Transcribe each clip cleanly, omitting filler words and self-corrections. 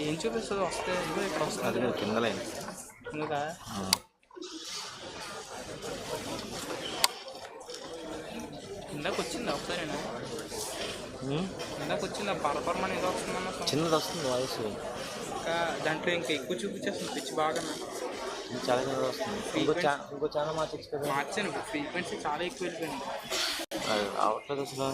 ఏం చూపిస్తుంది వస్తే ఇక్కడ వస్తుంది అది కింద లైన్ ఇంకా ఇందాక వచ్చిందా ఒకసారి ఇందాక వచ్చిందా పరపరమని ఏదో వస్తుందన్న చిన్నది వస్తుంది వాయిస్ ఇంకా దాంట్లో ఇంకా ఎక్కువ చూపించేస్తుంది పిచ్చి బాగా చాలా చిన్నది వస్తుంది ఇంకో ఛానల్ మార్చచ్చు కదా మార్చాను ఫ్రీక్వెన్సీ చాలా ఎక్కువ వెళ్ళిపోయింది అది రావట్లేదు అసలు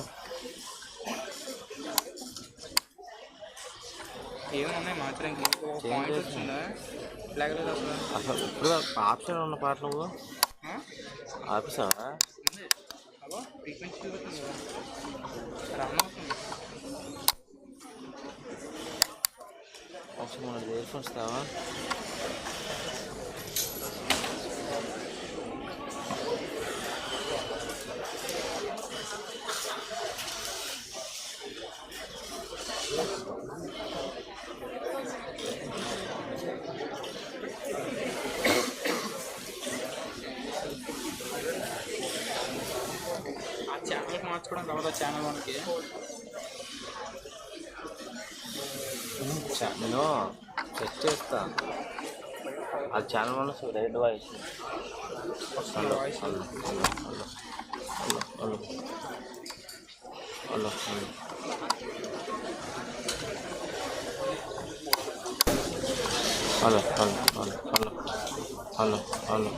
ఏమున్నాయి మార్చడానికి పాయింట్ వచ్చిందా లేకపోతే అసలు ఇప్పుడు ఆప్షన్ ఉన్న పాట నువ్వు ఆపిసావా హలో ఫ్రీక్వెన్సీ చూపుతుంది కదా రన్ అవుతుంది ఒకసారి మన ఇయర్ ఫోన్స్ కావా ఛానల్కి మార్చుకోవడం కావదా ఛానల్ మనకి నేను చెక్ చేస్తా. ఆ ఛానల్ వల్ల red voice. Hello voice hello hello hello hello hello hello hello hello hello hello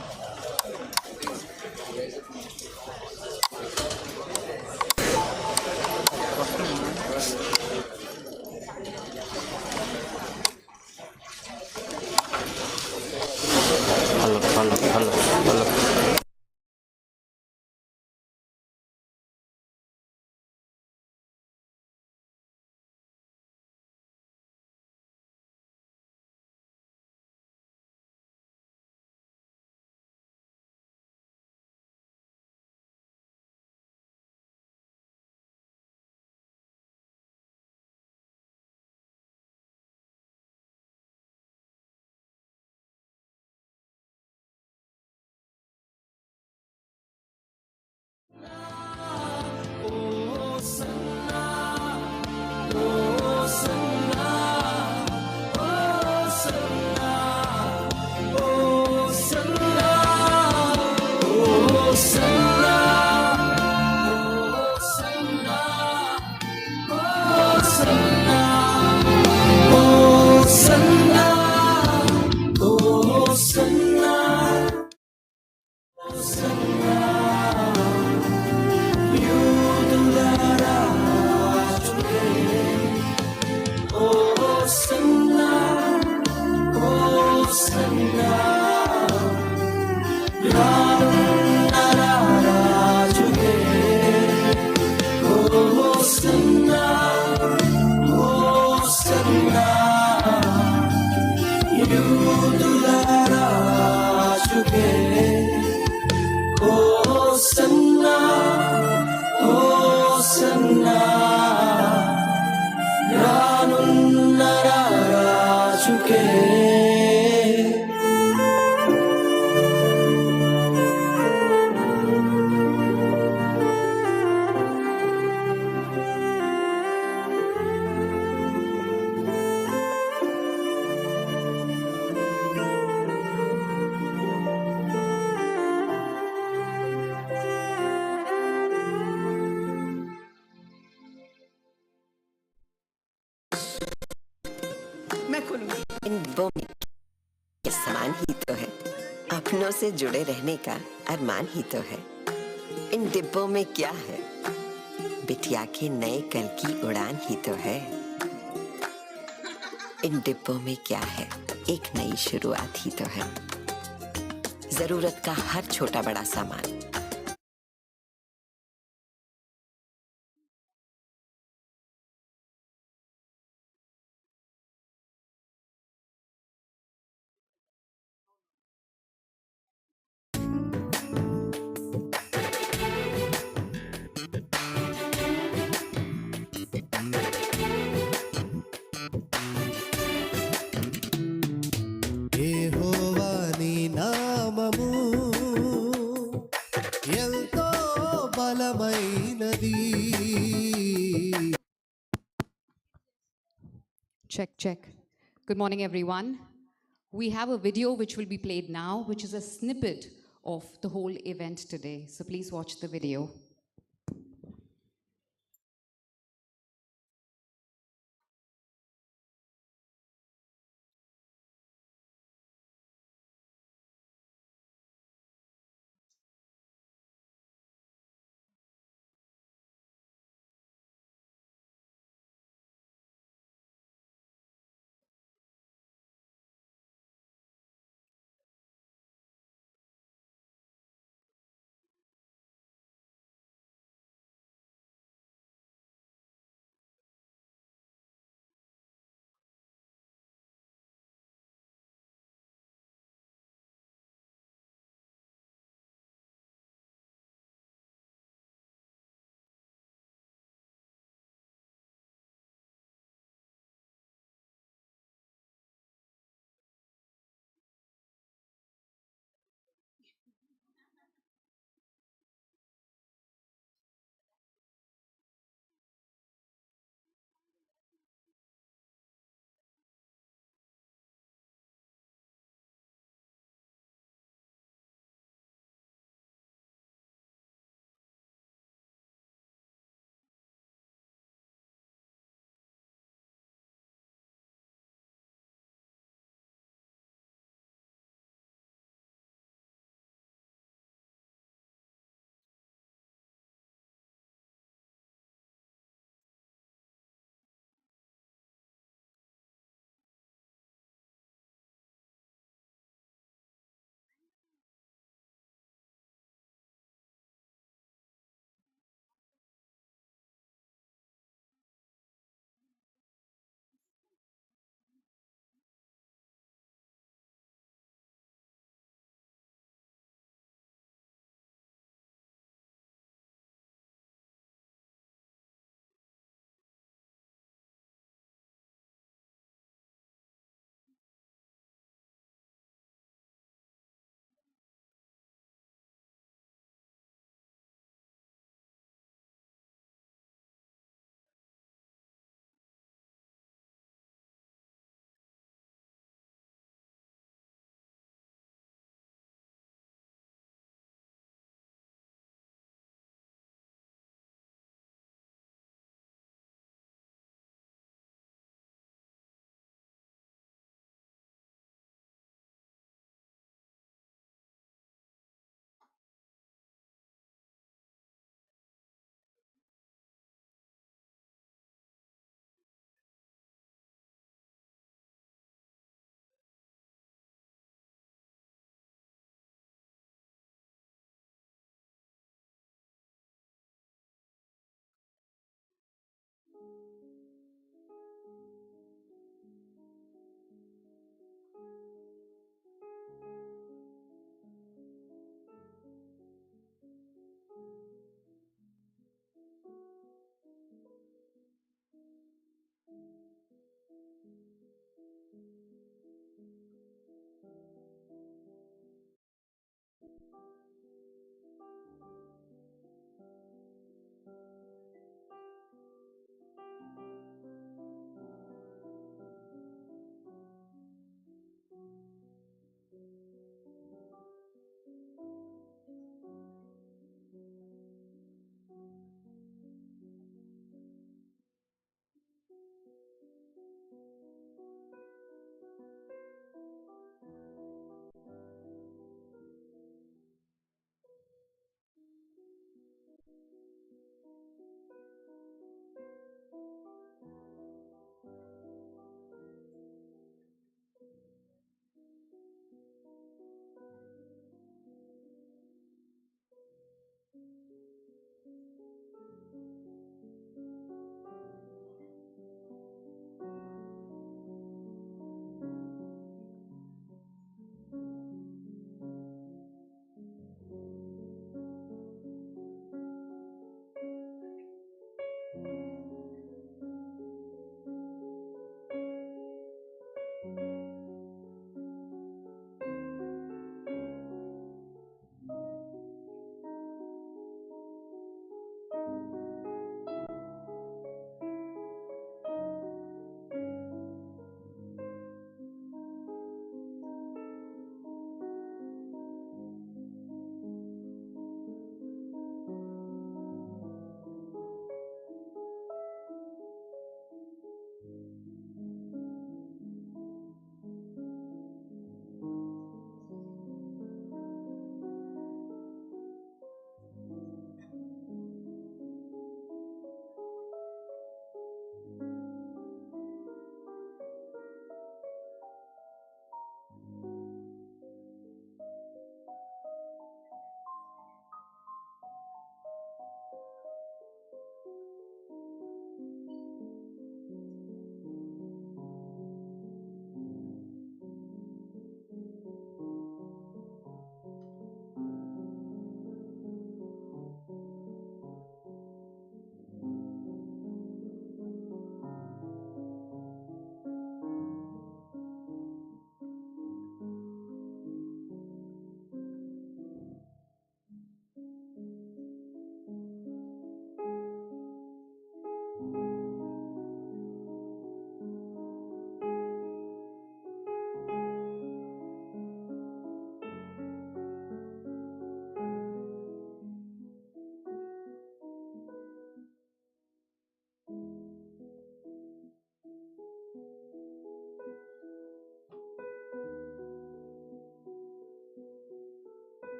hello hello hello hello hello hello hello डिब्बों में ये सामान ही तो है, अपनों से जुड़े रहने का अरमान ही तो है। इन डिब्बों में क्या है, बिटिया के नए कल की उड़ान ही तो है। इन डिब्बों में क्या है, एक नई शुरुआत ही तो है। जरूरत का हर छोटा बड़ा सामान యెహోవాని నామము ఎంతో బలమైనది. Check, check. Good morning, everyone. We have a video which will be played now, which is a snippet of the whole event today. So please watch the video.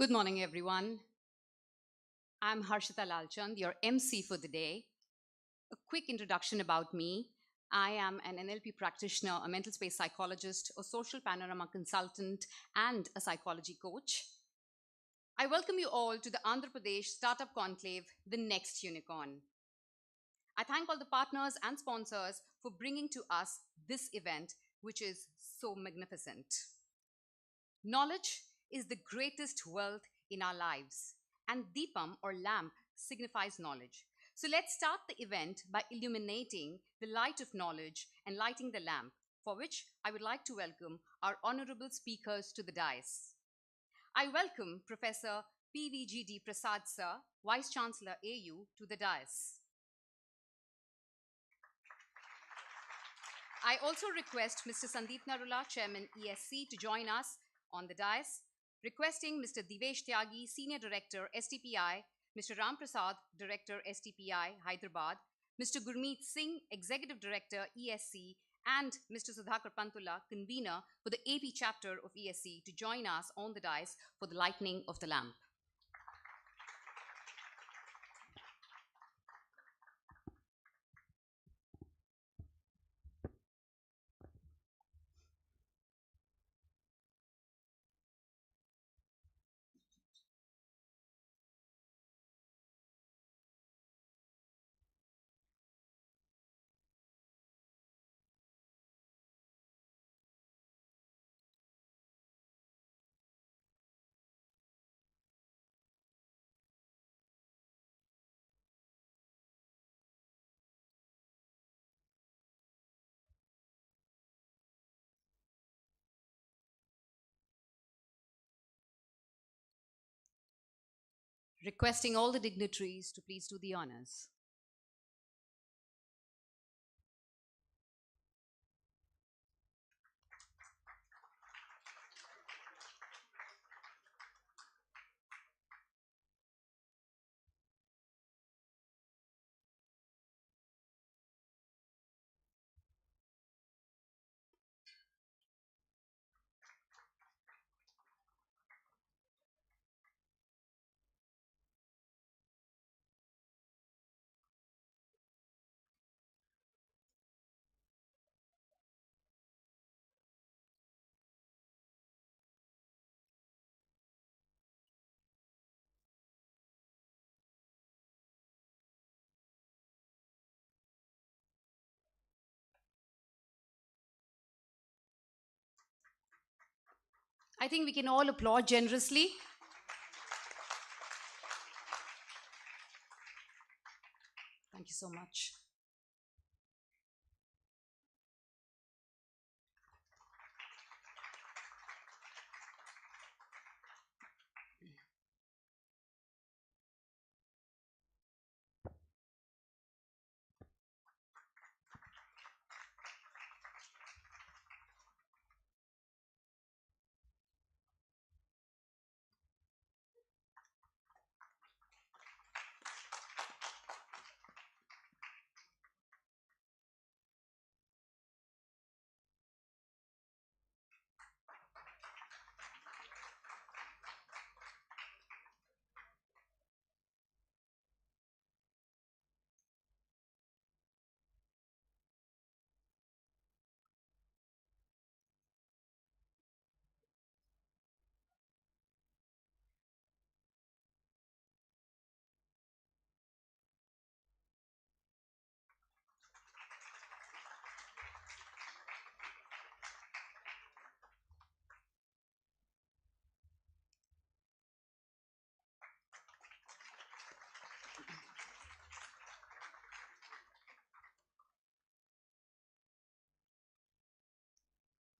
Good morning, everyone. I'm Harshita Lalchand, your MC for the day. A quick introduction about me. I am an NLP practitioner, a mental space psychologist, a social panorama consultant, and a psychology coach. I welcome you all to the Andhra Pradesh Startup Conclave, the next unicorn. I thank all the partners and sponsors for bringing to us this event, which is so magnificent. Knowledge is the greatest wealth in our lives, and Deepam or lamp signifies knowledge. So let's start the event by illuminating the light of knowledge and lighting the lamp, for which I would like to welcome our honorable speakers to the dais. I welcome Professor Pvgd Prasad Sir, Vice Chancellor AU, to the dais. I also request Mr. Sandeep Narula, Chairman ESC, to join us on the dais, requesting Mr. Divesh Tyagi, Senior Director, STPI, Mr. Ram Prasad, Director, STPI, Hyderabad, Mr. Gurmeet Singh, Executive Director, ESC, and Mr. Sudhakar Pantula, Convener for the AP chapter of ESC, to join us on the dais for the lighting of the lamp. Requesting all the dignitaries to please do the honors. I think we can all applaud generously. Thank you so much.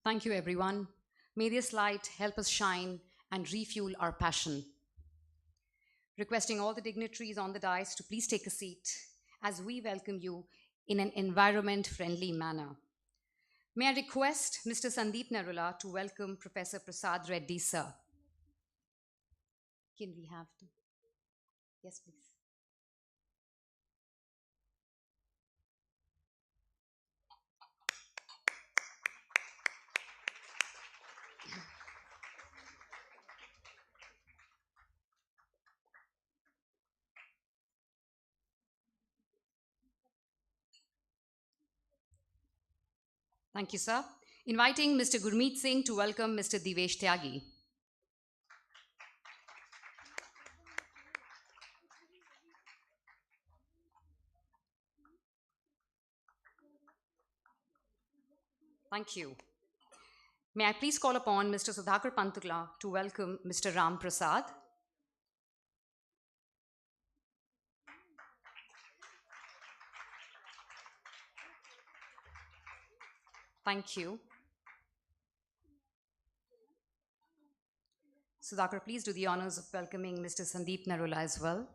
Thank you, everyone. May this light help us shine and refuel our passion. Requesting all the dignitaries on the dais to please take a seat as we welcome you in an environment-friendly manner. May I request Mr. Sandeep Narula to welcome Professor Prasad Reddy, sir. Can we have to? Yes, please. Thank you, sir. Inviting Mr. Gurmeet Singh to welcome Mr. Divesh Tyagi. Thank you. May I please call upon Mr. Sudhakar Pantula to welcome Mr. Ram Prasad. Thank you. Sudhakar, please do the honors of welcoming Mr. Sandeep Narula as well.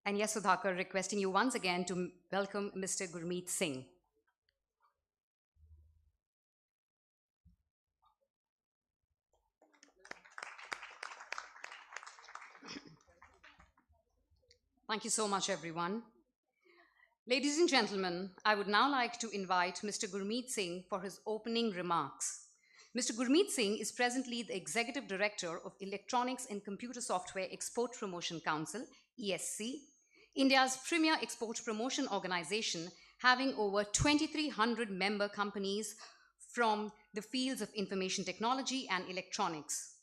And yes, Sudhakar, requesting you once again to welcome Mr. Gurmeet Singh. Thank you so much, everyone. Ladies and gentlemen, I would now like to invite Mr. Gurmeet Singh for his opening remarks. Mr. Gurmeet Singh is presently the Executive Director of Electronics and Computer Software Export Promotion Council, ESC, India's premier export promotion organization, having over 2,300 member companies from the fields of information technology and electronics.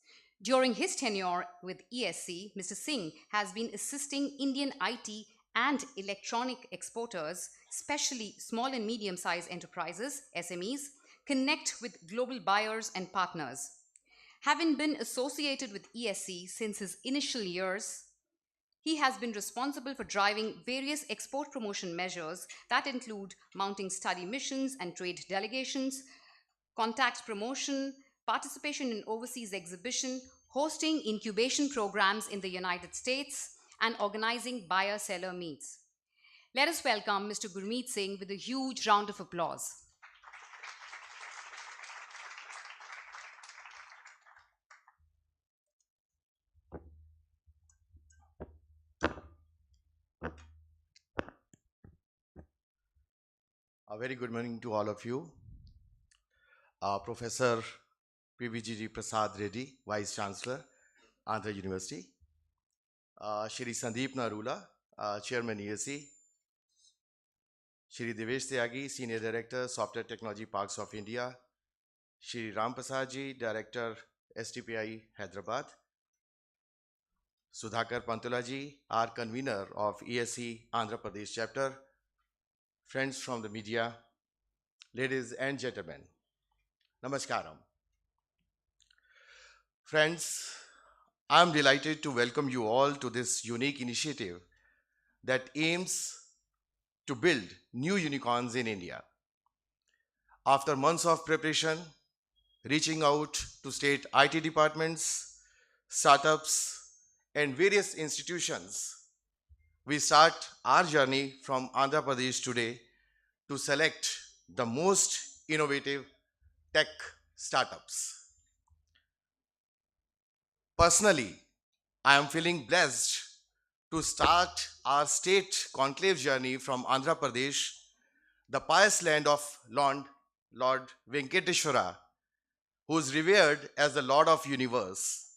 During his tenure with ESC, Mr. Singh has been assisting Indian IT and electronic exporters, especially small and medium-sized enterprises, SMEs, connect with global buyers and partners. Having been associated with ESC since his initial years, he has been responsible for driving various export promotion measures that include mounting study missions and trade delegations, contact promotion, participation in overseas exhibition, hosting incubation programs in the United States, and organizing buyer-seller meets. Let us welcome Mr. Gurmeet Singh with a huge round of applause. A very good morning to all of you. Professor Pvgd Prasad Reddy, Vice Chancellor, Andhra University. Shri Sandeep Narula, Chairman ESC. Shri Divesh Tyagi, Senior Director, Software Technology Parks of India. Shri Ram Prasad Ji, Director, STPI, Hyderabad. Sudhakar Pantula Ji, our convener of ESC Andhra Pradesh chapter. Friends from the media, ladies and gentlemen, Namaskaram. Friends, I'm delighted to welcome you all to this unique initiative that aims to build new unicorns in India. After months of preparation, reaching out to state IT departments, startups, and various institutions, we start our journey from Andhra Pradesh today to select the most innovative tech startups. Personally, I am feeling blessed to start our state conclave journey from Andhra Pradesh, the pious land of Lord Venkateshwara, who is revered as the Lord of Universe,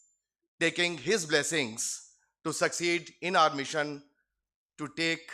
taking his blessings to succeed in our mission to take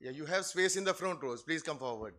Yeah, you have space in the front rows. Please come forward.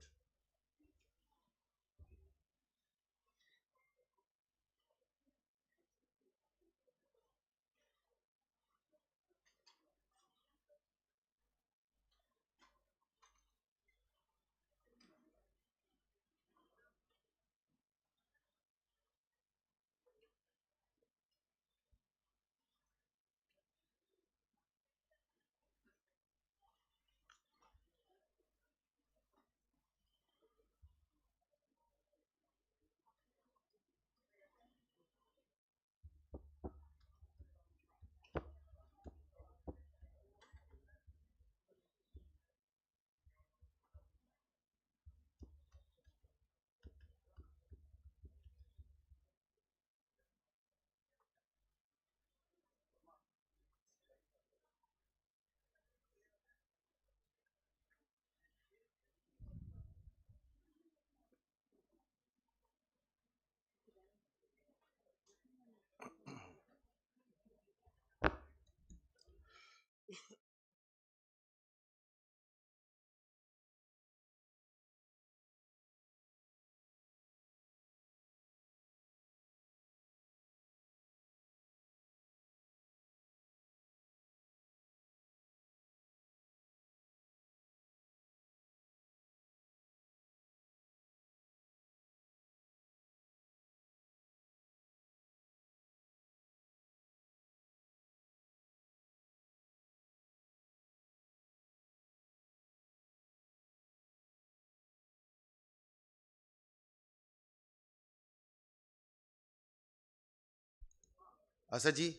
Asaji,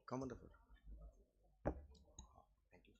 come on the floor. Thank you.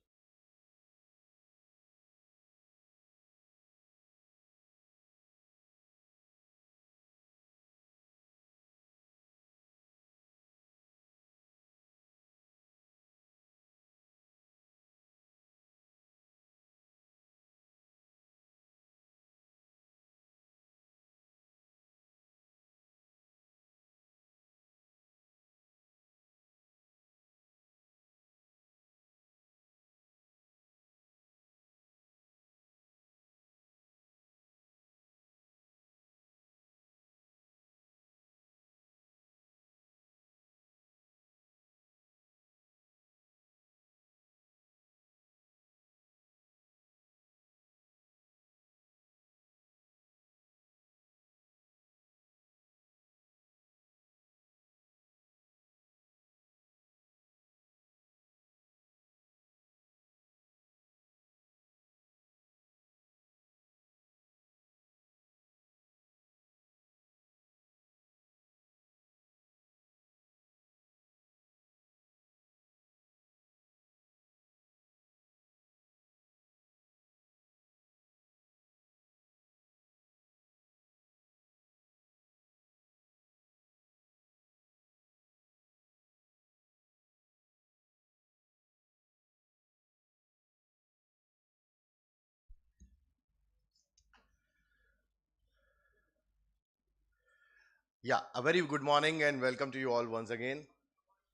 Yeah, a very good morning and welcome to you all once again.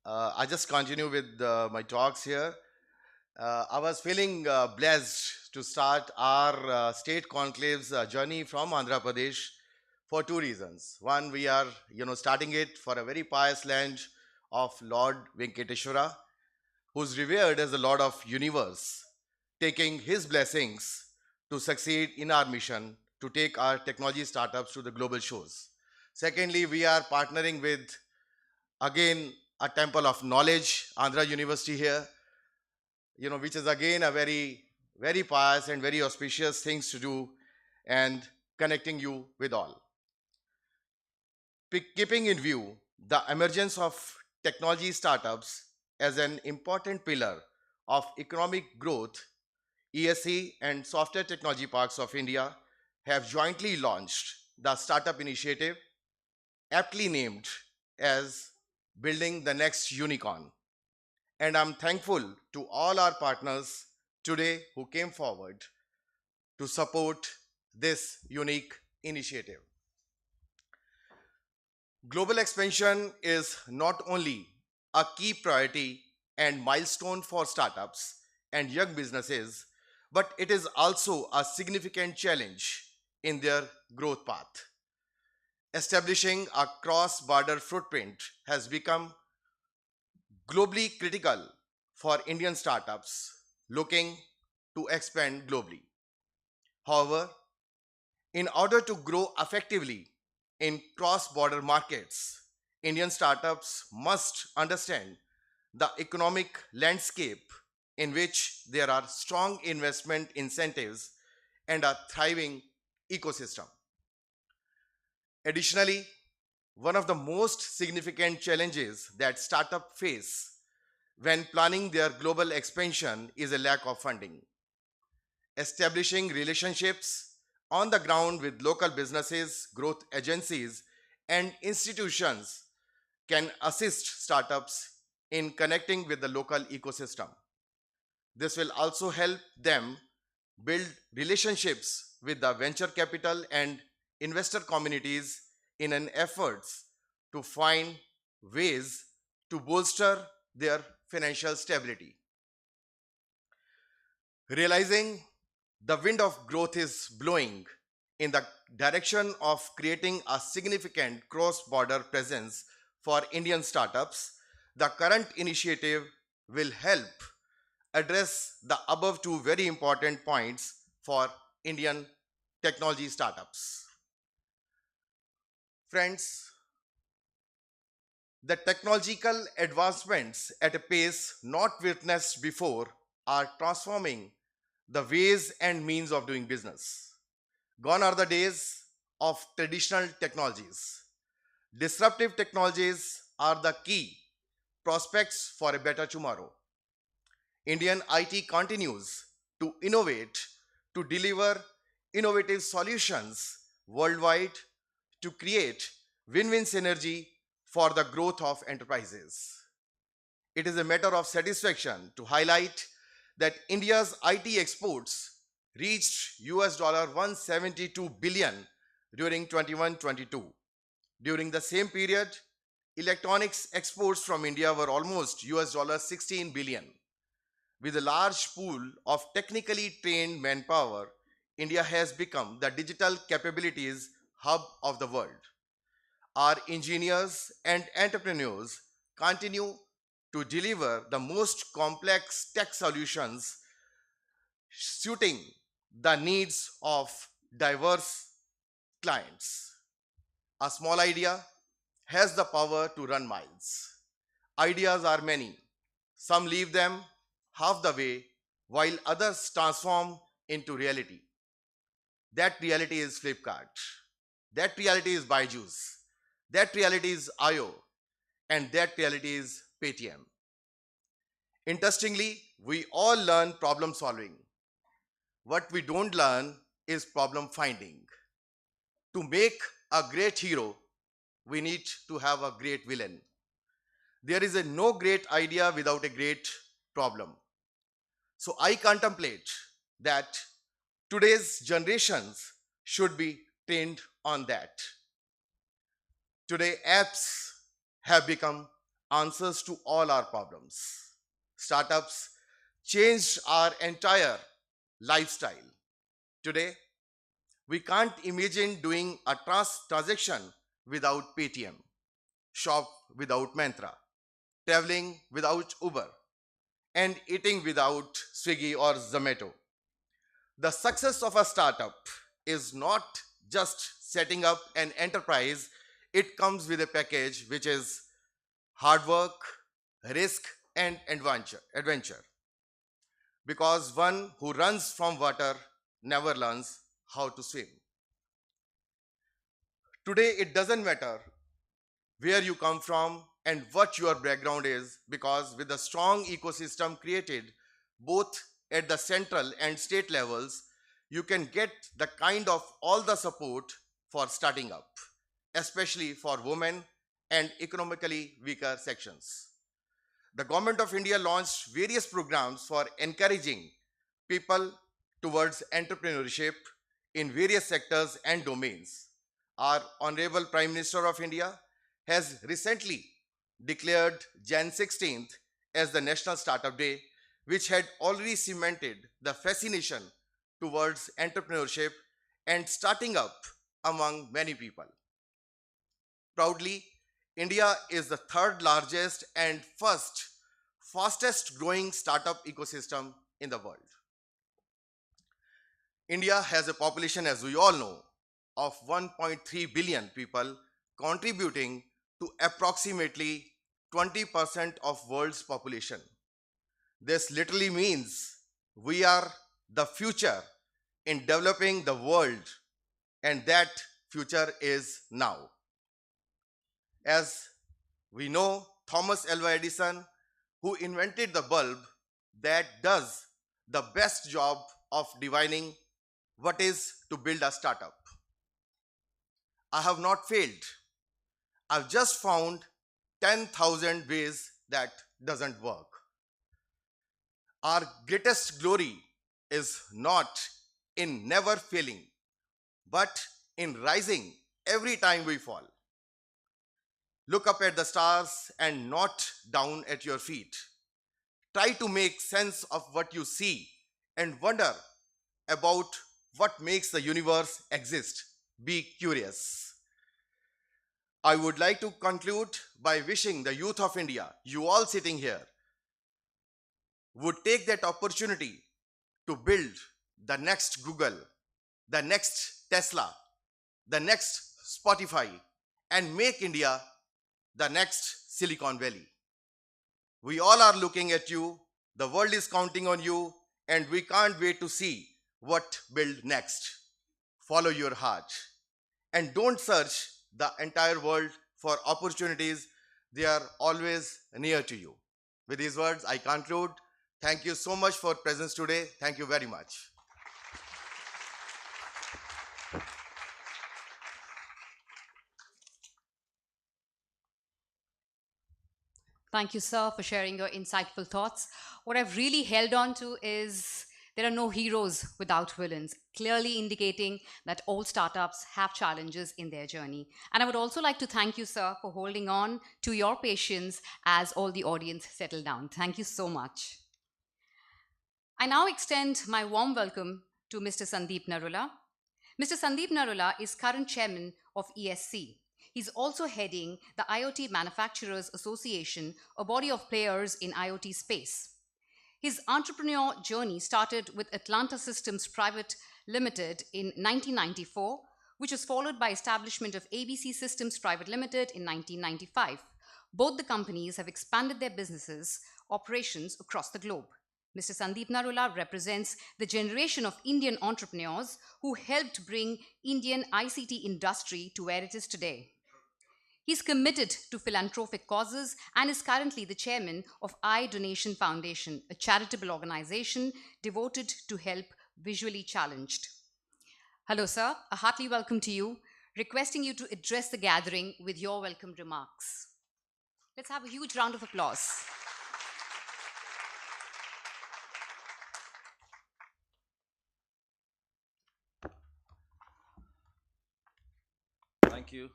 I just continue with my talks here. I was feeling blessed to start our state conclave's journey from Andhra Pradesh for two reasons. One, we are starting it for a very pious land of Lord Venkateshwara, who's revered as the Lord of Universe, taking his blessings to succeed in our mission to take our technology startups to the global shows. Secondly, we are partnering with again a temple of knowledge, Andhra University here, which is again a very, very pious and very auspicious things to do and connecting you with all. Keeping in view the emergence of technology startups as an important pillar of economic growth, ESE and Software Technology Parks of India have jointly launched the startup initiative, aptly named as Building the Next Unicorn. And I'm thankful to all our partners today who came forward to support this unique initiative. Global expansion is not only a key priority and milestone for startups and young businesses, but it is also a significant challenge in their growth path. Establishing a cross-border footprint has become globally critical for Indian startups looking to expand globally. However, in order to grow effectively in cross-border markets, Indian startups must understand the economic landscape in which there are strong investment incentives and a thriving ecosystem. Additionally, one of the most significant challenges that startups face when planning their global expansion is a lack of funding. Establishing relationships on the ground with local businesses, growth agencies, and institutions can assist startups in connecting with the local ecosystem. This will also help them build relationships with the venture capital and investor communities in an efforts to find ways to bolster their financial stability. Realizing the wind of growth is blowing in the direction of creating a significant cross-border presence for Indian startups, the current initiative will help address the above two very important points for Indian technology startups. Friends, the technological advancements at a pace not witnessed before are transforming the ways and means of doing business. Gone are the days of traditional technologies. Disruptive technologies are the key prospects for a better tomorrow. Indian IT continues to innovate, to deliver innovative solutions worldwide, to create win-win synergy for the growth of enterprises. It is a matter of satisfaction to highlight that India's IT exports reached $172 billion during 21-22. During the same period, electronics exports from India were almost $16 billion. With a large pool of technically trained manpower, India has become the digital capabilities hub of the world. Our engineers and entrepreneurs continue to deliver the most complex tech solutions suiting the needs of diverse clients. A small idea has the power to run miles. Ideas are many. Some leave them half the way, while others transform into reality. That reality is Flipkart. That reality is Byju's. That reality is IO. And that reality is Paytm. Interestingly, we all learn problem solving. What we don't learn is problem finding. To make a great hero, we need to have a great villain. There is no great idea without a great problem. So I contemplate that today's generations should be trained on that. Today, apps have become answers to all our problems. Startups changed our entire lifestyle. Today, we can't imagine doing a transaction without Paytm, shop without Mantra, traveling without Uber, and eating without Swiggy or Zomato. The success of a startup is not just setting up an enterprise, it comes with a package which is hard work, risk, and adventure. Because one who runs from water never learns how to swim. Today, it doesn't matter where you come from and what your background is, because with a strong ecosystem created both at the central and state levels, you can get the kind of all the support for starting up, especially for women and economically weaker sections. The Government of India launched various programs for encouraging people towards entrepreneurship in various sectors and domains. Our Honorable Prime Minister of India has recently declared Jan 16th as the National Startup Day, which had already cemented the fascination towards entrepreneurship and starting up among many people. Proudly, India is the third largest and first fastest growing startup ecosystem in the world. India has a population, as we all know, of 1.3 billion people, contributing to approximately 20% of world's population. This literally means we are the future in developing the world, and that future is now. As we know, Thomas Alva Edison, who invented the bulb that does the best job of divining what is to build a startup. I have not failed. I've just found 10,000 ways that doesn't work. Our greatest glory is not in never failing, but in rising every time we fall. Look up at the stars and not down at your feet. Try to make sense of what you see and wonder about what makes the universe exist. Be curious. I would like to conclude by wishing the youth of India, you all sitting here, would take that opportunity to build the next Google, the next Tesla, the next Spotify, and make India the next Silicon Valley. We all are looking at you, the world is counting on you, and we can't wait to see what build next. Follow your heart and don't search the entire world for opportunities. They are always near to you. With these words, I conclude. Thank you so much for presence today. Thank you very much. Thank you, sir, for sharing your insightful thoughts. What I've really held on to is there are no heroes without villains, clearly indicating that all startups have challenges in their journey. And I would also like to thank you, sir, for holding on to your patience as all the audience settle down. Thank you so much. I now extend my warm welcome to Mr. Sandeep Narula. Mr. Sandeep Narula is current chairman of ESC. He's also heading the IoT Manufacturers Association, a body of players in IoT space. His entrepreneur journey started with Atlanta Systems Private Limited in 1994, which was followed by establishment of ABC Systems Private Limited in 1995. Both the companies have expanded their businesses operations across the globe. Mr. Sandeep Narula represents the generation of Indian entrepreneurs who helped bring Indian ICT industry to where it is today. He's committed to philanthropic causes and is currently the chairman of iDonation Foundation, a charitable organization devoted to help visually challenged. Hello, sir. A hearty welcome to you, requesting you to address the gathering with your welcome remarks. Let's have a huge round of applause. Thank you.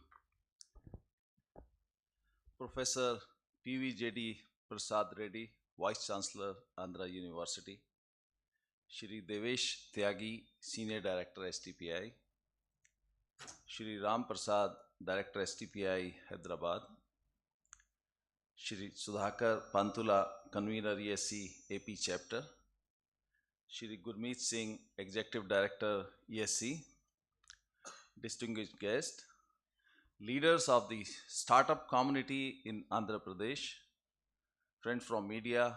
Professor Pvgd Prasad Reddy, Vice Chancellor, Andhra University. Shri Devesh Tyagi, Senior Director, STPI. Shri Ram Prasad, Director, STPI, Hyderabad. Shri Sudhakar Pantula, Convener, ESC, AP Chapter. Shri Gurmeet Singh, Executive Director, ESC. Distinguished guest, leaders of the startup community in Andhra Pradesh, friends from media,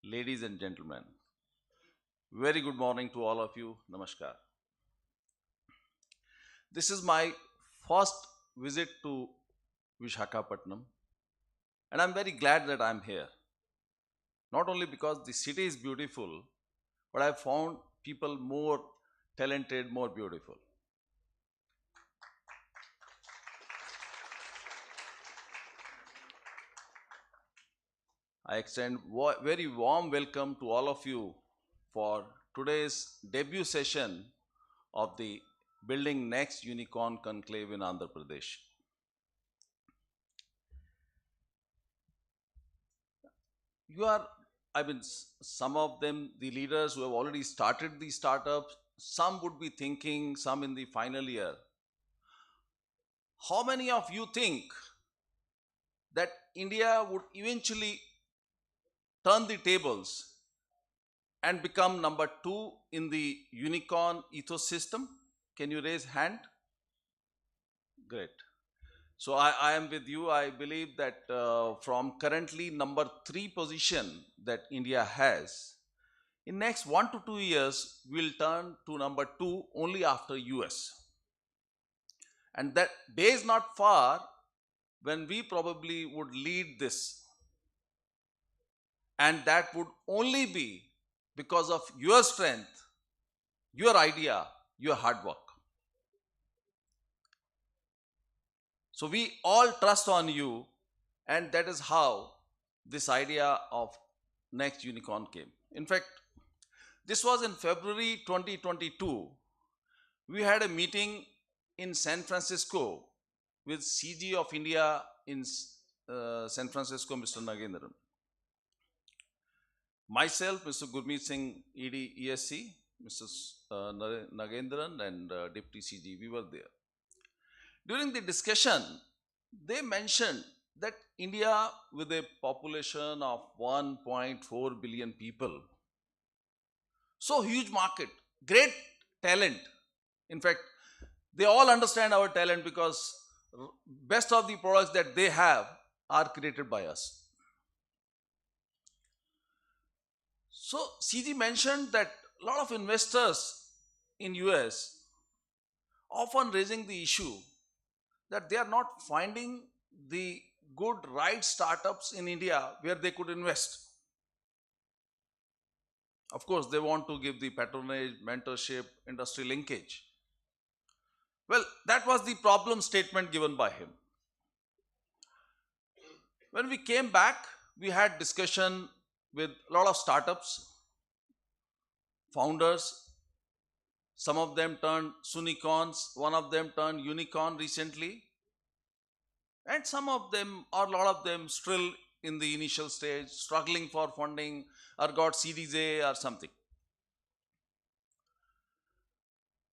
ladies and gentlemen. Very good morning to all of you. Namaskar. This is my first visit to Vishakhapatnam, and I'm very glad that I'm here. Not only because the city is beautiful, but I found people more talented, more beautiful. I extend very warm welcome to all of you for today's debut session of the Building Next Unicorn Conclave in Andhra Pradesh. You are I mean, some of them, the leaders who have already started the startups, some would be thinking, some in the final year. How many of you think that India would eventually turn the tables and become number 2 in the unicorn ecosystem? Can you raise hand? Great. So I am with you. I believe that from currently number 3 position that India has, in next 1 to 2 years, we'll turn to number 2 only after US. And that day is not far when we probably would lead this. And that would only be because of your strength, your idea, your hard work. So we all trust on you, and that is how this idea of next unicorn came. In fact, this was in February 2022. We had a meeting in San Francisco with CG of India in San Francisco, Mr. Nagendran. Myself, Mr. Gurmeet Singh, ED, ESC, Mr. Nagendran, and Deputy CG, we were there. During the discussion, they mentioned that India, with a population of 1.4 billion people, so huge market, great talent. In fact, they all understand our talent because best of the products that they have are created by us. So CG mentioned that a lot of investors in US often raising the issue that they are not finding the good right startups in India where they could invest. Of course, they want to give the patronage, mentorship, industry linkage. Well, that was the problem statement given by him. When we came back, we had discussion with a lot of startups, founders. Some of them turned unicorns, one of them turned unicorn recently. And some of them, or a lot of them, still in the initial stage, struggling for funding or got Series A or something.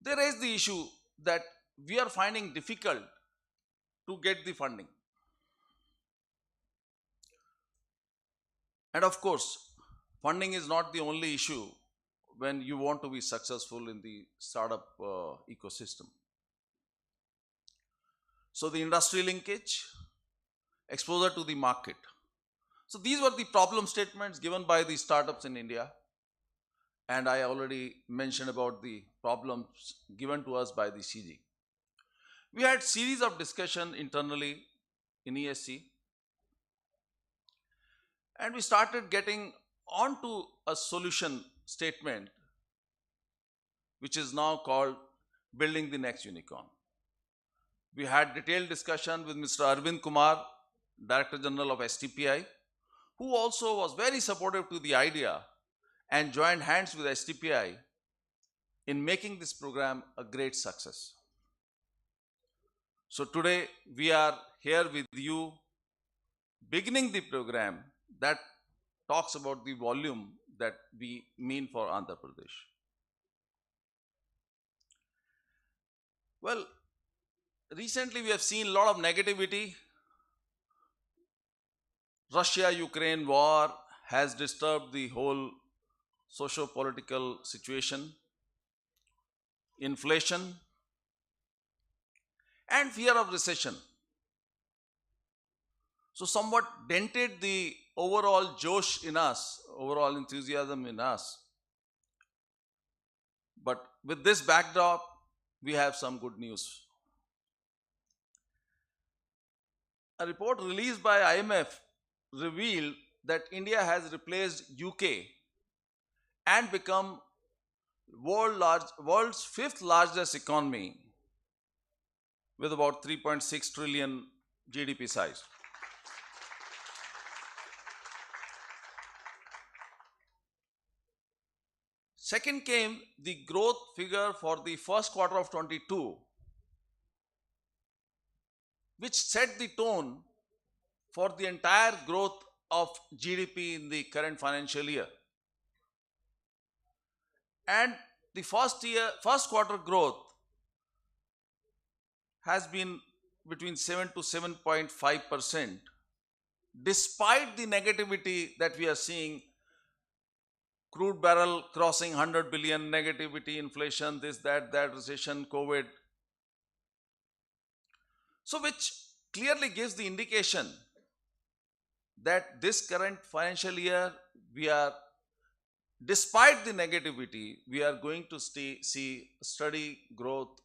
They raised the issue that we are finding difficult to get the funding. And of course, funding is not the only issue when you want to be successful in the startup ecosystem. So the industry linkage, exposure to the market. So these were the problem statements given by the startups in India. And I already mentioned about the problems given to us by the CG. We had series of discussion internally in ESC. And we started getting onto a solution statement, which is now called Building the Next Unicorn. We had detailed discussion with Mr. Arvind Kumar, Director General of STPI, who also was very supportive to the idea and joined hands with STPI in making this program a great success. So today we are here with you beginning the program that talks about the volume that we mean for Andhra Pradesh. Well, recently we have seen a lot of negativity. Russia-Ukraine war has disturbed the whole socio-political situation, inflation, and fear of recession. So somewhat dented the overall josh in us, overall enthusiasm in us. But with this backdrop, we have some good news. A report released by IMF revealed that India has replaced UK and become world's 5th largest economy with about 3.6 trillion GDP size. Second came the growth figure for the first quarter of 22, which set the tone for the entire growth of GDP in the current financial year. And the first quarter growth has been between 7 to 7.5%, despite the negativity that we are seeing, crude barrel crossing 100 billion, negativity, inflation, this, that, recession, COVID. So which clearly gives the indication that this current financial year, we are, despite the negativity, we are going to see steady growth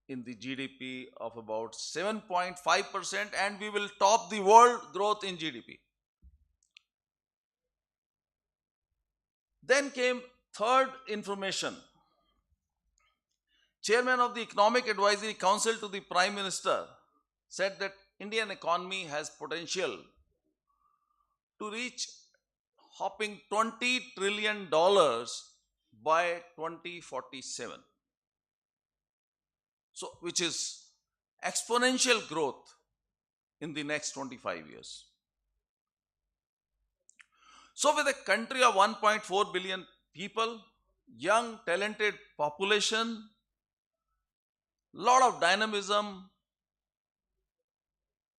in the GDP of about 7.5%, and we will top the world growth in GDP. Then came third information. Chairman of the Economic Advisory Council to the Prime Minister said that Indian economy has potential to reach hopping $20 trillion by 2047. So, which is exponential growth in the next 25 years. So, with a country of 1.4 billion people, young, talented population, lot of dynamism,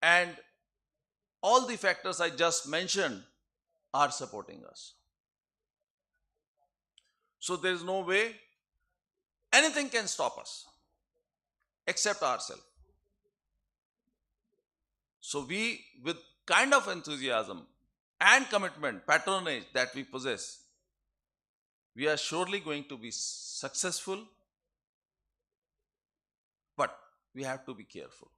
and all the factors I just mentioned are supporting us. So there is no way anything can stop us except ourselves. So we, with kind of enthusiasm and commitment, patronage that we possess, we are surely going to be successful, but we have to be careful.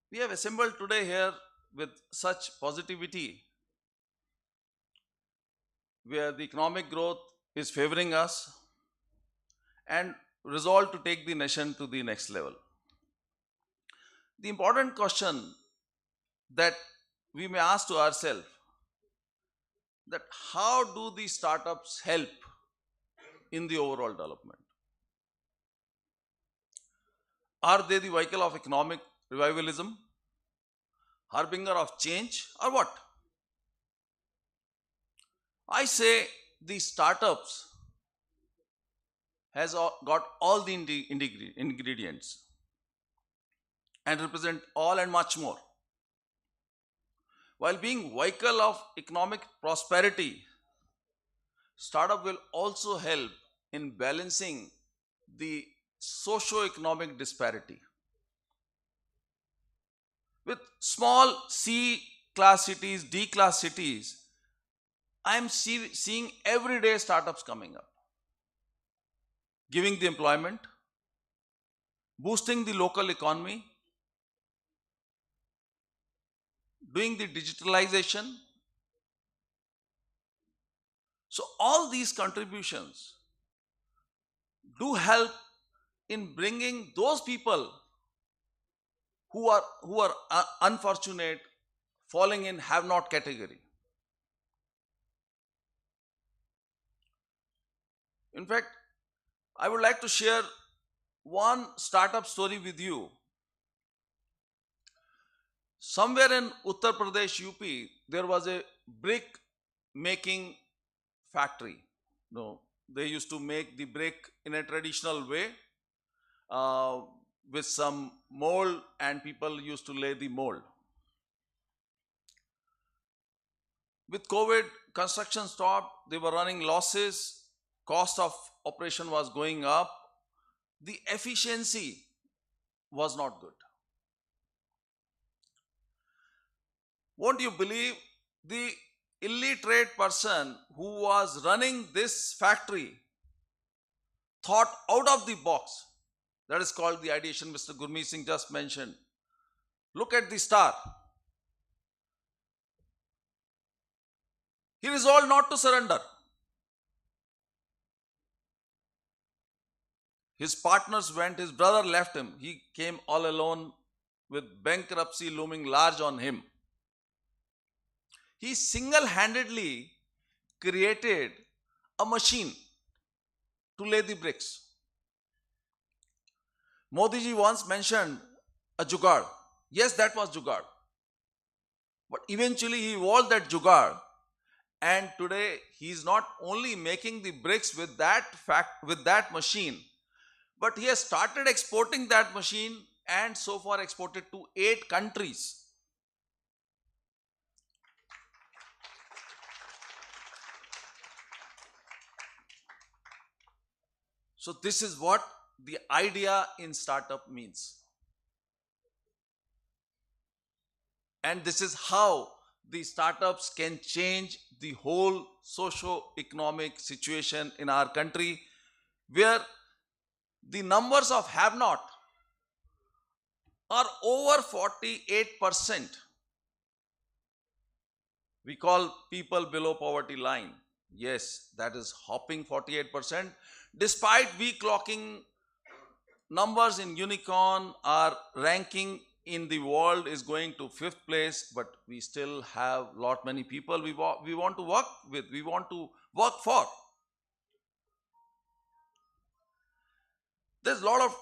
We have assembled today here with such positivity, where the economic growth is favoring us, and resolved to take the nation to the next level. The important question that we may ask to ourselves, that how do these startups help in the overall development? Are they the vehicle of economic revivalism, harbinger of change, or what? I say these startups has got all the ingredients and represent all and much more. While being vehicle of economic prosperity, startup will also help in balancing the socio-economic disparity. With small C-class cities, D-class cities, I am seeing everyday startups coming up, giving the employment, boosting the local economy, doing the digitalization. So all these contributions do help in bringing those people who are unfortunate, falling in have not category. In fact, I would like to share one startup story with you. Somewhere in Uttar Pradesh, UP, there was a brick making factory. No, they used to make the brick in a traditional way, with some mold, and people used to lay the mold. With COVID, construction stopped, they were running losses, cost of operation was going up, the efficiency was not good. Won't you believe, the illiterate person who was running this factory thought out of the box. That is called the ideation Mr. Gurmeet Singh just mentioned. Look at the star. He resolved not to surrender. His partners went, his brother left him. He came all alone with bankruptcy looming large on him. He single-handedly created a machine to lay the bricks. Modi ji once mentioned a jugaad. Yes, that was jugaad. But eventually he evolved that jugaad. And today he is not only making the bricks with that machine, but he has started exporting that machine and so far exported to 8 countries. So this is what the idea in startup means. And this is how the startups can change the whole socio-economic situation in our country, where the numbers of have not are over 48%. We call people below poverty line. Yes, that is hopping 48%. Despite we clocking numbers in unicorn, our ranking in the world is going to 5th place, but we still have lot many people we want to work with, we want to work for. There's a lot of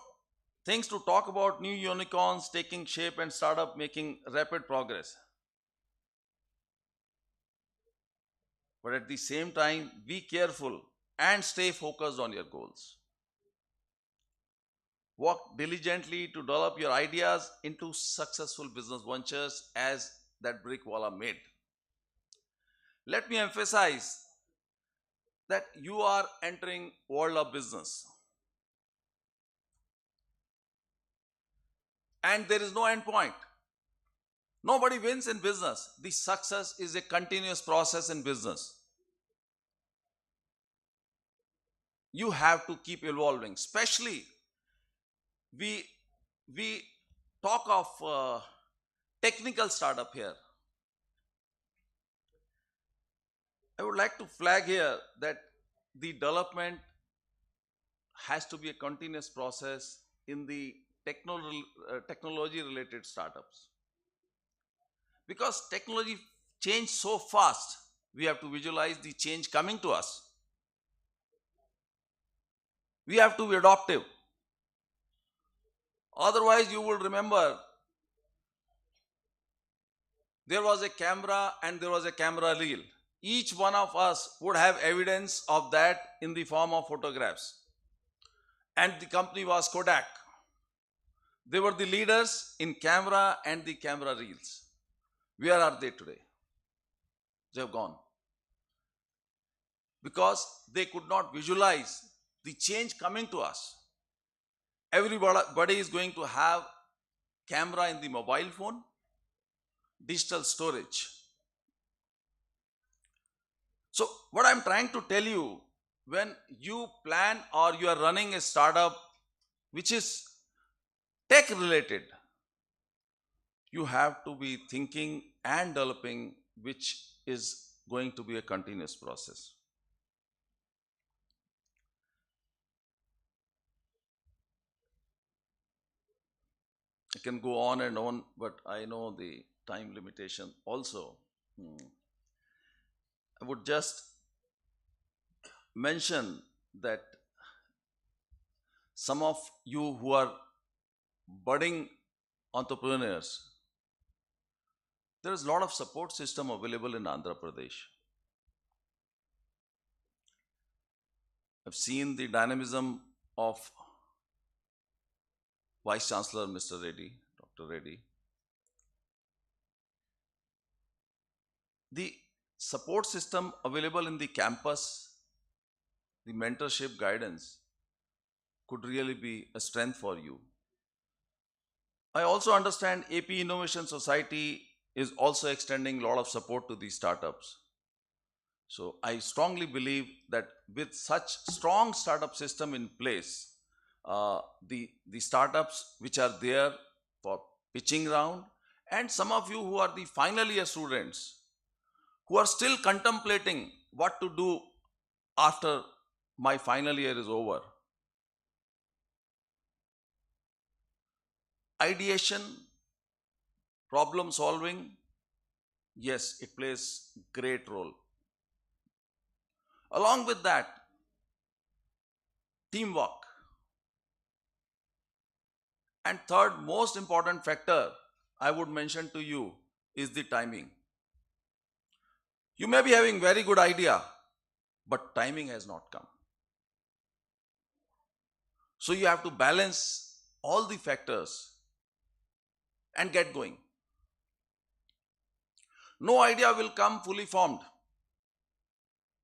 things to talk about new unicorns taking shape and startup making rapid progress. But at the same time, be careful and stay focused on your goals. Work diligently to develop your ideas into successful business ventures as that brickwala made. Let me emphasize that you are entering world of business. And there is no end point. Nobody wins in business. The success is a continuous process in business. You have to keep evolving. Especially, we talk of technical startup here. I would like to flag here that the development has to be a continuous process in the technology related startups. Because technology change so fast, we have to visualize the change coming to us. We have to be adaptive. Otherwise, you will remember there was a camera and there was a camera reel. Each one of us would have evidence of that in the form of photographs. And the company was Kodak. They were the leaders in camera and the camera reels. Where are they today? They have gone. Because they could not visualize the change coming to us. Everybody is going to have camera in the mobile phone, digital storage. So what I'm trying to tell you, when you plan or you are running a startup which is tech related, you have to be thinking and developing, which is going to be a continuous process. I can go on and on, but I know the time limitation also. I would just mention that some of you who are budding entrepreneurs, there is a lot of support system available in Andhra Pradesh. I've seen the dynamism of Vice Chancellor Mr. Reddy, Dr. Reddy. The support system available in the campus, the mentorship guidance could really be a strength for you. I also understand AP Innovation Society is also extending a lot of support to these startups. So I strongly believe that with such strong startup system in place, the startups which are there for pitching round, and some of you who are the final year students who are still contemplating what to do after my final year is over. Ideation, problem solving, yes, it plays great role. Along with that, teamwork. And third most important factor I would mention to you is the timing. You may be having very good idea, but timing has not come. So you have to balance all the factors and get going. No idea will come fully formed.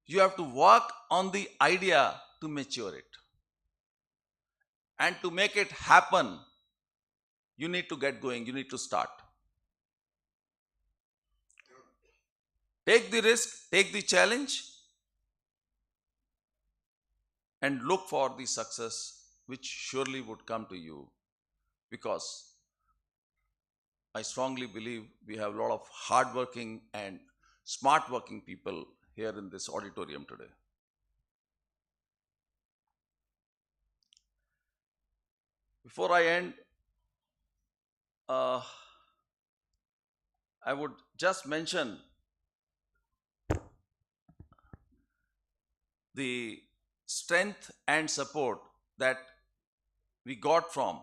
You have to work on the idea to mature it. And to make it happen, you need to get going, you need to start. Take the risk, take the challenge, and look for the success which surely would come to you, because I strongly believe we have a lot of hardworking and smart working people here in this auditorium today. Before I end, I would just mention the strength and support that we got from.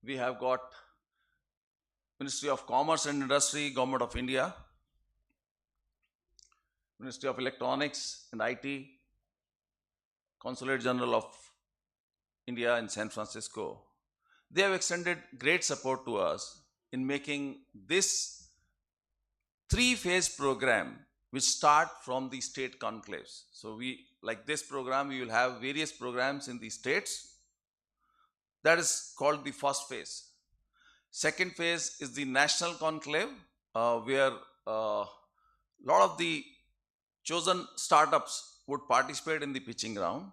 We have got Ministry of Commerce and Industry, Government of India, Ministry of Electronics and IT, Consulate General of India in San Francisco. They have extended great support to us in making this 3-phase program which start from the state conclaves. So we, like this program, we will have various programs in the states. That is called the first phase. Second phase is the national conclave, where a lot of the chosen startups would participate in the pitching round.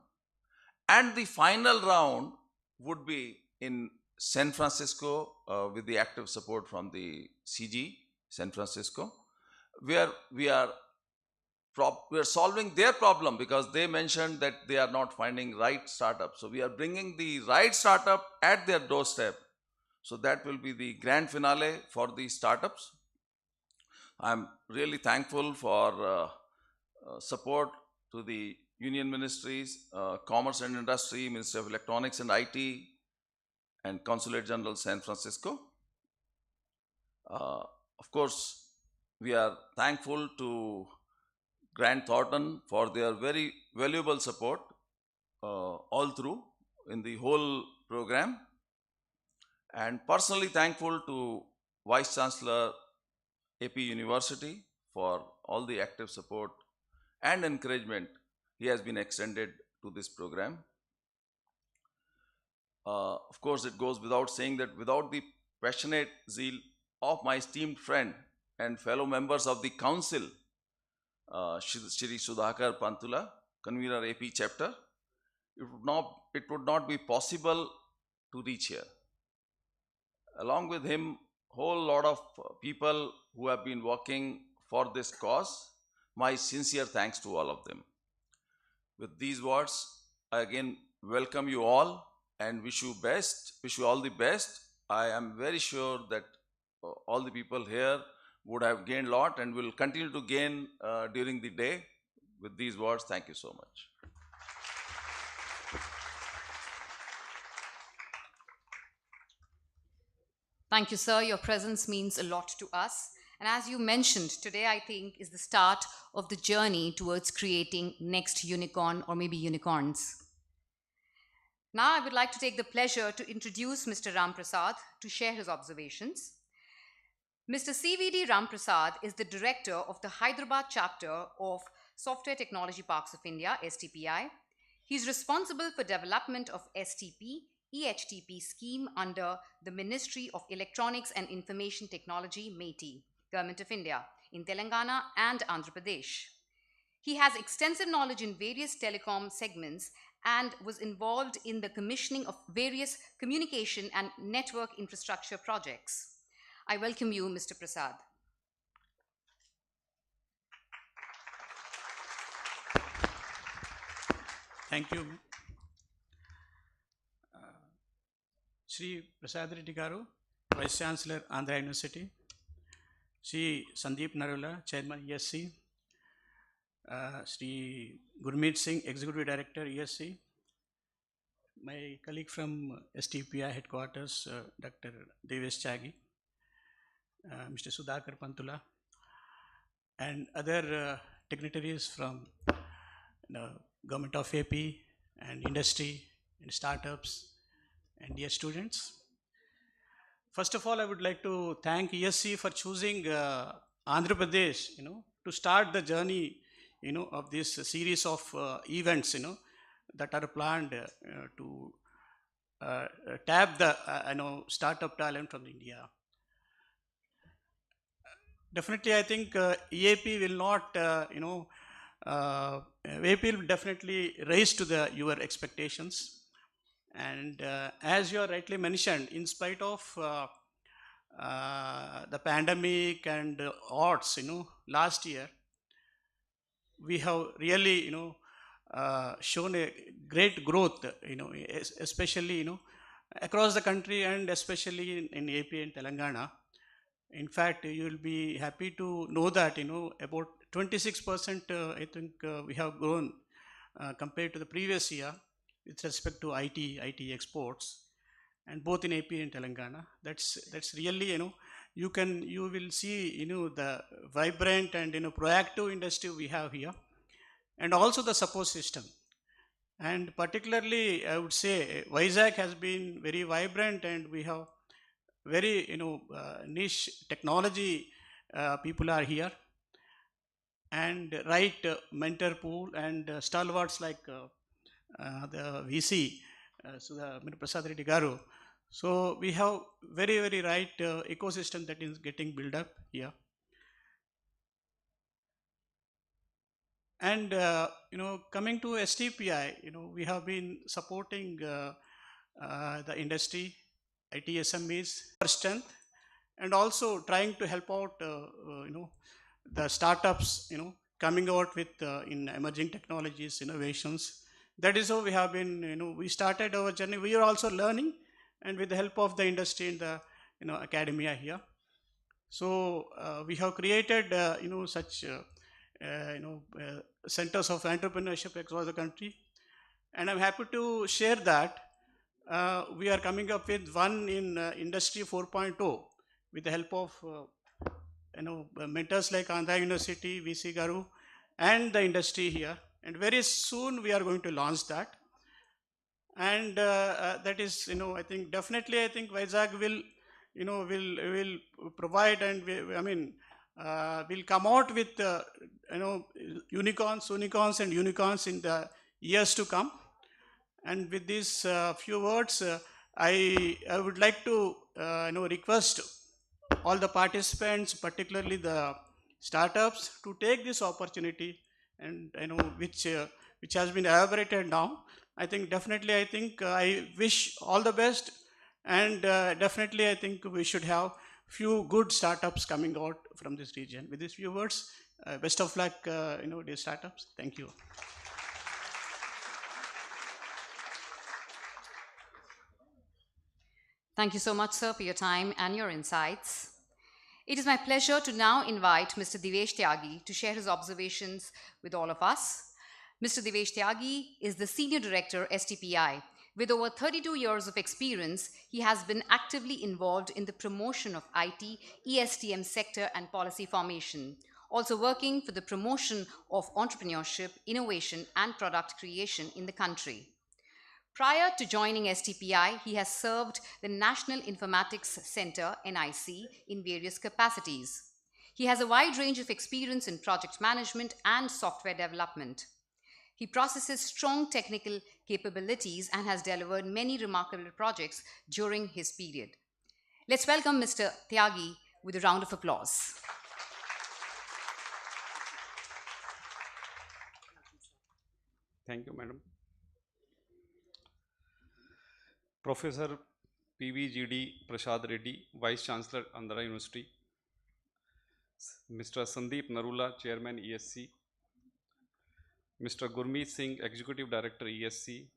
And the final round would be in San Francisco with the active support from the CG, San Francisco, where we are solving their problem, because they mentioned that they are not finding right startups. So we are bringing the right startup at their doorstep. So that will be the grand finale for the startups. I'm really thankful for support to the union ministries, Commerce and Industry, Ministry of Electronics and IT, and Consulate General San Francisco. Of course, we are thankful to Grant Thornton for their very valuable support all through in the whole program. And personally thankful to Vice Chancellor AP University for all the active support and encouragement he has been extended to this program. Of course, it goes without saying that without the passionate zeal of my esteemed friend and fellow members of the council, Shri Sudhakar Pantula, convener AP chapter, it would not be possible to reach here. Along with him, whole lot of people who have been working for this cause, my sincere thanks to all of them. With these words, I again welcome you all and wish you all the best. I am very sure that all the people here would have gained a lot and will continue to gain during the day. With these words, thank you so much. Thank you, sir. Your presence means a lot to us. And as you mentioned, today I think is the start of the journey towards creating next unicorn or maybe unicorns. Now I would like to take the pleasure to introduce Mr. Ram Prasad to share his observations. Mr. CVD Ram Prasad is the director of the Hyderabad chapter of Software Technology Parks of India, STPI. He is responsible for development of STP, EHTP scheme under the Ministry of Electronics and Information Technology, METI, Government of India, in Telangana and Andhra Pradesh. He has extensive knowledge in various telecom segments and was involved in the commissioning of various communication and network infrastructure projects. I welcome you, Mr. Prasad. Thank you. Shri Prasad Reddy Garu, Vice Chancellor, Andhra University. Shri Sandeep Narula, Chairman, ESC. Shri Gurmeet Singh, Executive Director, ESC. my colleague from STPI headquarters, Dr. Devesh Chagi, Mr. Sudhakar Pantula, and other dignitaries from Government of AP and industry and startups and dear students. First of all, I would like to thank ESC for choosing Andhra Pradesh, to start the journey, of this series of events, that are planned to tap the, startup talent from India. Definitely, I think EAP will not, EAP will definitely raise to your expectations. And as you are rightly mentioned, in spite of the pandemic and odds, last year, we have really, shown a great growth, especially, across the country and especially in AP and Telangana. In fact, you will be happy to know that, about 26%, I think we have grown compared to the previous year with respect to IT exports, and both in AP and Telangana. That's really, you will see, the vibrant and, proactive industry we have here, and also the support system. And particularly, I would say, Vizag has been very vibrant, and we have very, niche technology people are here, and right mentor pool and stalwarts like the VC, Prasad Reddy Garu. So we have very, very right ecosystem that is getting built up here. And, coming to STPI, we have been supporting the industry, IT SMEs for strength, and also trying to help out, the startups, coming out with in emerging technologies, innovations. That is how we have been, we started our journey. We are also learning, and with the help of the industry and the, academia here. So we have created, such, centers of entrepreneurship across the country. And I'm happy to share that we are coming up with one in Industry 4.0 with the help of, mentors like Andhra University, VC Garu, and the industry here. And very soon we are going to launch that. And that is, I think definitely, I think Vizag will, will provide, and will come out with, unicorns and unicorns in the years to come. And with these few words, I would like to, request all the participants, particularly the startups, to take this opportunity, and which has been elaborated now. I think definitely, I wish all the best, and definitely I think we should have few good startups coming out from this region. With these few words, best of luck, dear startups. Thank you. Thank you so much, sir, for your time and your insights. It is my pleasure to now invite Mr. Devesh Tyagi to share his observations with all of us. Mr. Devesh Tyagi is the Senior Director, STPI. With over 32 years of experience, he has been actively involved in the promotion of IT, ESTM sector and policy formation, also working for the promotion of entrepreneurship, innovation and product creation in the country. Prior to joining STPI, he has served the National Informatics Center, NIC, in various capacities. He has a wide range of experience in project management and software development. He possesses strong technical capabilities and has delivered many remarkable projects during his period. Let's welcome Mr. Tyagi with a round of applause. Thank you, madam. Professor Pvgd Prasad Reddy, Vice Chancellor, Andhra University. Mr. Sandeep Narula, Chairman, ESC. Mr. Gurmeet Singh, Executive Director, ESC.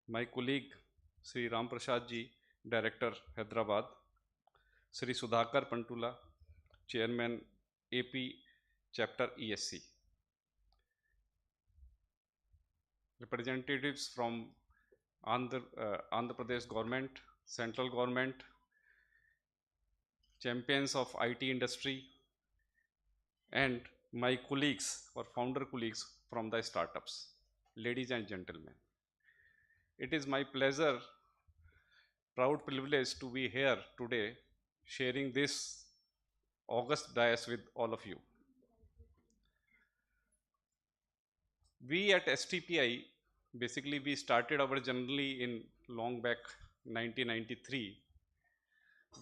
My colleague, Sri Ram Prasad ji, Director, Hyderabad. Sri Sudhakar Pantula, Chairman, AP Chapter, ESC. Representatives from Andhra Pradesh government, central government, champions of IT industry, and my colleagues or founder colleagues from the startups. Ladies and gentlemen, it is my pleasure, proud privilege to be here today sharing this August dais with all of you. We at STPI, basically we started our journey in long back 1993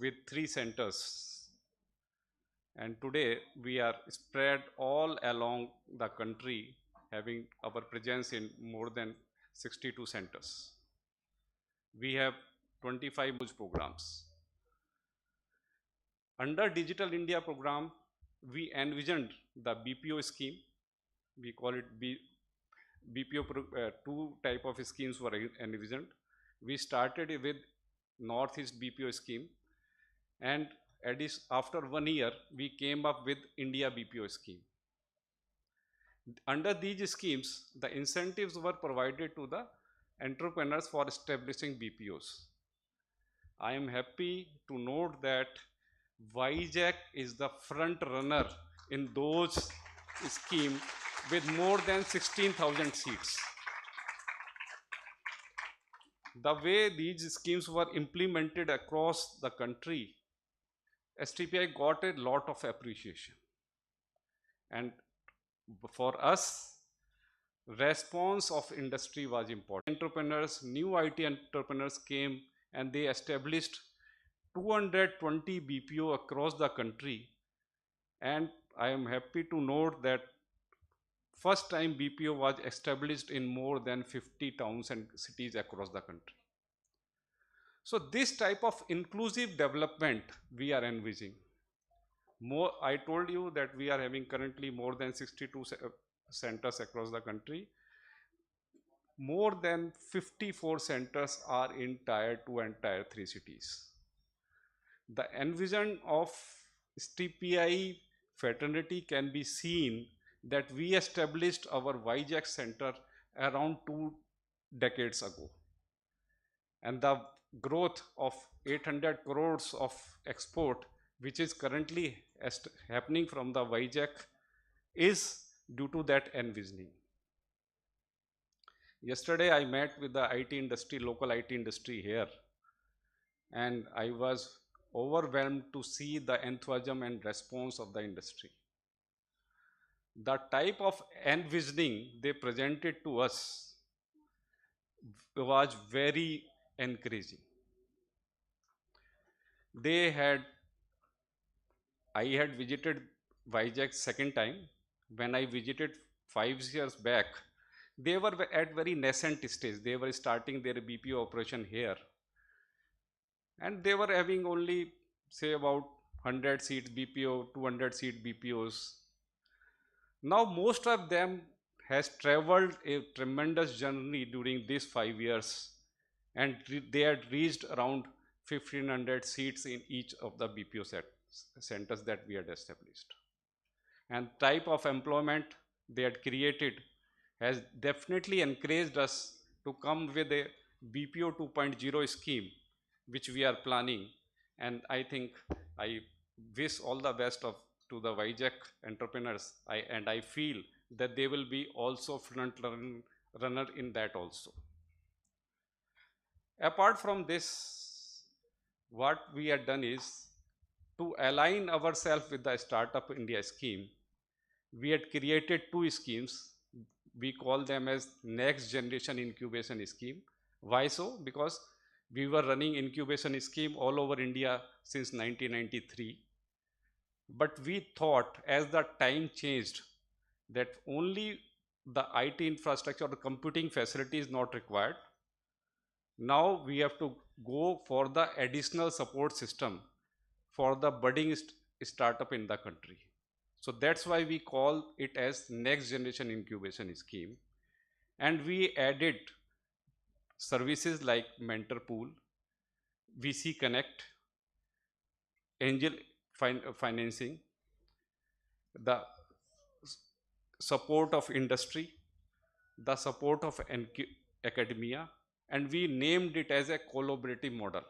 with 3 centers, and today we are spread all along the country, having our presence in more than 62 centers. We have 25 programs. Under Digital India program, we envisioned the BPO scheme. We call it BPO, two type of schemes were envisioned. We started with Northeast BPO scheme, and after 1 year, we came up with India BPO scheme. Under these schemes, the incentives were provided to the entrepreneurs for establishing BPOs. I am happy to note that Vizag is the front runner in those schemes with more than 16,000 seats. The way these schemes were implemented across the country, STPI got a lot of appreciation. And for us, response of industry was important. Entrepreneurs, new IT entrepreneurs came and they established 220 BPO across the country. And I am happy to note that first time BPO was established in more than 50 towns and cities across the country. So this type of inclusive development we are envisaging. I told you that we are having currently more than 62 centers across the country. More than 54 centers are in Tier 2 and Tier 3 cities. The envision of STPI fraternity can be seen that we established our Vizag center around 2 decades ago. And the growth of 800 crores of export, which is currently happening from the Vizag, is due to that envisioning. Yesterday, I met with the IT industry, local IT industry here, and I was overwhelmed to see the enthusiasm and response of the industry. The type of envisioning they presented to us was very encouraging. I had visited Vizag second time. When I visited 5 years back, they were at very nascent stage. They were starting their BPO operation here. And they were having only, say, about 100 seats BPO, 200 seat BPOs. Now, most of them has traveled a tremendous journey during these 5 years, and they had reached around 1,500 seats in each of the BPO centers that we had established. And type of employment they had created has definitely encouraged us to come with a BPO 2.0 scheme, which we are planning. And I think I wish all the best to the Vizag entrepreneurs, and I feel that they will be also front runner in that also. Apart from this, what we have done is to align ourselves with the Startup India scheme. We had created 2 schemes. We call them as Next Generation Incubation Scheme. Why so? Because we were running incubation scheme all over India since 1993. But we thought as the time changed that only the IT infrastructure or the computing facility is not required. Now we have to go for the additional support system for the budding startup in the country. So that's why we call it as Next Generation Incubation Scheme. And we added services like Mentor Pool, VC Connect, Angel Financing, the support of industry, the support of academia, and we named it as a collaborative model.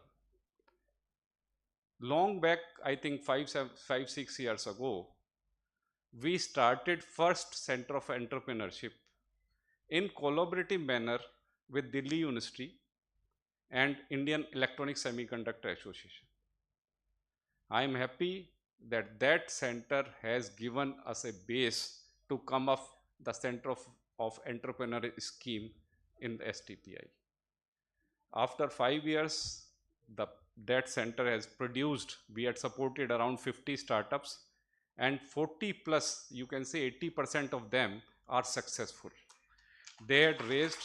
Long back, I think 6 years ago, we started first Center of Entrepreneurship in collaborative manner with Delhi University and Indian Electronic Semiconductor Association. I am happy that that center has given us a base to come up the Center of Entrepreneur Scheme in the STPI. After 5 years, that center has produced, we had supported around 50 startups, and 40 plus, you can say 80% of them are successful. They had raised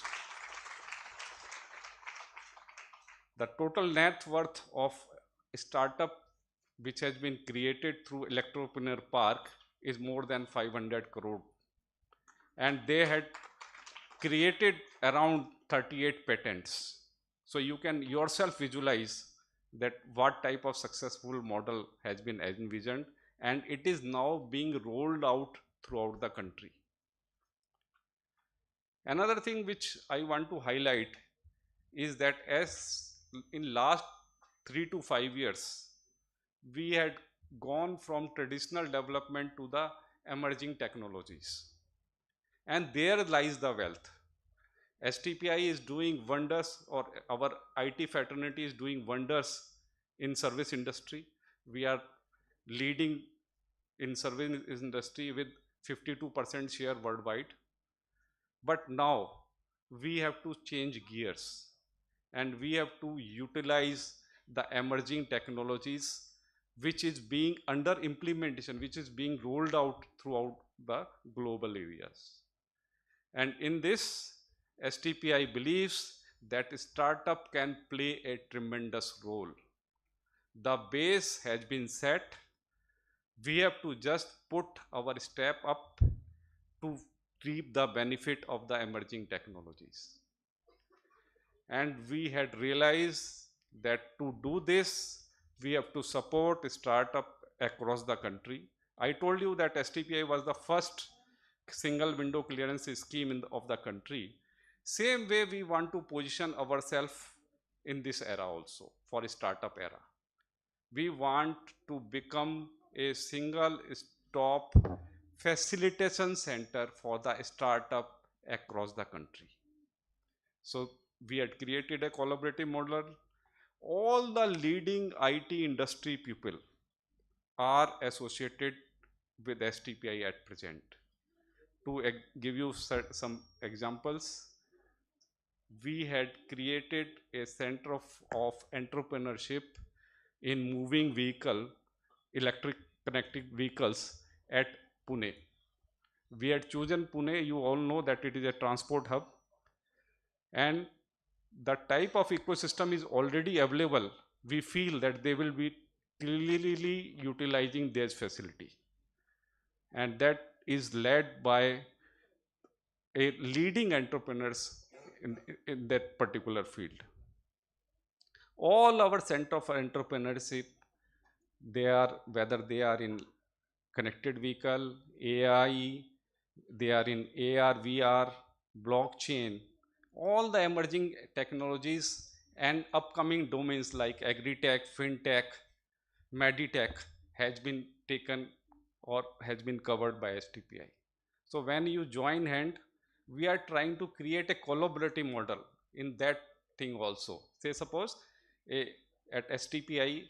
the total net worth of a startup which has been created through Electropreneur Park is more than 500 crore. And they had created around 38 patents. So you can yourself visualize that what type of successful model has been envisioned, and it is now being rolled out throughout the country. Another thing which I want to highlight is that as in last 3 to 5 years, we had gone from traditional development to the emerging technologies. And there lies the wealth. STPI is doing wonders, or our IT fraternity is doing wonders in service industry. We are leading in service industry with 52% share worldwide. But now we have to change gears and we have to utilize the emerging technologies which is being under implementation, which is being rolled out throughout the global areas. And in this, STPI believes that startup can play a tremendous role. The base has been set. We have to just put our step up to reap the benefit of the emerging technologies. And we had realized that to do this, we have to support startup across the country. I told you that STPI was the first single window clearance scheme of the country. Same way we want to position ourselves in this era also, for a startup era. We want to become a single stop facilitation center for the startup across the country. So we had created a collaborative model. All the leading IT industry people are associated with STPI at present. To give you some examples, we had created a center of entrepreneurship in moving vehicle, electric connected vehicles at Pune. We had chosen Pune, you all know that it is a transport hub, and the type of ecosystem is already available. We feel that they will be clearly utilizing this facility, and that is led by a leading entrepreneurs in that particular field. All our center of entrepreneurship, whether they are in connected vehicle, AI, they are in AR, VR, blockchain, all the emerging technologies and upcoming domains like agri-tech, fintech, meditech has been taken or has been covered by STPI. So when you join hand, we are trying to create a collaborative model in that thing also. Say suppose at STPI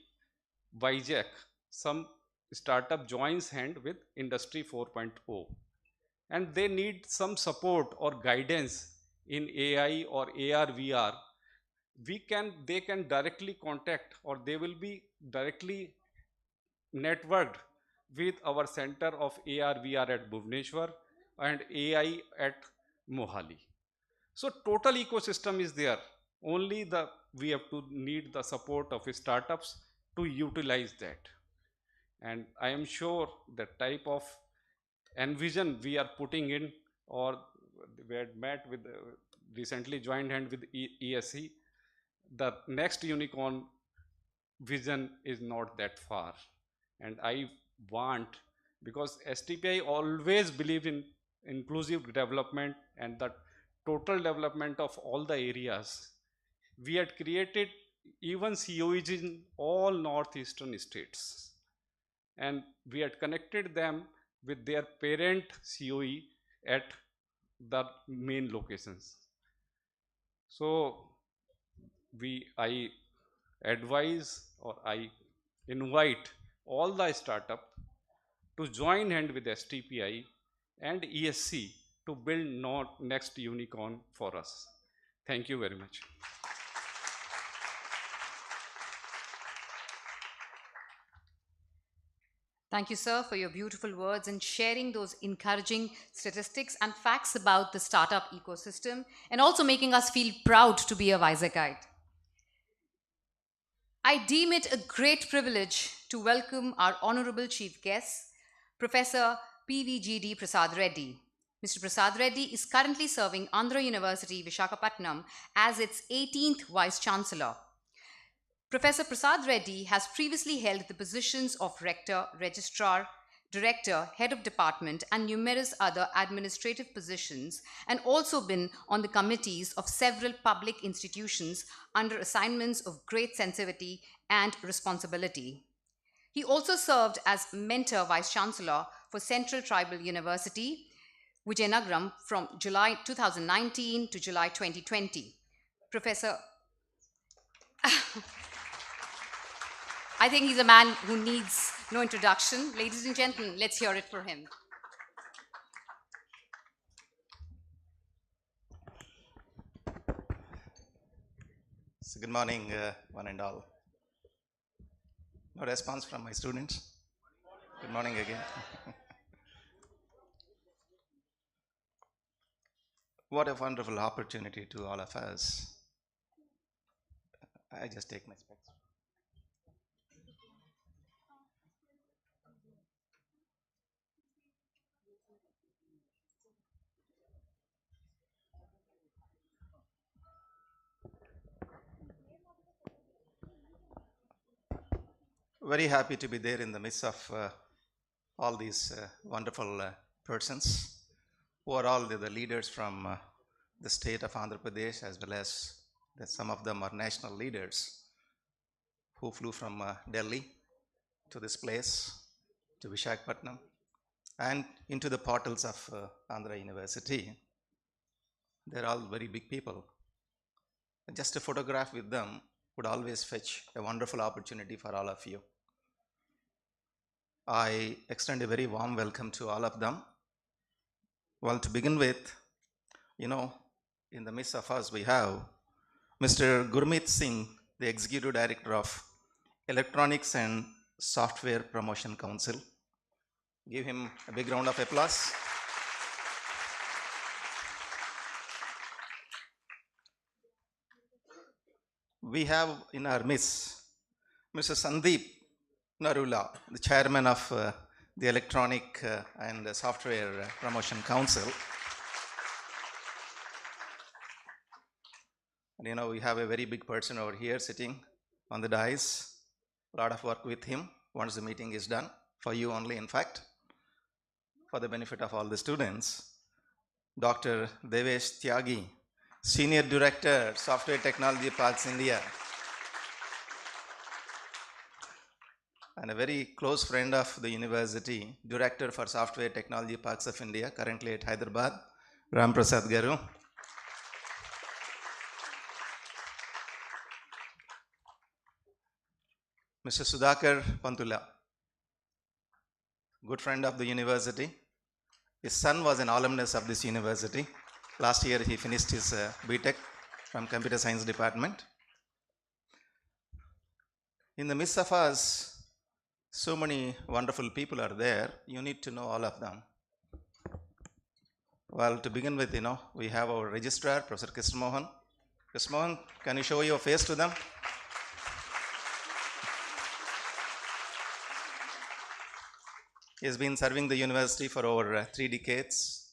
Vizag, some startup joins hand with Industry 4.0 and they need some support or guidance in AI or AR VR. They can directly contact, or they will be directly networked with our center of AR VR at Bhubaneswar and AI at Mohali. So total ecosystem is there. Only we have to need the support of startups to utilize that. And I am sure the type of envision we are putting in, or we had met with recently joined hand with ESC, the next unicorn vision is not that far. And I want, because STPI always believe in inclusive development and the total development of all the areas. we had created even COEs in all northeastern states. And we had connected them with their parent COE at the main locations. So I advise or I invite all the startup to join hand with STPI and ESC to build next unicorn for us. Thank you very much. Thank you, sir, for your beautiful words and sharing those encouraging statistics and facts about the startup ecosystem, and also making us feel proud to be a Wiser Guide. I deem it a great privilege to welcome our honorable chief guest, Professor Pvgd Prasad Reddy. Mr. Prasad Reddy is currently serving Andhra University, Visakhapatnam as its 18th Vice Chancellor. Professor Prasad Reddy has previously held the positions of Rector, Registrar, Director, Head of Department, and numerous other administrative positions, and also been on the committees of several public institutions under assignments of great sensitivity and responsibility. He also served as Mentor Vice Chancellor for Central Tribal University, Vijayanagaram, from July 2019 to July 2020. Professor I think he's a man who needs no introduction. Ladies and gentlemen, let's hear it for him. So good morning, one and all. No response from my students. Good morning again. What a wonderful opportunity to all of us. I just take my specs. Very happy to be there in the midst of all these wonderful persons who are all the leaders from the state of Andhra Pradesh, as well as some of them are national leaders who flew from Delhi to this place, to Visakhapatnam, and into the portals of Andhra University. They're all very big people. Just a photograph with them would always fetch a wonderful opportunity for all of you. I extend a very warm welcome to all of them. Well, to begin with, in the midst of us we have Mr. Gurmeet Singh, the Executive Director of Electronics and Software Promotion Council. Give him a big round of applause. We have in our midst Mr. Sandeep Narula, the chairman of the Electronic and Software Promotion Council. And we have a very big person over here sitting on the dais. A lot of work with him once the meeting is done, for you only, in fact, for the benefit of all the students. Dr. Devesh Tyagi, Senior Director, Software Technology Parks India, and a very close friend of the university, Director for Software Technology Parks of India, currently at Hyderabad, Ram Prasad Garu. Mr. Sudhakar Pantula, good friend of the university. His son was an alumnus of this university. Last year he finished his BTech from Computer Science Department. In the midst of us, so many wonderful people are there. You need to know all of them. Well, to begin with, we have our registrar, Professor Krishna Mohan. Krishna Mohan, can you show your face to them? He has been serving the university for over 3 decades.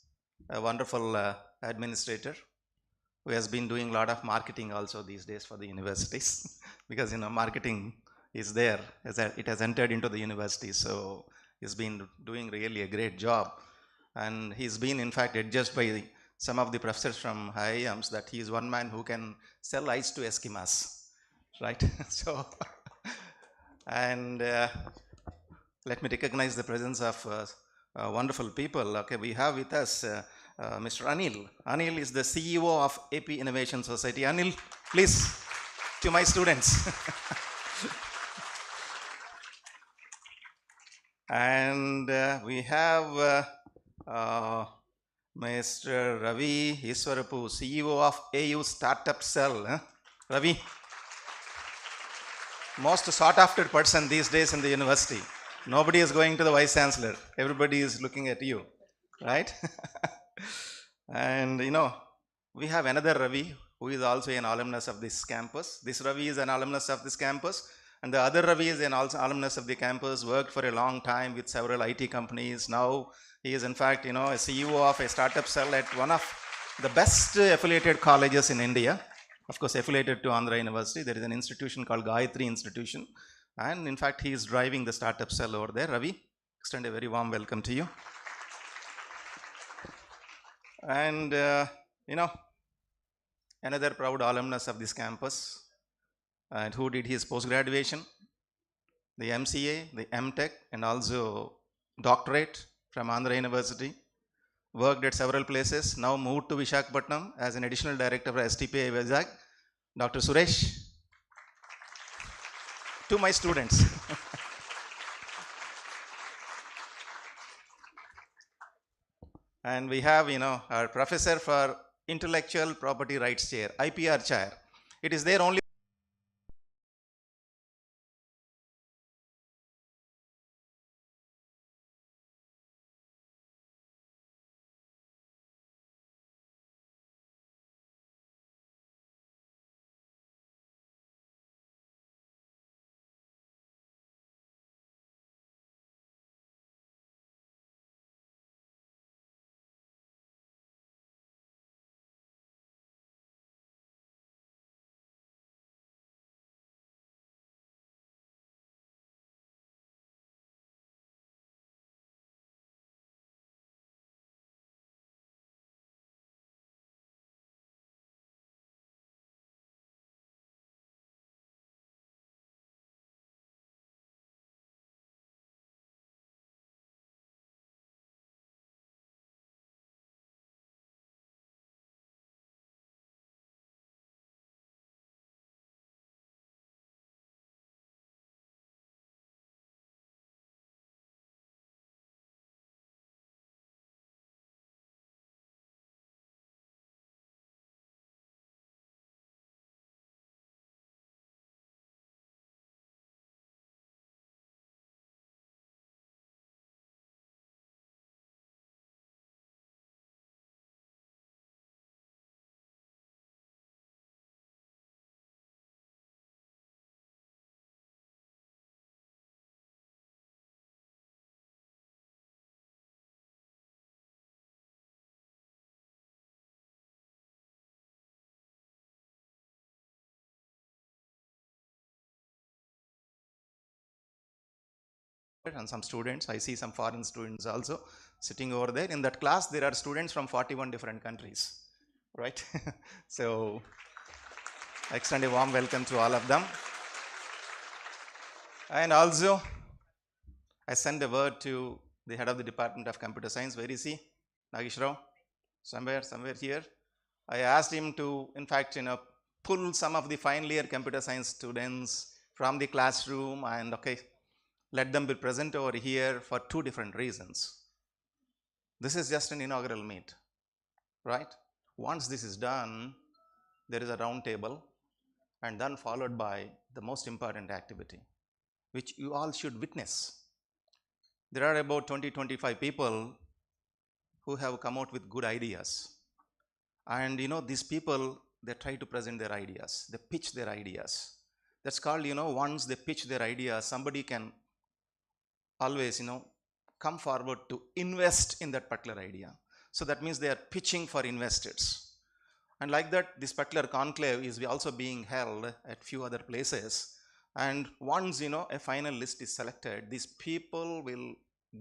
A wonderful administrator who has been doing a lot of marketing also these days for the universities because marketing is there, it has entered into the university, so he's been doing really a great job, and he's been in fact adjudged by some of the professors from IIMs that he is one man who can sell ice to Eskimos, right? So, and let me recognize the presence of wonderful people. Okay, we have with us Mr. Anil. Anil is the CEO of AP Innovation Society. Anil, please, to my students. And we have Mr. Ravi Ishwarapu, CEO of AU Startup Cell. Ravi, most sought after person these days in the university. Nobody is going to the Vice Chancellor. Everybody is looking at you, right? And we have another Ravi who is also an alumnus of this campus. This Ravi is an alumnus of this campus. And the other Ravi is an alumnus of the campus, worked for a long time with several IT companies. Now he is in fact, a CEO of a startup cell at one of the best affiliated colleges in India. Of course, affiliated to Andhra University. There is an institution called Gayatri Institution. And in fact, he is driving the startup cell over there. Ravi, extend a very warm welcome to you. And, another proud alumnus of this campus, and who did his post-graduation, the MCA, the MTech, and also doctorate from Andhra University, worked at several places, now moved to Visakhapatnam as an additional director for STPI Vizag, Dr. Suresh. To my students. And we have, our professor for Intellectual Property Rights Chair, IPR Chair. It is there only and some students. I see some foreign students also sitting over there. In that class, there are students from 41 different countries, right? So I extend a warm welcome to all of them. And also, I send a word to the head of the Department of Computer Science. Where is he? Nagesh Rao? Somewhere here. I asked him to, in fact, pull some of the final year computer science students from the classroom and, let them be present over here for two different reasons. This is just an inaugural meet, right? Once this is done, there is a round table and then followed by the most important activity, which you all should witness. There are about 20-25 people who have come out with good ideas. And these people, they try to present their ideas. They pitch their ideas. That's called, once they pitch their ideas, somebody can always, come forward to invest in that particular idea. So that means they are pitching for investors. And like that, this particular conclave is also being held at few other places. And once, a final list is selected, these people will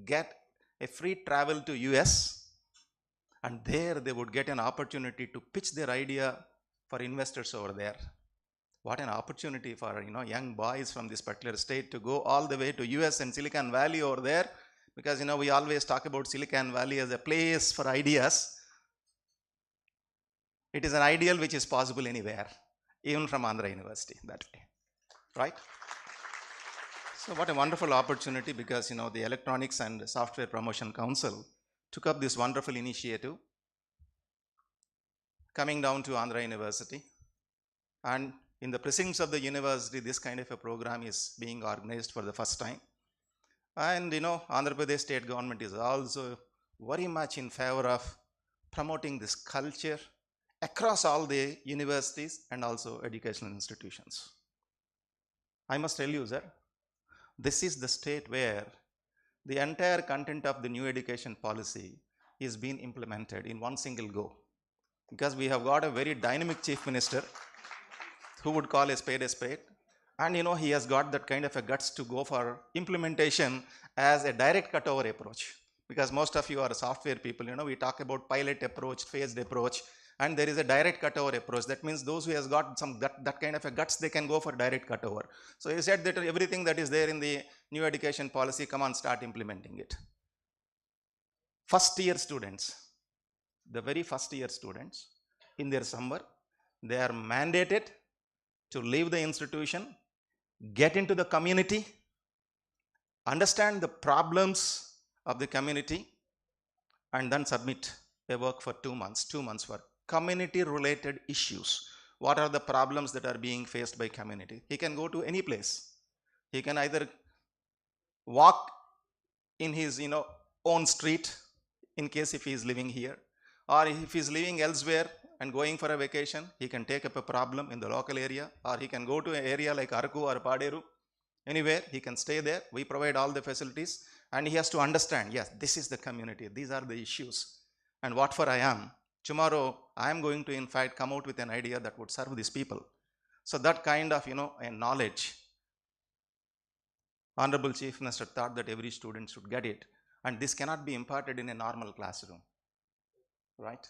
get a free travel to US And there they would get an opportunity to pitch their idea for investors over there. What an opportunity for young boys from this particular state to go all the way to US and Silicon Valley over there, because we always talk about Silicon Valley as a place for ideas. It is an ideal which is possible anywhere, even from Andhra University that way, right? So what a wonderful opportunity, because the Electronics and Software Promotion Council took up this wonderful initiative coming down to Andhra University, and in the precincts of the university this kind of a program is being organized for the first time. And Andhra Pradesh state government is also very much in favor of promoting this culture across all the universities and also educational institutions. I must tell you, sir, this is the state where the entire content of the new education policy is being implemented in one single go, because we have got a very dynamic chief minister who would call a spade, and he has got that kind of a guts to go for implementation as a direct cutover approach. Because most of you are software people, we talk about pilot approach, phased approach, and there is a direct cutover approach. That means those who has got some that kind of a guts, they can go for direct cutover. So he said that everything that is there in the new education policy, come on, start implementing it. First year students, the very first year students, in their summer, they are mandated to leave the institution, get into the community, understand the problems of the community, and then submit a work for 2 months, 2 months for community related issues. What are the problems that are being faced by community? He can go to any place. He can either walk in his own street, in case if he is living here, or if he is living elsewhere and going for a vacation, he can take up a problem in the local area, or he can go to an area like Araku or Paderu. Anywhere he can stay there. We provide all the facilities, and he has to understand, yes, this is the community, these are the issues, and what for I am. Tomorrow I am going to in fact come out with an idea that would serve these people. So that kind of a knowledge, Honorable Chief Minister thought that every student should get it, and this cannot be imparted in a normal classroom, right?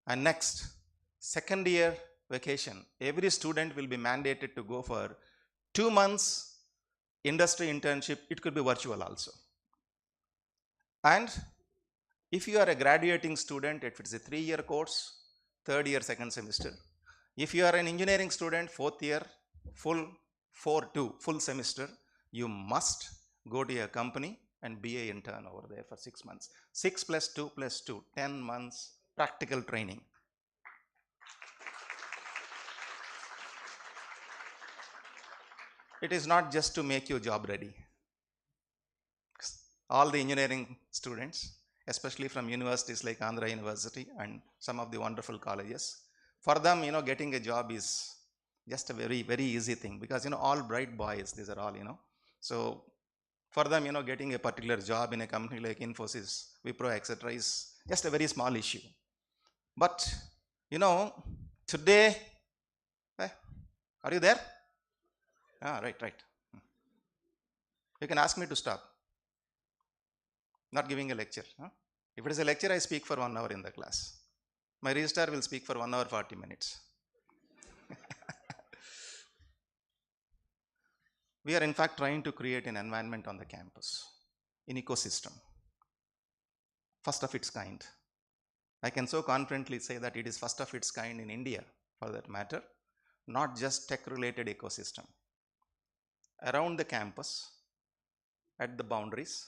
And next, second year vacation, every student will be mandated to go for 2 months industry internship. It could be virtual also. And if you are a graduating student, if it's a 3-year course, 3rd year, 2nd semester. If you are an engineering student, 4th year, full semester, you must go to a company and be an intern over there for 6 months. 6 plus 2 plus 2, 10 months practical training. It is not just to make you job ready. All the engineering students, especially from universities like Andhra University and some of the wonderful colleges, for them, getting a job is just a very, very easy thing, because, all bright boys, these are all, So for them, getting a particular job in a company like Infosys, Wipro, etc. is just a very small issue. But, today, are you there? Right. You can ask me to stop. Not giving a lecture. If it is a lecture, I speak for 1 hour in the class. My registrar will speak for 1 hour 40 minutes. We are in fact trying to create an environment on the campus, an ecosystem, first of its kind. I can so confidently say that it is first of its kind in India, for that matter, not just tech-related ecosystem. Around the campus, at the boundaries,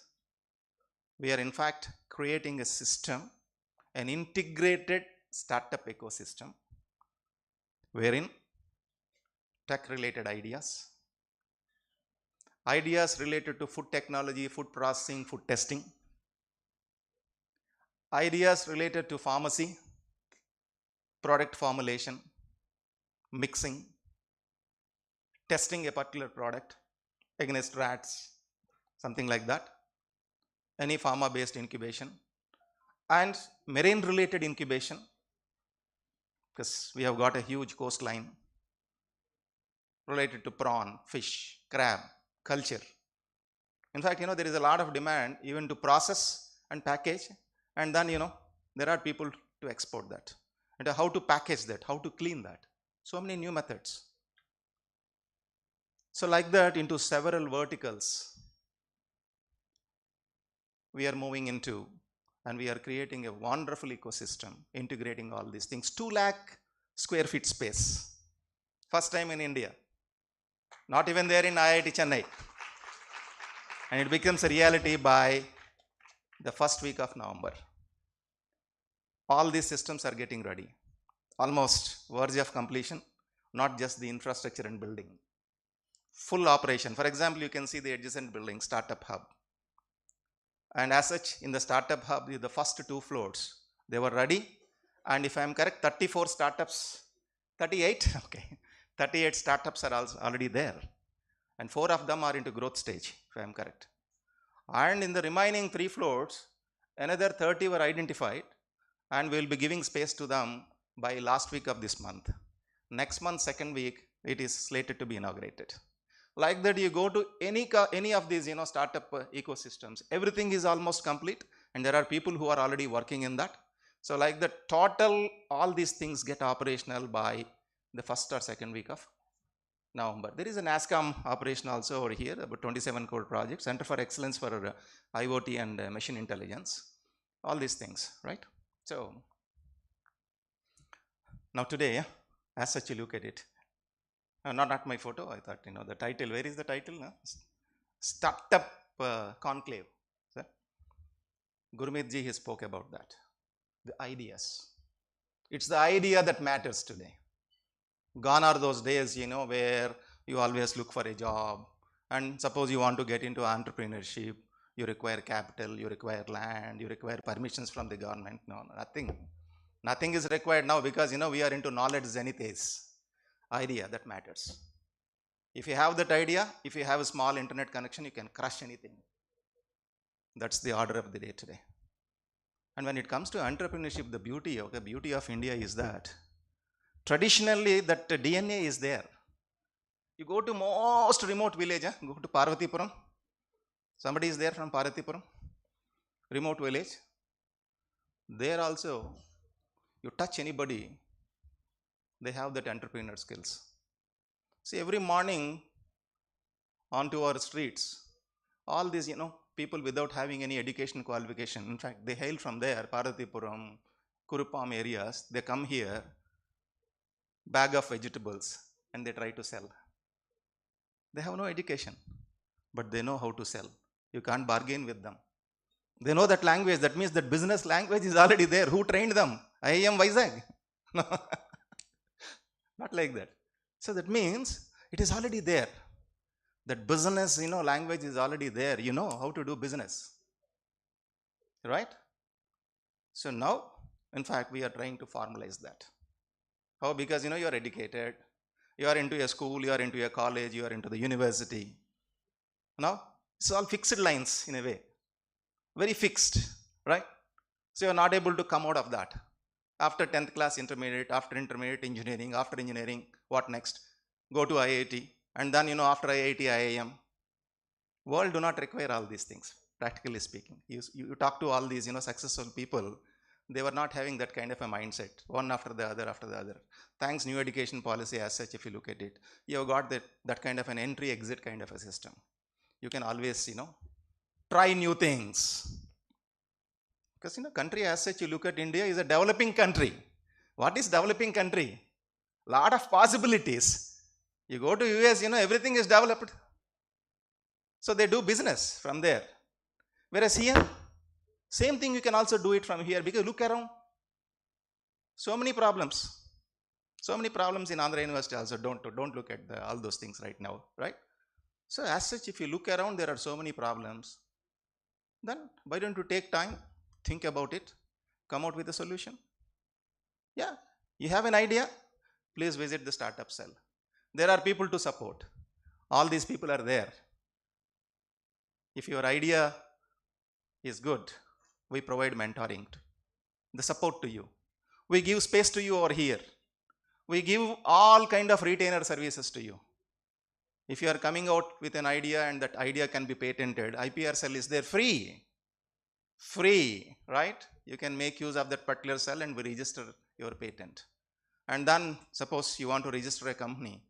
we are in fact creating a system, an integrated startup ecosystem, wherein tech-related ideas related to food technology, food processing, food testing, ideas related to pharmacy, product formulation, mixing, testing a particular product against rats, something like that, any pharma-based incubation, and marine-related incubation, because we have got a huge coastline related to prawn, fish, crab, culture. In fact, there is a lot of demand even to process and package and then, There are people to export that. And how to package that, how to clean that. So many new methods. So like that, into several verticals, we are moving into, and we are creating a wonderful ecosystem, integrating all these things. 2 lakh square feet space. First time in India. Not even there in IIT Chennai. And it becomes a reality by the first week of November. All these systems are getting ready. Almost verge of completion, not just the infrastructure and building. Full operation. For example, you can see the adjacent building, Startup Hub. And as such, in the Startup Hub, the first 2 floors, they were ready. And if I am correct, 34 startups, 38, okay, 38 startups are also already there. And 4 of them are into growth stage, if I am correct. And in the remaining 3 floors, another 30 were identified, and we will be giving space to them by last week of this month. Next month, second week, it is slated to be inaugurated. Like that, you go to any of these startup ecosystems, everything is almost complete, and there are people who are already working in that. So like the total, all these things get operational by the first or second week of November. There is an ASCOM operation also over here, about 27 crore project, Center for Excellence for IoT and Machine Intelligence, all these things, right? So now today, as such, you look at it. Not my photo, I thought, the title, where is the title? No? Startup Conclave. So, Gurmeet ji, he spoke about that. The ideas. It's the idea that matters today. Gone are those days, where you always look for a job, and suppose you want to get into entrepreneurship, you require capital, you require land, you require permissions from the government. No, nothing. Nothing is required now because, we are into knowledge zeniths. Idea that matters. If you have that idea, if you have a small internet connection, you can crush anything. That's the order of the day today. And when it comes to entrepreneurship, the beauty of India is that traditionally that DNA is there. You go to most remote village, go to Parvatipuram. Somebody is there from Parvatipuram, remote village. There also, you touch anybody, they have that entrepreneur skills. See, every morning onto our streets, all these, people without having any education qualification, in fact, they hail from there, Parvatipuram, Kurupam areas, they come here, bag of vegetables, and they try to sell. They have no education, but they know how to sell. You can't bargain with them. They know that language, that means that business language is already there. Who trained them? IIM Vizag? No. Not like that. So that means it is already there. That business, language is already there. You know how to do business. Right? So now, in fact, we are trying to formalize that. How? Because, you are educated. You are into a school, you are into a college, you are into the university. Now, it's all fixed lines in a way. Very fixed, right? So you are not able to come out of that. After 10th class intermediate, after intermediate engineering, after engineering, what next? Go to IIT, and then, after IIT, IIM. World do not require all these things, practically speaking. You talk to all these, successful people, they were not having that kind of a mindset, one after the other. Thanks new education policy as such, if you look at it, you have got that kind of an entry-exit kind of a system. You can always, try new things. Because, country as such, you look at India is a developing country. What is developing country? Lot of possibilities. You go to US, everything is developed. So they do business from there. Whereas here, same thing you can also do it from here, because look around. So many problems. So many problems in Andhra University also. Don't look at all those things right now, right? So as such, if you look around, there are so many problems. Then why don't you take time, think about it, come out with a solution? Yeah, you have an idea, please visit the startup cell. There are people to support. All these people are there. If your idea is good, we provide mentoring, the support to you. We give space to you over here. We give all kind of retainer services to you. If you are coming out with an idea and that idea can be patented, IPR cell is there free. free, right? You can make use of that particular cell and we register your patent. And then suppose you want to register a company,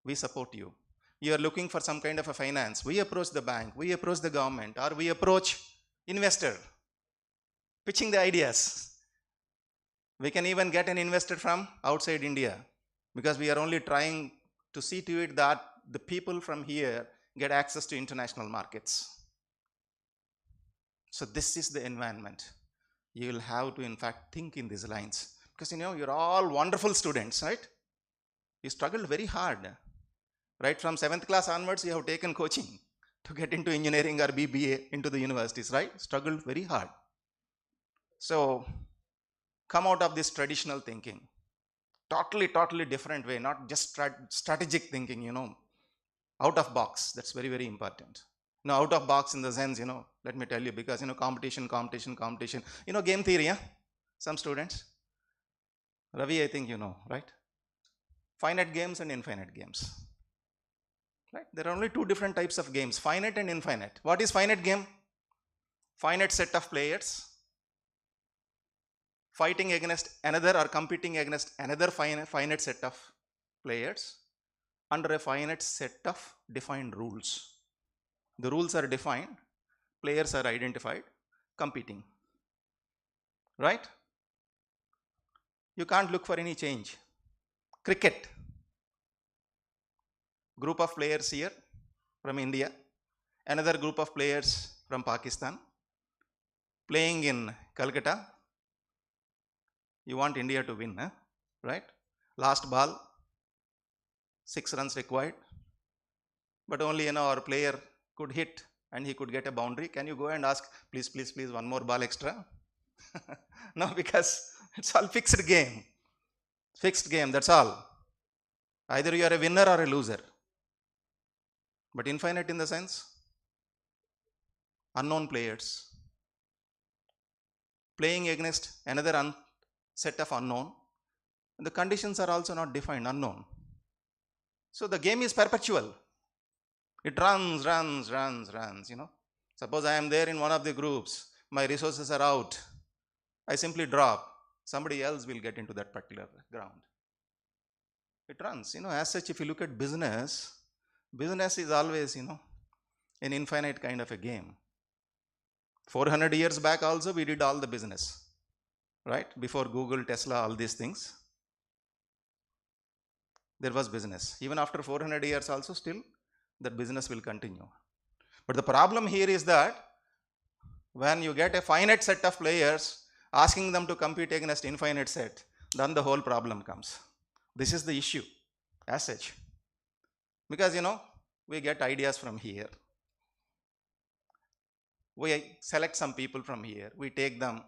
we support you. You are looking for some kind of a finance, we approach the bank, we approach the government, or we approach investor, pitching the ideas. We can even get an investor from outside India, because we are only trying to see to it that the people from here get access to international markets. So this is the environment. You will have to in fact think in these lines, because you're all wonderful students, right? You struggled very hard. Right from 7th class onwards, you have taken coaching to get into engineering or BBA into the universities, right? Struggled very hard. So come out of this traditional thinking. Totally different way, not just strategic thinking, out of box. That's very, very important. Out of box in the sense, let me tell you, because, competition. Game theory, yeah? Some students. Ravi, I think you know, right? Finite games and infinite games. Right? There are only two different types of games, finite and infinite. What is finite game? Finite set of players fighting against another or competing against another finite set of players under a finite set of defined rules. The rules are defined, players are identified, competing. Right? You can't look for any change. Cricket. Group of players here from India, another group of players from Pakistan, playing in Calcutta. You want India to win, right? Last ball, 6 runs required, but only our player could hit and he could get a boundary. Can you go and ask, please, one more ball extra? No, because it's all fixed game. Fixed game, that's all. Either you are a winner or a loser. But infinite in the sense, unknown players playing against another set of unknown. And the conditions are also not defined, unknown. So the game is perpetual. It runs. Suppose I am there in one of the groups, my resources are out. I simply drop. Somebody else will get into that particular ground. It runs. As such, if you look at business is always, an infinite kind of a game. 400 years back also, we did all the business, right? Before Google, Tesla, all these things, there was business. Even after 400 years also, still, that business will continue. But the problem here is that when you get a finite set of players, asking them to compete against infinite set, then the whole problem comes. This is the issue, as such. Because, we get ideas from here. We select some people from here. We take them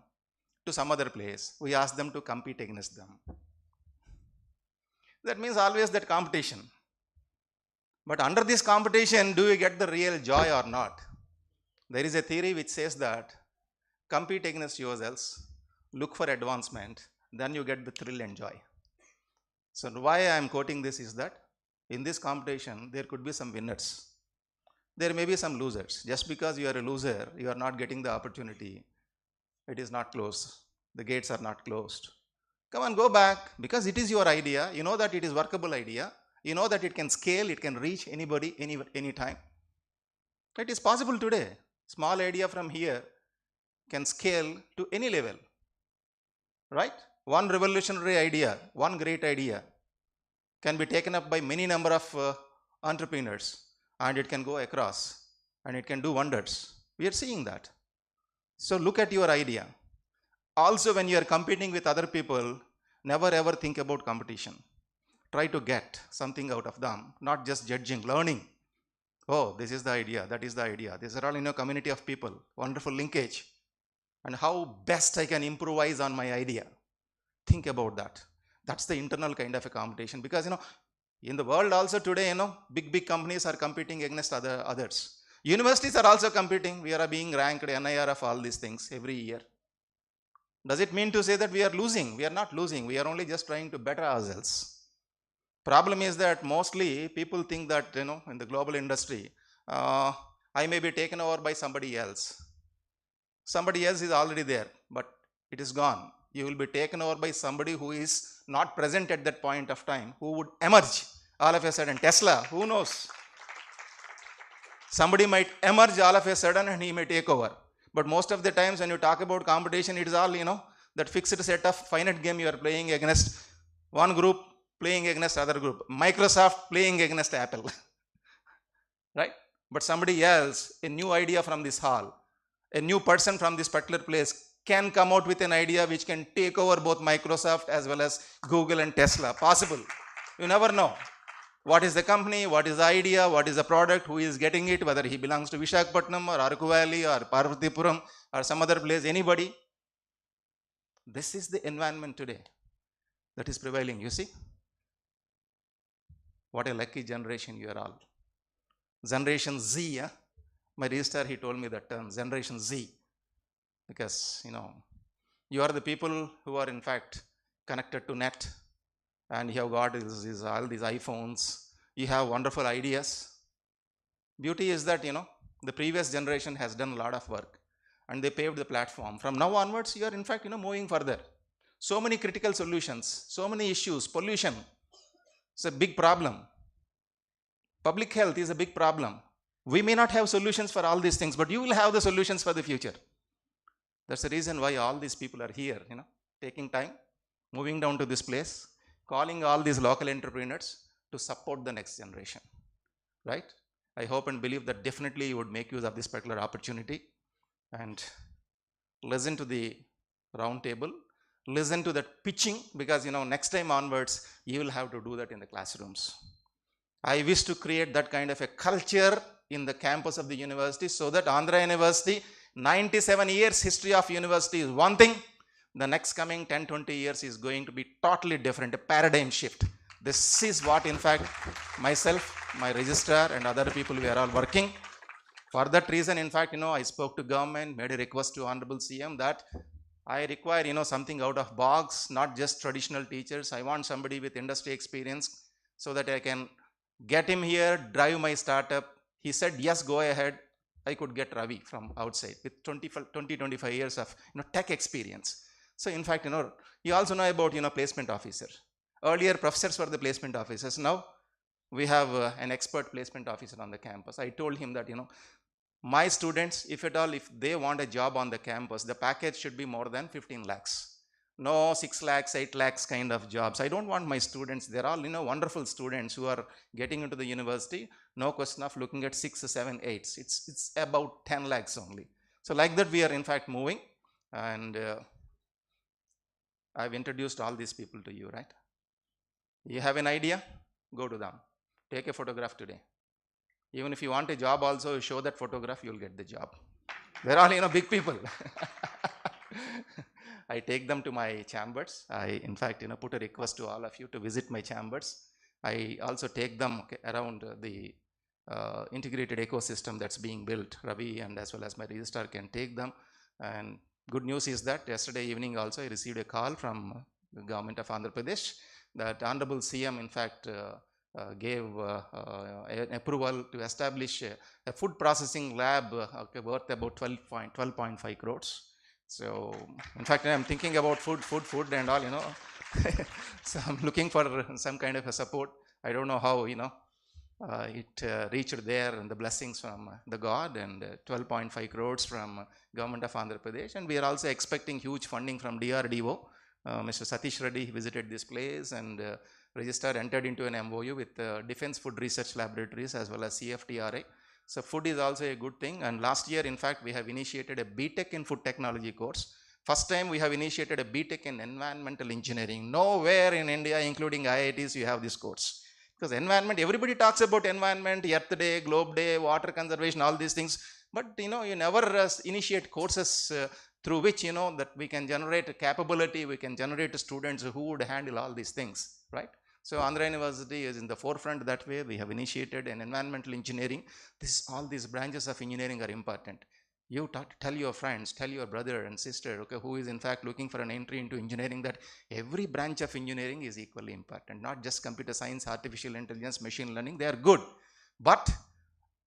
to some other place. We ask them to compete against them. That means always that competition. But under this competition, do you get the real joy or not? There is a theory which says that compete against yourselves, look for advancement, then you get the thrill and joy. So why I am quoting this is that in this competition, there could be some winners. There may be some losers. Just because you are a loser, you are not getting the opportunity. It is not closed. The gates are not closed. Come on, go back, because it is your idea. You know that it is workable idea. You know that it can scale, it can reach anybody, anytime. It is possible today. Small idea from here can scale to any level. Right? One revolutionary idea, one great idea can be taken up by many number of entrepreneurs, and it can go across and it can do wonders. We are seeing that. So look at your idea. Also, when you are competing with other people, never ever think about competition. Try to get something out of them, not just judging, learning. Oh, this is the idea, that is the idea. These are all in a community of people, wonderful linkage. And how best I can improvise on my idea. Think about that. That's the internal kind of a competition, because in the world also today, big companies are competing against others. Universities are also competing. We are being ranked NIR of all these things every year. Does it mean to say that we are losing? We are not losing. We are only just trying to better ourselves. Problem is that mostly people think that, in the global industry, I may be taken over by somebody else. Somebody else is already there, but it is gone. You will be taken over by somebody who is not present at that point of time, who would emerge all of a sudden. Tesla, who knows? Somebody might emerge all of a sudden and he may take over. But most of the times when you talk about competition, it is all, that fixed set of finite game you are playing against one group, playing against other group. Microsoft playing against Apple. Right? But somebody else, a new idea from this hall, a new person from this particular place can come out with an idea which can take over both Microsoft as well as Google and Tesla. Possible. You never know. What is the company, what is the idea, what is the product, who is getting it, whether he belongs to Visakhapatnam or Araku Valley or Parvatipuram or some other place, anybody. This is the environment today that is prevailing, you see. What a lucky generation you are all. Generation Z, my registrar, he told me that term, Generation Z. Because, you are the people who are in fact connected to net, and you have got all these iPhones, you have wonderful ideas. Beauty is that, the previous generation has done a lot of work and they paved the platform. From now onwards, you are in fact, moving further. So many critical solutions, so many issues, pollution, it's a big problem. Public health is a big problem. We may not have solutions for all these things, but you will have the solutions for the future. That's the reason why all these people are here, taking time, moving down to this place, calling all these local entrepreneurs to support the next generation, right? I hope and believe that definitely you would make use of this particular opportunity and listen to the round table, listen to that pitching, because next time onwards, you will have to do that in the classrooms. I wish to create that kind of a culture in the campus of the university so that Andhra University, 97 years history of university is one thing, the next coming 10-20 years is going to be totally different, a paradigm shift. This is what in fact myself, my registrar and other people, we are all working. For that reason, in fact, I spoke to government, made a request to Honorable CM that I require, something out of box, not just traditional teachers. I want somebody with industry experience so that I can get him here, drive my startup. He said, yes, go ahead. I could get Ravi from outside with 20-25 years of tech experience. So in fact, you also know about placement officer. Earlier professors were the placement officers. Now we have an expert placement officer on the campus. I told him that my students, if at all, if they want a job on the campus, the package should be more than 15 lakhs. No 6 lakhs, 8 lakhs kind of jobs. I don't want my students, they're all wonderful students who are getting into the university. No question of looking at 6, 7, 8. It's about 10 lakhs only. So like that we are in fact moving, and I've introduced all these people to you, right? You have an idea, go to them. Take a photograph today. Even if you want a job also, show that photograph, you'll get the job. They're all big people. I take them to my chambers. I in fact put a request to all of you to visit my chambers. I also take them around the integrated ecosystem that's being built. Ravi and as well as my registrar can take them. And good news is that yesterday evening also I received a call from the government of Andhra Pradesh that Honorable CM in fact gave an approval to establish a food processing lab worth about 12.5 crores. So in fact I'm thinking about food and all, so I'm looking for some kind of a support. I don't know how it reached there, and the blessings from the God, and 12.5 crores from government of Andhra Pradesh. And we are also expecting huge funding from DRDO. Mr. Satish Reddy visited this place, and registrar entered into an MOU with Defense Food Research Laboratories as well as CFTRA. So food is also a good thing. And last year, in fact, we have initiated a BTech in food technology course. First time we have initiated a BTech in environmental engineering. Nowhere in India, including IITs, you have this course. Because environment, everybody talks about environment, Earth Day, Globe Day, water conservation, all these things. But you never initiate courses through which that we can generate a capability, we can generate students who would handle all these things, right? So Andhra University is in the forefront that way. We have initiated an environmental engineering. All these branches of engineering are important. You tell your friends, tell your brother and sister, okay, who is in fact looking for an entry into engineering, that every branch of engineering is equally important. Not just computer science, artificial intelligence, machine learning, they are good. But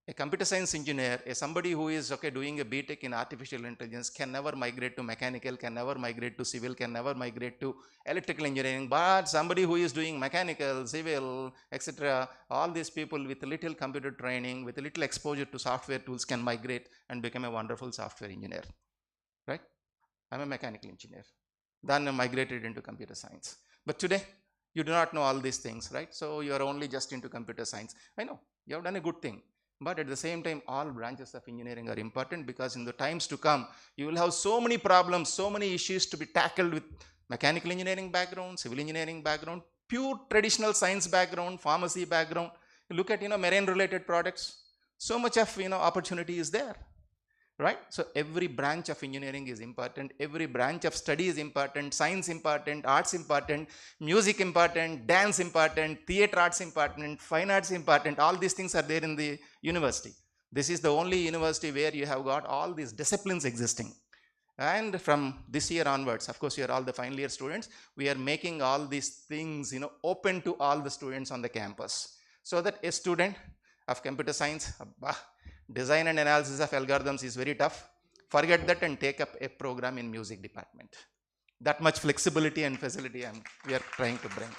A computer science engineer, somebody who is doing a BTech in artificial intelligence can never migrate to mechanical, can never migrate to civil, can never migrate to electrical engineering. But somebody who is doing mechanical, civil, etc., all these people with a little computer training, with a little exposure to software tools can migrate and become a wonderful software engineer. Right? I'm a mechanical engineer. Then I migrated into computer science. But today, you do not know all these things, right? So you are only just into computer science. I know, you have done a good thing. But at the same time, all branches of engineering are important, because in the times to come, you will have so many problems, so many issues to be tackled with mechanical engineering background, civil engineering background, pure traditional science background, pharmacy background. You look at, marine related products. So much of, opportunity is there. Right? So every branch of engineering is important, every branch of study is important, science important, arts important, music important, dance important, theatre arts important, fine arts important. All these things are there in the university. This is the only university where you have got all these disciplines existing. And from this year onwards, of course, you are all the final year students, we are making all these things, open to all the students on the campus, so that a student of computer science, design and analysis of algorithms is very tough. Forget that and take up a program in music department. That much flexibility and facility we are trying to bring.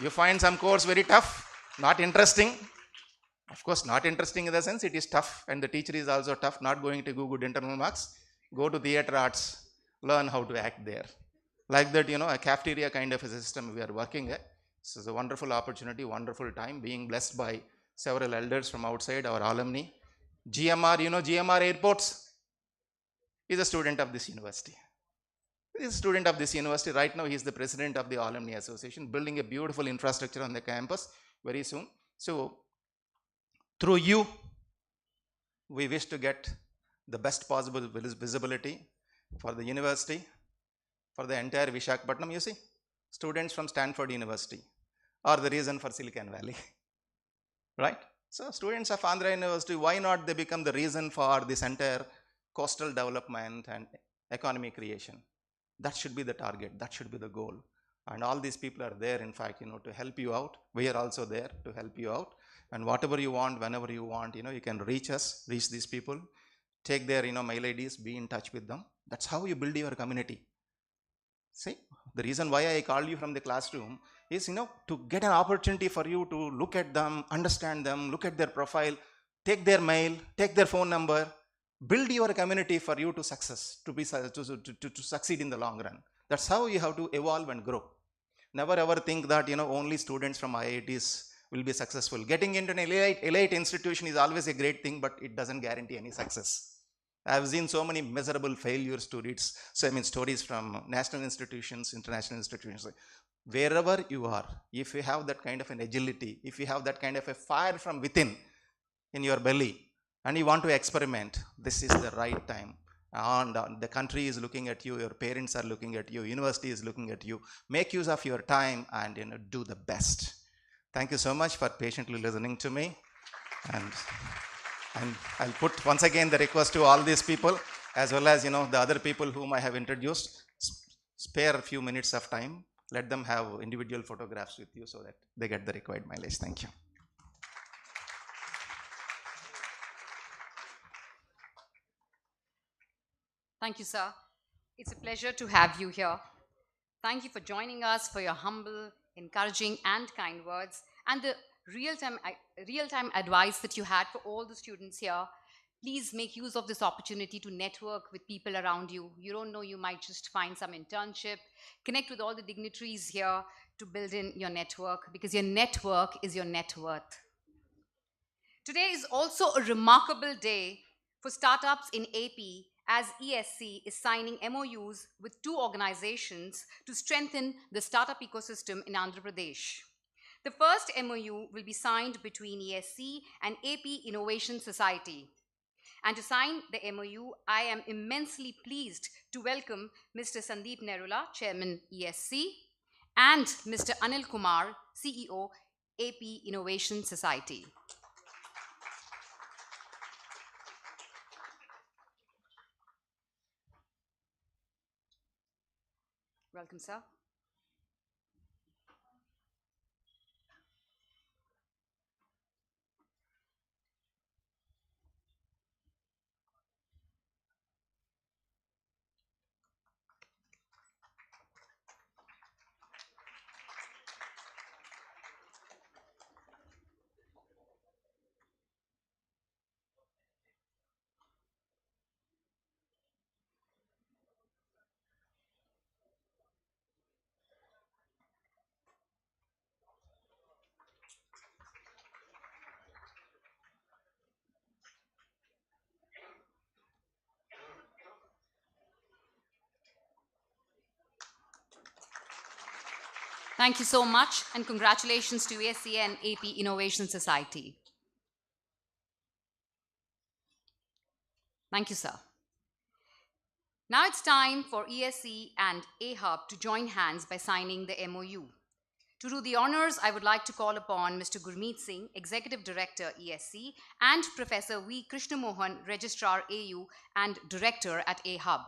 You find some course very tough, not interesting. Of course, not interesting in the sense it is tough, and the teacher is also tough, not going to go good internal marks. Go to theatre arts, learn how to act there. Like that, a cafeteria kind of a system we are working at. This is a wonderful opportunity, wonderful time, being blessed by several elders from outside, our alumni. GMR, GMR Airports is a student of this university. He is a student of this university. Right now, he is the president of the Alumni Association, building a beautiful infrastructure on the campus very soon. So, through you, we wish to get the best possible visibility for the university, for the entire Visakhapatnam. You see, students from Stanford University are the reason for Silicon Valley. Right? So students of Andhra University, why not they become the reason for this entire coastal development and economy creation? That should be the target, that should be the goal. And all these people are there, in fact, to help you out. We are also there to help you out. And whatever you want, whenever you want, you can reach us, reach these people, take their, mail IDs, be in touch with them. That's how you build your community. See, the reason why I called you from the classroom is, to get an opportunity for you to look at them, understand them, look at their profile, take their mail, take their phone number, build your community for you to success, to succeed in the long run. That's how you have to evolve and grow. Never ever think that, only students from IITs will be successful. Getting into an elite institution is always a great thing, but it doesn't guarantee any success. I have seen so many miserable failure stories. Stories from national institutions, international institutions. Wherever you are, if you have that kind of an agility, if you have that kind of a fire from within in your belly, and you want to experiment, this is the right time. And the country is looking at you, your parents are looking at you, university is looking at you. Make use of your time and do the best. Thank you so much for patiently listening to me. And I'll put once again the request to all these people, as well as the other people whom I have introduced, spare a few minutes of time. Let them have individual photographs with you so that they get the required mileage. Thank you. Thank you, sir. It's a pleasure to have you here. Thank you for joining us, for your humble, encouraging, and kind words, and the real-time advice that you had for all the students here. Please make use of this opportunity to network with people around you. You don't know, you might just find some internship. Connect with all the dignitaries here to build in your network, because your network is your net worth. Today is also a remarkable day for startups in AP, as ESC is signing MOUs with 2 organizations to strengthen the startup ecosystem in Andhra Pradesh. The first MOU will be signed between ESC and AP Innovation Society. And to sign the MOU, I am immensely pleased to welcome Mr. Sandeep Narula, Chairman ESC, and Mr. Anil Kumar, CEO, AP Innovation Society. Welcome, sir. Thank you so much, and congratulations to ESC and AP Innovation Society. Thank you, sir. Now it's time for ESC and AHUB to join hands by signing the MOU. To do the honors, I would like to call upon Mr. Gurmeet Singh, Executive Director, ESC, and Professor V. Krishnamohan, Registrar, AU, and Director at AHUB.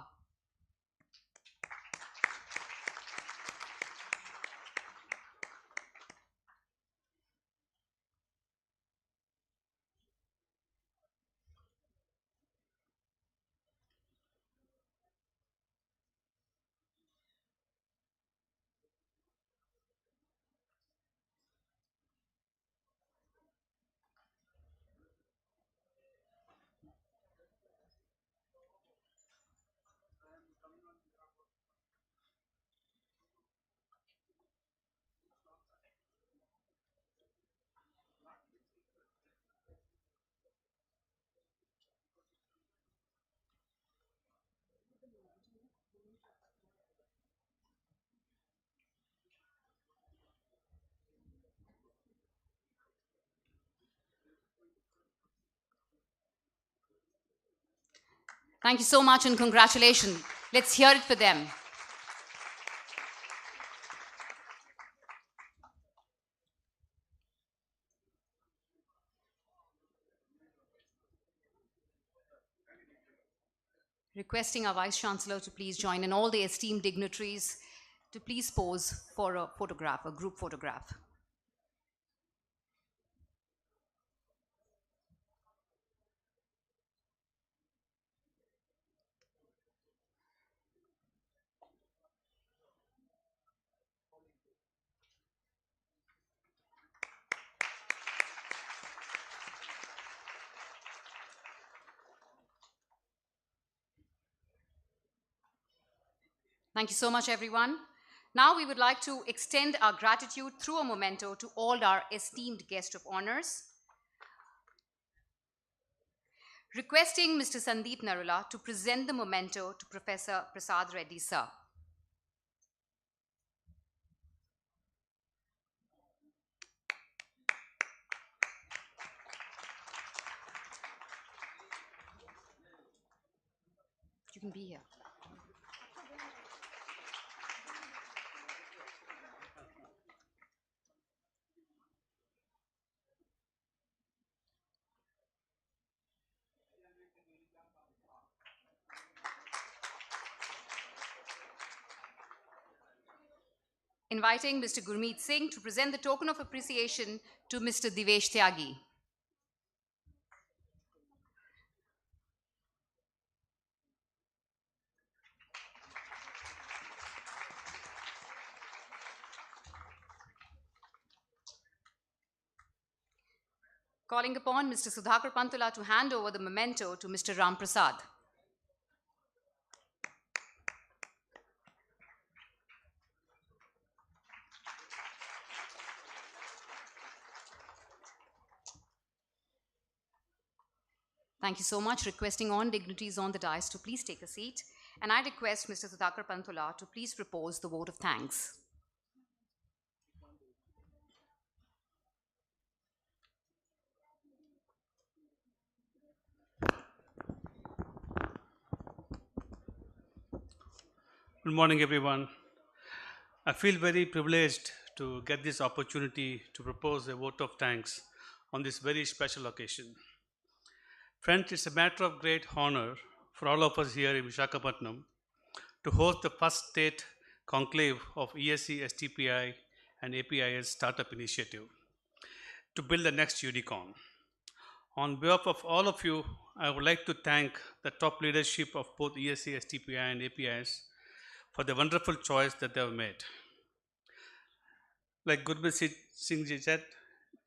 Thank you so much and congratulations. Let's hear it for them. Requesting our Vice Chancellor to please join and all the esteemed dignitaries to please pose for a photograph, a group photograph. Thank you so much, everyone. Now we would like to extend our gratitude through a memento to all our esteemed guests of honors. Requesting Mr. Sandeep Narula to present the memento to Professor Prasad Reddy, sir. You can be here. Inviting Mr. Gurmeet Singh to present the token of appreciation to Mr. Divesh Tyagi. Calling upon Mr. Sudhakar Pantula to hand over the memento to Mr. Ram Prasad. Thank you so much. Requesting all dignitaries on the dais to please take a seat. And I request Mr. Sudhakar Pantula to please propose the vote of thanks. Good morning, everyone. I feel very privileged to get this opportunity to propose a vote of thanks on this very special occasion. Friends, it's a matter of great honor for all of us here in Visakhapatnam to host the first state conclave of ESC, STPI, and APIS Startup Initiative to build the next unicorn. On behalf of all of you, I would like to thank the top leadership of both ESC, STPI, and APIS for the wonderful choice that they have made. Like Gurmeet Singh ji said,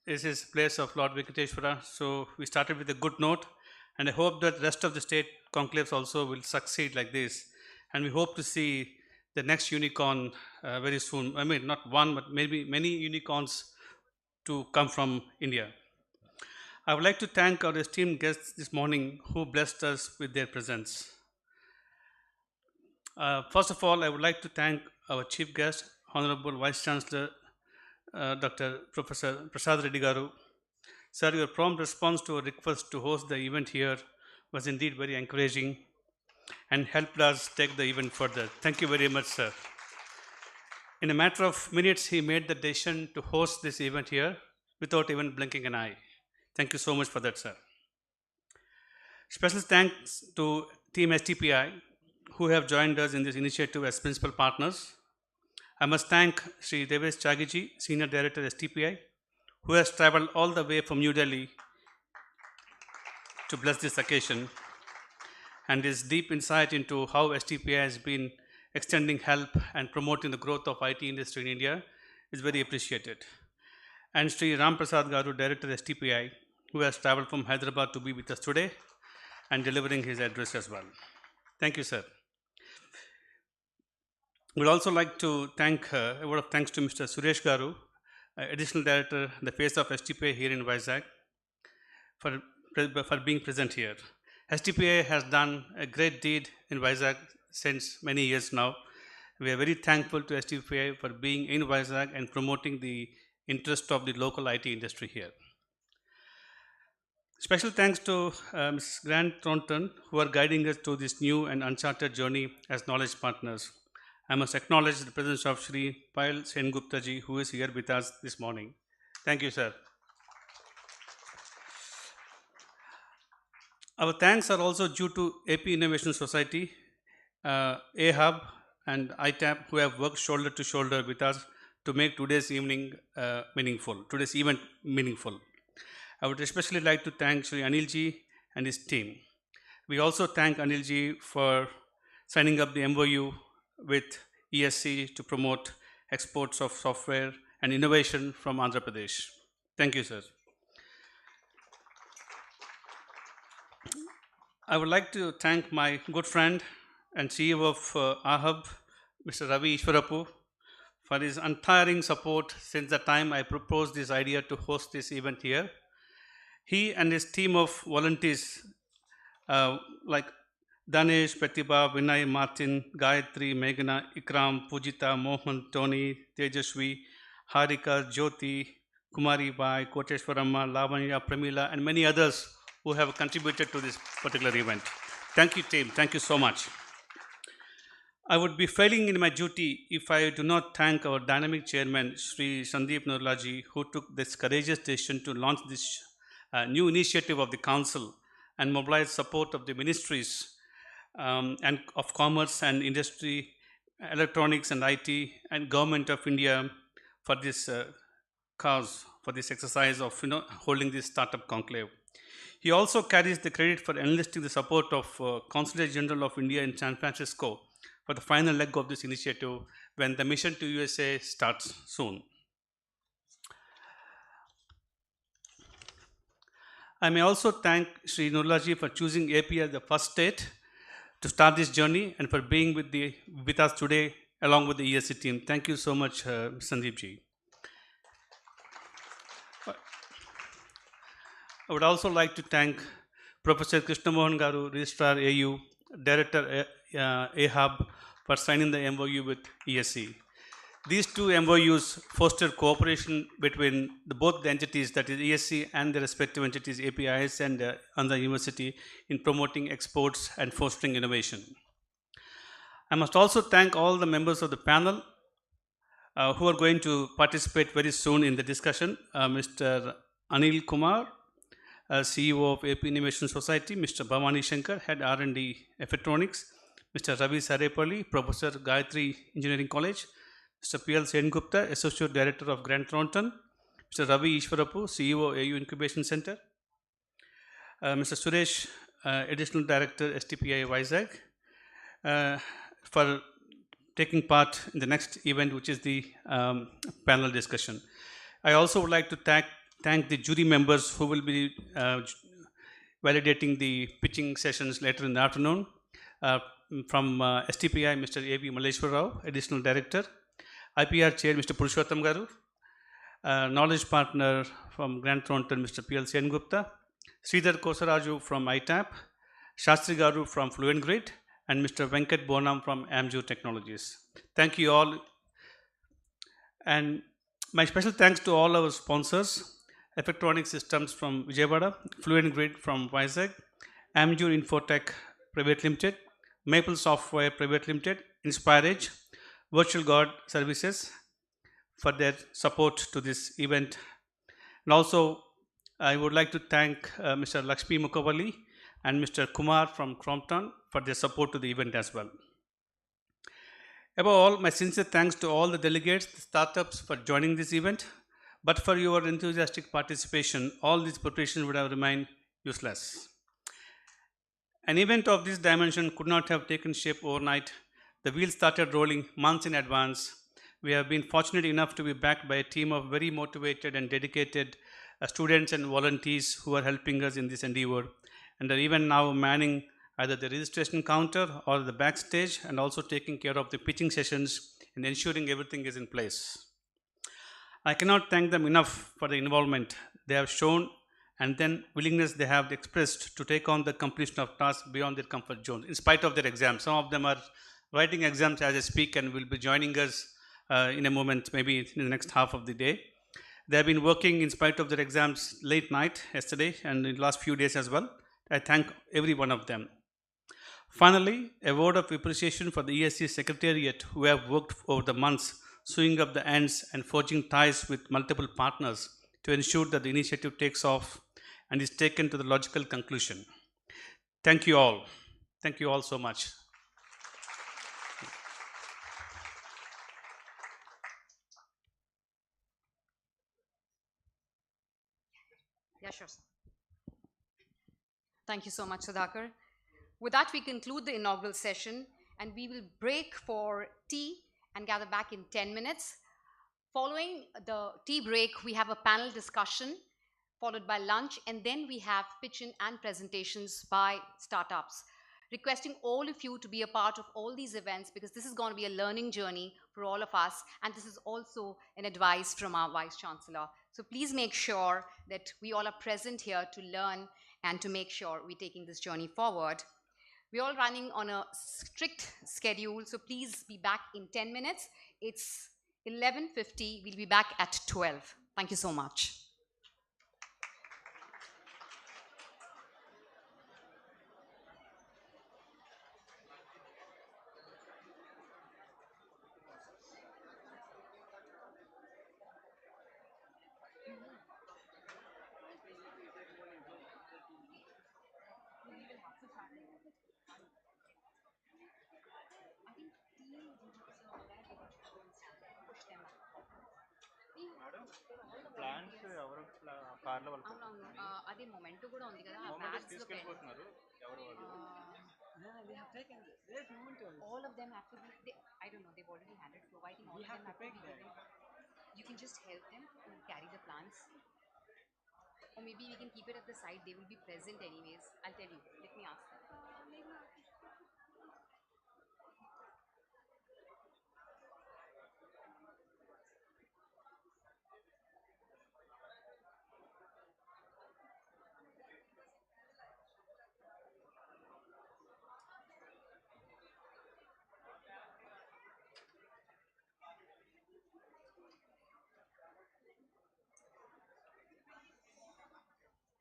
this is place of Lord Venkateshwara, so we started with a good note, and I hope that the rest of the state conclaves also will succeed like this, and we hope to see the next unicorn very soon. I mean, not one, but maybe many unicorns to come from India. I would like to thank our esteemed guests this morning who blessed us with their presence. First of all, I would like to thank our chief guest, Honorable Vice Chancellor, Dr. Professor Prasad Reddy Garu. Sir, your prompt response to a request to host the event here was indeed very encouraging and helped us take the event further. Thank you very much, sir. In a matter of minutes, he made the decision to host this event here without even blinking an eye. Thank you so much for that, sir. Special thanks to Team STPI who have joined us in this initiative as principal partners. I must thank Sri Devesh Chagiji, Senior Director STPI, who has traveled all the way from New Delhi to bless this occasion, and his deep insight into how STPI has been extending help and promoting the growth of IT industry in India is very appreciated. And Sri Ram Prasad Garu, Director STPI, who has traveled from Hyderabad to be with us today and delivering his address as well. Thank you, sir. We'd also like to thank a word of thanks to Mr. Suresh Garu, Additional Director, the face of STPI here in Vizag, for being present here. STPI has done a great deed in Vizag since many years now. We are very thankful to STPI for being in Vizag and promoting the interest of the local IT industry here. Special thanks to Ms. Grant Thornton, who are guiding us through this new and uncharted journey as knowledge partners. I must acknowledge the presence of Sri Payal Sengupta ji, who is here with us this morning. Thank you, sir. Our thanks are also due to AP Innovation Society, AHUB and ITAP, who have worked shoulder to shoulder with us to make today's event meaningful. I would especially like to thank Sri Anil ji and his team. We also thank Anil ji for signing up the MOU with ESC to promote exports of software and innovation from Andhra Pradesh. Thank you, sir. I would like to thank my good friend and CEO of AHUB, Mr. Ravi Ishwarapu, for his untiring support since the time I proposed this idea to host this event here. He and his team of volunteers like Danesh, Pratibha, Vinay, Martin, Gayatri, Meghana, Ikram, Pujita, Mohan, Tony, Tejashwi, Harika, Jyoti, Kumari Bai, Koteshwaramma, Lavanya, Pramila, and many others who have contributed to this particular event. Thank you, team. Thank you so much. I would be failing in my duty if I do not thank our dynamic chairman, Sri Sandeep Narula ji, who took this courageous decision to launch this new initiative of the council and mobilize support of the ministries and of commerce and industry, electronics and IT, and government of India for this cause, for this exercise of holding this startup conclave. He also carries the credit for enlisting the support of Consulate General of India in San Francisco for the final leg of this initiative when the mission to USA starts soon. I may also thank Sri Narula ji for choosing AP as the first state to start this journey and for being with us today along with the ESC team. Thank you so much, Sandeep ji. I would also like to thank Professor Krishna Mohan Garu, Registrar AU, Director AHUB, for signing the MOU with ESC. These two MOUs foster cooperation between both the entities, that is ESC and the respective entities, APIs and Andhra University, in promoting exports and fostering innovation. I must also thank all the members of the panel who are going to participate very soon in the discussion. Mr. Anil Kumar, CEO of AP Innovation Society, Mr. Bhavani Shankar, Head R&D Electronics, Mr. Ravi Saripalli, Professor, Gayatri Engineering College, Mr. P.L. Sengupta, Associate Director of Grant Thornton, Mr. Ravi Ishwarapu, CEO AU Incubation Center, Mr. Suresh, Additional Director STPI Vizag, for taking part in the next event, which is the panel discussion. I also would like to thank the jury members who will be validating the pitching sessions later in the afternoon. From STPI, Mr. A.V. Malleshwar Rao, Additional Director, IPR Chair, Mr. Purushottam Garu, Knowledge Partner from Grant Thornton, Mr. P.L. Sengupta, Sridhar Kosaraju from ITAP, Shastri Garu from Fluent Grid, and Mr. Venkat Bonam from Amju Technologies. Thank you all. And my special thanks to all our sponsors, Electronic Systems from Vijayawada, Fluent Grid from Vizag, Amjur Infotech Private Limited, Maple Software Private Limited, InspireEdge, Virtual God Services for their support to this event. And also, I would like to thank Mr. Lakshmi Mukhavalli and Mr. Kumar from Crompton for their support to the event as well. Above all, my sincere thanks to all the delegates, the startups for joining this event. But for your enthusiastic participation, all these preparations would have remained useless. An event of this dimension could not have taken shape overnight. The wheels started rolling months in advance. We have been fortunate enough to be backed by a team of very motivated and dedicated students and volunteers who are helping us in this endeavor and are even now manning either the registration counter or the backstage and also taking care of the pitching sessions and ensuring everything is in place. I cannot thank them enough for the involvement they have shown and then willingness they have expressed to take on the completion of tasks beyond their comfort zone, in spite of their exams. Some of them are writing exams as I speak and will be joining us in a moment, maybe in the next half of the day. They have been working in spite of their exams late night yesterday and in the last few days as well. I thank every one of them. Finally, a word of appreciation for the ESC Secretariat who have worked over the months, sewing up the ends and forging ties with multiple partners to ensure that the initiative takes off and is taken to the logical conclusion. Thank you all. Thank you all so much. Yeah, sure. Thank you so much, Sudhakar. With that, we conclude the inaugural session and we will break for tea and gather back in 10 minutes. Following the tea break, we have a panel discussion followed by lunch, and then we have pitch-in and presentations by startups. Requesting all of you to be a part of all these events because this is going to be a learning journey for all of us, and this is also an advice from our Vice Chancellor. So please make sure that we all are present here to learn and to make sure we're taking this journey forward. We're all running on a strict schedule, so please be back in 10 minutes. It's 11:50. We'll be back at 12. Thank you so much. అదే memento కూడా ఉంది కదా all of them have to be I don't know, they've already handed providing all of them have to be given. You can just help them to carry the plants, or maybe we can keep it at the side. They will be present anyways. I'll tell you, let me ask them.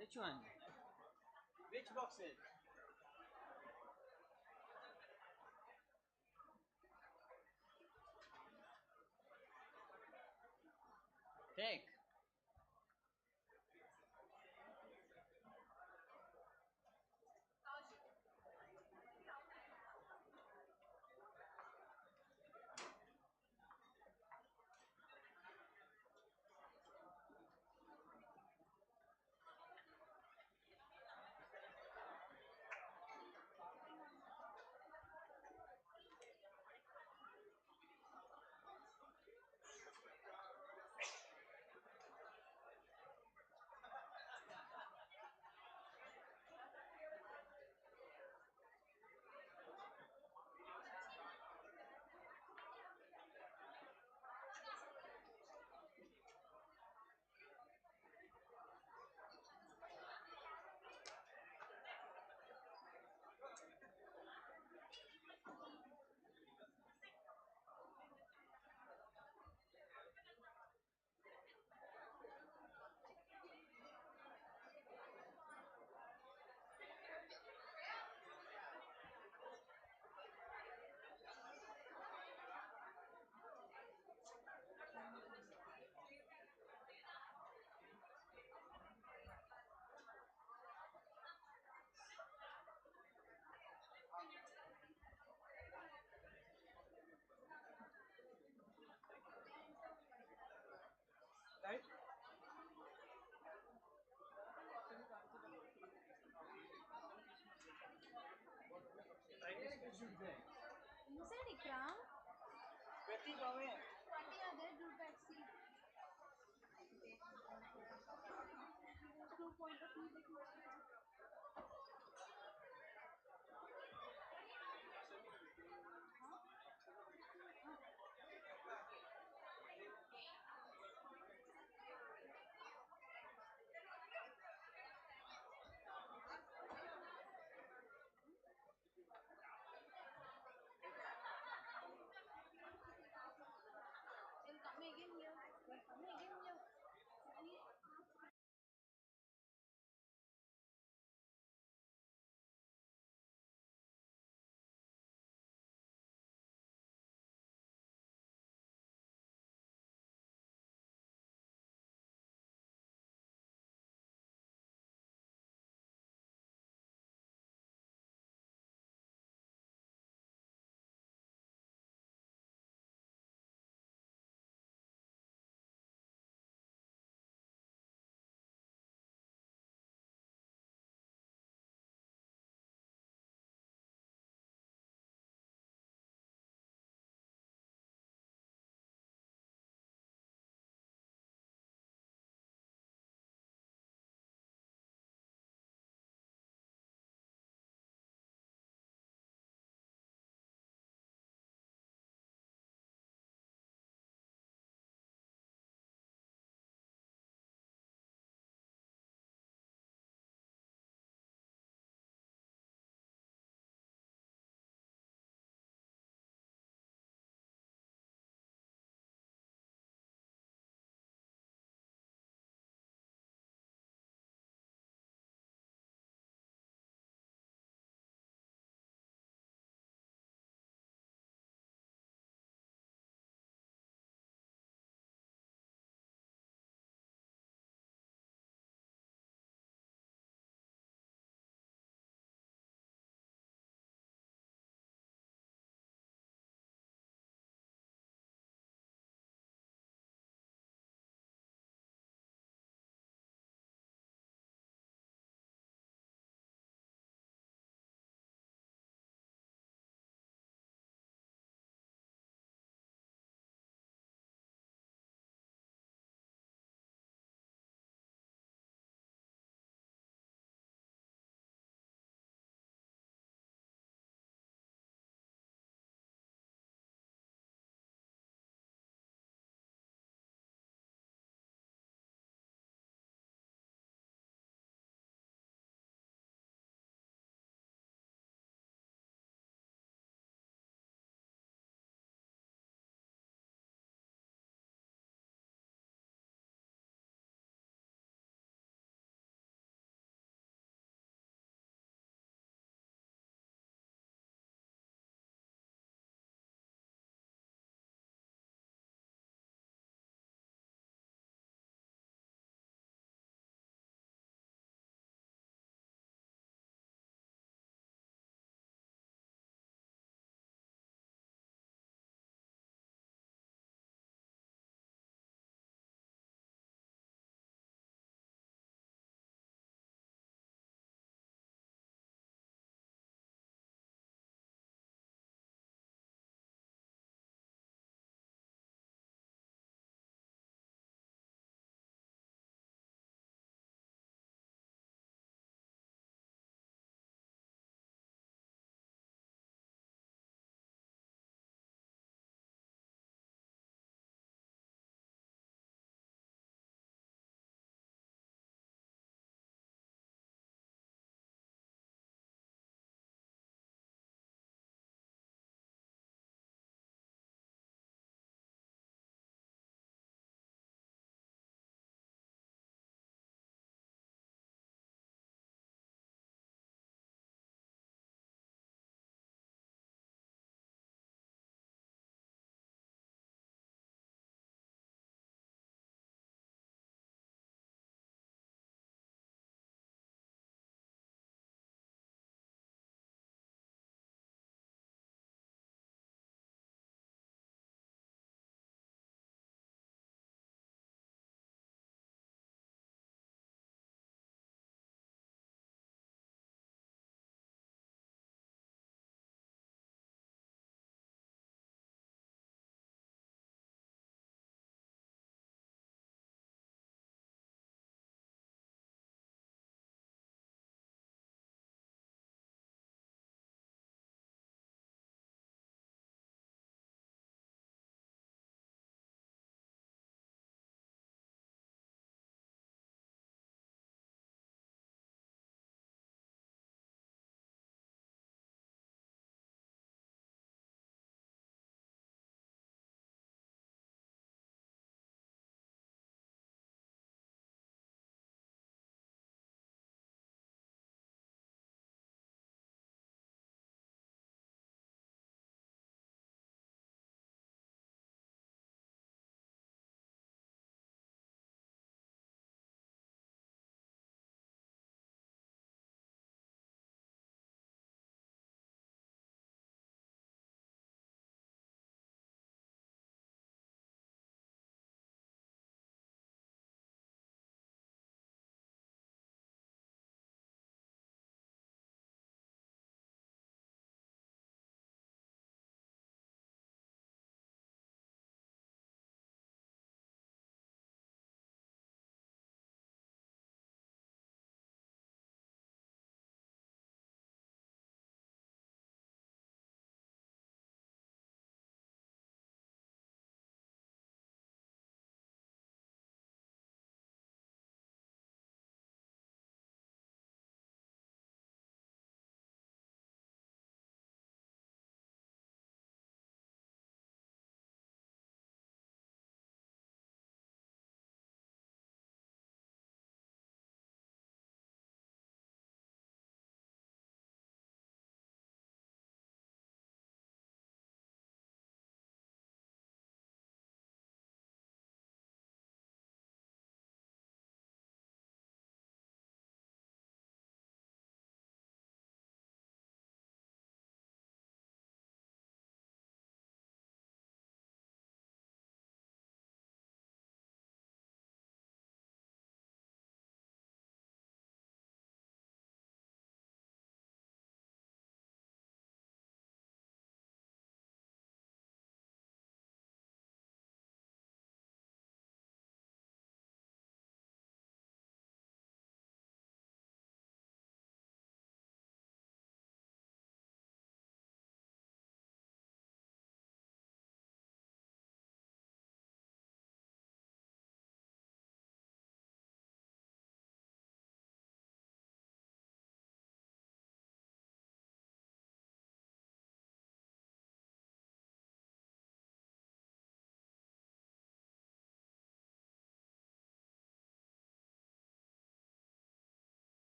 Which one? Which boxes? Take.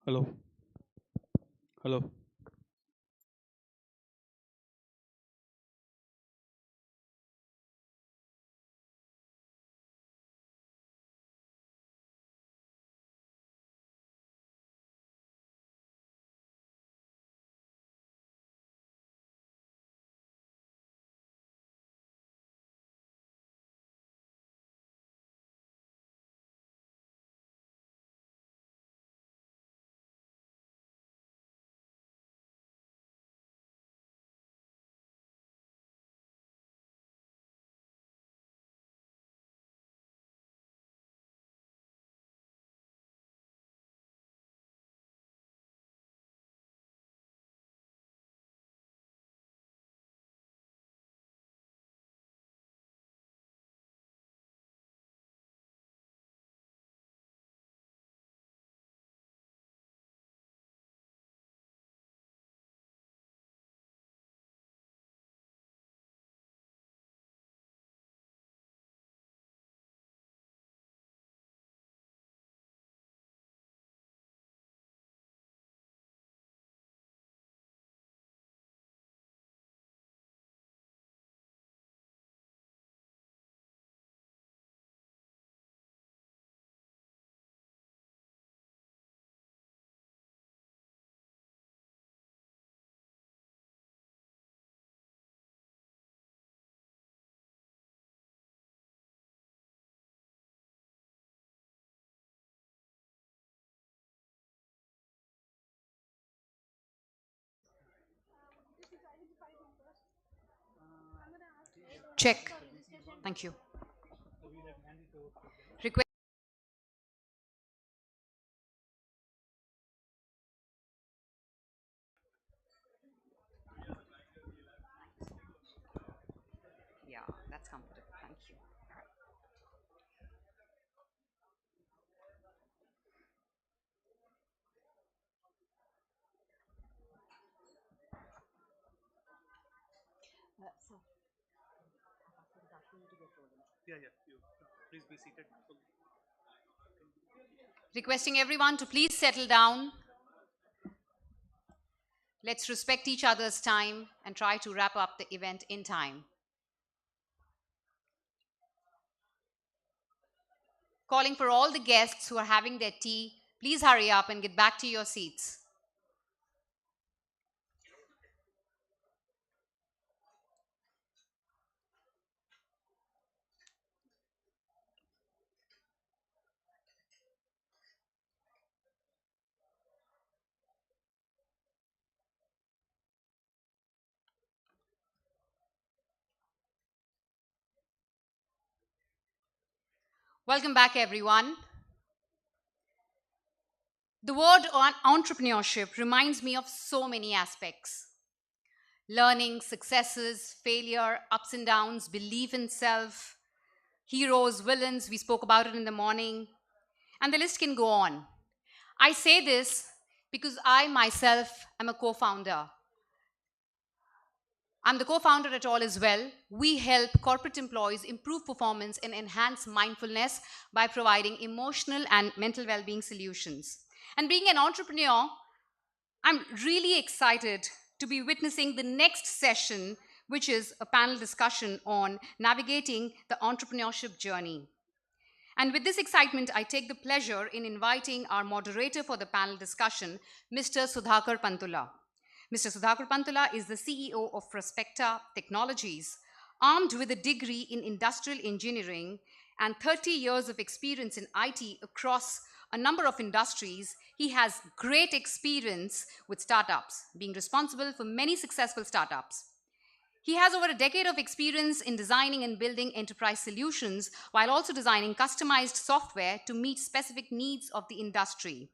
Hello. Hello. Check. Thank you. Request. Yeah, that's comfortable. Thank you. Please be seated. Requesting everyone to please settle down. Let's respect each other's time and try to wrap up the event in time. Calling for all the guests who are having their tea, please hurry up and get back to your seats. Welcome back, everyone. The word entrepreneurship reminds me of so many aspects: learning, successes, failure, ups and downs, belief in self, heroes, villains. We spoke about it in the morning, and the list can go on. I say this because I myself am a co-founder. I'm the co-founder at All Is Well. We help corporate employees improve performance and enhance mindfulness by providing emotional and mental well-being solutions. And being an entrepreneur, I'm really excited to be witnessing the next session, which is a panel discussion on navigating the entrepreneurship journey. And with this excitement, I take the pleasure in inviting our moderator for the panel discussion, Mr. Sudhakar Pantula. Mr. Sudhakar Pantula is the CEO of Prospecta Technologies. Armed with a degree in industrial engineering and 30 years of experience in IT across a number of industries, he has great experience with startups, being responsible for many successful startups. He has over a decade of experience in designing and building enterprise solutions while also designing customized software to meet specific needs of the industry.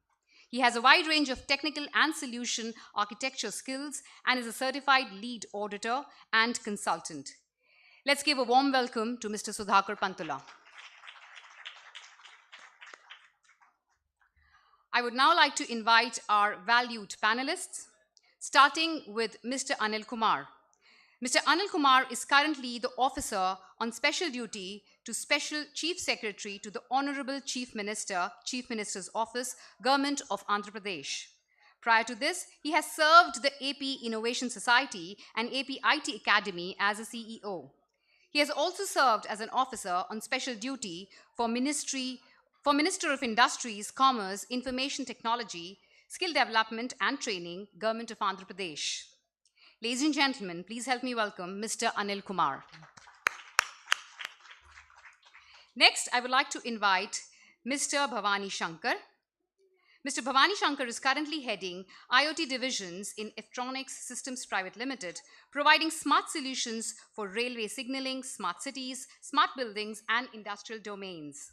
He has a wide range of technical and solution architecture skills and is a certified lead auditor and consultant. Let's give a warm welcome to Mr. Sudhakar Pantula. I would now like to invite our valued panelists, starting with Mr. Anil Kumar. Mr. Anil Kumar is currently the officer on special duty to Special Chief Secretary to the Honorable Chief Minister, Chief Minister's Office, Government of Andhra Pradesh. Prior to this, he has served the AP Innovation Society and AP IT Academy as a CEO. He has also served as an officer on special duty for Minister of Industries, Commerce, Information Technology, Skill Development and Training, Government of Andhra Pradesh. Ladies and gentlemen, please help me welcome Mr. Anil Kumar. Next, I would like to invite Mr. Bhavani Shankar. Mr. Bhavani Shankar is currently heading IoT divisions in Electronics Systems Private Limited, providing smart solutions for railway signaling, smart cities, smart buildings, and industrial domains.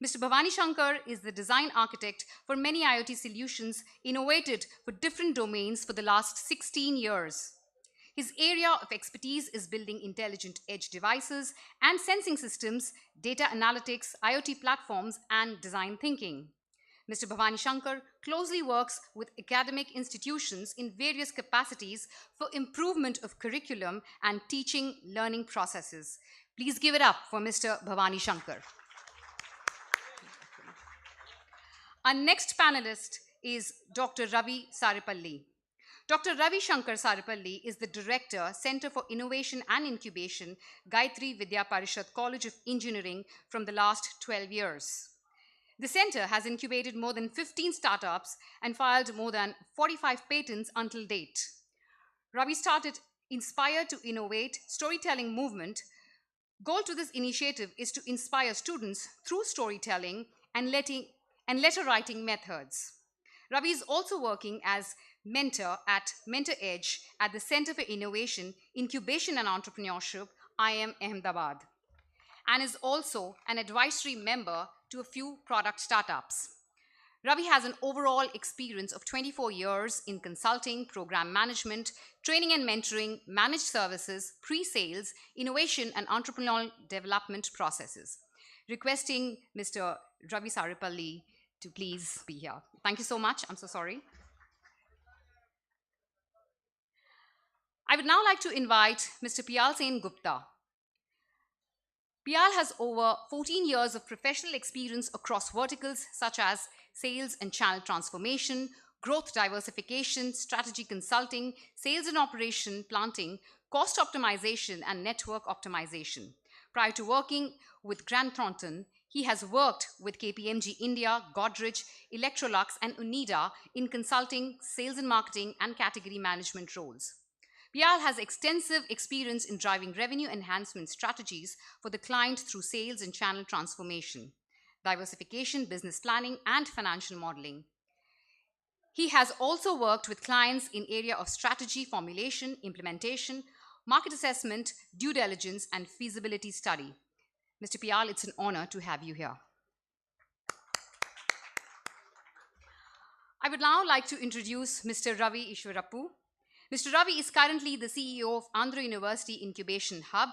Mr. Bhavani Shankar is the design architect for many IoT solutions innovated for different domains for the last 16 years. His area of expertise is building intelligent edge devices and sensing systems, data analytics, IoT platforms, and design thinking. Mr. Bhavani Shankar closely works with academic institutions in various capacities for improvement of curriculum and teaching learning processes. Please give it up for Mr. Bhavani Shankar. Our next panelist is Dr. Ravi Saripalli. Dr. Ravi Saripalli is the Director, Center for Innovation and Incubation, Gayatri Vidya Parishad College of Engineering from the last 12 years. The center has incubated more than 15 startups and filed more than 45 patents until date. Ravi started Inspire to Innovate storytelling movement. Goal to this initiative is to inspire students through storytelling and letter writing methods. Ravi is also working as mentor at Mentor Edge at the Center for Innovation, Incubation and Entrepreneurship, IIM Ahmedabad, and is also an advisory member to a few product startups. Ravi has an overall experience of 24 years in consulting, program management, training and mentoring, managed services, pre-sales, innovation and entrepreneurial development processes. Requesting Mr. Ravi Saripalli to please be here. Thank you so much. I'm so sorry. I would now like to invite Mr. Piyal Sen Gupta. Piyal has over 14 years of professional experience across verticals such as sales and channel transformation, growth diversification, strategy consulting, sales and operation planning, cost optimization, and network optimization. Prior to working with Grant Thornton, he has worked with KPMG India, Godrej, Electrolux, and Unida in consulting, sales and marketing, and category management roles. Piyal has extensive experience in driving revenue enhancement strategies for the client through sales and channel transformation, diversification, business planning, and financial modeling. He has also worked with clients in area of strategy formulation, implementation, market assessment, due diligence, and feasibility study. Mr. Piyal, it's an honor to have you here. I would now like to introduce Mr. Ravi Ishwarapu. Mr. Ravi is currently the CEO of Andhra University Incubation Hub,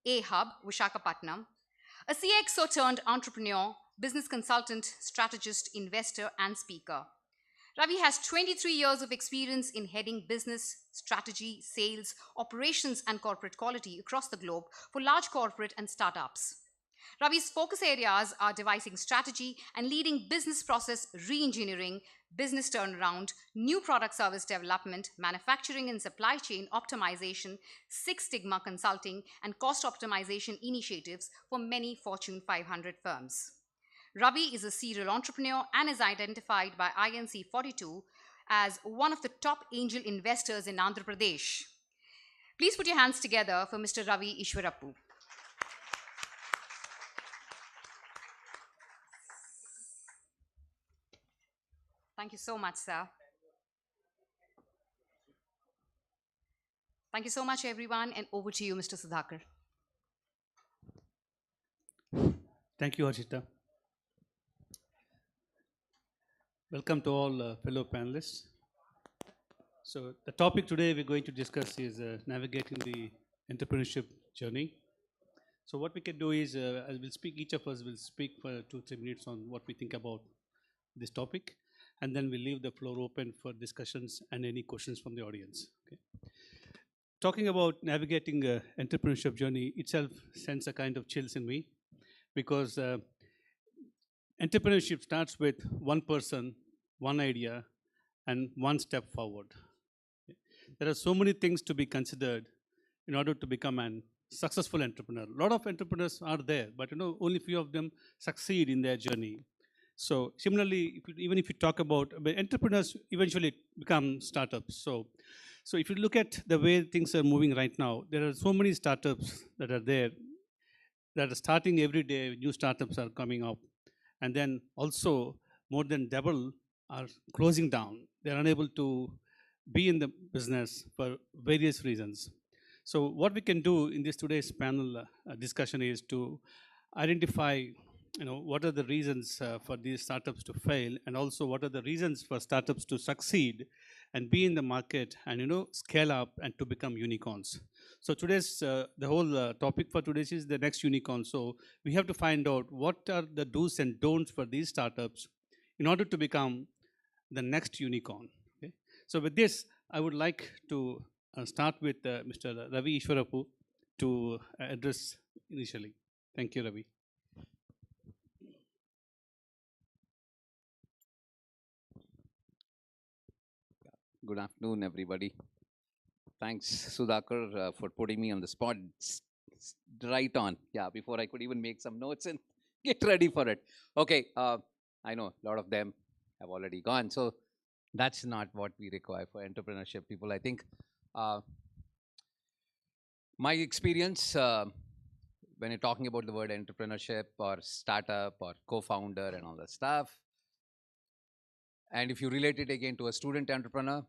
A-Hub, Visakhapatnam, a CXO turned entrepreneur, business consultant, strategist, investor, and speaker. Ravi has 23 years of experience in heading business, strategy, sales, operations, and corporate quality across the globe for large corporate and startups. Ravi's focus areas are devising strategy and leading business process re-engineering, business turnaround, new product service development, manufacturing and supply chain optimization, Six Sigma consulting, and cost optimization initiatives for many Fortune 500 firms. Ravi is a serial entrepreneur and is identified by INC 42 as one of the top angel investors in Andhra Pradesh. Please put your hands together for Mr. Ravi Ishwarapu. Thank you so much, sir. Thank you so much, everyone, and over to you, Mr. Sudhakar. Thank you, Harshita. Welcome to all fellow panelists. So the topic today we're going to discuss is navigating the entrepreneurship journey. So what we can do is, each of us will speak for 2-3 minutes on what we think about this topic, and then we'll leave the floor open for discussions and any questions from the audience. Okay. Talking about navigating entrepreneurship journey itself sends a kind of chills in me, because entrepreneurship starts with one person, one idea, and one step forward. There are so many things to be considered in order to become an successful entrepreneur. A lot of entrepreneurs are there, but only few of them succeed in their journey. So similarly, even if you talk about entrepreneurs, eventually become startups. So if you look at the way things are moving right now, there are so many startups that are there that are starting every day. New startups are coming up, and then also more than double are closing down. They are unable to be in the business for various reasons. So what we can do in this today's panel discussion is to identify what are the reasons for these startups to fail, and also what are the reasons for startups to succeed and be in the market and scale up and to become unicorns. So today's the whole topic for today is the next unicorn. So we have to find out what are the do's and don'ts for these startups in order to become the next unicorn. Okay? So with this, I would like to start with Mr. Ravi Ishwarapu to address initially. Thank you, Ravi. Good afternoon, everybody. Thanks, Sudhakar, for putting me on the spot. Right on. Yeah, before I could even make some notes and get ready for it. Okay, I know a lot of them have already gone. So that's not what we require for entrepreneurship people. I think my experience when you're talking about the word entrepreneurship or startup or co-founder and all that stuff, and if you relate it again to a student entrepreneur,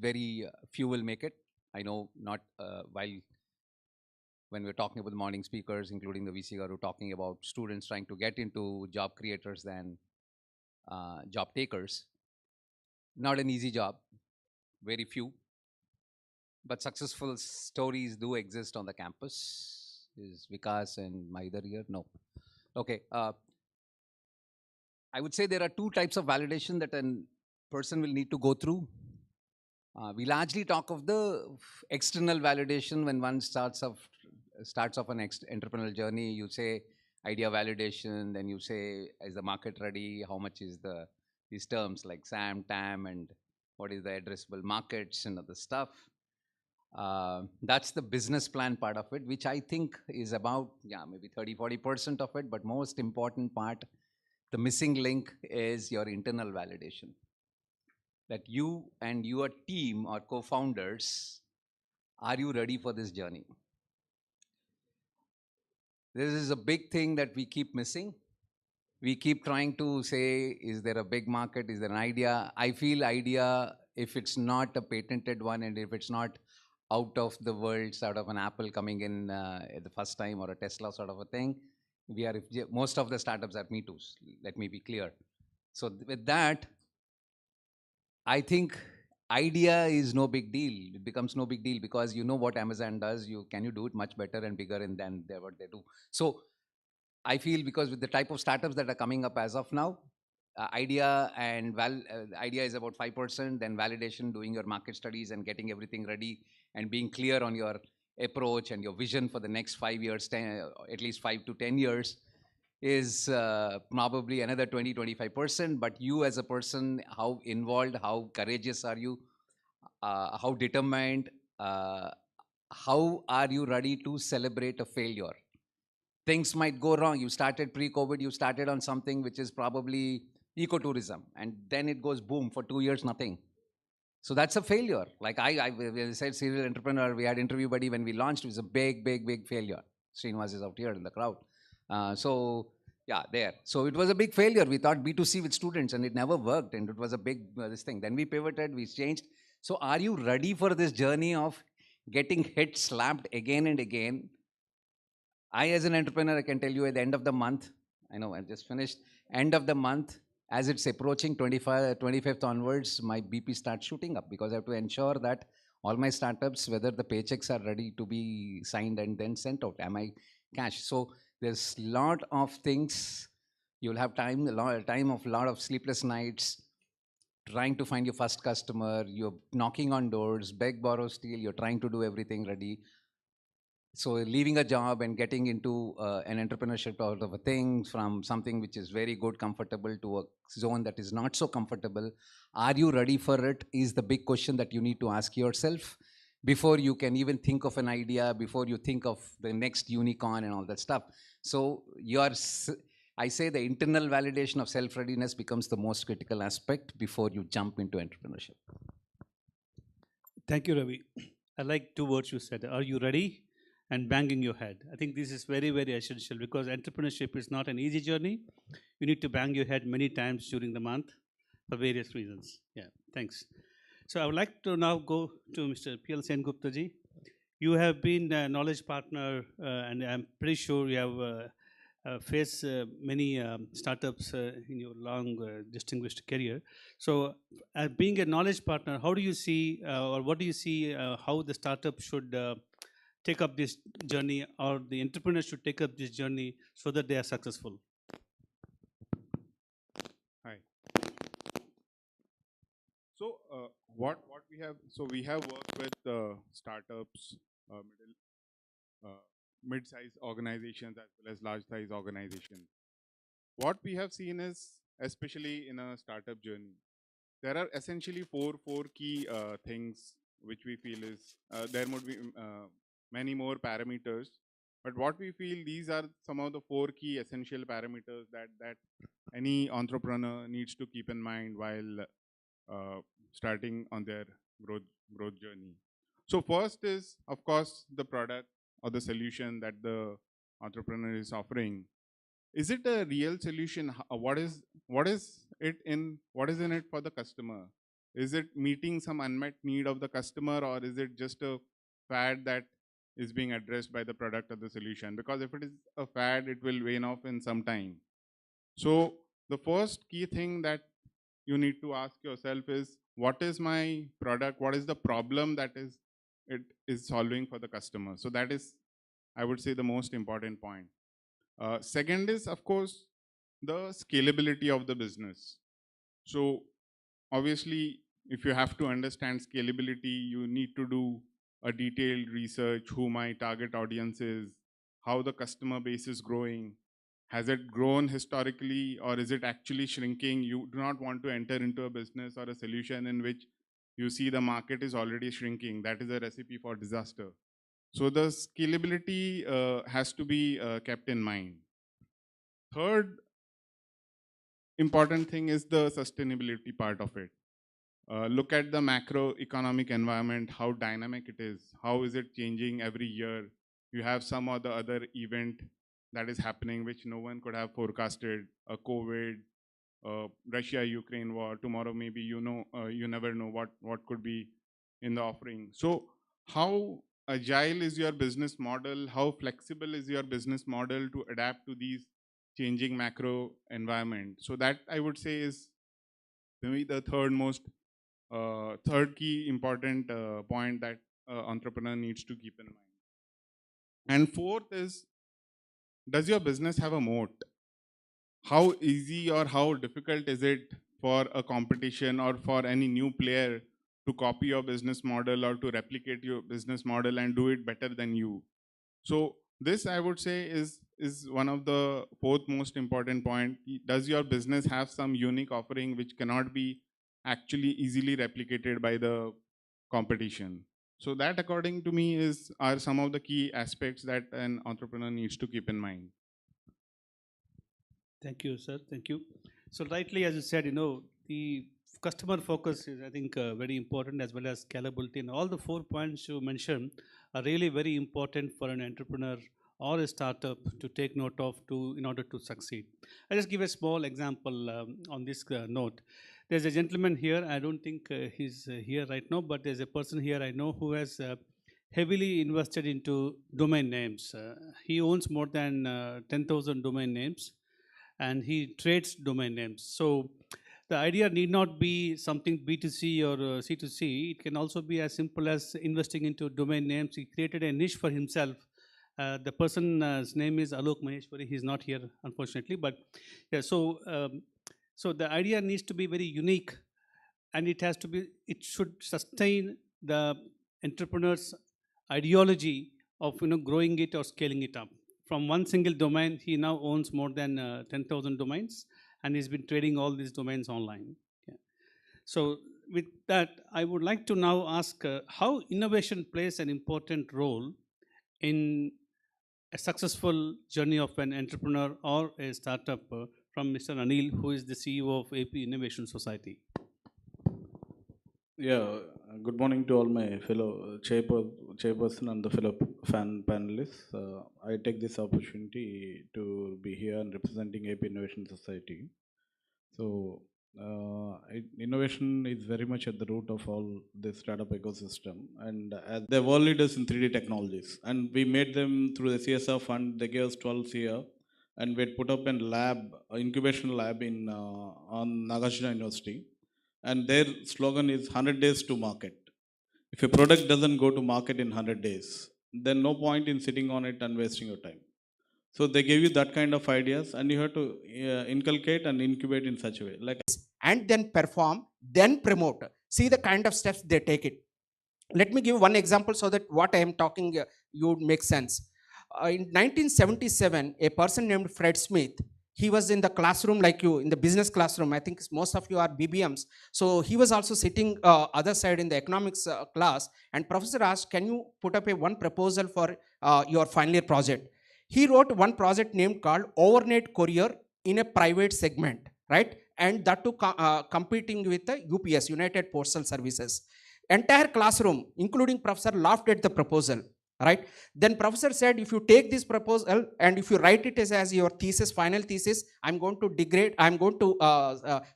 very few will make it. I know not when we're talking about the morning speakers, including the VC Garu, talking about students trying to get into job creators than job takers. Not an easy job, very few. But successful stories do exist on the campus. Is Vikas and Maidar here? No. Okay. I would say there are two types of validation that a person will need to go through. We largely talk of the external validation when one starts off an entrepreneurial journey. You say idea validation, then you say, is the market ready? How much is these terms like SAM, TAM, and what is the addressable markets and other stuff. That's the business plan part of it, which I think is about, maybe 30-40% of it. But most important part, the missing link, is your internal validation. That you and your team or co-founders, are you ready for this journey? This is a big thing that we keep missing. We keep trying to say, is there a big market? Is there an idea? I feel idea, if it's not a patented one and if it's not out of the world, sort of an Apple coming in at the first time or a Tesla sort of a thing, most of the startups are Me Too's, let me be clear. So with that, I think idea is no big deal. It becomes no big deal because you know what Amazon does. Can you do it much better and bigger than what they do? So I feel because with the type of startups that are coming up as of now, idea is about 5%, then validation, doing your market studies and getting everything ready and being clear on your approach and your vision for the next 5 years, at least 5 to 10 years, is probably another 20-25%. But you as a person, how involved, how courageous are you, how determined, how are you ready to celebrate a failure? Things might go wrong. You started pre-COVID, you started on something which is probably ecotourism, and then it goes boom for 2 years, nothing. So that's a failure. Like I said, serial entrepreneur, we had interview buddy when we launched, it was a big failure. Srinivas is out here in the crowd. So it was a big failure. We thought B2C with students and it never worked, and it was a big this thing. Then we pivoted, we changed. So are you ready for this journey of getting hit, slapped again and again? I, as an entrepreneur, I can tell you at the end of the month, I know I just finished, end of the month, as it's approaching 25th onwards, my BP starts shooting up because I have to ensure that all my startups, whether the paychecks are ready to be signed and then sent out, am I cash? So there's a lot of things. You'll have a lot of sleepless nights, trying to find your first customer, you're knocking on doors, beg, borrow, steal, you're trying to do everything ready. So leaving a job and getting into an entrepreneurship out of a thing, from something which is very good, comfortable, to a zone that is not so comfortable. Are you ready for it is the big question that you need to ask yourself before you can even think of an idea, before you think of the next unicorn and all that stuff. So I say the internal validation of self-readiness becomes the most critical aspect before you jump into entrepreneurship. Thank you, Ravi. I like two words you said. Are you ready? And banging your head. I think this is very, very essential because entrepreneurship is not an easy journey. You need to bang your head many times during the month for various reasons. Yeah, thanks. So I would like to now go to Mr. P.L. Sengupta ji. You have been a knowledge partner and I'm pretty sure you have faced many startups in your long distinguished career. So being a knowledge partner, how do you see or what do you see how the startup should take up this journey, or the entrepreneurs should take up this journey so that they are successful? Hi. So what we have, so we have worked with startups, mid-size organizations as well as large-size organizations. What we have seen is, especially in a startup journey, there are essentially four key things which we feel is there would be many more parameters, but what we feel these are some of the four key essential parameters that any entrepreneur needs to keep in mind while starting on their growth journey. So first is, of course, the product or the solution that the entrepreneur is offering. Is it a real solution? What is in it for the customer? Is it meeting some unmet need of the customer, or is it just a fad that is being addressed by the product or the solution? Because if it is a fad, it will wane off in some time. So the first key thing that you need to ask yourself is, what is my product? What is the problem that it is solving for the customer? So that is, I would say, the most important point. Second is, of course, the scalability of the business. So obviously, if you have to understand scalability, you need to do a detailed research, who my target audience is, how the customer base is growing, has it grown historically or is it actually shrinking? You do not want to enter into a business or a solution in which you see the market is already shrinking. That is a recipe for disaster. So the scalability has to be kept in mind. Third important thing is the sustainability part of it. Look at the macroeconomic environment, how dynamic it is, how is it changing every year. You have some or the other event that is happening which no one could have forecasted, a COVID, Russia-Ukraine war. Tomorrow maybe you never know what could be in the offering. So how agile is your business model? How flexible is your business model to adapt to these changing macro environment? So that, I would say, is maybe the third key important point that entrepreneur needs to keep in mind. And fourth is, does your business have a moat? How easy or how difficult is it for a competition or for any new player to copy your business model or to replicate your business model and do it better than you? So this, I would say, is one of the fourth most important point. Does your business have some unique offering which cannot be actually easily replicated by the competition? So that, according to me, are some of the key aspects that an entrepreneur needs to keep in mind. Thank you, sir. Thank you. So rightly, as you said, the customer focus is, I think, very important, as well as scalability. And all the 4 points you mentioned are really very important for an entrepreneur or a startup to take note of in order to succeed. I'll just give a small example on this note. There's a gentleman here, I don't think he's here right now, but there's a person here I know who has heavily invested into domain names. He owns more than 10,000 domain names, and he trades domain names. So the idea need not be something B2C or C2C. It can also be as simple as investing into domain names. He created a niche for himself. The person's name is Alok Maheshwari. He's not here, unfortunately. But yeah, so the idea needs to be very unique, and it should sustain the entrepreneur's ideology of growing it or scaling it up. From one single domain, he now owns more than 10,000 domains, and he's been trading all these domains online. Yeah. So with that, I would like to now ask how innovation plays an important role in a successful journey of an entrepreneur or a startup from Mr. Anil, who is the CEO of AP Innovation Society. Yeah, good morning to all my fellow chairperson and the fellow panelists. I take this opportunity to be here and representing AP Innovation Society. So, innovation is very much at the root of all this startup ecosystem, and as they're world leaders in 3D technologies, and we made them through the CSR fund. They gave us 12 CR, and we had put up a lab, incubation lab in on Nagarjuna University, and their slogan is 100 days to market. If a product doesn't go to market in 100 days, then no point in sitting on it and wasting your time. So they give you that kind of ideas, and you have to inculcate and incubate in such a way. Like, and then perform, then promote. See the kind of steps they take it. Let me give one example so that what I am talking you would make sense. In 1977, a person named Fred Smith, he was in the classroom like you, in the business classroom. I think most of you are BBMs. So he was also sitting other side in the economics class, and professor asked, can you put up one proposal for your final year project? He wrote one project named called Overnight Courier in a private segment, right? And that too competing with the UPS, United Postal Services. Entire classroom, including professor, laughed at the proposal, right? Then professor said, if you take this proposal and if you write it as your thesis, final thesis, I'm going to degrade, I'm going to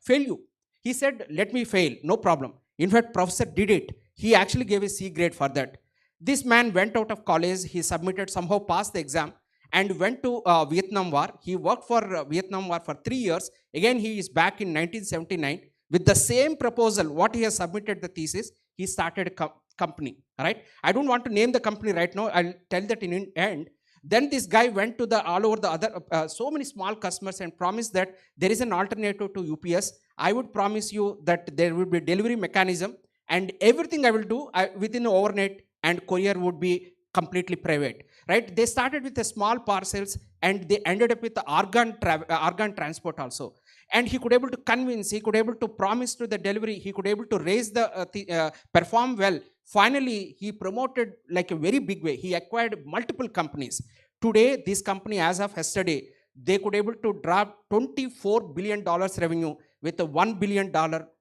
fail you. He said, let me fail, no problem. In fact, professor did it. He actually gave a C grade for that. This man went out of college, he submitted, somehow passed the exam, and went to Vietnam War. He worked for Vietnam War for 3 years. Again, he is back in 1979 with the same proposal, what he has submitted the thesis. He started a company, right? I don't want to name the company right now. I'll tell that in end. Then this guy went to the all over the other, so many small customers and promised that there is an alternative to UPS. I would promise you that there will be a delivery mechanism, and everything I will do within overnight, and courier would be completely private, right? They started with the small parcels, and they ended up with the organ transport also. And he could able to convince, he could able to promise to the delivery, he could able to raise the perform well. Finally, he promoted like a very big way. He acquired multiple companies. Today, this company, as of yesterday, they could able to drop $24 billion revenue with a $1 billion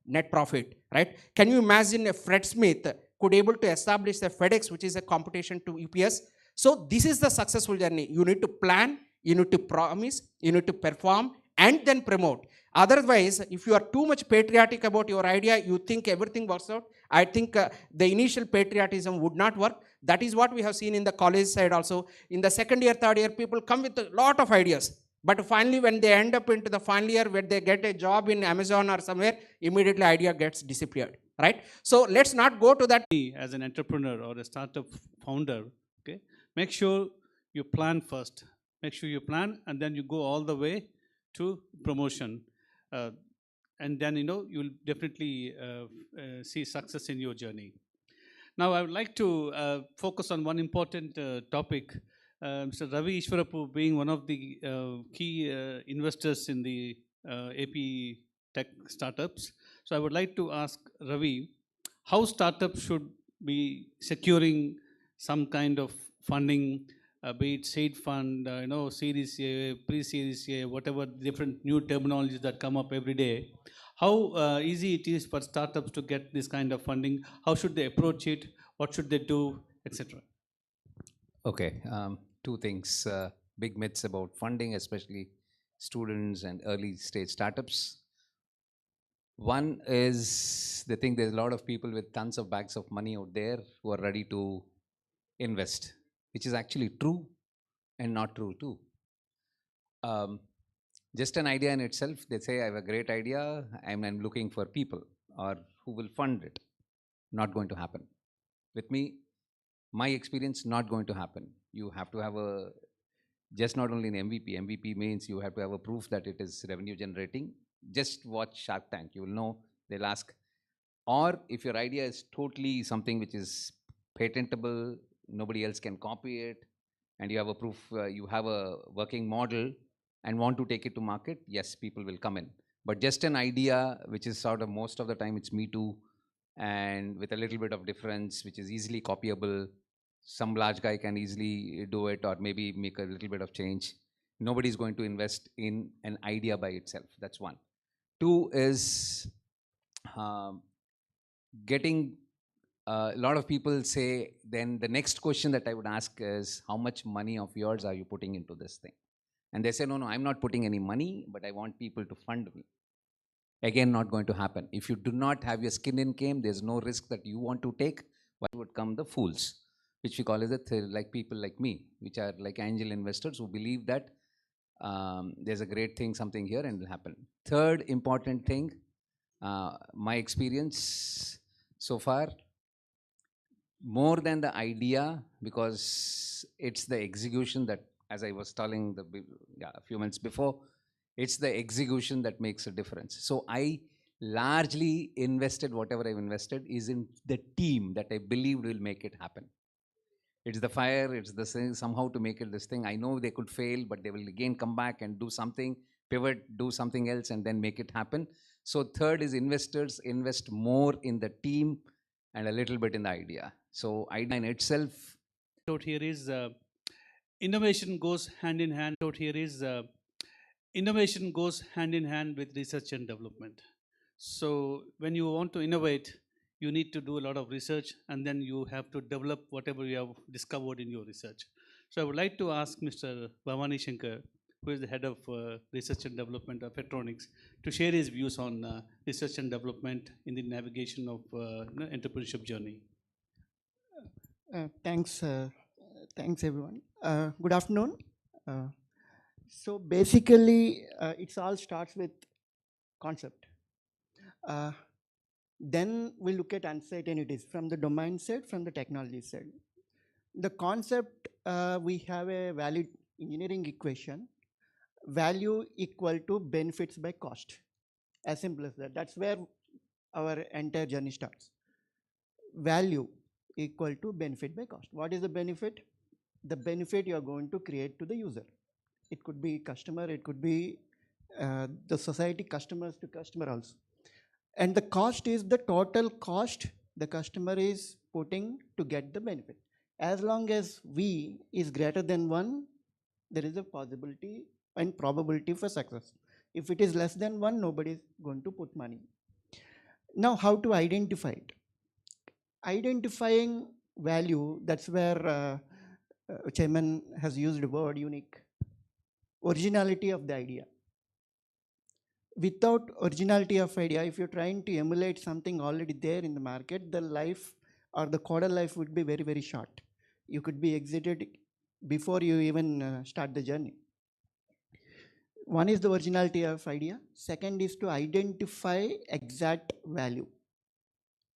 net profit, right? Can you imagine if Fred Smith could able to establish the FedEx, which is a competition to UPS? So this is the successful journey. You need to plan, you need to promise, you need to perform, and then promote. Otherwise, if you are too much patriotic about your idea, you think everything works out. I think the initial patriotism would not work. That is what we have seen in the college side also. In the second year, third year, people come with a lot of ideas. But finally, when they end up into the final year, where they get a job in Amazon or somewhere, immediately idea gets disappeared, right? So let's not go to that. As an entrepreneur or a startup founder, okay, make sure you plan first. Make sure you plan, and then you go all the way to promotion. And then, you'll definitely see success in your journey. Now, I would like to focus on one important topic. Mr. Ravi Ishwarapu being one of the key investors in the AP tech startups. So I would like to ask Ravi, how startups should be securing some kind of funding, be it seed fund, Series A, pre-Series A, whatever different new terminologies that come up every day. How easy it is for startups to get this kind of funding? How should they approach it? What should they do, etc.? Okay, two things. Big myths about funding, especially students and early stage startups. One is they think there's a lot of people with tons of bags of money out there who are ready to invest, which is actually true and not true too. Just an idea in itself, they say, I have a great idea, I'm looking for people or who will fund it. Not going to happen. With me, my experience, not going to happen. You have to have just not only an MVP. MVP means you have to have a proof that it is revenue generating. Just watch Shark Tank, you will know, they'll ask. Or if your idea is totally something which is patentable, nobody else can copy it, and you have a proof, you have a working model and want to take it to market, yes, people will come in. But just an idea, which is sort of most of the time it's me too, and with a little bit of difference, which is easily copyable, some large guy can easily do it or maybe make a little bit of change. Nobody's going to invest in an idea by itself. That's one. Two is getting a lot of people say, then the next question that I would ask is, how much money of yours are you putting into this thing? And they say, no, I'm not putting any money, but I want people to fund me. Again, not going to happen. If you do not have your skin in game, there's no risk that you want to take. What would come? The fools, which we call as like people like me, which are like angel investors who believe that there's a great thing, something here, and it will happen. Third important thing, my experience so far, more than the idea, because it's the execution that, as I was telling a few minutes before, it's the execution that makes a difference. So I largely invested, whatever I've invested is in the team that I believed will make it happen. It's the fire, it's the somehow to make it this thing. I know they could fail, but they will again come back and do something, pivot, do something else, and then make it happen. So third is investors invest more in the team and a little bit in the idea. So idea in itself. Out here is innovation goes hand in hand. Out here is innovation goes hand in hand with research and development. So when you want to innovate, you need to do a lot of research, and then you have to develop whatever you have discovered in your research. So I would like to ask Mr. Bhavani Shankar, who is the head of research and development of Electronics, to share his views on research and development in the navigation of entrepreneurship journey. Thanks everyone. Good afternoon. So basically, it all starts with concept. Then we look at uncertainties from the domain side, from the technology side. The concept, we have a valid engineering equation, value equal to benefits by cost. As simple as that. That's where our entire journey starts. Value equal to benefit by cost. What is the benefit? The benefit you are going to create to the user. It could be customer, it could be the society, customers to customer also. And the cost is the total cost the customer is putting to get the benefit. As long as V is greater than 1, there is a possibility and probability for success. If it is less than 1, nobody is going to put money. Now, how to identify it? Identifying value, that's where Chairman has used the word unique. Originality of the idea. Without originality of idea, if you're trying to emulate something already there in the market, the life or the quarter life would be very, very short. You could be exited before you even start the journey. One is the originality of idea. Second is to identify exact value.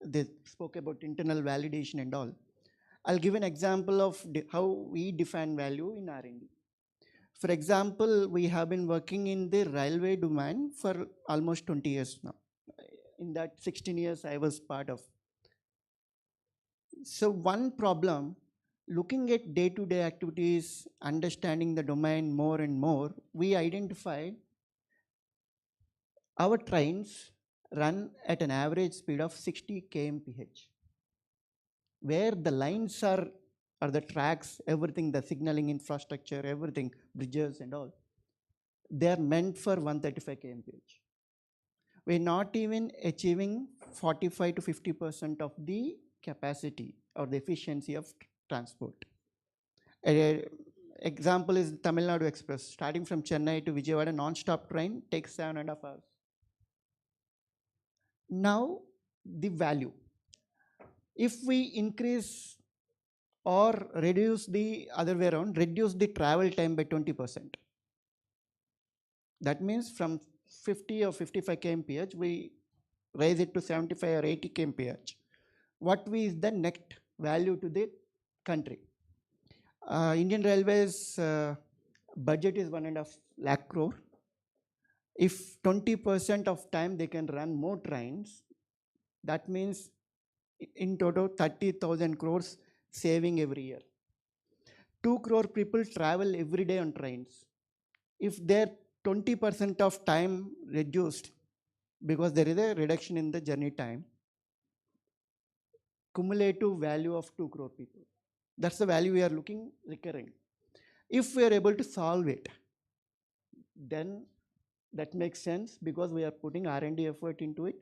They spoke about internal validation and all. I'll give an example of how we define value in R&D. For example, we have been working in the railway domain for almost 20 years now. In that 16 years, I was part of. So one problem, looking at day-to-day activities, understanding the domain more and more, we identified our trains run at an average speed of 60 km/h. Where the lines are the tracks, everything, the signaling infrastructure, everything, bridges and all, they are meant for 135 km/h. We're not even achieving 45 to 50% of the capacity or the efficiency of transport. An example is Tamil Nadu Express. Starting from Chennai to Vijayawada, non-stop train takes 7.5 hours. Now, the value. If we increase or reduce the other way around, reduce the travel time by 20%. That means from 50 or 55 km/h, we raise it to 75 or 80 km/h. What is the net value to the country? Indian Railways budget is 1.5 lakh crore. If 20% of time they can run more trains, that means in total 30,000 crores saving every year. 2 crore people travel every day on trains. If their 20% of time reduced because there is a reduction in the journey time, cumulative value of 2 crore people. That's the value we are looking recurring. If we are able to solve it, then that makes sense because we are putting R&D effort into it,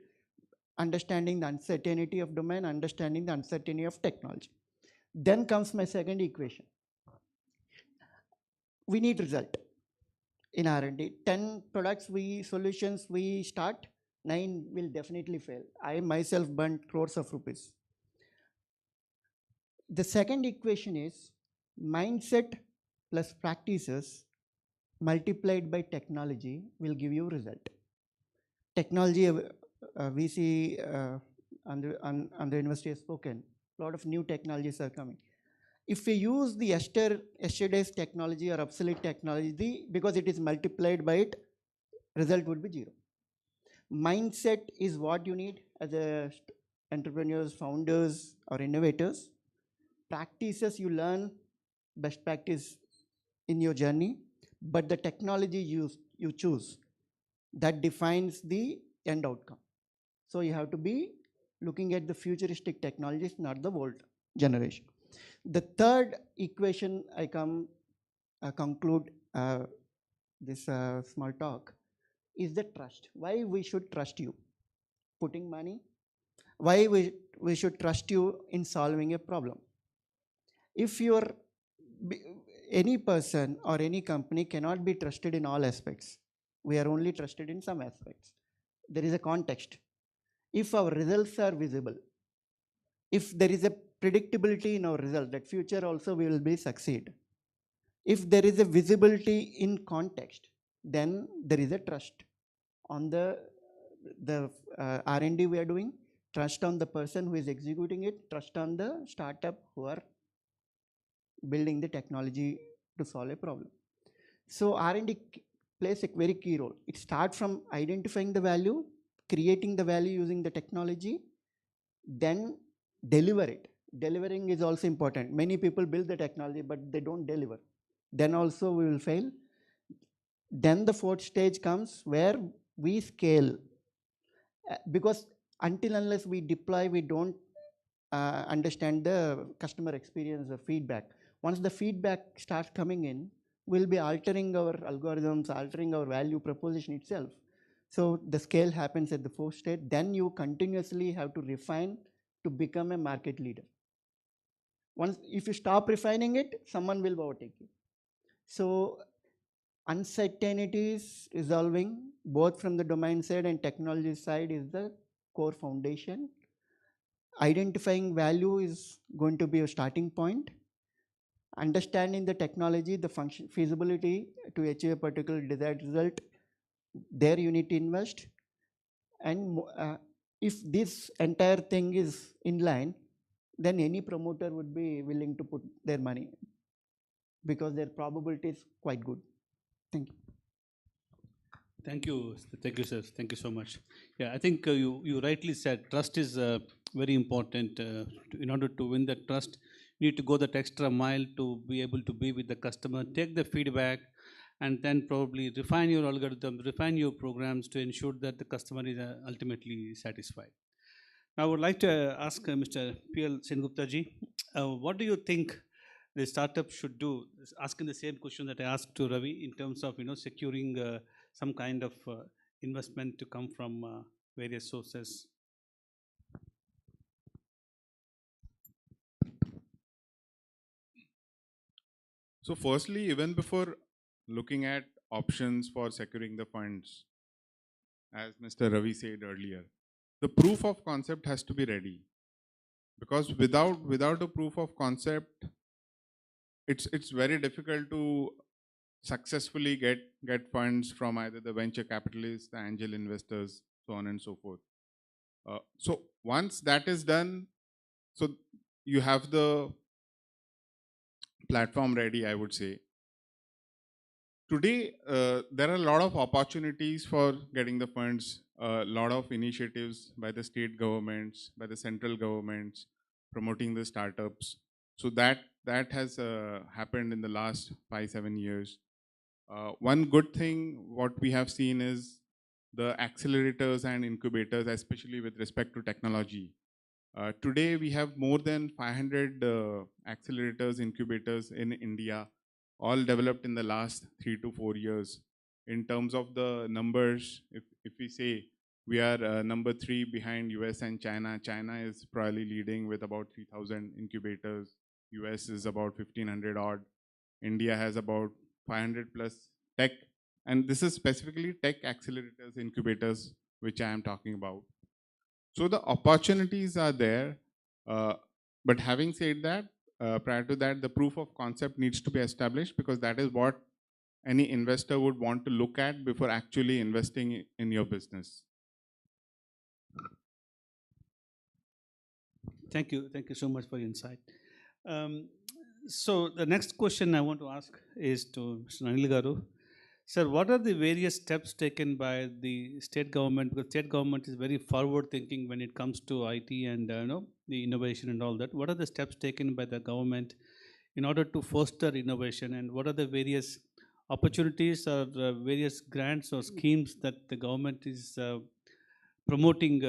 understanding the uncertainty of domain, understanding the uncertainty of technology. Then comes my second equation. We need result in R&D. 10 products, solutions we start, 9 will definitely fail. I myself burnt crores of rupees. The second equation is mindset plus practices multiplied by technology will give you result. Technology, we see on the university has spoken, a lot of new technologies are coming. If we use the yesterday's technology or obsolete technology, because it is multiplied by it, result would be 0. Mindset is what you need as entrepreneurs, founders, or innovators. Practices you learn, best practice in your journey, but the technology you choose, that defines the end outcome. So you have to be looking at the futuristic technologies, not the old generation. The third equation I conclude this small talk is the trust. Why we should trust you? Putting money. Why we should trust you in solving a problem? If any person or any company cannot be trusted in all aspects, we are only trusted in some aspects. There is a context. If our results are visible, if there is a predictability in our result, that future also we will be succeed. If there is a visibility in context, then there is a trust on the R&D we are doing, trust on the person who is executing it, trust on the startup who are building the technology to solve a problem. So R&D plays a very key role. It starts from identifying the value, creating the value using the technology, then deliver it. Delivering is also important. Many people build the technology, but they don't deliver. Then also we will fail. Then the fourth stage comes where we scale. Because until unless we deploy, we don't understand the customer experience, the feedback. Once the feedback starts coming in, we'll be altering our algorithms, altering our value proposition itself. So the scale happens at the fourth stage. Then you continuously have to refine to become a market leader. If you stop refining it, someone will overtake you. So uncertainties resolving both from the domain side and technology side is the core foundation. Identifying value is going to be a starting point. Understanding the technology, the function, feasibility to achieve a particular desired result, there you need to invest. And if this entire thing is in line, then any promoter would be willing to put their money because their probability is quite good. Thank you. Thank you, sir. Thank you so much. Yeah, I think you rightly said trust is very important. In order to win that trust, you need to go that extra mile to be able to be with the customer, take the feedback, and then probably refine your algorithm, refine your programs to ensure that the customer is ultimately satisfied. Now, I would like to ask Mr. P.L. Sengupta ji, what do you think the startup should do? Asking the same question that I asked to Ravi in terms of securing some kind of investment to come from various sources. So firstly, even before looking at options for securing the funds, as Mr. Ravi said earlier, the proof of concept has to be ready. Because without a proof of concept, it's very difficult to successfully get funds from either the venture capitalists, the angel investors, so on and so forth. So once that is done, so you have the platform ready, I would say. Today, there are a lot of opportunities for getting the funds, a lot of initiatives by the state governments, by the central governments, promoting the startups. So that has happened in the last 5-7 years. One good thing what we have seen is the accelerators and incubators, especially with respect to technology. Today we have more than 500 accelerators, incubators in India, all developed in the last 3 to 4 years. In terms of the numbers, if we say we are number 3 behind US and China. China is probably leading with about 3,000 incubators. US is about 1,500 odd. India has about 500 plus tech. And this is specifically tech accelerators, incubators, which I am talking about. So the opportunities are there. But having said that, prior to that, the proof of concept needs to be established, because that is what any investor would want to look at before actually investing in your business. Thank you so much for your insight. So the next question I want to ask is to Mr. Anil Garu. Sir, what are the various steps taken by the state government? Because state government is very forward thinking when it comes to IT and the innovation and all that. What are the steps taken by the government in order to foster innovation, and what are the various opportunities or various grants or schemes that the government is promoting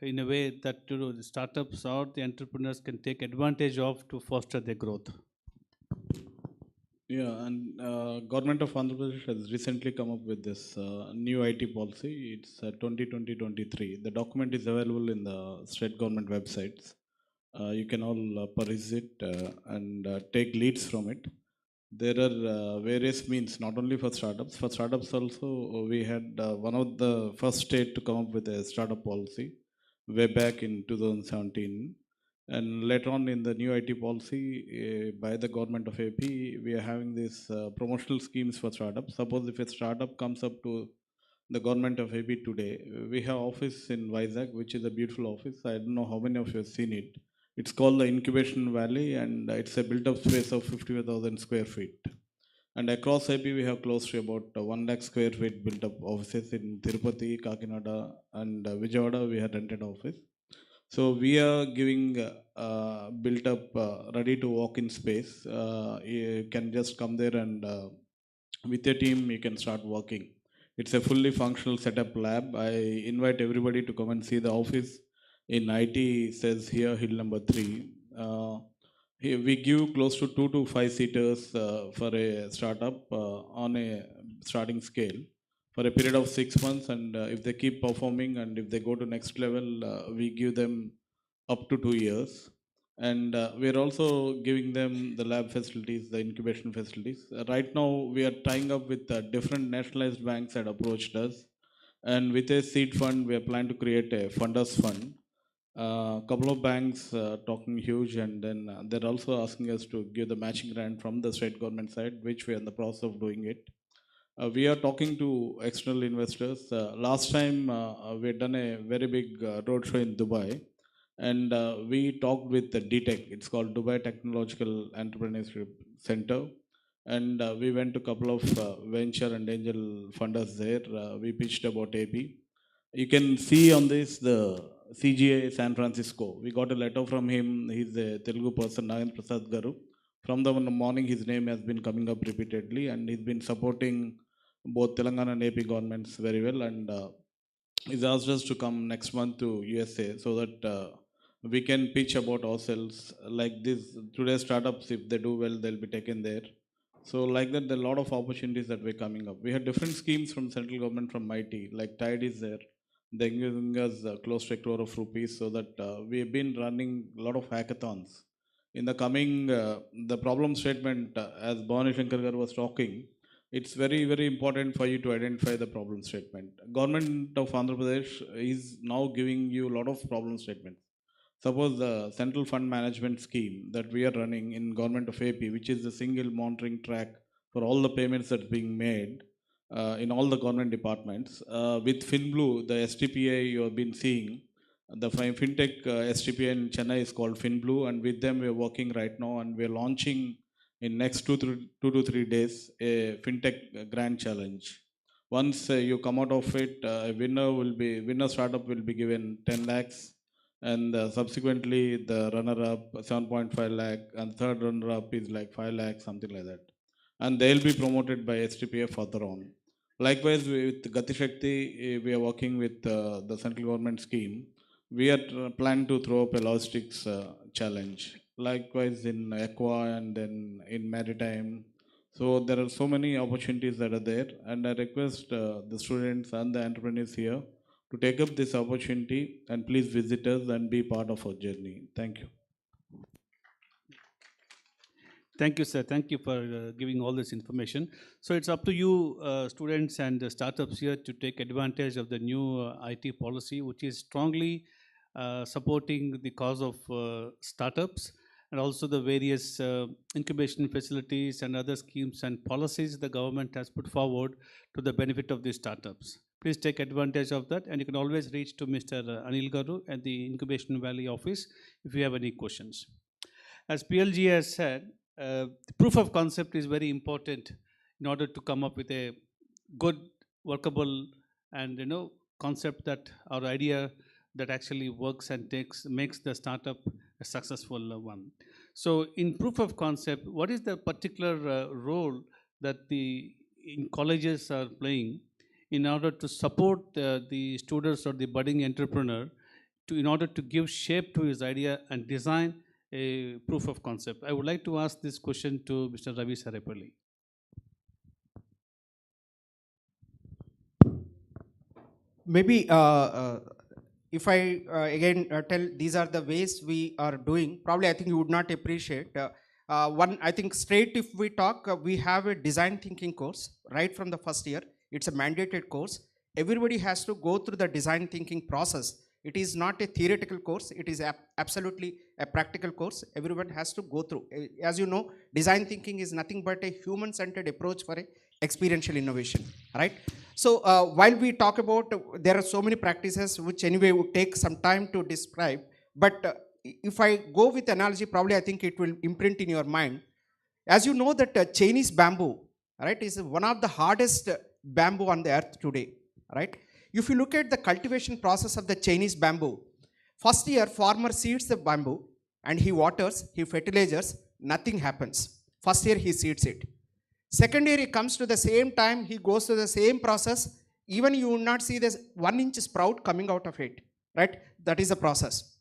in a way that the startups or the entrepreneurs can take advantage of to foster their growth? Yeah, and government of Andhra Pradesh has recently come up with this new IT policy. It's 2020-23. The document is available in the state government websites. You can all peruse it and take leads from it. There are various means, not only for startups. For startups also, we had one of the first state to come up with a startup policy way back in 2017. And later on in the new IT policy by the government of AP, we are having these promotional schemes for startups. Suppose if a startup comes up to the government of AP today, we have office in Vizag, which is a beautiful office. I don't know how many of you have seen it. It's called the Incubation Valley, and it's a built-up space of 55,000 square feet. And across AP, we have close to about 1 lakh square feet built-up offices in Tirupati, Kakinada, and Vijayawada. We have rented office. So we are giving built-up, ready-to-walk-in space. You can just come there and with your team, you can start working. It's a fully functional setup lab. I invite everybody to come and see the office. In IT says here, hill number 3. Here we give close to 2 to 5 seaters for a startup on a starting scale for a period of 6 months, and if they keep performing and if they go to next level, we give them up to 2 years. And we are also giving them the lab facilities, the incubation facilities. Right now, we are tying up with different nationalized banks that approached us. And with a seed fund, we are planning to create a funders fund. Couple of banks talking huge, and then they're also asking us to give the matching grant from the state government side, which we are in the process of doing it. We are talking to external investors. Last time, we had done a very big roadshow in Dubai. And we talked with the DTech, it's called Dubai Technological Entrepreneurship Center. And we went to a couple of venture and angel funders there. We pitched about AP. You can see on this the CGA San Francisco. We got a letter from him. He's a Telugu person, Prasad Garu. From the morning, his name has been coming up repeatedly, and he's been supporting both Telangana and AP governments very well. And he's asked us to come next month to USA so that we can pitch about ourselves like this. Today's startups, if they do well, they'll be taken there. So like that, there are a lot of opportunities that we're coming up. We have different schemes from central government, from IT, like Tide is there. They're giving us close to 1 crore of rupees, so that we have been running a lot of hackathons. In the coming, the problem statement, as Bhavani Shankar Garu was talking, it's very, very important for you to identify the problem statement. Government of Andhra Pradesh is now giving you a lot of problem statements. Suppose the central fund management scheme that we are running in government of AP, which is the single monitoring track for all the payments that are being made in all the government departments. With FinBlue, the STPA you have been seeing, the fintech STPA in Chennai is called FinBlue, and with them we are working right now, and we are launching in next 2 to 3 days a fintech grand challenge. Once you come out of it, a winner startup will be given 10 lakhs. and subsequently the runner-up 7.5 lakh, and third runner-up is like 5 lakh, something like that. And they'll be promoted by STPA further on. Likewise, with Gati Shakti, we are working with the central government scheme. We are planning to throw up a logistics challenge. Likewise, in aqua and then in maritime. So there are so many opportunities that are there, and I request the students and the entrepreneurs here to take up this opportunity and please visit us and be part of our journey. Thank you. Thank you, sir. Thank you for giving all this information. So it's up to you, students and startups here, to take advantage of the new IT policy, which is strongly supporting the cause of startups, and also the various incubation facilities and other schemes and policies the government has put forward to the benefit of these startups. Please take advantage of that, and you can always reach to Mr. Anil Garu at the Incubation Valley office if you have any questions. As PLG has said, the proof of concept is very important in order to come up with a good, workable, and concept that our idea that actually works and makes the startup a successful one. So, in proof of concept, what is the particular role that the colleges are playing in order to support the students or the budding entrepreneur in order to give shape to his idea and design a proof of concept? I would like to ask this question to Mr. Ravi Saripalli. Maybe if I again tell these are the ways we are doing, probably I think you would not appreciate. One, I think straight if we talk, we have a design thinking course right from the first year. It's a mandated course. Everybody has to go through the design thinking process. It is not a theoretical course. It is absolutely a practical course. Everyone has to go through. As you know, design thinking is nothing but a human-centered approach for a experiential innovation, right? So while we talk about, there are so many practices which anyway would take some time to describe, but if I go with analogy, probably I think it will imprint in your mind. As you know that Chinese bamboo, right, is one of the hardest bamboo on the earth today, right? If you look at the cultivation process of the Chinese bamboo, first year farmer seeds the bamboo and he waters, he fertilizes, nothing happens. First year he seeds it. Second year he comes to the same time, he goes to the same process, even you will not see this 1 inch sprout coming out of it, right? That is the process.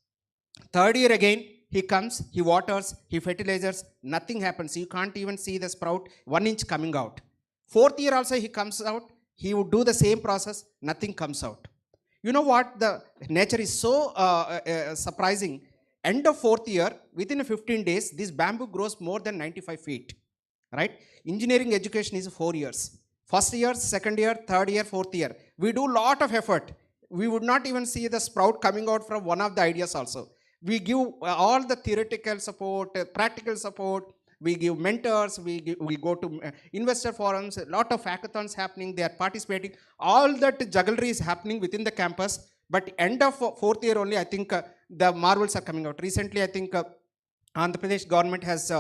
Third year again, he comes, he waters, he fertilizes, nothing happens. You can't even see the sprout 1 inch coming out. Fourth year also he comes out, he would do the same process, nothing comes out. You know what? The nature is so surprising. End of fourth year, within 15 days, this bamboo grows more than 95 feet, right? Engineering education is 4 years. First year, second year, third year, fourth year. We do lot of effort. We would not even see the sprout coming out from one of the ideas also. We give all the theoretical support, practical support. We give mentors, we go to investor forums, a lot of hackathons happening, they are participating. All that jugglery is happening within the campus, but end of fourth year only, I think the marvels are coming out. Recently, I think Andhra Pradesh government has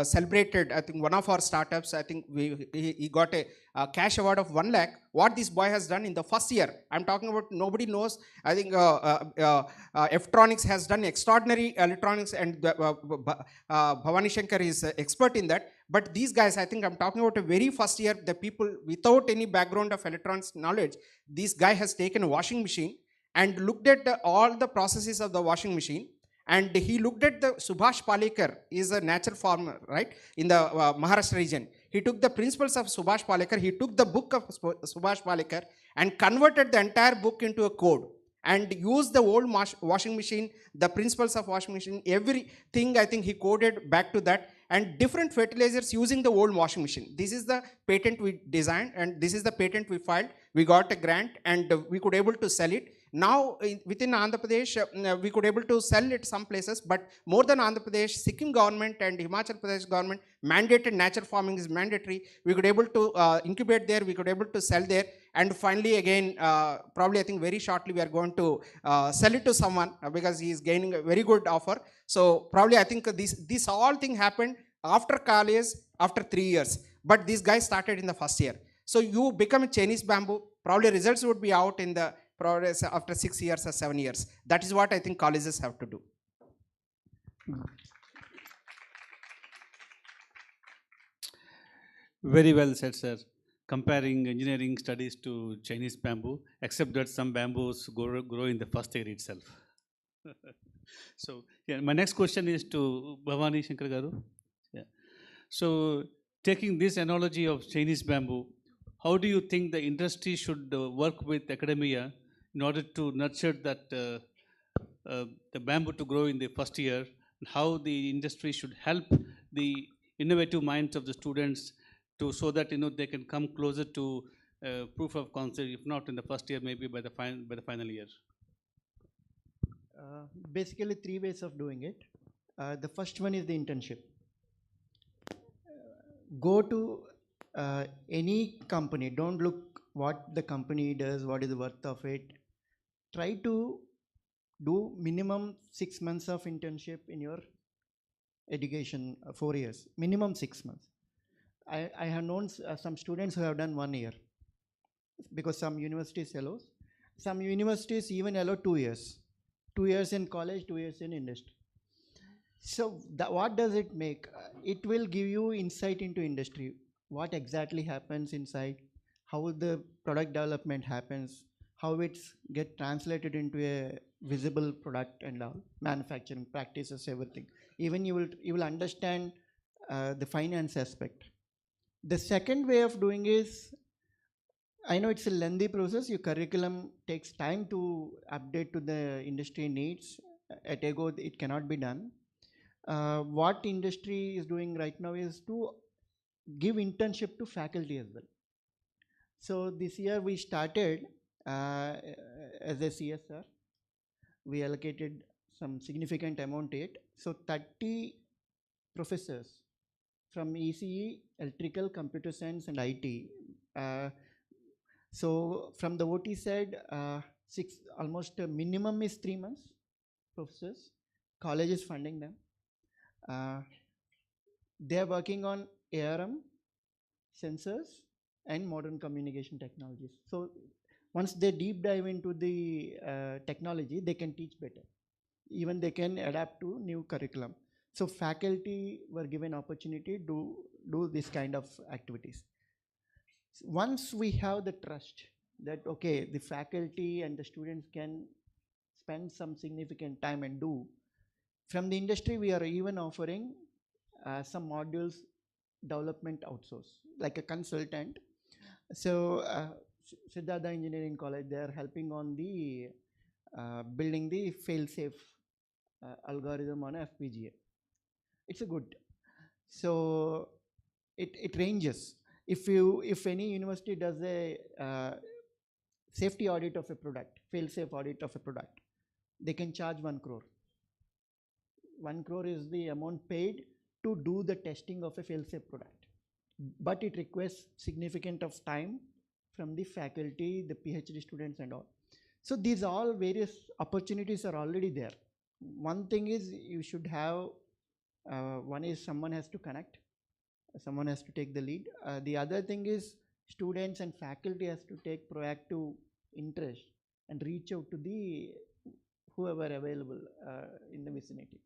celebrated, I think one of our startups, I think he got a cash award of 1 lakh. What this boy has done in the first year, I'm talking about, nobody knows. I think Ftronics has done extraordinary electronics, and Bhavani Shankar is expert in that. But these guys, I think I'm talking about a very first year, the people without any background of electronics knowledge, this guy has taken a washing machine and looked at all the processes of the washing machine. And he looked at the Subhash Palekar, is a natural farmer, right, in the Maharashtra region. He took the principles of Subhash Palekar, he took the book of Subhash Palekar and converted the entire book into a code and used the old washing machine, the principles of washing machine, everything I think he coded back to that, and different fertilizers using the old washing machine. This is the patent we designed and this is the patent we filed. We got a grant and we could able to sell it. Now within Andhra Pradesh, we could able to sell it some places, but more than Andhra Pradesh, Sikkim government and Himachal Pradesh government mandated natural farming is mandatory. We could able to incubate there, we could able to sell there, and finally again, probably I think very shortly we are going to sell it to someone because he is gaining a very good offer. So probably I think this all thing happened after college, after 3 years, but these guys started in the first year. So you become a Chinese bamboo, probably results would be out in the progress after 6 years or 7 years. That is what I think colleges have to do. Very well said, sir. Comparing engineering studies to Chinese bamboo, except that some bamboos grow in the first year itself. So, yeah, my next question is to Bhavani Shankar Garu. Yeah. So, taking this analogy of Chinese bamboo, how do you think the industry should work with academia in order to nurture that the bamboo to grow in the first year, and how the industry should help the innovative minds of the students to so that they can come closer to proof of concept, if not in the first year, maybe by the final year? Basically, 3 ways of doing it. The first one is the internship. Go to any company. Don't look what the company does, what is the worth of it. Try to do minimum 6 months of internship in your education, 4 years, minimum 6 months. I have known some students who have done 1 year, because some universities allow. Some universities even allow 2 years. 2 years in college, 2 years in industry. So what does it make? It will give you insight into industry, what exactly happens inside, how the product development happens, how it's get translated into a visible product and all, manufacturing practices, everything. Even you will understand the finance aspect. The second way of doing is, I know it's a lengthy process. Your curriculum takes time to update to the industry needs. At a go, it cannot be done. What industry is doing right now is to give internship to faculty as well. So this year we started as a CSR. We allocated some significant amount to it. So 30 professors from ECE, electrical, computer science and IT. So from the OT side, almost a minimum is 3 months, professors. College is funding them. They are working on ARM, sensors and modern communication technologies. So once they deep dive into the technology, they can teach better. Even they can adapt to new curriculum. So faculty were given opportunity to do this kind of activities. Once we have the trust that, okay, the faculty and the students can spend some significant time and do, from the industry we are even offering some modules development outsource, like a consultant. So Siddhartha Engineering College, they are helping on the building the fail-safe algorithm on FPGA. It's a good. So it ranges. If any university does a safety audit of a product, fail-safe audit of a product, they can charge 1 crore. 1 crore is the amount paid to do the testing of a fail-safe product. But it requires significant of time from the faculty, the PhD students and all. So these all various opportunities are already there. One thing is you should have, one is someone has to connect, someone has to take the lead. The other thing is students and faculty has to take proactive interest and reach out to the whoever available in the vicinity.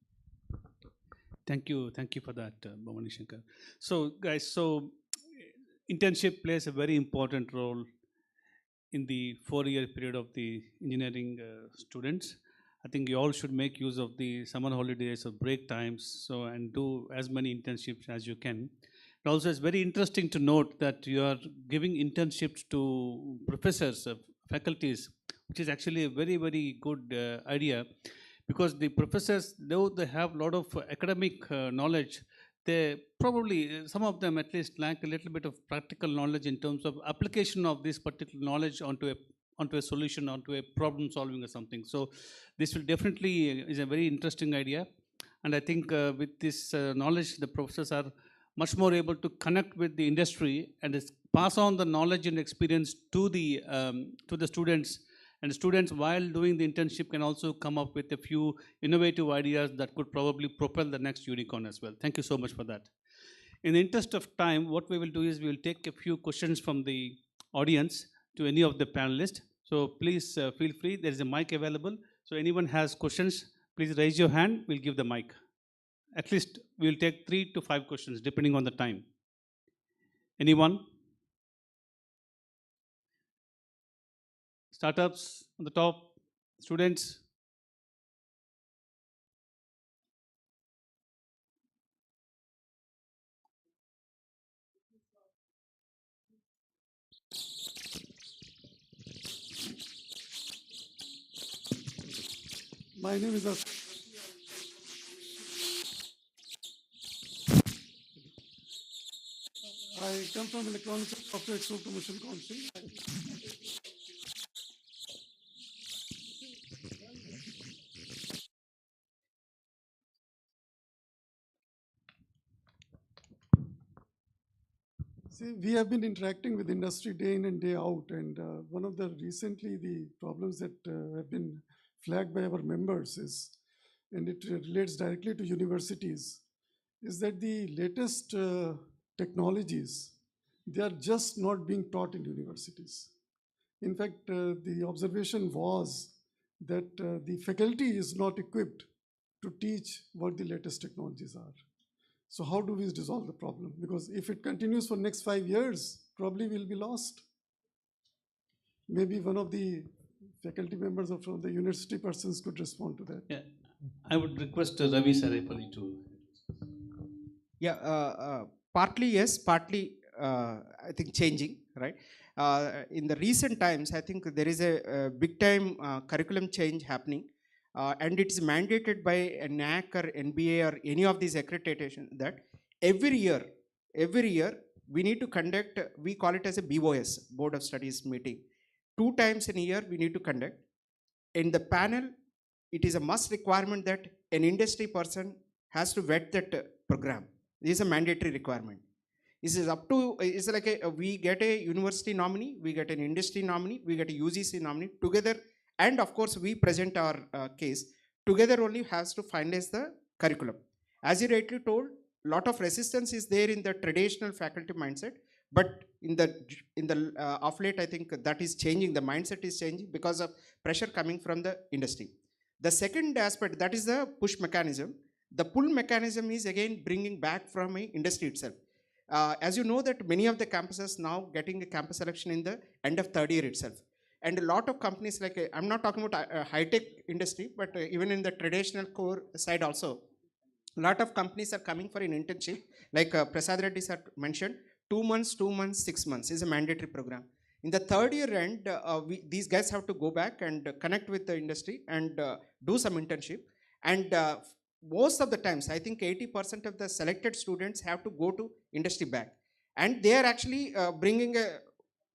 Thank you for that, Bhavani Shankar. So guys, internship plays a very important role in the 4-year period of the engineering students. I think you all should make use of the summer holidays or break times, and do as many internships as you can. And also, it's very interesting to note that you are giving internships to professors, faculties, which is actually a very, very good idea, because the professors, though they have a lot of academic knowledge, they probably, some of them at least, lack a little bit of practical knowledge in terms of application of this particular knowledge onto a solution, onto a problem solving or something. So this will definitely is a very interesting idea. And I think with this knowledge, the professors are much more able to connect with the industry and pass on the knowledge and experience to the students. And students, while doing the internship, can also come up with a few innovative ideas that could probably propel the next unicorn as well. Thank you so much for that. In the interest of time, what we will do is we will take a few questions from the audience to any of the panelists. So please feel free. There is a mic available. So anyone has questions, please raise your hand. We'll give the mic. At least we'll take 3 to 5 questions depending on the time. Anyone? Startups on the top, students. My name is I come from Electronics and Software Export Promotion Council. See, we have been interacting with industry day in and day out, and one of the problems that have been flagged by our members is, and it relates directly to universities, is that the latest technologies, they are just not being taught in universities. In fact, the observation was that the faculty is not equipped to teach what the latest technologies are. So how do we resolve the problem? Because if it continues for next 5 years, probably we'll be lost. Maybe one of the faculty members or from the university persons could respond to that. Yeah, I would request Ravi Saripalli to. Yeah, partly yes, partly I think changing, right? In the recent times, I think there is a big time curriculum change happening. And it is mandated by a NAC or NBA or any of these accreditation that every year we need to conduct, we call it as a BOS, Board of Studies meeting. 2 times in a year we need to conduct. In the panel, it is a must requirement that an industry person has to vet that program. This is a mandatory requirement. This is up to, it's like we get a university nominee, we get an industry nominee, we get a UGC nominee together. And of course, we present our case. Together only has to finalize the curriculum. As you rightly told, a lot of resistance is there in the traditional faculty mindset. But in the of late, I think that is changing. The mindset is changing because of pressure coming from the industry. The second aspect, that is the push mechanism. The pull mechanism is again bringing back from industry itself. As you know that many of the campuses now getting a campus selection in the end of third year itself. And a lot of companies like, I'm not talking about high-tech industry, but even in the traditional core side also, a lot of companies are coming for an internship. Like Prasad Reddy sir mentioned, 2 months, 2 months, 6 months is a mandatory program. In the third year end, these guys have to go back and connect with the industry and do some internship. And most of the times, I think 80% of the selected students have to go to industry back. And they are actually bringing a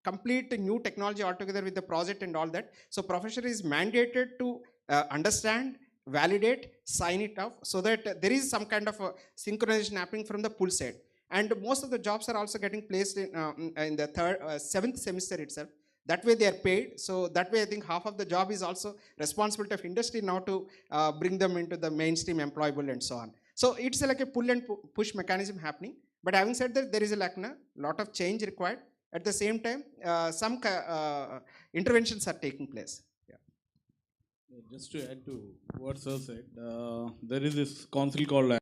complete new technology altogether with the project and all that. So professor is mandated to understand, validate, sign it off so that there is some kind of a synchronization happening from the pull side. And most of the jobs are also getting placed in the 7th semester itself. That way they are paid. So that way I think half of the job is also responsibility of industry now to bring them into the mainstream employable and so on. So it's like a pull and push mechanism happening. But having said that, there is a lot of change required. At the same time, some interventions are taking place. Yeah. Just to add to what sir said, there is this council called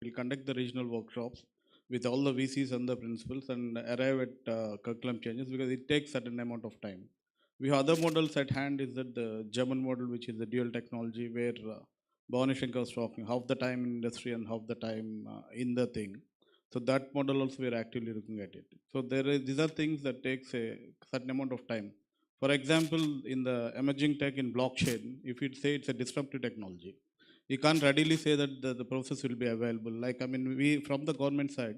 will conduct the regional workshops with all the VCs and the principals and arrive at curriculum changes because it takes certain amount of time. We have other models at hand is that the German model, which is the dual technology, where Bhavani Shankar was talking, half the time in industry and half the time in the thing. So that model also we are actively looking at it. So these are things that takes a certain amount of time. For example, in the emerging tech in blockchain, if you say it's a disruptive technology, you can't readily say that the process will be available. Like, I mean, we, from the government side,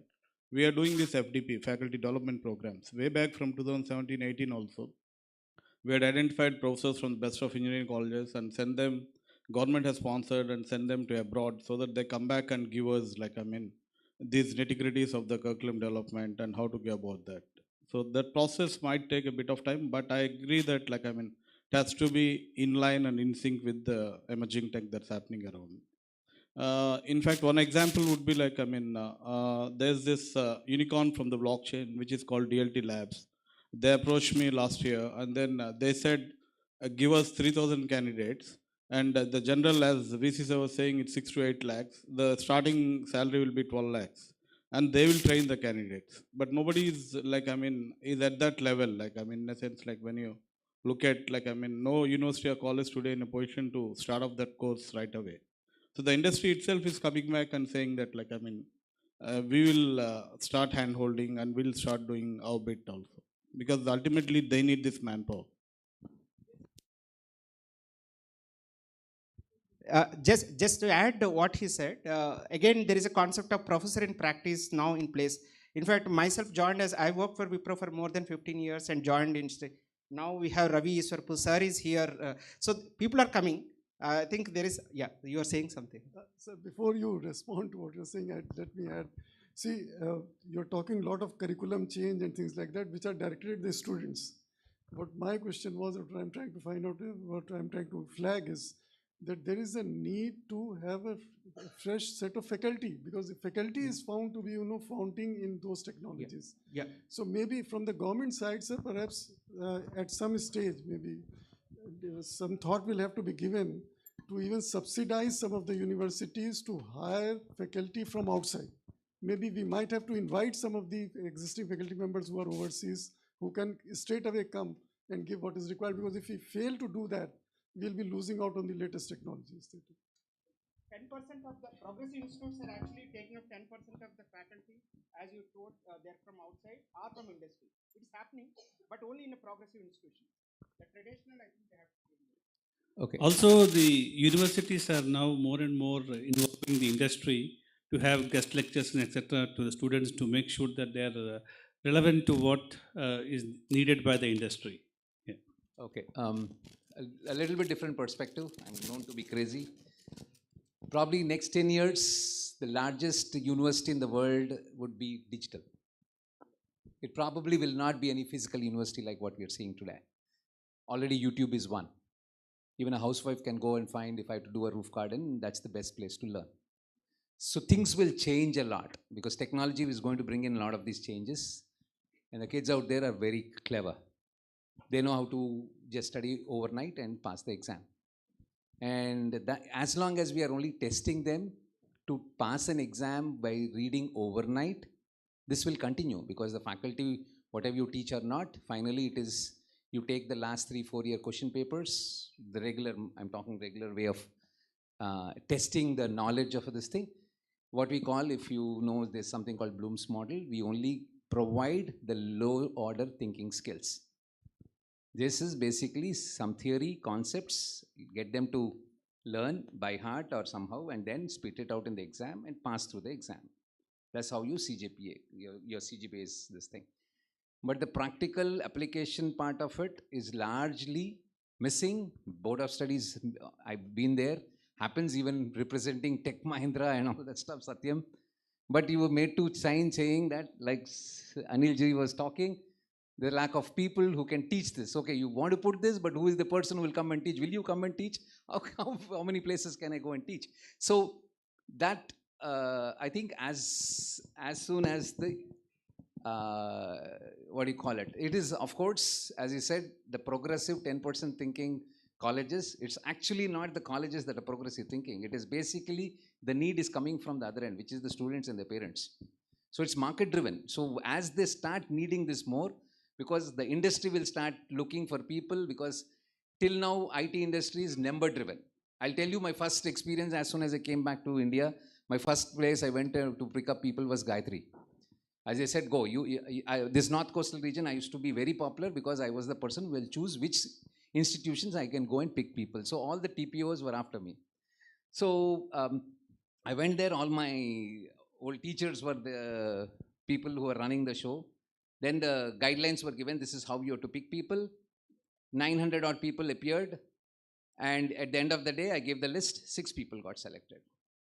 we are doing this FDP, faculty development programs, way back from 2017-18 also. We had identified professors from the best of engineering colleges and send them, government has sponsored and send them to abroad so that they come back and give us, like, I mean, these nitty-gritties of the curriculum development and how to go about that. So that process might take a bit of time, but I agree that it has to be in line and in sync with the emerging tech that's happening around. In fact, one example would be there's this unicorn from the blockchain which is called DLT Labs. They approached me last year and then they said, give us 3,000 candidates. And the general, as VC was saying, it's 6 to 8 lakhs. The starting salary will be 12 lakhs. And they will train the candidates. But nobody is is at that level. In a sense, when you look at, no university or college today in a position to start off that course right away. So the industry itself is coming back and saying that, we will start hand holding and we'll start doing our bit also. Because ultimately they need this manpower. Just to add to what he said, again, there is a concept of professor in practice now in place. In fact, myself joined as I worked for Wipro for more than 15 years and joined industry. Now we have Ravi Ishwarapu, sir is here. So people are coming. I think there is, yeah, you are saying something. So before you respond to what you're saying, let me add. See, you're talking a lot of curriculum change and things like that, which are directed at the students. What my question was, what I'm trying to find out, what I'm trying to flag is that there is a need to have a fresh set of faculty, because the faculty is found to be, fountain in those technologies. Yeah. So maybe from the government side, sir, perhaps at some stage, maybe some thought will have to be given to even subsidize some of the universities to hire faculty from outside. Maybe we might have to invite some of the existing faculty members who are overseas, who can straight away come and give what is required, because if we fail to do that, we'll be losing out on the latest technologies. 10% of the progressive institutes are actually taking up 10% of the faculty, as you told, they're from outside or from industry. It is happening, but only in a progressive institution. The traditional, I think they have to do. Okay. Also, the universities are now more and more involving the industry to have guest lectures and etc. to the students to make sure that they are relevant to what is needed by the industry. Yeah. Okay. A little bit different perspective. I'm known to be crazy. Probably next 10 years, the largest university in the world would be digital. It probably will not be any physical university like what we are seeing today. Already YouTube is one. Even a housewife can go and find, if I have to do a roof garden, that's the best place to learn. So things will change a lot because technology is going to bring in a lot of these changes. And the kids out there are very clever. They know how to just study overnight and pass the exam. And that, as long as we are only testing them to pass an exam by reading overnight, this will continue because the faculty, whatever you teach or not, finally it is, you take the last 3-4 year question papers, the regular, I'm talking regular way of testing the knowledge of this thing. What we call, if you know, there's something called Bloom's model, we only provide the low order thinking skills. This is basically some theory, concepts, get them to learn by heart or somehow and then spit it out in the exam and pass through the exam. That's how you CGPA, your CGPA is this thing. But the practical application part of it is largely missing. Board of Studies, I've been there, happens even representing Tech Mahindra and all that stuff, Satyam. But you were made to sign saying that, like Anil Ji was talking, the lack of people who can teach this. Okay, you want to put this, but who is the person who will come and teach? Will you come and teach? How many places can I go and teach? So that, I think as soon as the, what do you call it? It is, of course, as you said, the progressive 10% thinking colleges. It's actually not the colleges that are progressive thinking. It is basically the need is coming from the other end, which is the students and their parents. So it's market driven. So as they start needing this more, because the industry will start looking for people, because till now IT industry is number driven. I'll tell you my first experience as soon as I came back to India. My first place I went to pick up people was Gayatri. As I said, go. This North Coastal region, I used to be very popular because I was the person who will choose which institutions I can go and pick people. So all the TPOs were after me. So I went there, all my old teachers were the people who were running the show. Then the guidelines were given, this is how you have to pick people. 900 odd people appeared. And at the end of the day, I gave the list, 6 people got selected.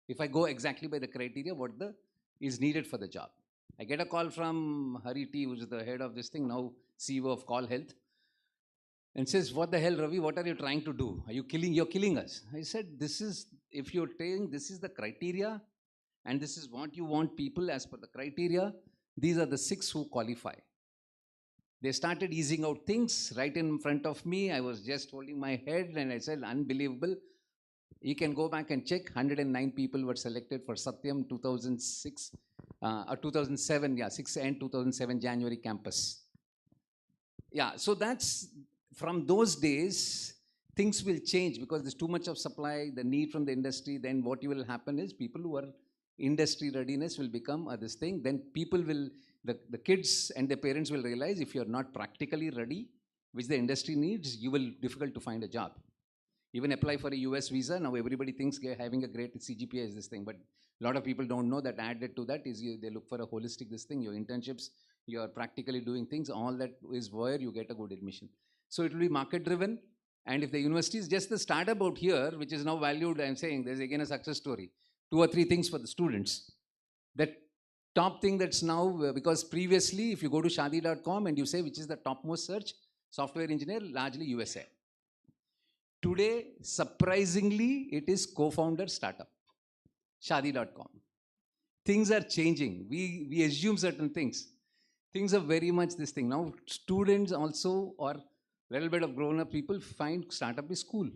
If I go exactly by the criteria, what the is needed for the job. I get a call from Hari T, who's the head of this thing, now CEO of Call Health, and says, what the hell, Ravi, what are you trying to do? You're killing us. I said, if you're saying this is the criteria, and this is what you want people as per the criteria, these are the 6 who qualify. They started easing out things right in front of me. I was just holding my head and I said, unbelievable. You can go back and check. 109 people were selected for Satyam 2006 or 2007, 6 and 2007 January campus. Yeah, so that's, from those days, things will change because there's too much of supply, the need from the industry. Then what will happen is people who are industry readiness will become this thing. Then people will, the kids and their parents will realize if you're not practically ready, which the industry needs, you will difficult to find a job. Even apply for a US visa, now everybody thinks having a great CGPA is this thing, but a lot of people don't know that added to that is they look for a holistic this thing, your internships, you're practically doing things, all that is where you get a good admission. So it will be market driven, and if the university is just the startup out here, which is now valued, I'm saying there's again a success story, 2 or 3 things for the students. That top thing that's now, because previously if you go to shadi.com and you say which is the topmost search, software engineer, largely USA. Today, surprisingly, it is co-founder startup, shadi.com. Things are changing. We assume certain things. Things are very much this thing. Now, students also, or a little bit of grown-up people, find startup is cool.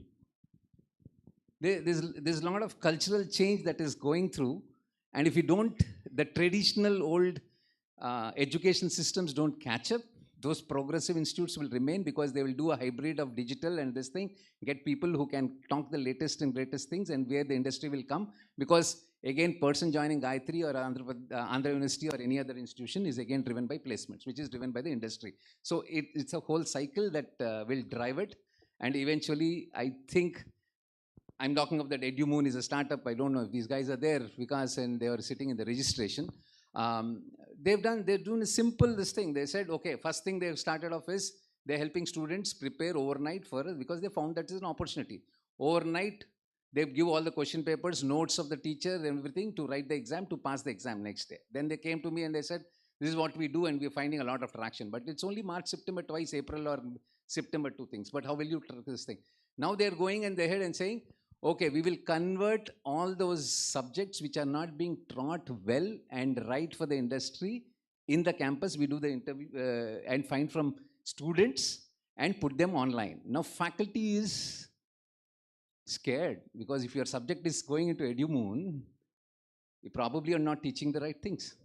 There's a lot of cultural change that is going through. And if you don't, the traditional old education systems don't catch up, those progressive institutes will remain because they will do a hybrid of digital and this thing, get people who can talk the latest and greatest things and where the industry will come. Because again, person joining Gayatri or Andhra University or any other institution is again driven by placements, which is driven by the industry. So it's a whole cycle that will drive it. And eventually, I think, I'm talking of that EduMoon is a startup. I don't know if these guys are there, Vikas, and they are sitting in the registration. They're doing a simple this thing. They said, okay, first thing they've started off is they're helping students prepare overnight for it because they found that is an opportunity. Overnight, they give all the question papers, notes of the teacher, and everything to write the exam, to pass the exam next day. Then they came to me and they said, this is what we do and we're finding a lot of traction. But it's only March, September twice, April or September 2 things. But how will you track this thing? Now they're going and ahead and saying, okay, we will convert all those subjects which are not being taught well and right for the industry in the campus. We do the interview and find from students and put them online. Now faculty is scared because if your subject is going into EduMoon, you probably are not teaching the right things.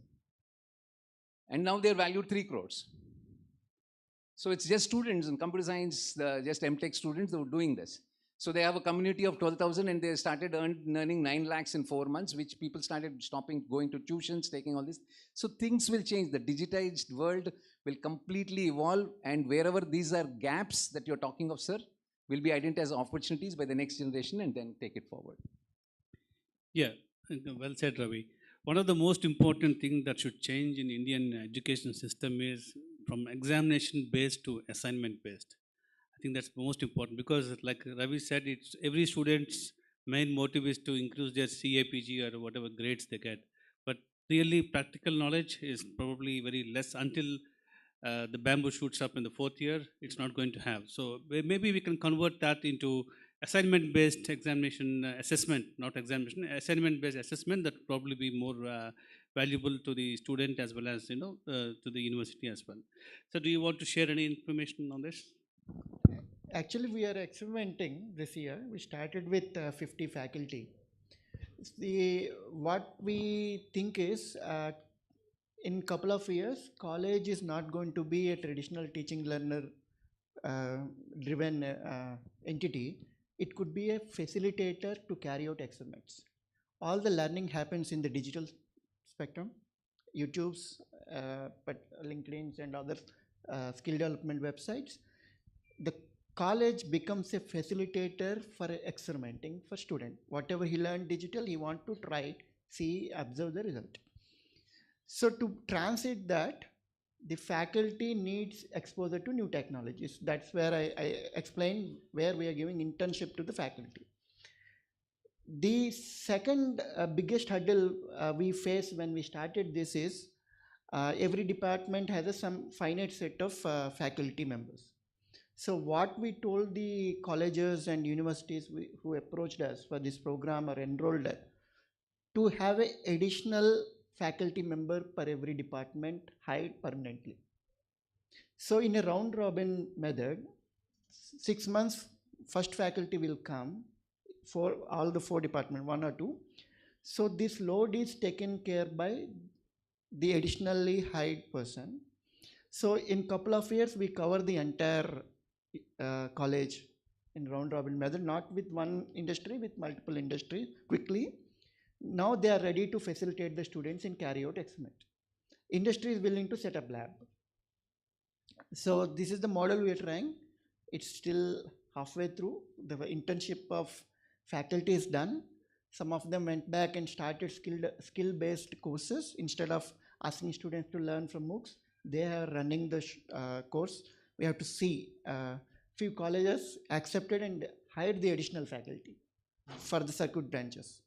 And now they're valued 3 crores. So it's just students in computer science, just MTech students that are doing this. So they have a community of 12,000 and they started earning 9 lakhs in 4 months, which people started stopping, going to tuitions, taking all this. So things will change. The digitized world will completely evolve, and wherever these are gaps that you're talking of, sir, will be identified as opportunities by the next generation and then take it forward. Yeah, well said, Ravi. One of the most important things that should change in Indian education system is from examination-based to assignment-based. I think that's most important because, like Ravi said, it's every student's main motive is to increase their CAPG or whatever grades they get. But really, practical knowledge is probably very less until the bamboo shoots up in the 4th year. It's not going to have. So maybe we can convert that into assignment-based examination assessment, not examination, assignment-based assessment that probably be more valuable to the student as well as to the university as well. So, do you want to share any information on this? Actually, we are experimenting this year. We started with 50 faculty. What we think is, in couple of years, college is not going to be a traditional teaching learner driven entity. It could be a facilitator to carry out experiments. All the learning happens in the digital spectrum, YouTube's, but LinkedIn's and other skill development websites. The college becomes a facilitator for experimenting for student. Whatever he learned digital, he want to try, see, observe the result. So to transit that, the faculty needs exposure to new technologies. That's where I explain where we are giving internship to the faculty. The second biggest hurdle we face when we started this is every department has some finite set of faculty members. So what we told the colleges and universities who approached us for this program or enrolled us, to have an additional faculty member per every department hired permanently. So in a round robin method, 6 months first faculty will come for all the 4 departments, 1 or 2. So this load is taken care by the additionally hired person. So in couple of years we cover the entire college in round robin method, not with one industry, with multiple industries quickly. Now they are ready to facilitate the students in carry out experiment. Industry is willing to set up lab. So this is the model we are trying. It's still halfway through. The internship of faculty is done. Some of them went back and started skill-based courses instead of asking students to learn from MOOCs. They are running the course. We have to see. Few colleges accepted and hired the additional faculty for the circuit branches.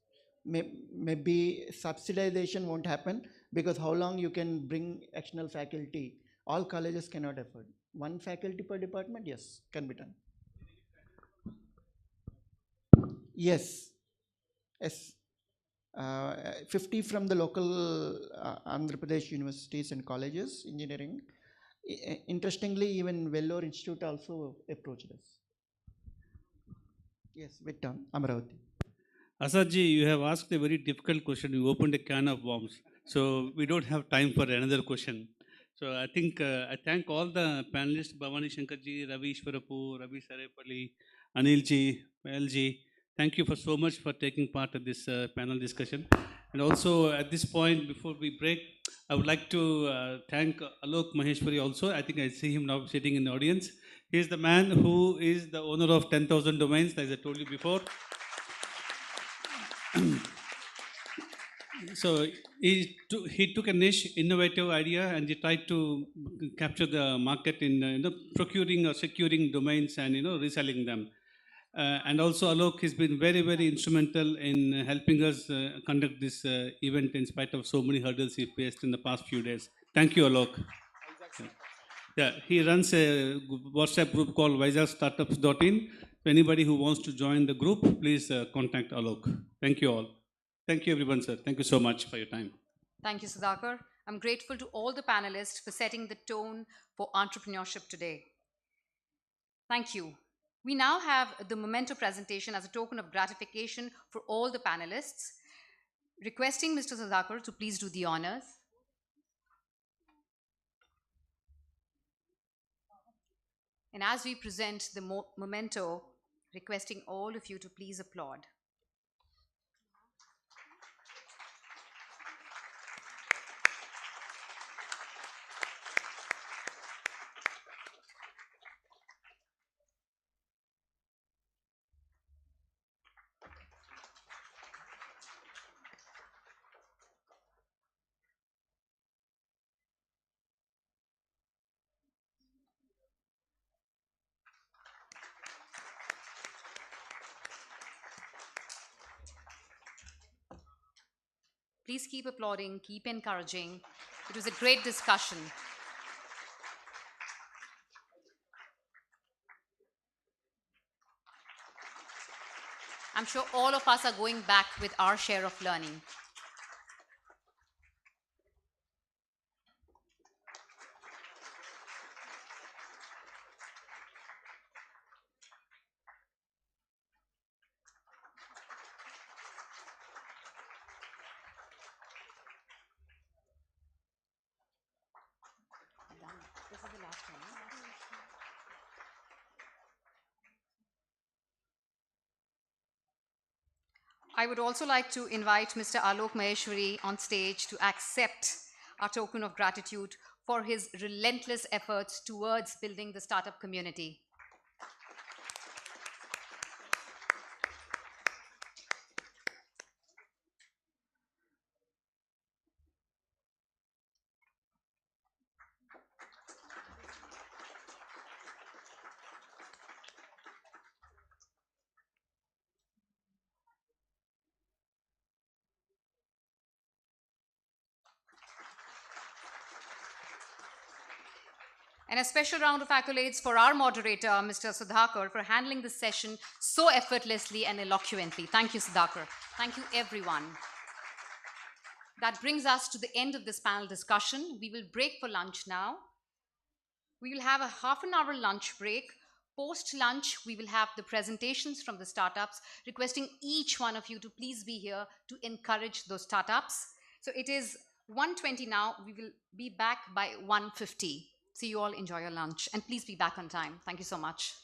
Maybe subsidization won't happen, because how long you can bring external faculty? All colleges cannot afford. 1 faculty per department, yes, can be done. Yes. 50 from the local Andhra Pradesh universities and colleges, engineering. Interestingly, even Vellore Institute also approached us. Yes, Vittam, Amravati. Asadji, you have asked a very difficult question. You opened a can of worms. So we don't have time for another question. So I think I thank all the panelists, Bhavani Shankarji, Ravi Ishwarapu, Ravi Saripalli, Anilji, Palji. Thank you for so much for taking part of this panel discussion. And also at this point, before we break, I would like to thank Alok Maheshwari also. I think I see him now sitting in the audience. He is the man who is the owner of 10,000 domains, as I told you before. So he took a niche, innovative idea, and he tried to capture the market in procuring or securing domains and reselling them. And also Alok has been very, very instrumental in helping us conduct this event in spite of so many hurdles he faced in the past few days. Thank you, Alok. Yeah, he runs a WhatsApp group called visastartups.in. If anybody who wants to join the group, please contact Alok. Thank you all. Thank you, everyone, sir. Thank you so much for your time. Thank you, Sudhakar. I'm grateful to all the panelists for setting the tone for entrepreneurship today. Thank you. We now have the memento presentation as a token of gratification for all the panelists. Requesting Mr. Sudhakar to please do the honors. And as we present the memento, requesting all of you to please applaud. Please keep applauding, keep encouraging. It was a great discussion. I'm sure all of us are going back with our share of learning. This is the last one. I would also like to invite Mr. Alok Maheshwari on stage to accept our token of gratitude for his relentless efforts towards building the startup community. And a special round of accolades for our moderator, Mr. Sudhakar, for handling this session so effortlessly and eloquently. Thank you, Sudhakar. Thank you, everyone. That brings us to the end of this panel discussion. We will break for lunch now. We will have a half an hour lunch break. Post lunch, we will have the presentations from the startups, requesting each one of you to please be here to encourage those startups. So it is 1:20 now. We will be back by 1:50. See you all. Enjoy your lunch. And please be back on time. Thank you so much.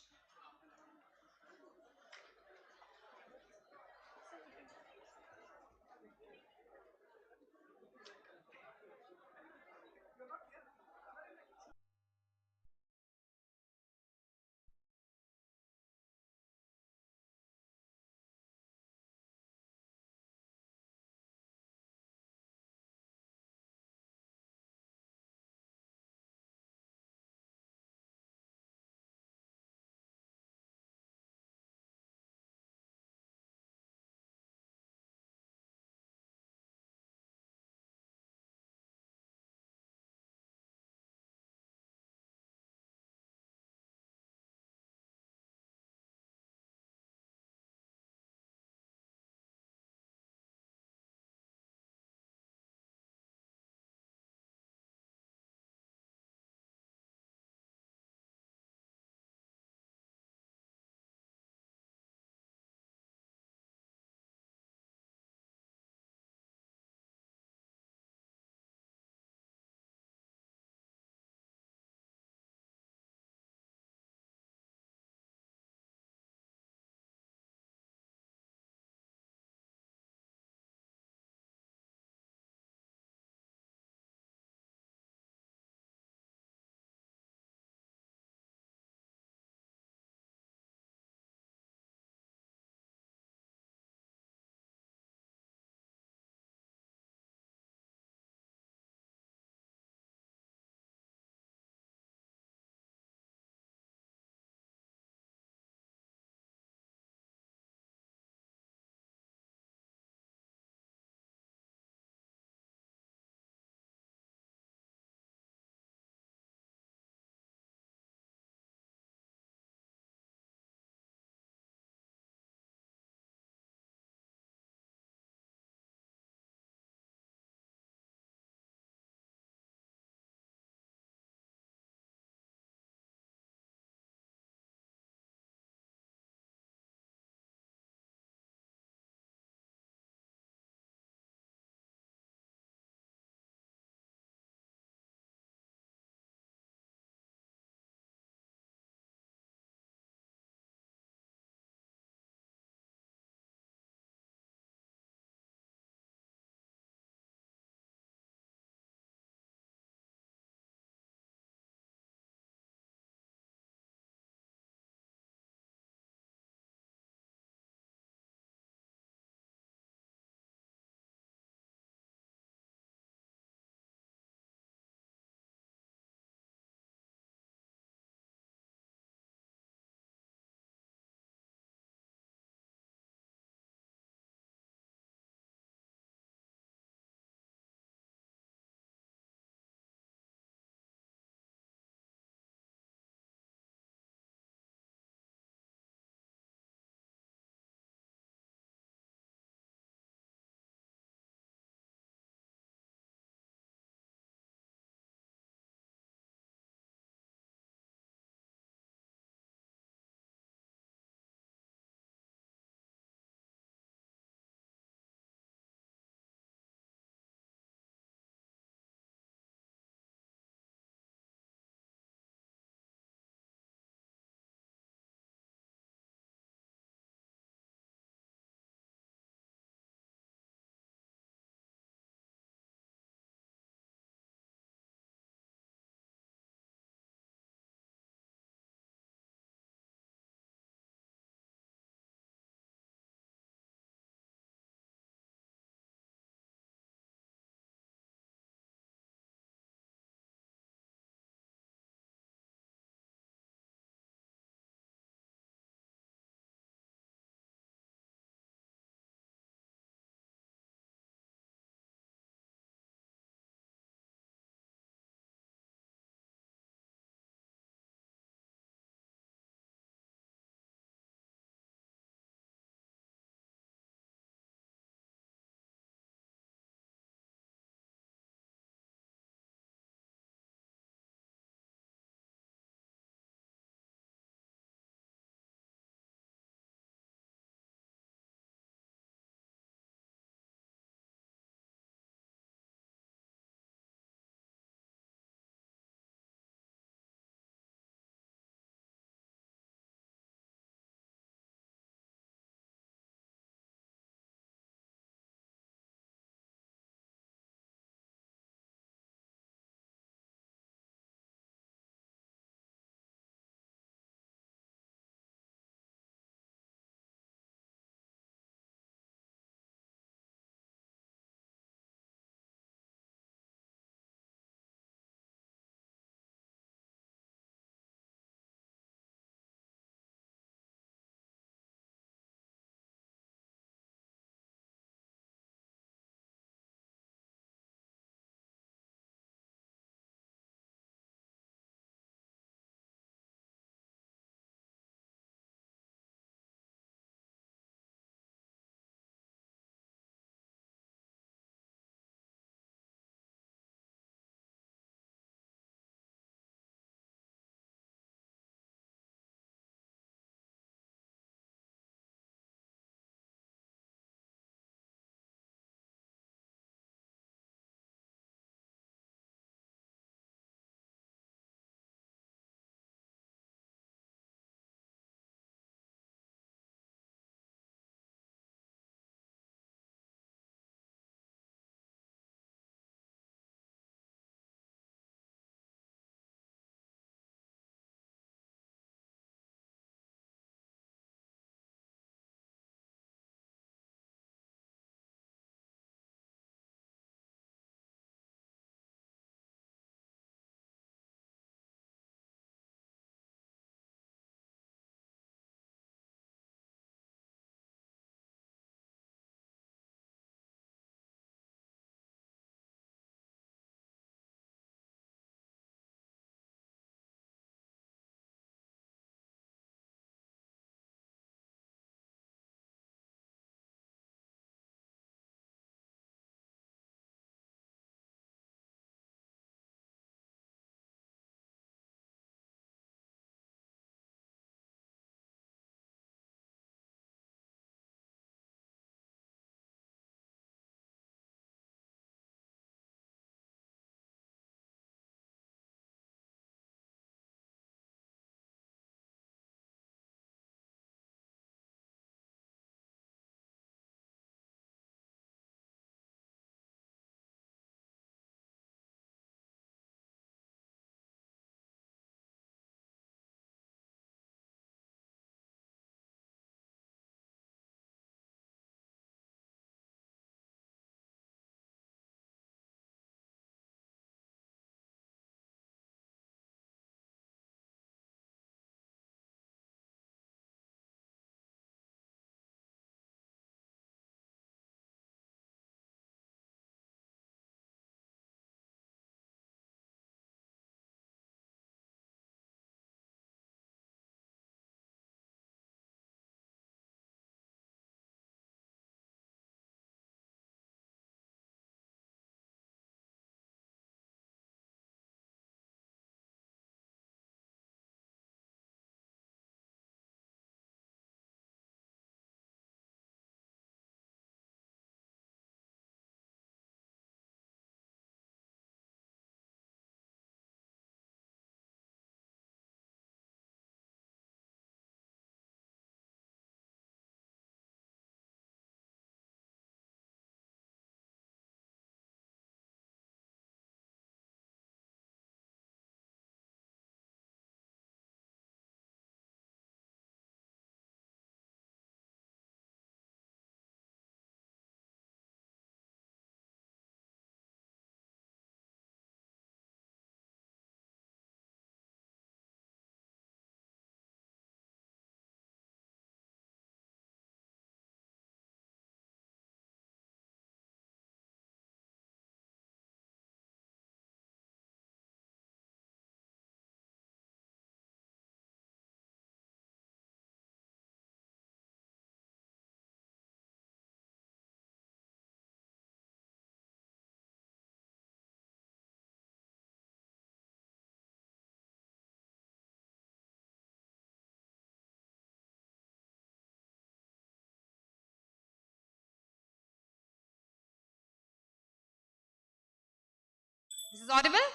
This is audible?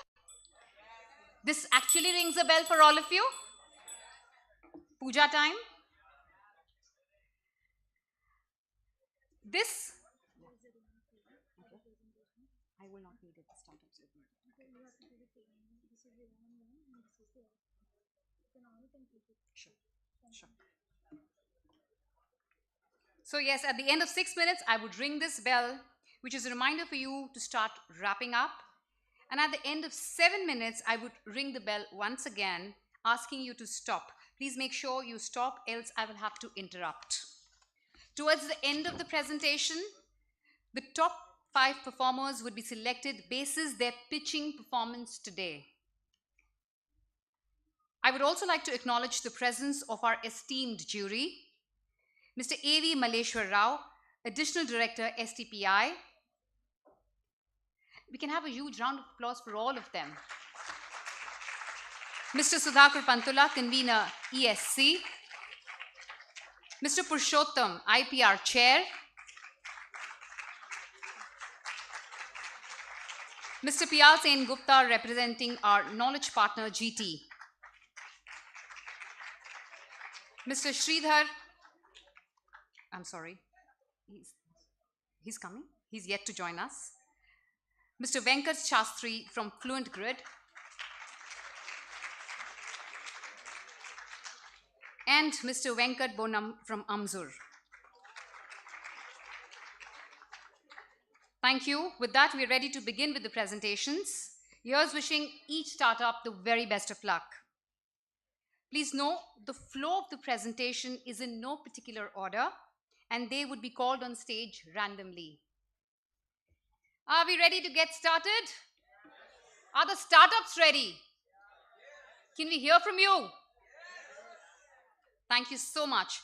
This actually rings a bell for all of you. Puja time. This. I will not need it. Startups with me. Sure. Sure. So yes, at the end of 6 minutes, I would ring this bell, which is a reminder for you to start wrapping up. And at the end of 7 minutes, I would ring the bell once again, asking you to stop. Please make sure you stop, else I will have to interrupt. Towards the end of the presentation, the top 5 performers would be selected basis their pitching performance today. I would also like to acknowledge the presence of our esteemed jury, Mr. A.V. Maleshwar Rao, Additional Director, STPI. We can have a huge round of applause for all of them. Mr. Sudhakar Pantula, Convener, ESC. Mr. Purushottam, IPR Chair. Mr. Piyal Sen Gupta, representing our knowledge partner, GT. Mr. Sridhar, I'm sorry, he's coming. He's yet to join us. Mr. Venkat Shastri from Fluent Grid. And Mr. Venkat Bonam from Amzur. Thank you. With that, we're ready to begin with the presentations. Here's wishing each startup the very best of luck. Please know the flow of the presentation is in no particular order, and they would be called on stage randomly. Are we ready to get started? Are the startups ready? Can we hear from you? Thank you so much.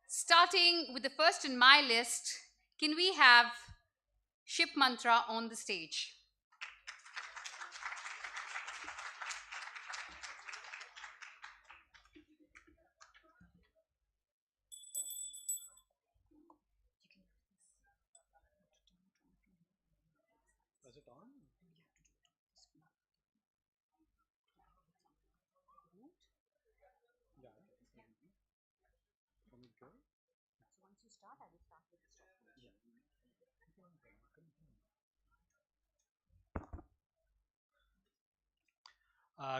Starting with the first in my list, can we have Ship Mantra on the stage? Was it on? Yeah. Can we go? Once you start, I will start with the stop.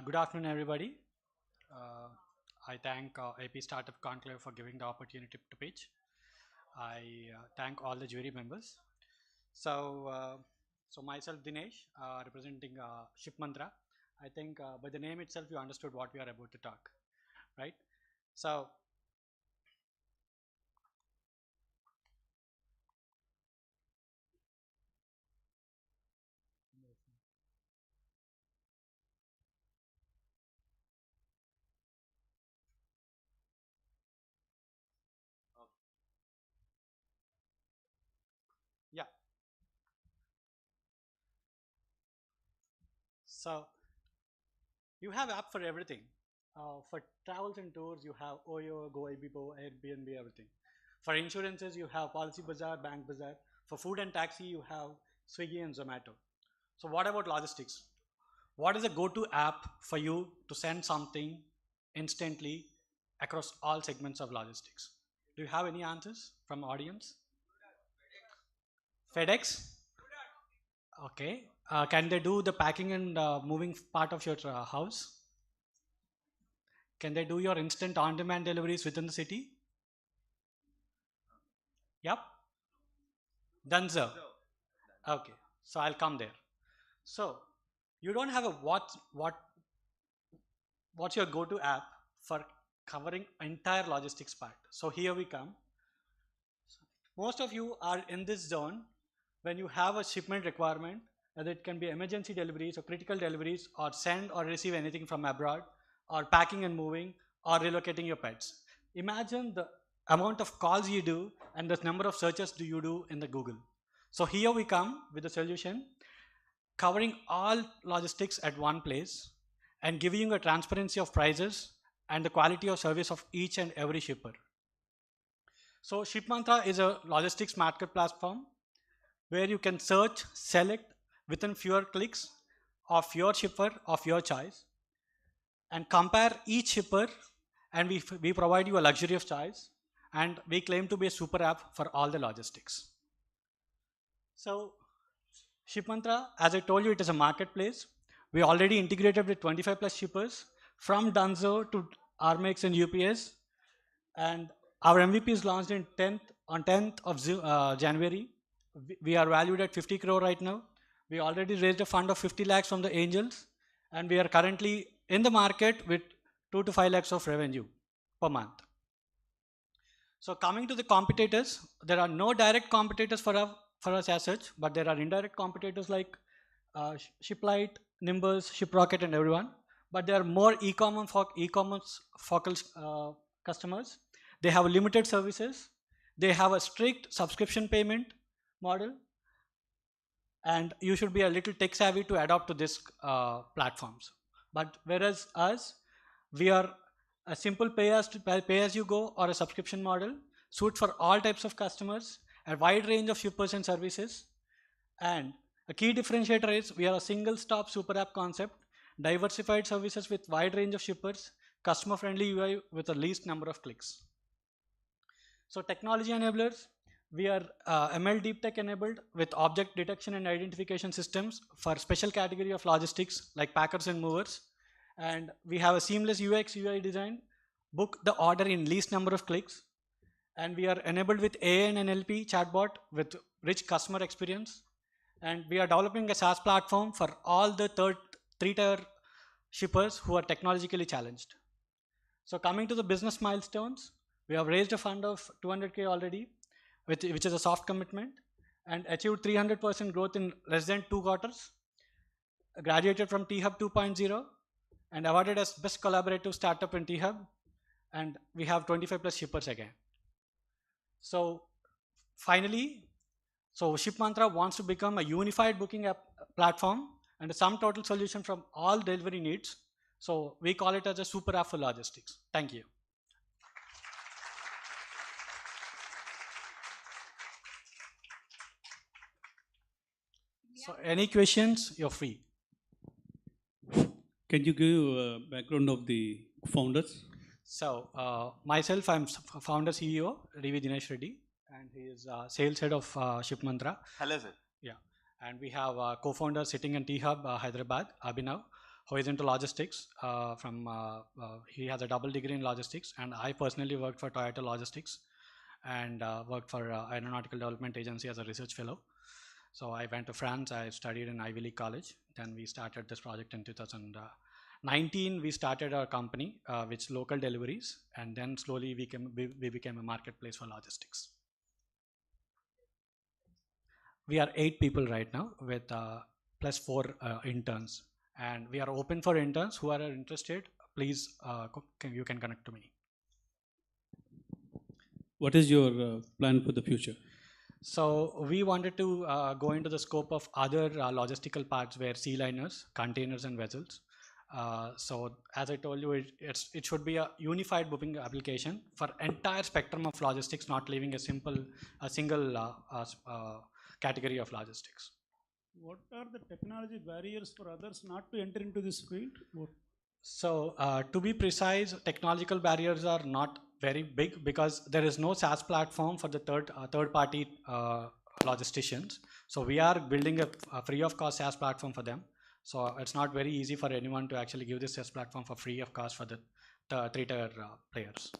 Good afternoon, everybody. I thank AP Startup Conclave for giving the opportunity to pitch. I thank all the jury members. So myself, Dinesh, representing Ship Mantra. I think by the name itself, you understood what we are about to talk, right? So yeah. So you have app for everything. For travels and tours, you have Oyo, Go, Bpo, Airbnb, everything. For insurances, you have Policy Bazaar, Bank Bazaar. For food and taxi, you have Swiggy and Zomato. So what about logistics? What is a go-to app for you to send something instantly across all segments of logistics? Do you have any answers from audience? FedEx? Okay. Can they do the packing and moving part of your house? Can they do your instant on-demand deliveries within the city? Yep. Done, sir. Okay. So I'll come there. So you don't have a what's your go-to app for covering entire logistics part. So here we come. Most of you are in this zone when you have a shipment requirement, whether it can be emergency deliveries or critical deliveries or send or receive anything from abroad or packing and moving or relocating your pets. Imagine the amount of calls you do and the number of searches do you do in the Google. So here we come with the solution covering all logistics at one place and giving you a transparency of prices and the quality of service of each and every shipper. So ShipMantra is a logistics market platform where you can search, select within fewer clicks of your shipper of your choice and compare each shipper, and we provide you a luxury of choice, and we claim to be a super app for all the logistics. So ShipMantra, as I told you, it is a marketplace. We already integrated with 25 plus shippers from Dunzo to Armex and UPS, and our MVP is launched on 10th of January. We are valued at 50 crore right now. We already raised a fund of 50 lakhs from the angels, and we are currently in the market with 2 to 5 lakhs of revenue per month. So coming to the competitors, there are no direct competitors for us as such, but there are indirect competitors like Shiplight, Nimbus, Shiprocket, and everyone. But there are more e-commerce focused customers. They have limited services. They have a strict subscription payment model, and you should be a little tech savvy to adopt to these platforms. But whereas us, we are a simple pay as you go or a subscription model, suit for all types of customers, a wide range of shippers and services. And a key differentiator is we are a single stop super app concept, diversified services with wide range of shippers, customer friendly UI with the least number of clicks. So technology enablers, we are ML deep tech enabled with object detection and identification systems for special category of logistics like packers and movers. And we have a seamless UX UI design, book the order in least number of clicks. And we are enabled with AI and NLP chatbot with rich customer experience. And we are developing a SaaS platform for all the three-tier shippers who are technologically challenged. So coming to the business milestones, we have raised a fund of 200K already, which is a soft commitment, and achieved 300% growth in less than 2 quarters, graduated from T-Hub 2.0, and awarded as best collaborative startup in T-Hub, and we have 25 plus shippers again. So finally, ShipMantra wants to become a unified booking app platform and a sum total solution from all delivery needs. So we call it as a super app for logistics. Thank you. So any questions, you're free. Can you give a background of the founders? So myself, I'm founder CEO, Reddy, and he is sales head of ShipMantra. Hello, sir. Yeah, and we have co-founder sitting in T-Hub, Hyderabad, Abhinav, who is into logistics. He has a double degree in logistics, and I personally worked for Toyota Logistics and worked for Aeronautical Development Agency as a research fellow. So I went to France, I studied in Ivy League College. Then we started this project in 2019. We started our company, which local deliveries, and then slowly we became a marketplace for logistics. We are 8 people right now with plus 4 interns, and we are open for interns who are interested. Please, you can connect to me. What is your plan for the future? So we wanted to go into the scope of other logistical parts where sea liners, containers, and vessels. So as I told you, it should be a unified booking application for entire spectrum of logistics, not leaving a single category of logistics. What are the technology barriers for others not to enter into this field? So to be precise, technological barriers are not very big because there is no SaaS platform for the third-party logisticians. So we are building a free of cost SaaS platform for them. So it's not very easy for anyone to actually give this SaaS platform for free of cost for the three-tier players.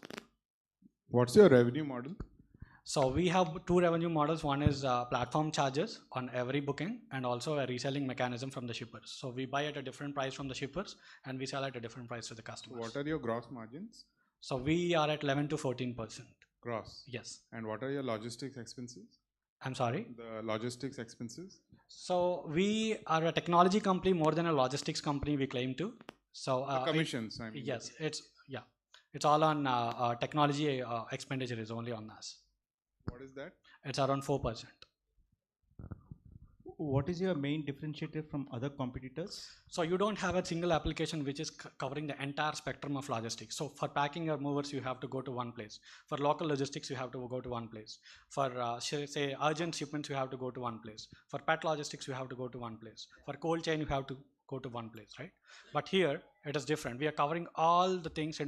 What's your revenue model? So we have 2 revenue models. One is platform charges on every booking, and also a reselling mechanism from the shippers. So we buy at a different price from the shippers and we sell at a different price to the customers. What are your gross margins? So we are at 11 to 14%. Gross? Yes. And what are your logistics expenses? I'm sorry? The logistics expenses? So we are a technology company more than a logistics company, we claim to. So commissions, I mean. Yes, it's all on technology expenditure is only on us. What is that? It's around 4%. What is your main differentiator from other competitors? So you don't have a single application which is covering the entire spectrum of logistics. So for packing your movers, you have to go to one place. For local logistics, you have to go to one place. For say urgent shipments, you have to go to one place. For pet logistics, you have to go to one place. For cold chain, you have to go to one place, right? But here it is different. We are covering all the things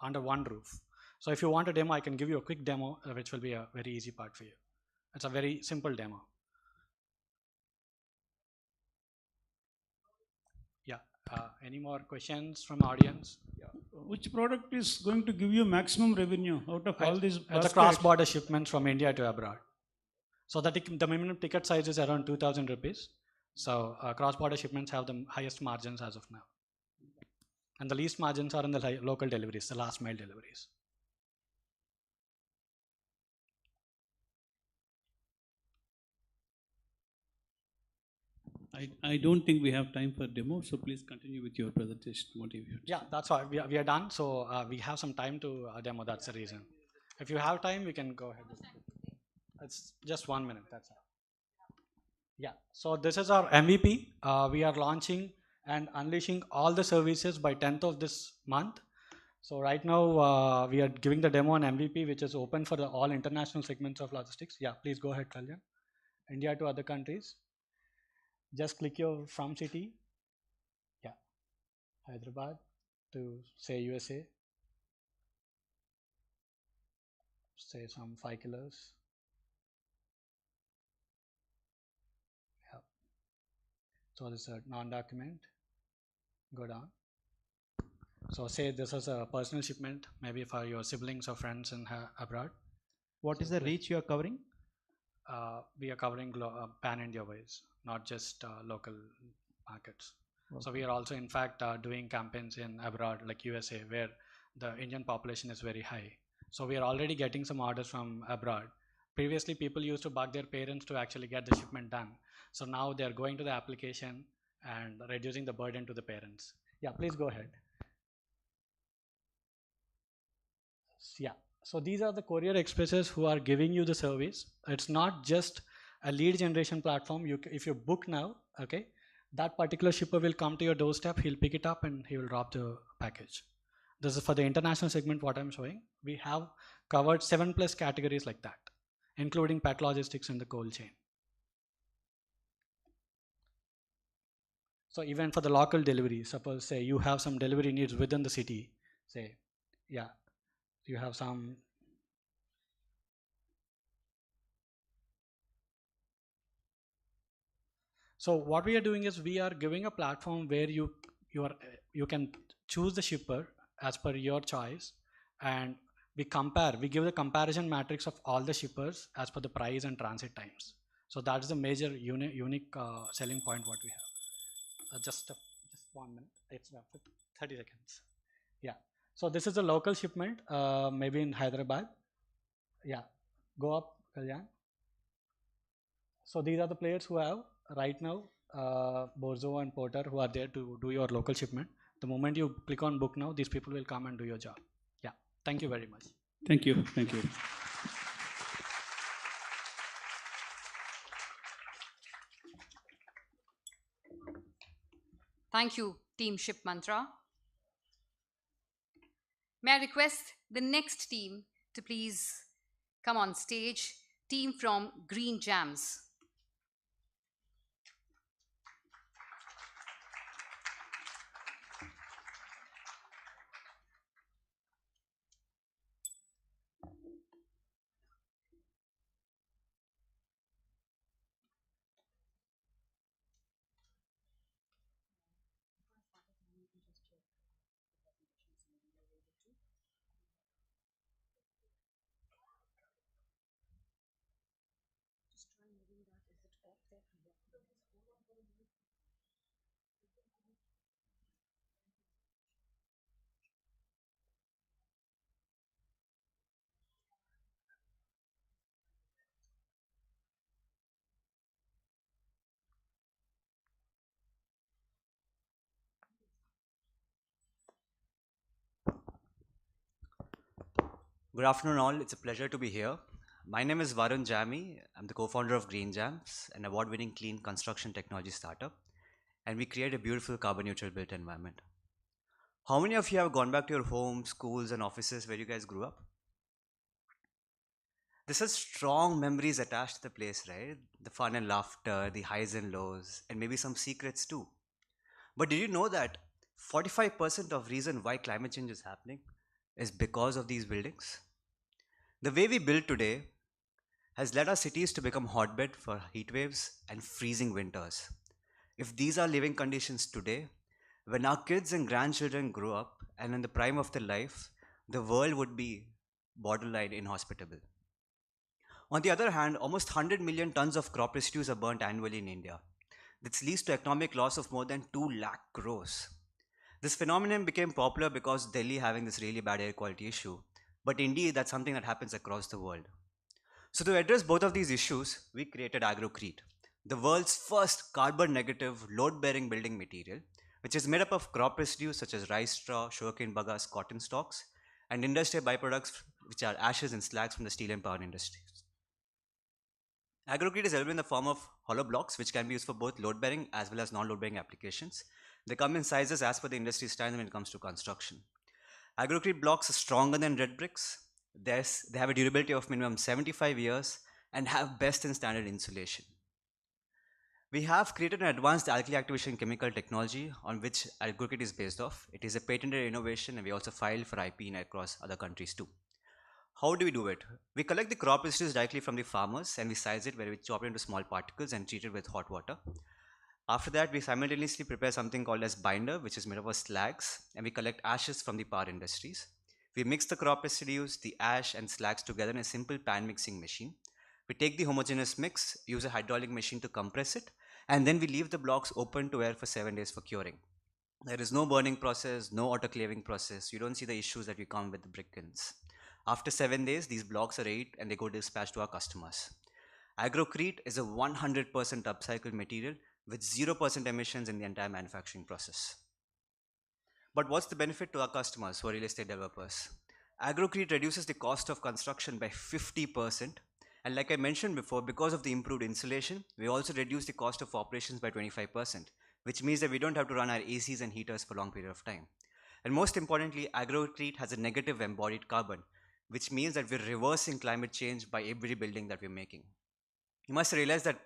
under one roof. So if you want a demo, I can give you a quick demo, which will be a very easy part for you. It's a very simple demo. Yeah. Any more questions from audience? Which product is going to give you maximum revenue out of all these The baskets? cross-border shipments from India to abroad. So the minimum ticket size is around 2,000 rupees. So cross-border shipments have the highest margins as of now. And the least margins are in the local deliveries, the last mile deliveries. I don't think we have time for demo, so please continue with your presentation. What have you? Yeah, that's all. We are done. So we have some time to demo. That's the reason. If you have time, we can go ahead. It's just 1 minute. That's all. Yeah. So this is our MVP. We are launching and unleashing all the services by 10th of this month. So right now we are giving the demo on MVP, which is open for all international segments of logistics. Yeah, please go ahead, Kalyan. India to other countries. Just click your from city. Yeah. Hyderabad to say USA. Say some 5 kilos. Yeah. So this is a non-document. Go down. So say this is a personal shipment, maybe for your siblings or friends in abroad. What is the reach you are covering? We are covering pan-India wise, not just local markets. Okay. So we are also in fact doing campaigns in abroad like USA where the Indian population is very high. So we are already getting some orders from abroad. Previously people used to bug their parents to actually get the shipment done. So now they are going to the application and reducing the burden to the parents. Yeah, please go ahead. Yeah. So these are the courier expresses who are giving you the service. It's not just a lead generation platform. If you book now, okay, that particular shipper will come to your doorstep, he'll pick it up and he will drop the package. This is for the international segment what I'm showing. We have covered 7+ categories like that, including pet logistics and the cold chain. So even for the local delivery, suppose say you have some delivery needs within the city, say, yeah, you have some So what we are doing is we are giving a platform where you can choose the shipper as per your choice, and we give the comparison matrix of all the shippers as per the price and transit times. So that is the major unique selling point what we have. Just 1 minute. It's 30 seconds. Yeah. So this is a local shipment, maybe in Hyderabad. Yeah. Go up, Kalyan. So these are the players who have right now, Borzo and Porter, who are there to do your local shipment. The moment you click on book now, these people will come and do your job. Yeah. Thank you very much. Thank you. Thank you. Thank you, Team Ship Mantra. May I request the next team to please come on stage, team from Green Jams. Good afternoon all, it's a pleasure to be here. My name is Varun Jami. I'm the co-founder of Green Jams, an award-winning clean construction technology startup, and we create a beautiful carbon neutral built environment. How many of you have gone back to your homes, schools and offices where you guys grew up? This has strong memories attached to the place, right? The fun and laughter, the highs and lows, and maybe some secrets too. But did you know that 45% of reason why climate change is happening is because of these buildings? The way we build today has led our cities to become hotbed for heat waves and freezing winters. If these are living conditions today, when our kids and grandchildren grow up and in the prime of their life, the world would be borderline inhospitable. On the other hand, almost 100 million tons of crop residues are burnt annually in India. This leads to economic loss of more than 2 lakh crores. This phenomenon became popular because Delhi having this really bad air quality issue. But indeed, that's something that happens across the world. So to address both of these issues, we created Agrocrete, the world's first carbon-negative, load-bearing building material, which is made up of crop residues such as rice straw, sugarcane bagasse, cotton stalks, and industrial byproducts which are ashes and slags from the steel and power industries. Agrocrete is available in the form of hollow blocks, which can be used for both load-bearing as well as non-load-bearing applications. They come in sizes as per the industry standard when it comes to construction. Agrocrete blocks are stronger than red bricks. They have a durability of minimum 75 years and have best in standard insulation. We have created an advanced alkali activation chemical technology on which Agrocrete is based off. It is a patented innovation and we also filed for IP across other countries too. How do we do it? We collect the crop residues directly from the farmers and we size it where we chop it into small particles and treat it with hot water. After that, we simultaneously prepare something called as binder, which is made up of slags, and we collect ashes from the power industries. We mix the crop residues, the ash and slags together in a simple pan mixing machine. We take the homogeneous mix, use a hydraulic machine to compress it, and then we leave the blocks open to air for 7 days for curing. There is no burning process, no autoclaving process. You don't see the issues that we come with the brick kilns. After 7 days, these blocks are ate and they go dispatched to our customers. Agrocrete is a 100% upcycled material with 0% emissions in the entire manufacturing process. But what's the benefit to our customers who are real estate developers? Agrocrete reduces the cost of construction by 50%. And like I mentioned before, because of the improved insulation, we also reduce the cost of operations by 25%, which means that we don't have to run our ACs and heaters for a long period of time. And most importantly, Agrocrete has a negative embodied carbon, which means that we're reversing climate change by every building that we're making. You must realize that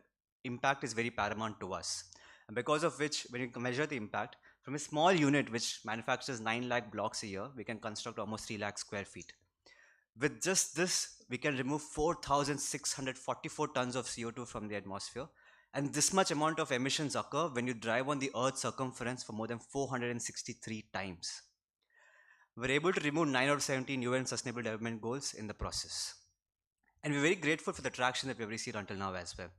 impact is very paramount to us. And because of which, when you measure the impact, from a small unit which manufactures 9 lakh blocks a year, we can construct almost 3 lakh square feet. With just this, we can remove 4,644 tons of CO2 from the atmosphere. And this much amount of emissions occur when you drive on the Earth's circumference for more than 463 times. We're able to remove 9 out of 17 UN Sustainable Development Goals in the process. And we're very grateful for the traction that we've received until now as well.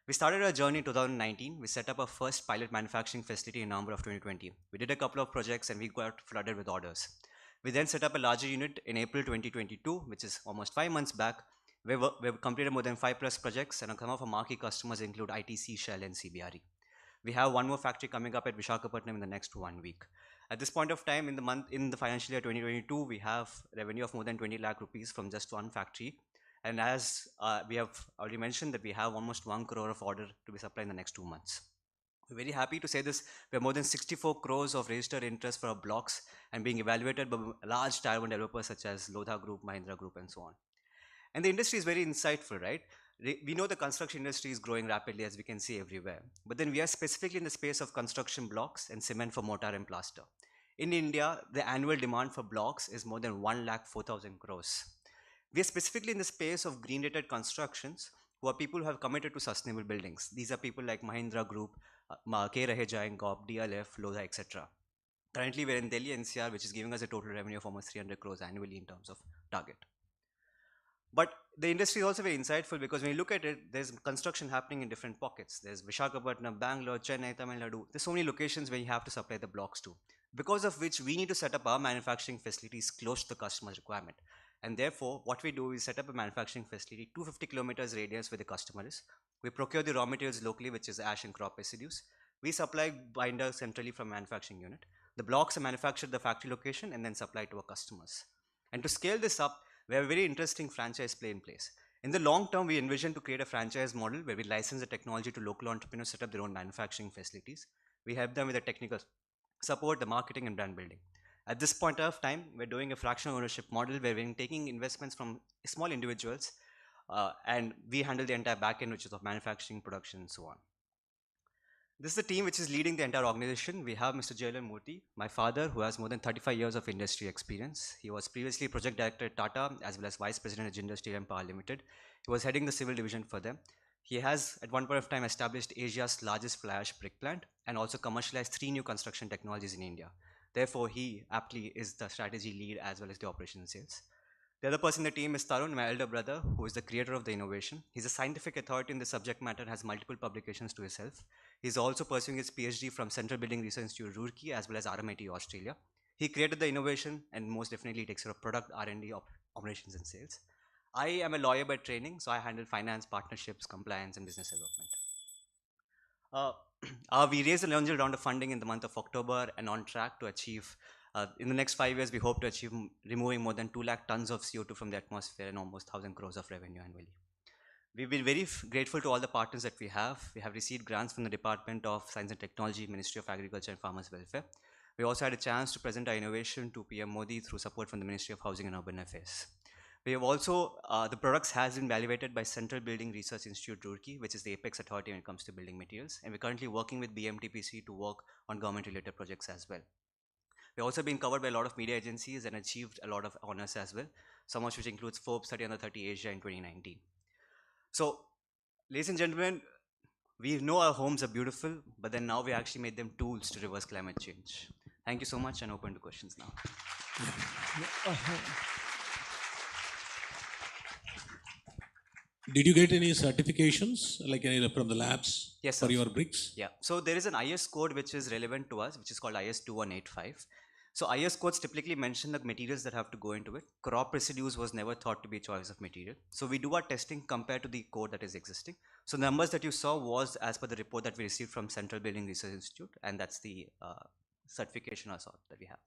We started our journey in 2019. We set up our first pilot manufacturing facility in November of 2020. We did a couple of projects and we got flooded with orders. We then set up a larger unit in April 2022, which is almost 5 months back. We've completed more than 5+ projects and some of our marquee customers include ITC, Shell and CBRE. We have one more factory coming up at Visakhapatnam in the next 1 week. At this point of time, in the financial year 2022, we have revenue of more than 20 lakh rupees from just one factory. And as we have already mentioned that we have almost 1 crore of order to be supplied in the next 2 months. We're very happy to say this. We have more than 64 crores of registered interest for our blocks and being evaluated by large tier 1 developers such as Lodha Group, Mahindra Group and so on. And the industry is very insightful, right? We know the construction industry is growing rapidly as we can see everywhere. But then we are specifically in the space of construction blocks and cement for mortar and plaster. In India, the annual demand for blocks is more than 1,04,000 crores. We are specifically in the space of green-rated constructions who are people who have committed to sustainable buildings. These are people like Mahindra Group, K. Raheja and Gop, DLF, Lodha, etc. Currently, we're in Delhi NCR, which is giving us a total revenue of almost 300 crores annually in terms of target. But the industry is also very insightful because when you look at it, there's construction happening in different pockets. There's Visakhapatnam, Bangalore, Chennai, Tamil Nadu. There's so many locations where you have to supply the blocks to. Because of which we need to set up our manufacturing facilities close to the customer's requirement. And therefore, what we do is set up a manufacturing facility 250 kilometers radius where the customer is. We procure the raw materials locally, which is ash and crop residues. We supply binders centrally from manufacturing unit. The blocks are manufactured at the factory location and then supplied to our customers. And to scale this up, we have a very interesting franchise play in place. In the long term, we envision to create a franchise model where we license the technology to local entrepreneurs set up their own manufacturing facilities. We help them with the technical support, the marketing and brand building. At this point of time, we're doing a fractional ownership model where we're taking investments from small individuals and we handle the entire backend, which is of manufacturing, production, and so on. This is the team which is leading the entire organization. We have Mr. Jailan Murthy, my father, who has more than 35 years of industry experience. He was previously project director at Tata as well as vice president at Jindal Steel and Power Limited. He was heading the civil division for them. He has, at one point of time, established Asia's largest fly ash brick plant and also commercialized 3 new construction technologies in India. Therefore, he aptly is the strategy lead as well as the operations sales. The other person in the team is Tarun, my elder brother, who is the creator of the innovation. He's a scientific authority in the subject matter and has multiple publications to himself. He's also pursuing his PhD from Central Building Research Institute, Roorkee, as well as RMIT, Australia. He created the innovation and most definitely takes care of product R&D, operations and sales. I am a lawyer by training, so I handle finance, partnerships, compliance, and business development. We raised an angel round of funding in the month of October and on track to achieve, in the next 5 years, we hope to achieve removing more than 2 lakh tons of CO2 from the atmosphere and almost 1,000 crores of revenue annually. We've been very grateful to all the partners that we have. We have received grants from the Department of Science and Technology, Ministry of Agriculture and Farmers Welfare. We also had a chance to present our innovation to PM Modi through support from the Ministry of Housing and Urban Affairs. We have also, the products has been evaluated by Central Building Research Institute, Roorkee, which is the apex authority when it comes to building materials. And we're currently working with BMTPC to work on government-related projects as well. We've also been covered by a lot of media agencies and achieved a lot of honors as well, some of which includes Forbes 30 Under 30 Asia in 2019. So, ladies and gentlemen, we know our homes are beautiful, but then now we actually made them tools to reverse climate change. Thank you so much and open to questions now. Did you get any certifications, like any from the labs Yes, for sir. your bricks? Yeah, so there is an IS code which is relevant to us, which is called IS 2185. So IS codes typically mention the materials that have to go into it. Crop residues was never thought to be a choice of material. So we do our testing compared to the code that is existing. So the numbers that you saw was as per the report that we received from Central Building Research Institute, and that's the certification or sort that we have.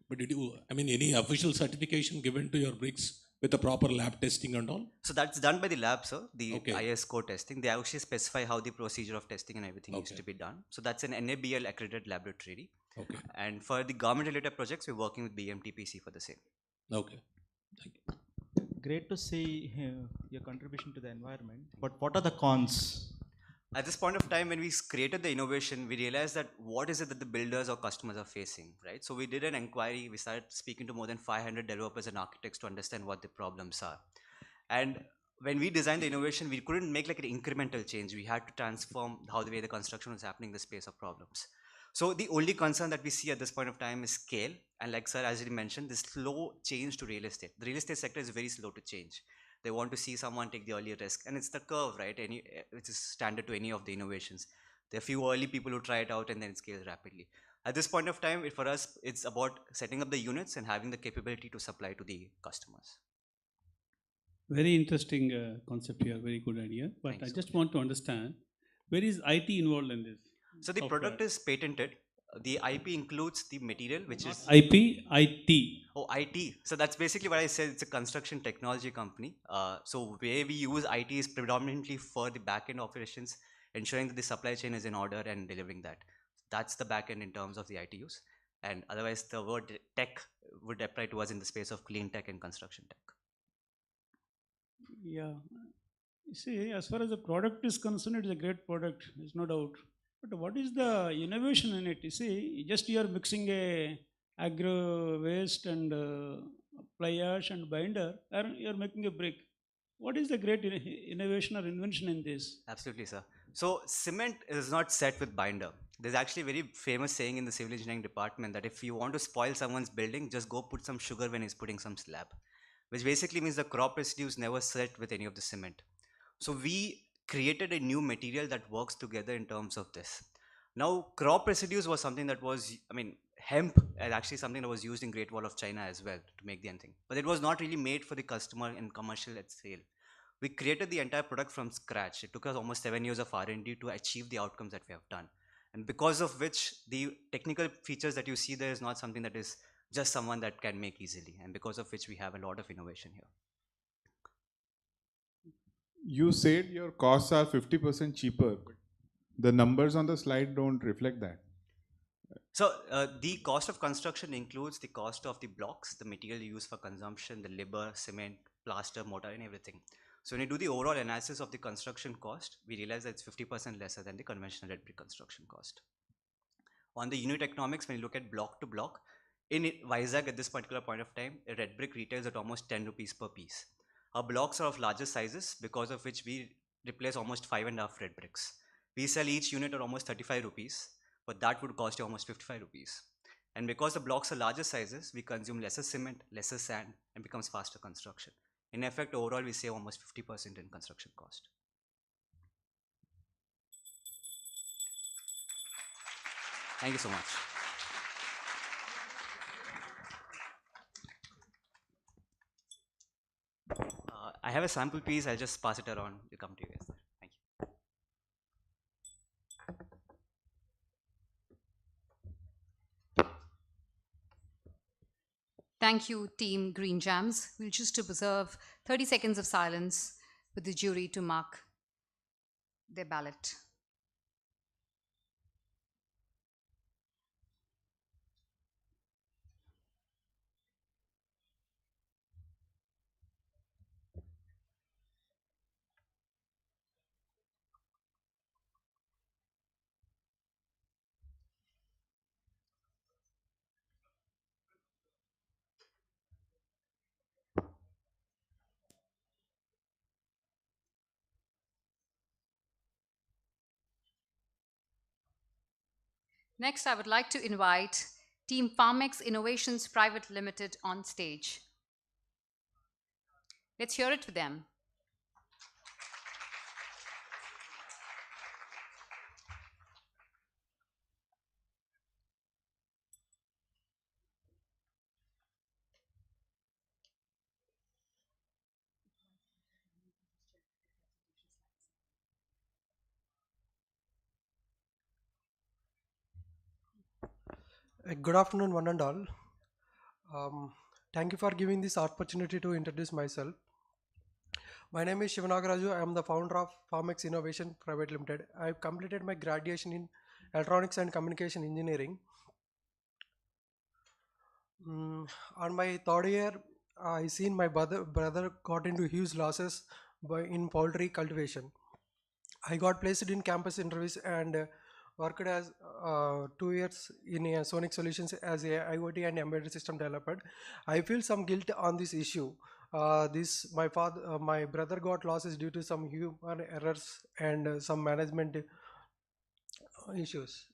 But did you, any official certification given to your bricks with the proper lab testing and all? So that's done by the lab, sir, the IS code testing. They actually specify how the procedure of testing and everything needs to be done. So that's an NABL accredited laboratory. Okay. And for the government related projects, we're working with BMTPC for the same. Okay. Great to see your contribution to the environment, but what are the cons? At this point of time, when we created the innovation, we realized that what is it that the builders or customers are facing, right? So we did an inquiry. We started speaking to more than 500 developers and architects to understand what the problems are. And when we designed the innovation, we couldn't make like an incremental change. We had to transform how the way the construction was happening in the space of problems. So the only concern that we see at this point of time is scale. And like sir, as you mentioned, the slow change to real estate. The real estate sector is very slow to change. They want to see someone take the early risk. And it's the curve, right? Which is standard to any of the innovations. There are few early people who try it out and then it scales rapidly. At this point of time, for us, it's about setting up the units and having the capability to supply to the customers. Very interesting concept here, very good idea. But I just want to understand, where is IT involved in this? So the product is patented. The IP includes the material, which is IP, IT. Oh, IT. So that's basically what I said. It's a construction technology company. So where we use IT is predominantly for the back-end operations, ensuring that the supply chain is in order and delivering that. That's the back-end in terms of the IT use. And otherwise, the word tech would apply to us in the space of clean tech and construction tech. Yeah. You see, as far as the product is concerned, it is a great product. There's no doubt. But what is the innovation in it? You see, just you are mixing a agro waste and fly ash and binder, and you are making a brick. What is the great innovation or invention in this? Absolutely, sir. So cement is not set with binder. There's actually a very famous saying in the civil engineering department that if you want to spoil someone's building, just go put some sugar when he's putting some slab, which basically means the crop residues never set with any of the cement. So we created a new material that works together in terms of this. Now, crop residues was something that was, hemp is actually something that was used in Great Wall of China as well to make the end thing. But it was not really made for the customer in commercial at scale. We created the entire product from scratch. It took us almost 7 years of R&D to achieve the outcomes that we have done. And because of which the technical features that you see there is not something that is just someone that can make easily. And because of which we have a lot of innovation here. You said your costs are 50% cheaper, but the numbers on the slide don't reflect that. So the cost of construction includes the cost of the blocks, the material used for consumption, the labor, cement, plaster, mortar and everything. So when you do the overall analysis of the construction cost, we realize that it's 50% lesser than the conventional red brick construction cost. On the unit economics, when you look at block to block, in Vizag at this particular point of time, a red brick retails at almost 10 rupees per piece. Our blocks are of larger sizes, because of which we replace almost 5.5 red bricks. We sell each unit at almost 35 rupees, but that would cost you almost 55 rupees. And because the blocks are larger sizes, we consume lesser cement, lesser sand, and becomes faster construction. In effect, overall, we save almost 50% in construction cost. Thank you so much. I have a sample piece. I'll just pass it around. We'll come to you guys. Thank you. Thank you, Team Green Jams. We'll just observe 30 seconds of silence with the jury to mark their ballot. Next, I would like to invite Team Farmex Innovations Private Limited on stage. Let's hear it for them. Good afternoon, one and all. Thank you for giving this opportunity to introduce myself. My name is Shivanagaraju. I am the founder of Farmex Innovation Private Limited. I have completed my graduation in Electronics and Communication Engineering. On my third year, I seen my brother got into huge losses in poultry cultivation. I got placed in campus interviews and worked as 2 years in Sonic Solutions as a IoT and embedded system developer. I feel some guilt on this issue. My brother got losses due to some human errors and some management issues.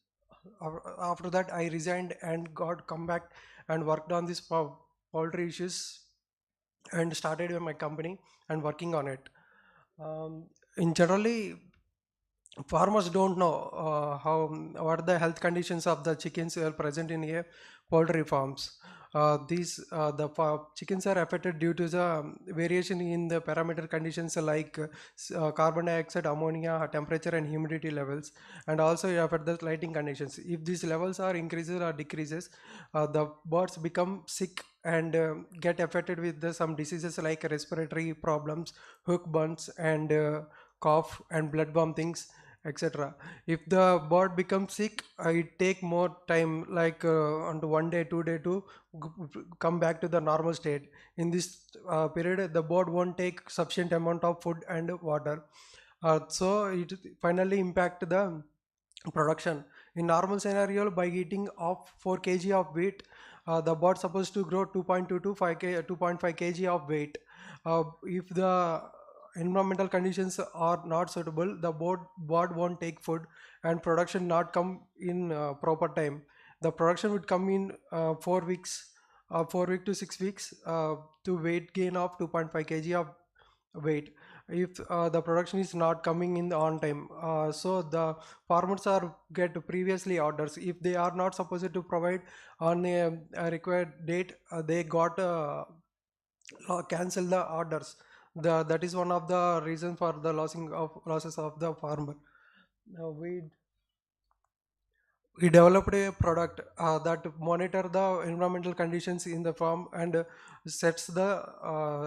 After that, I resigned and come back and worked on this poultry issues and started my company and working on it. In generally, farmers don't know what the health conditions of the chickens are present in a poultry farms. The chickens are affected due to the variation in the parameter conditions like carbon dioxide, ammonia, temperature and humidity levels, and also affect the lighting conditions. If these levels are increases or decreases, the birds become sick and get affected with some diseases like respiratory problems, hook burns and cough and bloodborne things, etc. If the bird becomes sick, it take more time, like on 1 day, 2 day to come back to the normal state. In this period, the bird won't take sufficient amount of food and water. So it finally impact the production. In normal scenario, by eating of 4 kg of weight, the bird supposed to grow 2.2 to 2.5 kg of weight. If the environmental conditions are not suitable, the bird won't take food and production not come in proper time. The production would come in 4 weeks, 4 weeks to 6 weeks to weight gain of 2.5 kg of weight. If the production is not coming in on time, so the farmers are get previously orders. If they are not supposed to provide on a required date, they got cancel the orders. That is one of the reasons for the losses of the farmer. We developed a product that monitor the environmental conditions in the farm and sets the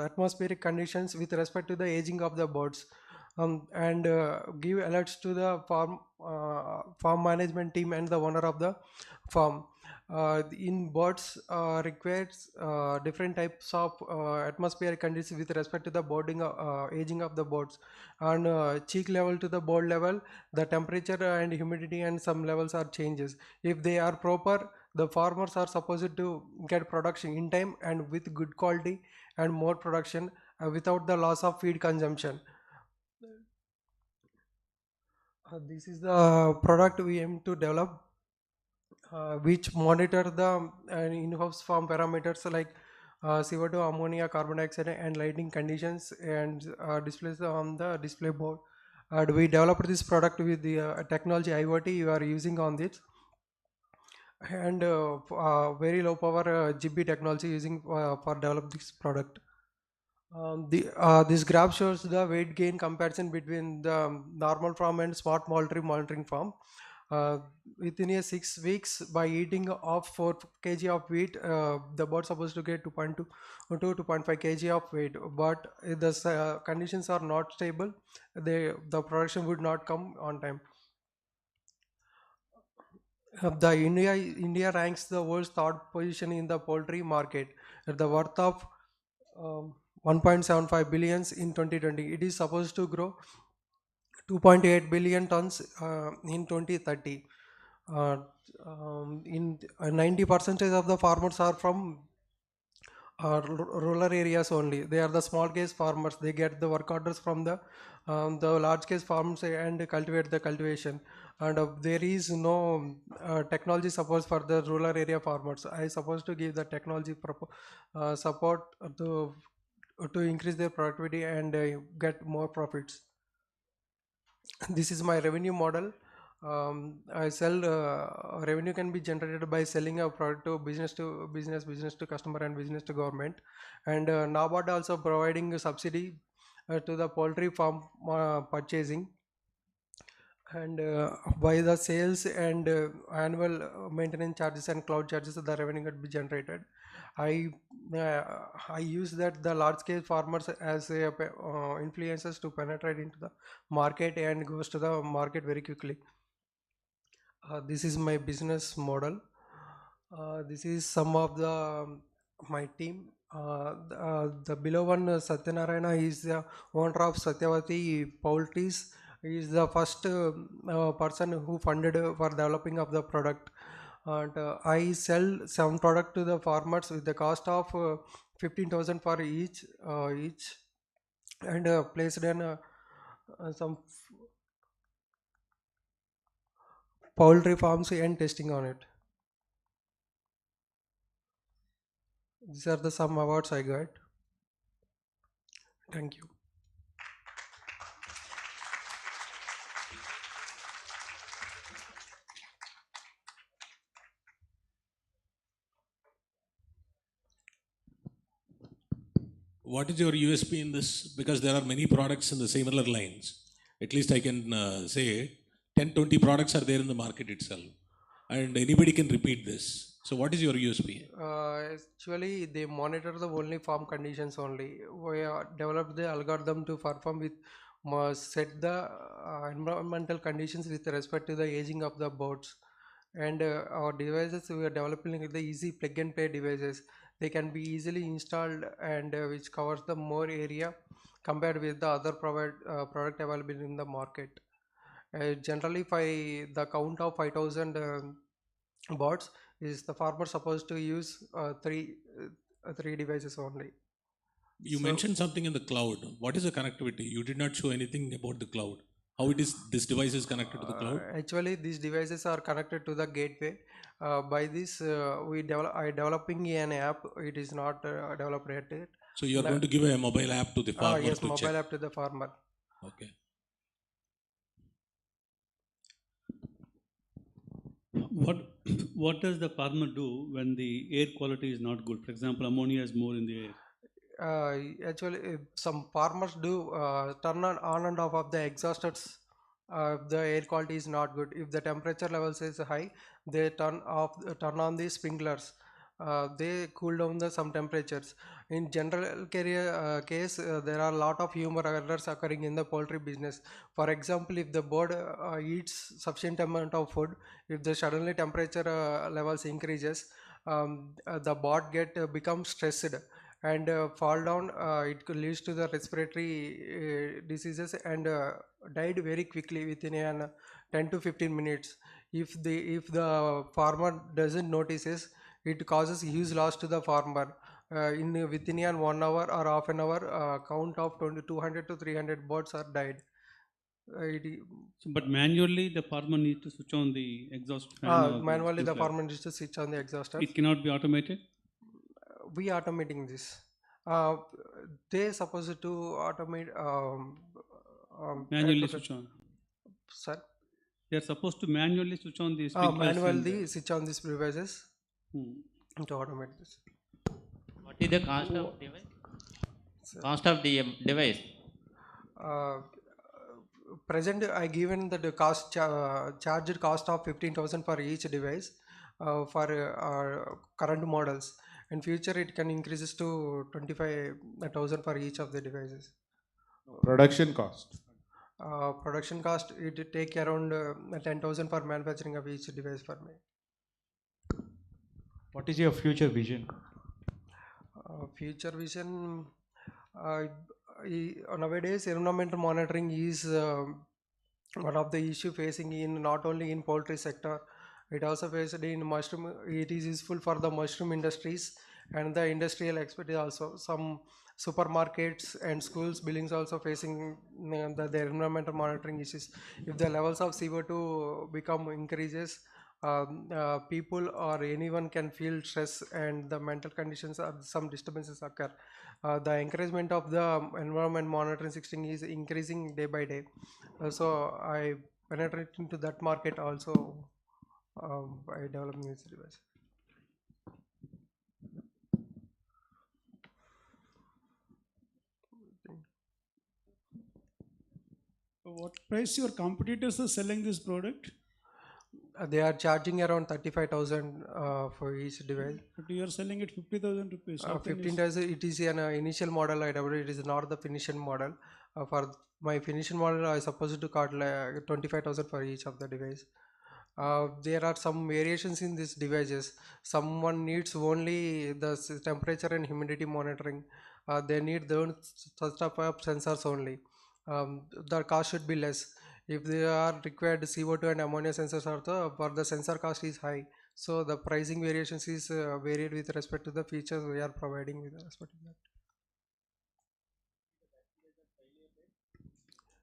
atmospheric conditions with respect to the aging of the birds, and give alerts to the farm management team and the owner of the farm. In birds requires different types of atmospheric conditions with respect to the boarding aging of the birds, and cheek level to the board level, the temperature and humidity and some levels are changes. If they are proper, the farmers are supposed to get production in time and with good quality and more production without the loss of feed consumption. This is the product we aim to develop, which monitor the in-house farm parameters like CO2, ammonia, carbon dioxide, and lighting conditions, and displays on the display board. And we developed this product with the technology IoT you are using on this, and very low power GB technology using for develop this product. This graph shows the weight gain comparison between the normal farm and smart poultry monitoring farm. Within a 6 weeks, by eating of 4 kg of wheat, the bird supposed to get 2.2 to 2.5 kg of weight. But if the conditions are not stable, the production would not come on time. The India ranks the world's third position in the poultry market at the worth of 1.75 billions in 2020. It is supposed to grow 2.8 billion tons in 2030. In 90% of the farmers are from rural areas only. They are the small case farmers. They get the work orders from the large case farms and cultivate the cultivation. And there is no technology support for the rural area farmers. I supposed to give the technology support to increase their productivity and get more profits. This is my revenue model. I sell revenue can be generated by selling a product to business to customer, and business to government. And NABARD also providing a subsidy to the poultry farm purchasing, and by the sales and annual maintenance charges and cloud charges, the revenue could be generated. I use that the large scale farmers as influencers to penetrate into the market and goes to the market very quickly. This is my business model. This is some of the my team. The below one, Satyanarayana, is the owner of Satyavati Poultries. He is the first person who funded for developing of the product. And I sell some product to the farmers with the cost of 15,000 for each, and placed in some poultry farms and testing on it. These are the some awards I got. Thank you. What is your USP in this? Because there are many products in the similar lines. At least I can say 10-20 products are there in the market itself, and anybody can repeat this. So what is your USP? Actually, they monitor the only farm conditions only. We developed the algorithm to perform with set the environmental conditions with respect to the aging of the birds. And our devices, we are developing the easy plug and play devices. They can be easily installed, and which covers the more area compared with the other product available in the market. Generally, the count of 5,000 bots is the farmer supposed to use three devices only. You mentioned something in the cloud. What is the connectivity? You did not show anything about the cloud. How it is this device is connected to the cloud? Actually, these devices are connected to the gateway. By this, I developing an app. It is not developed yet. So you are going to give a mobile app to the farmer? Yes, to mobile check. app to the farmer. Okay. What does the farmer do when the air quality is not good? For example, ammonia is more in the air. Actually, some farmers do turn on and off of the exhausters. The air quality is not good. If the temperature levels is high, they turn on the sprinklers. they cool down the some temperatures. In general case, there are a lot of human errors occurring in the poultry business. For example, if the bird eats sufficient amount of food, if the suddenly temperature levels increases, the bird becomes stressed and fall down. It could lead to the respiratory diseases and died very quickly within 10 to 15 minutes. If the farmer doesn't notices, it causes huge loss to the farmer. Within 1 hour or half an hour, count of 200 to 300 birds are died. But manually, the farmer needs to switch on the exhaust fan. Manually, the farmer needs to switch on the exhaust fan. It cannot be automated. We automating this. They supposed to automate. Manually switch on. Sir. They are supposed to manually switch on these. Manually switch on these devices to automate this. What is the cost of device? Cost of the device? Present, I given the cost charged cost of 15,000 for each device for current models. In future, it can increases to 25,000 for each of the devices. Production cost. Production cost, it take around 10,000 for manufacturing of each device for me. What is your future vision? Future vision, nowadays environmental monitoring is one of the issue facing in not only in poultry sector, it also faced in mushroom. It is useful for the mushroom industries and the industrial expertise also. Some supermarkets and schools buildings also facing the environmental monitoring issues. If the levels of CO2 become increases, people or anyone can feel stress and the mental conditions or some disturbances occur. The encouragement of the environment monitoring system is increasing day by day. So I penetrate into that market also by developing this device. What price your competitors are selling this product? They are charging around 35,000 for each device. But you are selling it 50,000 rupees. 15,000. It is an initial model. It is not the finishing model. For my finishing model, I supposed to cost like 25,000 for each of the device. There are some variations in these devices. Someone needs only the temperature and humidity monitoring. They need such type of sensors only. The cost should be less. If they are required CO2 and ammonia sensors also, for the sensor cost is high. So the pricing variations is varied with respect to the features we are providing with respect to that.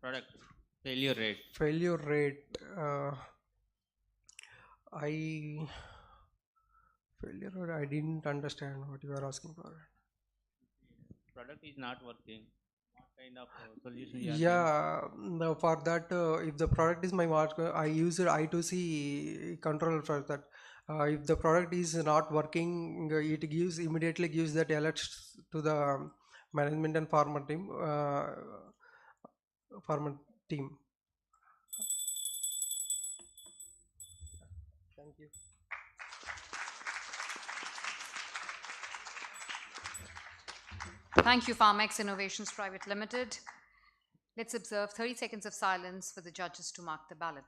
Product failure rate. Failure rate. I didn't understand what you are asking for. Product is not working. What kind of solution you are Yeah, no, for that, if the product is my market, I use I2C control for that. If the product is not working, it immediately gives that alerts to the management and farmer team. Thank you. Thank you, Pharmex Innovations Private Limited. Let's observe 30 seconds of silence for the judges to mark the ballot.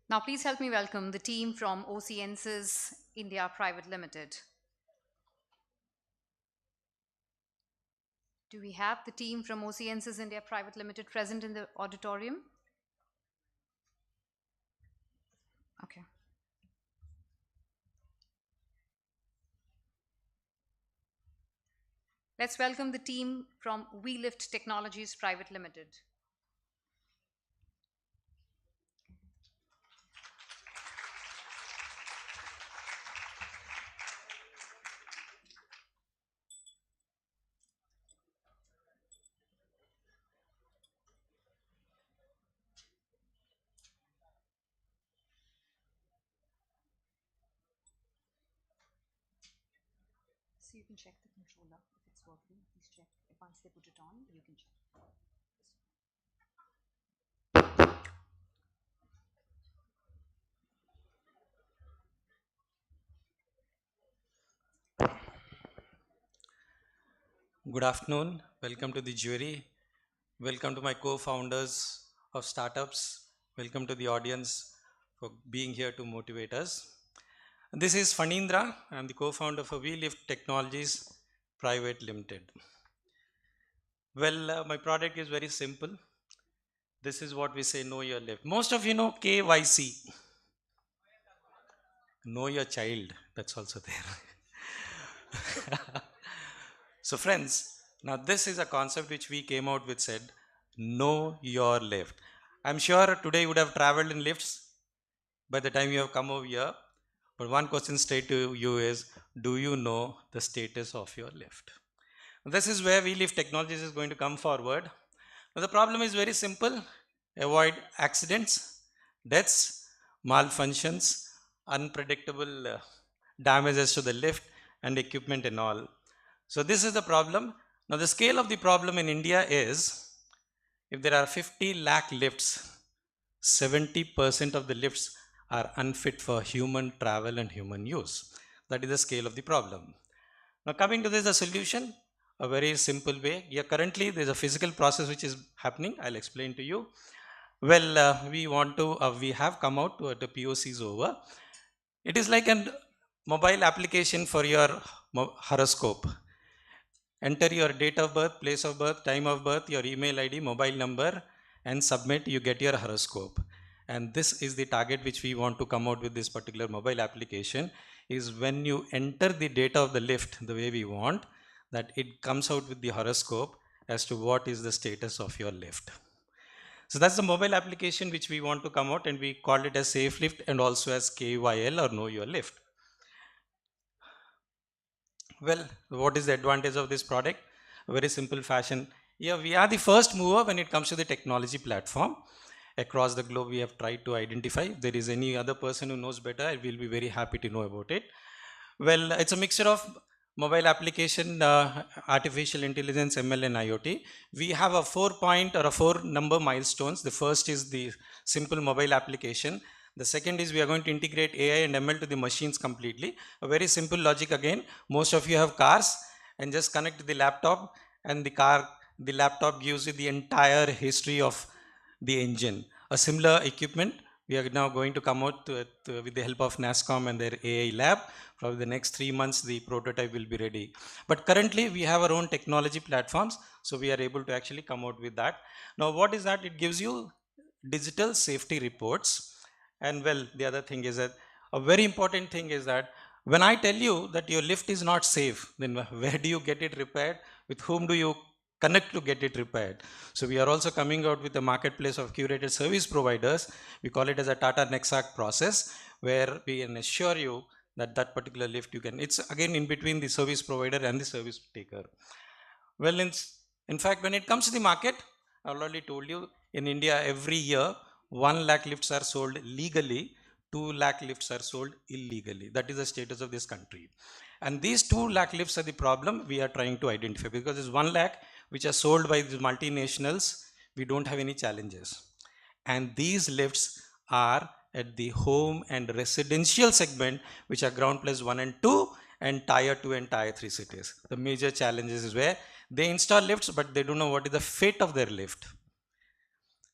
Now, please help me welcome the team from OCensus India Private Limited. Do we have the team from OCensus India Private Limited present in the auditorium? Okay. Let's welcome the team from WeLift Technologies Private Limited. So you can check the controller if it's working. Please check. Once they put it on, you can check. Good afternoon. Welcome to the jury. Welcome to my co-founders of startups. Welcome to the audience for being here to motivate us. This is Fanindra. I'm the co-founder for We Lift Technologies Private Limited. Well, my product is very simple. This is what we say, know your lift. Most of you know KYC. Know your child. That's also there. So friends, now this is a concept which we came out with, said, know your lift. I'm sure today you would have traveled in lifts by the time you have come over here. But one question straight to you is, do you know the status of your lift? This is where We Lift Technologies is going to come forward. Now the problem is very simple. Avoid accidents, deaths, malfunctions, unpredictable damages to the lift and equipment and all. So this is the problem. Now the scale of the problem in India is, if there are 50 lakh lifts, 70% of the lifts are unfit for human travel and human use. That is the scale of the problem. Now coming to this, the solution, a very simple way. Here currently there is a physical process which is happening. I'll explain to you. Well, we have come out to the POCs over. It is like a mobile application for your horoscope. Enter your date of birth, place of birth, time of birth, your email ID, mobile number, and submit, you get your horoscope. And this is the target which we want to come out with this particular mobile application, is when you enter the data of the lift the way we want, that it comes out with the horoscope as to what is the status of your lift. So that's the mobile application which we want to come out, and we call it as Safe Lift and also as KYL, or Know Your Lift. Well, what is the advantage of this product? A very simple fashion. Yeah, we are the first mover when it comes to the technology platform. Across the globe, we have tried to identify. If there is any other person who knows better, I will be very happy to know about it. Well, it's a mixture of mobile application, artificial intelligence, ML and IoT. We have a 4-number milestones. The first is the simple mobile application. The second is we are going to integrate AI and ML to the machines completely. A very simple logic again. Most of you have cars, and just connect to the laptop, and the laptop gives you the entire history of the engine. A similar equipment we are now going to come out with the help of NASCOM and their AI lab. Probably the next 3 months the prototype will be ready. But currently we have our own technology platforms, so we are able to actually come out with that. Now what is that? It gives you digital safety reports. And well, the other thing is that a very important thing is that when I tell you that your lift is not safe, then where do you get it repaired? With whom do you connect to get it repaired? So we are also coming out with a marketplace of curated service providers. We call it as a Tata Nexac process, where we can assure you that that particular lift you can, it's again in between the service provider and the service taker. Well, in fact, when it comes to the market, I already told you, in India every year 1 lakh lifts are sold legally, 2 lakh lifts are sold illegally. That is the status of this country. And these 2 lakh lifts are the problem we are trying to identify, because this 1 lakh which are sold by these multinationals, we don't have any challenges. And these lifts are at the home and residential segment, which are ground plus 1 and 2 and tier 2 and tier 3 cities. The major challenges is where they install lifts, but they don't know what is the fate of their lift.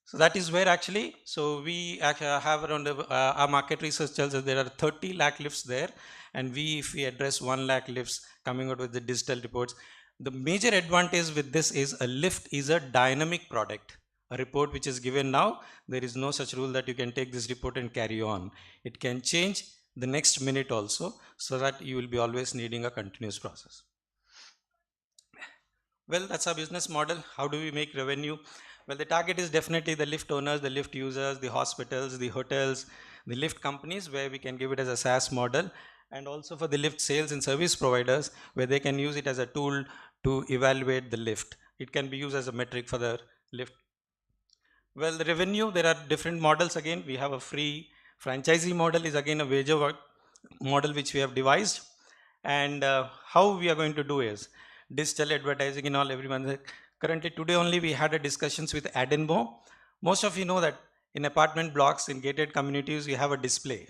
So that is where actually, so we have around, our market research tells us there are 30 lakh lifts there, and if we address 1 lakh lifts coming out with the digital reports, the major advantage with this is a lift is a dynamic product. A report which is given now, there is no such rule that you can take this report and carry on. It can change the next minute also, so that you will be always needing a continuous process. Well, that's our business model. How do we make revenue? Well, the target is definitely the lift owners, the lift users, the hospitals, the hotels, the lift companies, where we can give it as a SaaS model, and also for the lift sales and service providers, where they can use it as a tool to evaluate the lift. It can be used as a metric for the lift. Well, the revenue, there are different models again. We have a free franchisee model, is again a major model which we have devised. And how we are going to do is digital advertising and all. Everyone currently today only we had a discussions with Adenmo. Most of you know that in apartment blocks in gated communities we have a display.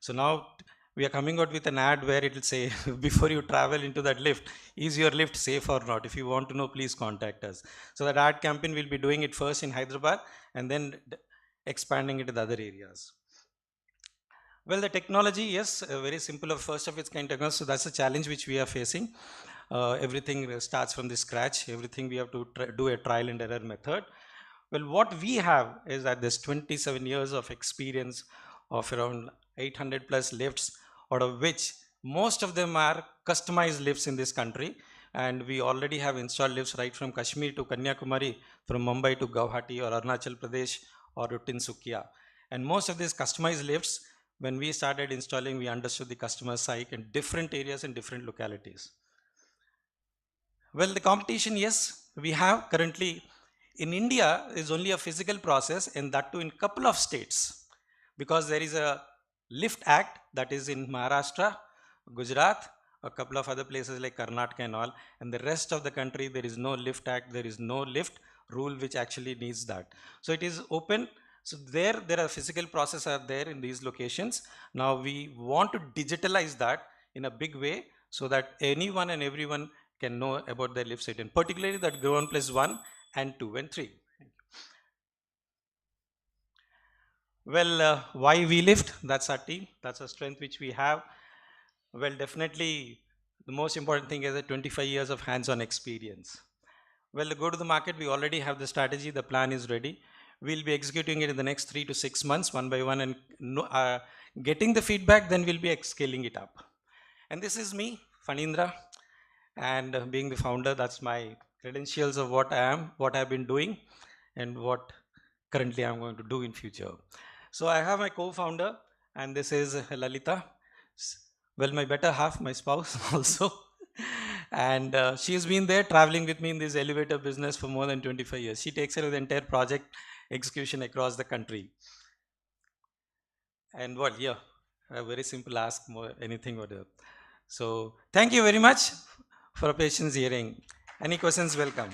So now we are coming out with an ad where it will say before you travel into that lift, is your lift safe or not? If you want to know, please contact us. So that ad campaign will be doing it first in Hyderabad and then expanding it to the other areas. Well, the technology, yes, very simple of first of its kind technology. So that's a challenge which we are facing. Everything starts from the scratch. Everything we have to do a trial and error method. Well, what we have is that there's 27 years of experience of around 800 plus lifts, out of which most of them are customized lifts in this country. And we already have installed lifts right from Kashmir to Kanyakumari, from Mumbai to Guwahati or Arunachal Pradesh or Tinsukia. And most of these customized lifts, when we started installing, we understood the customer psyche in different areas and different localities. Well, the competition, yes, we have currently in India is only a physical process, and that too in couple of states, because there is a Lift Act that is in Maharashtra, Gujarat, a couple of other places like Karnataka and all, and the rest of the country there is no Lift Act, there is no lift rule which actually needs that. So it is open. So there are physical processes are there in these locations. Now we want to digitalize that in a big way so that anyone and everyone can know about their lift state, and particularly that ground plus 1 and 2 and 3. Well, why we lift? That's our team. That's a strength which we have. Well, definitely the most important thing is the 25 years of hands-on experience. Well, to go to the market, we already have the strategy. The plan is ready. We'll be executing it in the next 3 to 6 months, one by one, and getting the feedback, then we'll be scaling it up. And this is me, Fanindra, and being the founder, that's my credentials of what I am, what I've been doing, and what currently I'm going to do in future. So I have my co-founder, and this is Lalita. Well, my better half, my spouse also. And she's been there traveling with me in this elevator business for more than 25 years. She takes care of the entire project execution across the country. And what, yeah, a very simple ask, more anything whatever. So thank you very much for patience hearing. Any questions, welcome.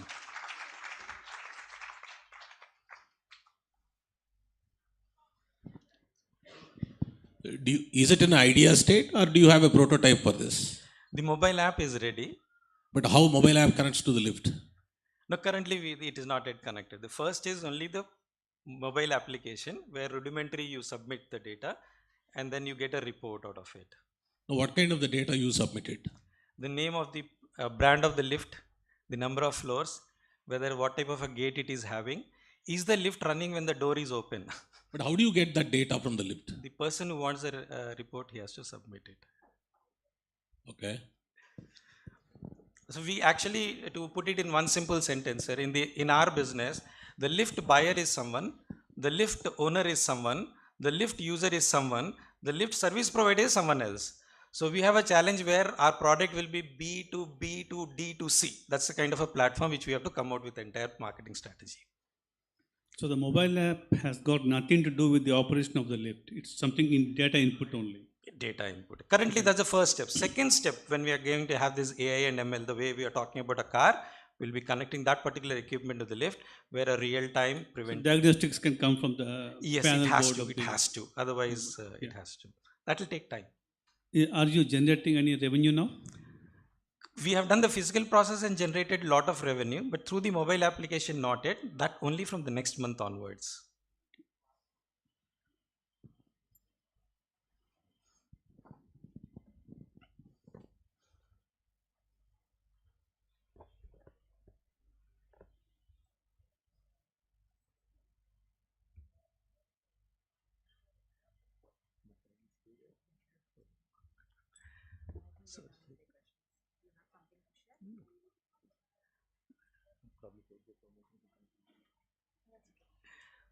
Is it an idea state or do you have a prototype for this? The mobile app is ready. But how mobile app connects to the lift? No, currently it is not yet connected. The first is only the mobile application where rudimentary you submit the data and then you get a report out of it. Now, what kind of the data you submitted? The name of the brand of the lift, the number of floors, whether what type of a gate it is having, is the lift running when the door is open? But how do you get that data from the lift? The person who wants the report, he has to submit it. Okay. So we actually, to put it in one simple sentence, sir, in our business, the lift buyer is someone, the lift owner is someone, the lift user is someone, the lift service provider is someone else. So we have a challenge where our product will be B to B to D to C. That's the kind of a platform which we have to come out with the entire marketing strategy. So the mobile app has got nothing to do with the operation of the lift. It's something in data input only. Data input. Currently, that's the first step. Second step, when we are going to have this AI and ML, the way we are talking about a car, we'll be connecting that particular equipment to the lift, where a real-time preventive. So diagnostics can come from the yes, panel it has board to. of It the has to. Otherwise, it has to. That will take time. Are you generating any revenue now? We have done the physical process and generated a lot of revenue, but through the mobile application, not yet. That only from the next month onwards.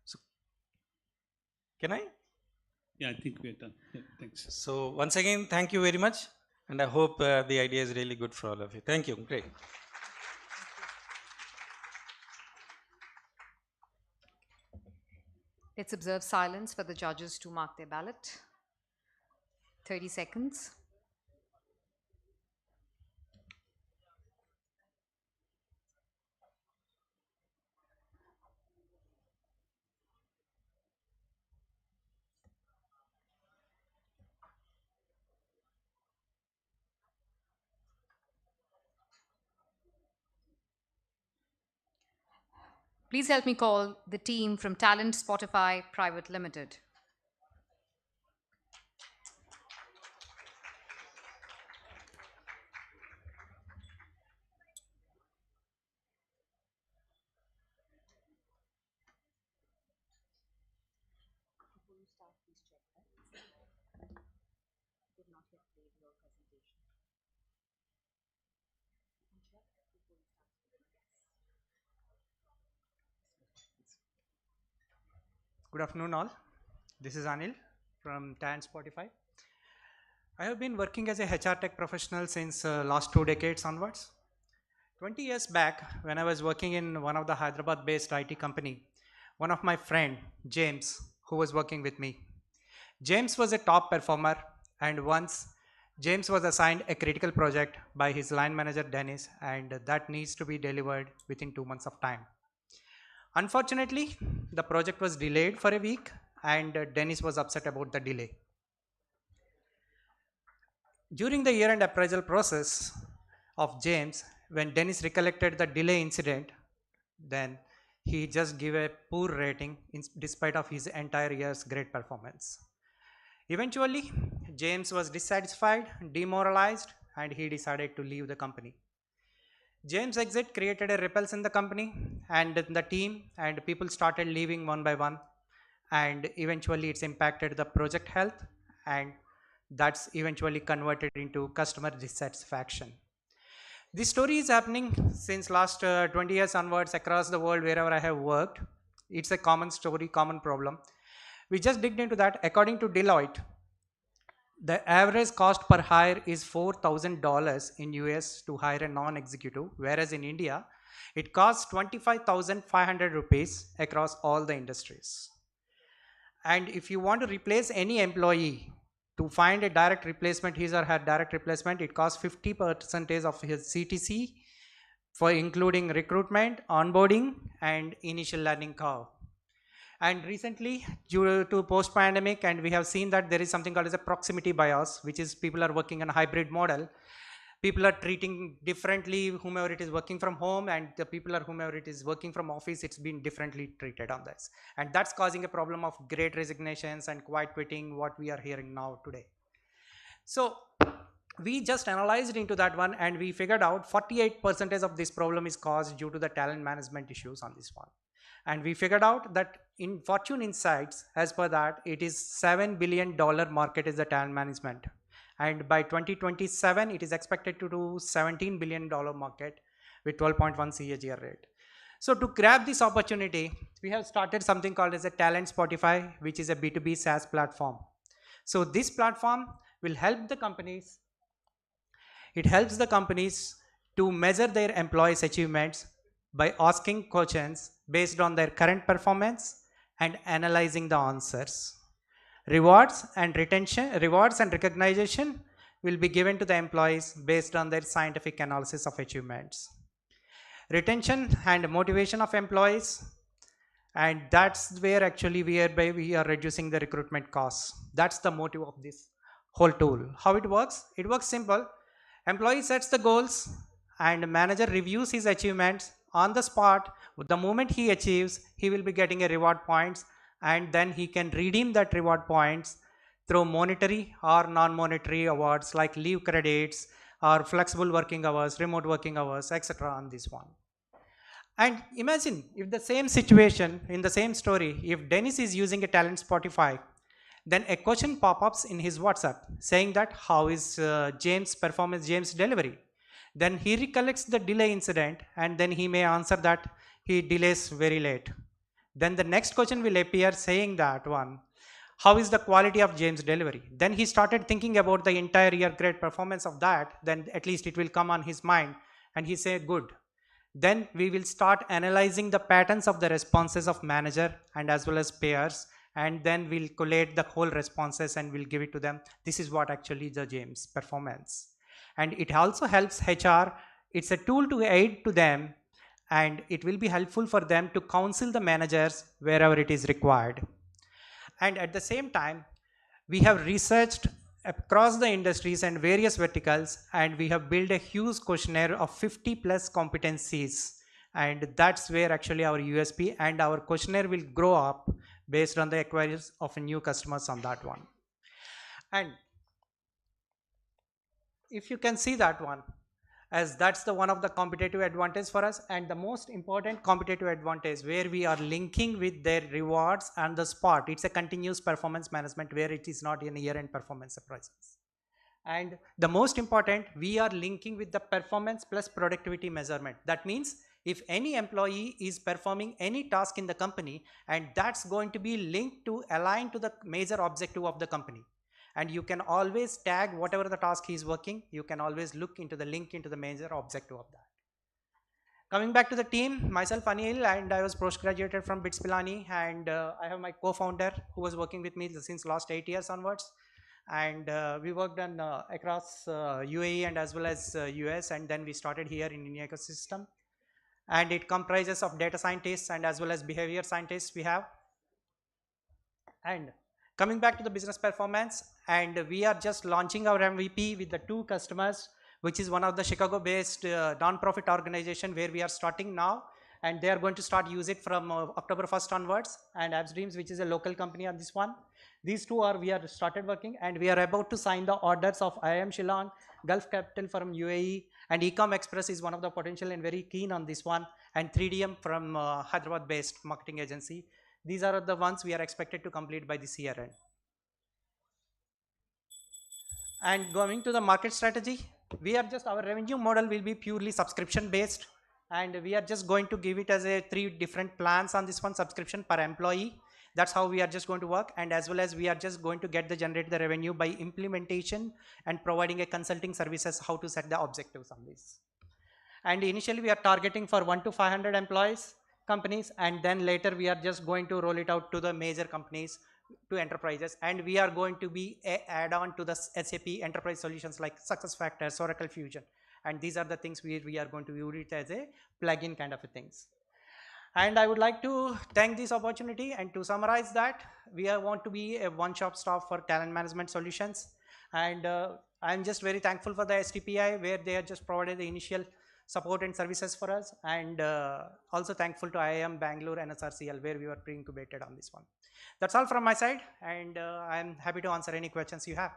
So, can I? Yeah, I think we're done. Yeah, thanks. So once again, thank you very much. And I hope the idea is really good for all of you. Thank you. Great. Let's observe silence for the judges to mark their ballot. 30 seconds. Please help me call the team from Talent Spotify Private Limited. Good afternoon, all. This is Anil from Talent Spotify. I have been working as a HR tech professional since last 2 decades onwards. 20 years back, when I was working in one of the Hyderabad-based IT company, one of my friend, James, who was working with me. James was a top performer, and once James was assigned a critical project by his line manager, Dennis, and that needs to be delivered within 2 months of time. Unfortunately, the project was delayed for a week, and Dennis was upset about the delay. During the year-end appraisal process of James, when Dennis recollected the delay incident, then he just gave a poor rating despite of his entire year's great performance. Eventually, James was dissatisfied, demoralized, and he decided to leave the company. James' exit created a ripples in the company and the team, and people started leaving one by one, and eventually it's impacted the project health, and that's eventually converted into customer dissatisfaction. This story is happening since last 20 years onwards across the world wherever I have worked. It's a common story, common problem. We just digged into that. According to Deloitte, the average cost per hire is $4,000 in US to hire a non-executive, whereas in India, it costs 25,500 rupees across all the industries. And if you want to replace any employee, to find a direct replacement, his or her direct replacement, it costs 50% of his CTC for including recruitment, onboarding, and initial learning curve. And recently, due to post-pandemic, and we have seen that there is something called as a proximity bias, which is people are working on a hybrid model. People are treating differently whomever it is working from home, and the people are whomever it is working from office, it's been differently treated on this. And that's causing a problem of great resignations and quiet quitting, what we are hearing now today. So we just analyzed into that one, and we figured out 48% of this problem is caused due to the talent management issues on this one. And we figured out that in Fortune Insights, as per that, it is $7 billion market is the talent management. And by 2027, it is expected to do $17 billion market with 12.1 CAGR rate. So to grab this opportunity, we have started something called as a Talent Spotify, which is a B2B SaaS platform. So this platform will help the companies. It helps the companies to measure their employees' achievements by asking questions based on their current performance and analyzing the answers. Rewards and recognition will be given to the employees based on their scientific analysis of achievements. Retention and motivation of employees, and that's where actually we are reducing the recruitment costs. That's the motive of this whole tool. How it works? It works simple. Employee sets the goals and manager reviews his achievements on the spot. The moment he achieves, he will be getting a reward points, and then he can redeem that reward points through monetary or non-monetary awards like leave credits or flexible working hours, remote working hours, etc. on this one. And imagine if the same situation in the same story, if Dennis is using a Talent Spotify, then a question pop-ups in his WhatsApp saying that how is James' performance, James' delivery. Then he recollects the delay incident, and then he may answer that he delays very late. Then the next question will appear saying that one, how is the quality of James' delivery? Then he started thinking about the entire year great performance of that, then at least it will come on his mind, and he say good. Then we will start analyzing the patterns of the responses of manager and as well as payers, and then we'll collate the whole responses and we'll give it to them. This is what actually the James performance. And it also helps HR. It's a tool to aid to them, and it will be helpful for them to counsel the managers wherever it is required. And at the same time, we have researched across the industries and various verticals, and we have built a huge questionnaire of 50 plus competencies And that's where actually our USP and our questionnaire will grow up based on the inquiries of new customers on that one. And if you can see that one, as that's the one of the competitive advantage for us, and the most important competitive advantage where we are linking with their rewards and the spot. It's a continuous performance management where it is not in year-end performance appraisals. And the most important, we are linking with the performance plus productivity measurement. That means if any employee is performing any task in the company, and that's going to be linked to align to the major objective of the company. And you can always tag whatever the task he is working, you can always look into the link into the major objective of that. Coming back to the team, myself Anil, and I was postgraduated from BITS Pilani, and I have my co-founder who was working with me since last 8 years onwards. And we worked on across UAE and as well as US, and then we started here in India ecosystem. And it comprises of data scientists and as well as behavior scientists we have. And coming back to the business performance, and we are just launching our MVP with the 2 customers, which is one of the Chicago-based non-profit organization where we are starting now, and they are going to start use it from October 1st onwards, and Apps Dreams, which is a local company on this one. These 2 are, we are started working, and we are about to sign the orders of IIM Shillong, Gulf Capital from UAE, and Ecom Express is one of the potential and very keen on this one, and 3DM from Hyderabad-based marketing agency. These are the ones we are expected to complete by this year end. And going to the market strategy, we are just, our revenue model will be purely subscription based, and we are just going to give it as a 3 different plans on this one, subscription per employee. That's how we are just going to work, and as well as we are just going to generate the revenue by implementation and providing a consulting services how to set the objectives on this. And initially we are targeting for 1 to 500 employees companies, and then later we are just going to roll it out to the major companies, to enterprises, and we are going to be add on to the SAP enterprise solutions like SuccessFactors, Oracle Fusion, and these are the things we are going to use it as a plugin kind of a things. And I would like to thank this opportunity, and to summarize that, we want to be a one-stop shop for talent management solutions, and I'm just very thankful for the STPI where they have just provided the initial support and services for us, and also thankful to IIM Bangalore and SRCL where we were pre-incubated on this one. That's all from my side, and I'm happy to answer any questions you have.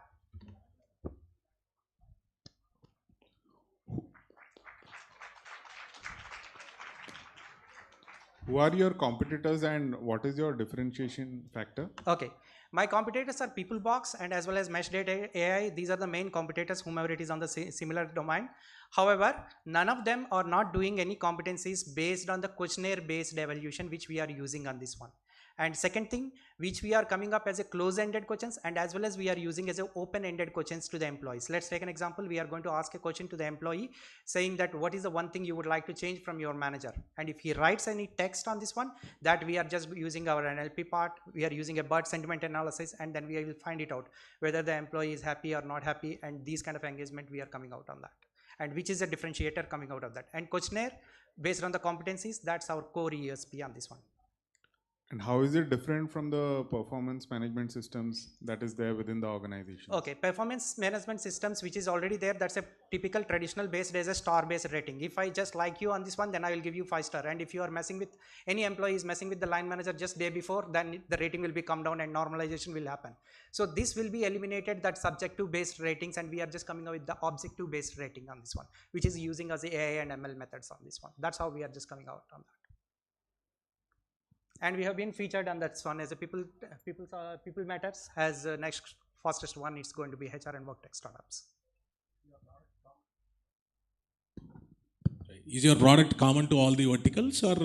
Who are your competitors and what is your differentiation factor? Okay. My competitors are PeopleBox and as well as Mesh Data AI. These are the main competitors, whomever it is on the similar domain. However, none of them are not doing any competencies based on the questionnaire-based evaluation which we are using on this one. And second thing, which we are coming up as a close-ended questions, and as well as we are using as a open-ended questions to the employees. Let's take an example. We are going to ask a question to the employee saying that what is the one thing you would like to change from your manager? And if he writes any text on this one, that we are just using our NLP part, we are using a BERT sentiment analysis, and then we will find it out whether the employee is happy or not happy, and these kind of engagement we are coming out on that. And which is a differentiator coming out of that. And questionnaire based on the competencies, that's our core USP on this one. And how is it different from the performance management systems that is there within the organization? Okay, performance management systems which is already there, that's a typical traditional based as a star based rating. If I just like you on this one, then I will give you 5 star. And if you are messing with, any employee is messing with the line manager just day before, then the rating will be come down and normalization will happen. So this will be eliminated, that subjective based ratings, and we are just coming up with the objective based rating on this one, which is using as the AI and ML methods on this one. That's how we are just coming out on that. And we have been featured on that one as a people matters as next fastest one. It's going to be HR and work tech startups. Is your product common to all the verticals, or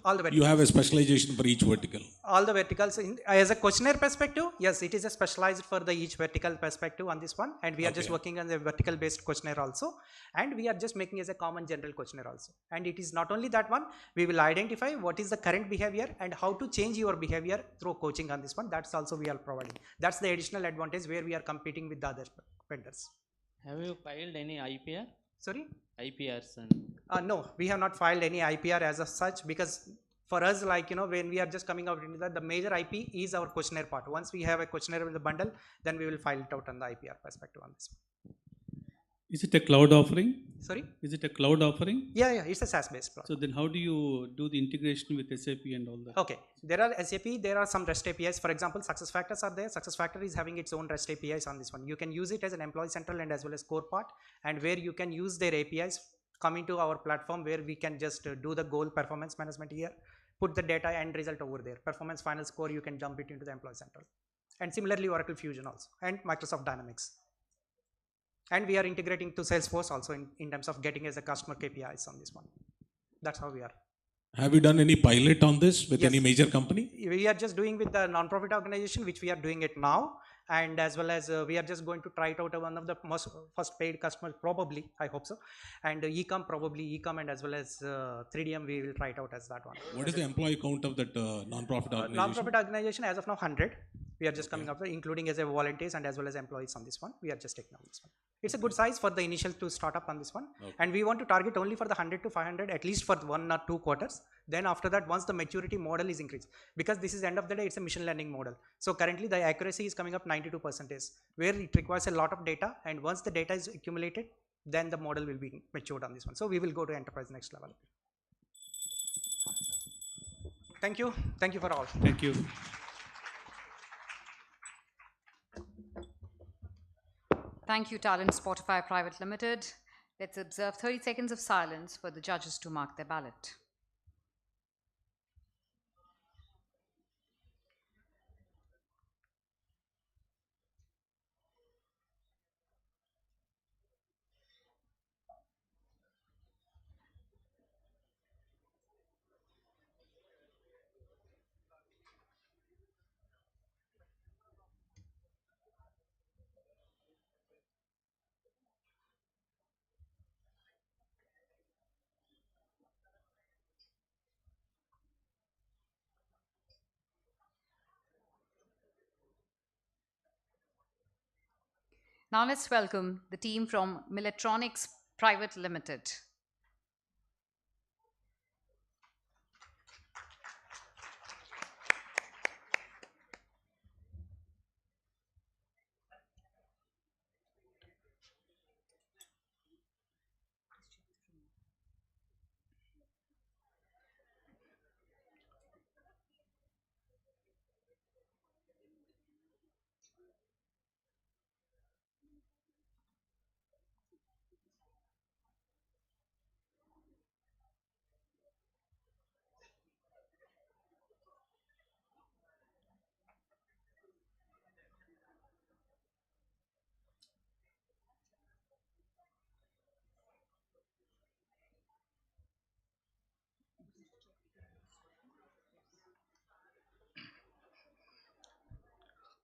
all the verticals. You have a specialization for each vertical? All the verticals. As a questionnaire perspective, yes, it is a specialized for the each vertical perspective on this one, and we are just working on the vertical based questionnaire also, and we are just making as a common general questionnaire also. And it is not only that one, we will identify what is the current behavior and how to change your behavior through coaching on this one. That's also we are providing. That's the additional advantage where we are competing with the other vendors. Have you filed any IPR? Sorry? IPRs and no, we have not filed any IPR as of such, because for us, like, when we are just coming out into that, the major IP is our questionnaire part. Once we have a questionnaire with the bundle, then we will file it out on the IPR perspective on this. Is it a cloud offering? Sorry? Is it a cloud offering? Yeah, it's a SaaS-based product. So then how do you do the integration with SAP and all that? Okay, there are SAP, there are some REST APIs. For example, SuccessFactors are there. SuccessFactors is having its own REST APIs on this one. You can use it as an Employee Central and as well as core part, and where you can use their APIs coming to our platform where we can just do the goal performance management here, put the data and result over there. Performance final score, you can jump it into the Employee Central. And similarly, Oracle Fusion also, and Microsoft Dynamics. And we are integrating to Salesforce also in terms of getting as a customer KPIs on this one. That's how we are. Have you done any pilot on this with Yes. any major company? We are just doing with the non-profit organization, which we are doing it now. And as well as we are just going to try it out one of the most first paid customers, probably, I hope so. And Ecom, probably Ecom, and as well as 3DM, we will try it out as that one. What is the employee count of that non-profit organization? Non-profit organization as of now 100. We are just coming up with, including as a volunteers and as well as employees on this one. We are just taking on this one. It's a good size for the initial to start up on this one. Okay. And we want to target only for the 100 to 500, at least for 1 or 2 quarters. Then after that, once the maturity model is increased, because this is end of the day, it's a machine learning model. So currently the accuracy is coming up 92%, where it requires a lot of data. And once the data is accumulated, then the model will be matured on this one. So we will go to enterprise next level. Thank you. Thank you for all. Thank you. Thank you, Talent Spotify Private Limited. Let's observe 30 seconds of silence for the judges to mark their ballot. Now let's welcome the team from Miletronics Private Limited.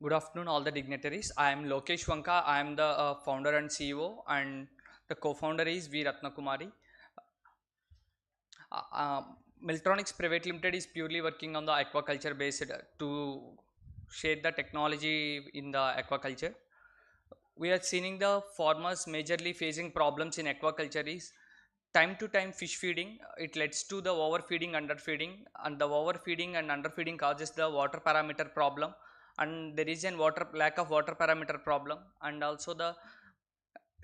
Good afternoon, all the dignitaries. I am Lokesh Vanka. I am the founder and CEO, and the co-founder is V. Ratnakumari. Miletronics Private Limited is purely working on the aquaculture based to share the technology in the aquaculture. We are seeing the farmers majorly facing problems in aquaculture is time to time fish feeding. It leads to the overfeeding, underfeeding, and the overfeeding and underfeeding causes the water parameter problem, and there is a lack of water parameter problem, and also the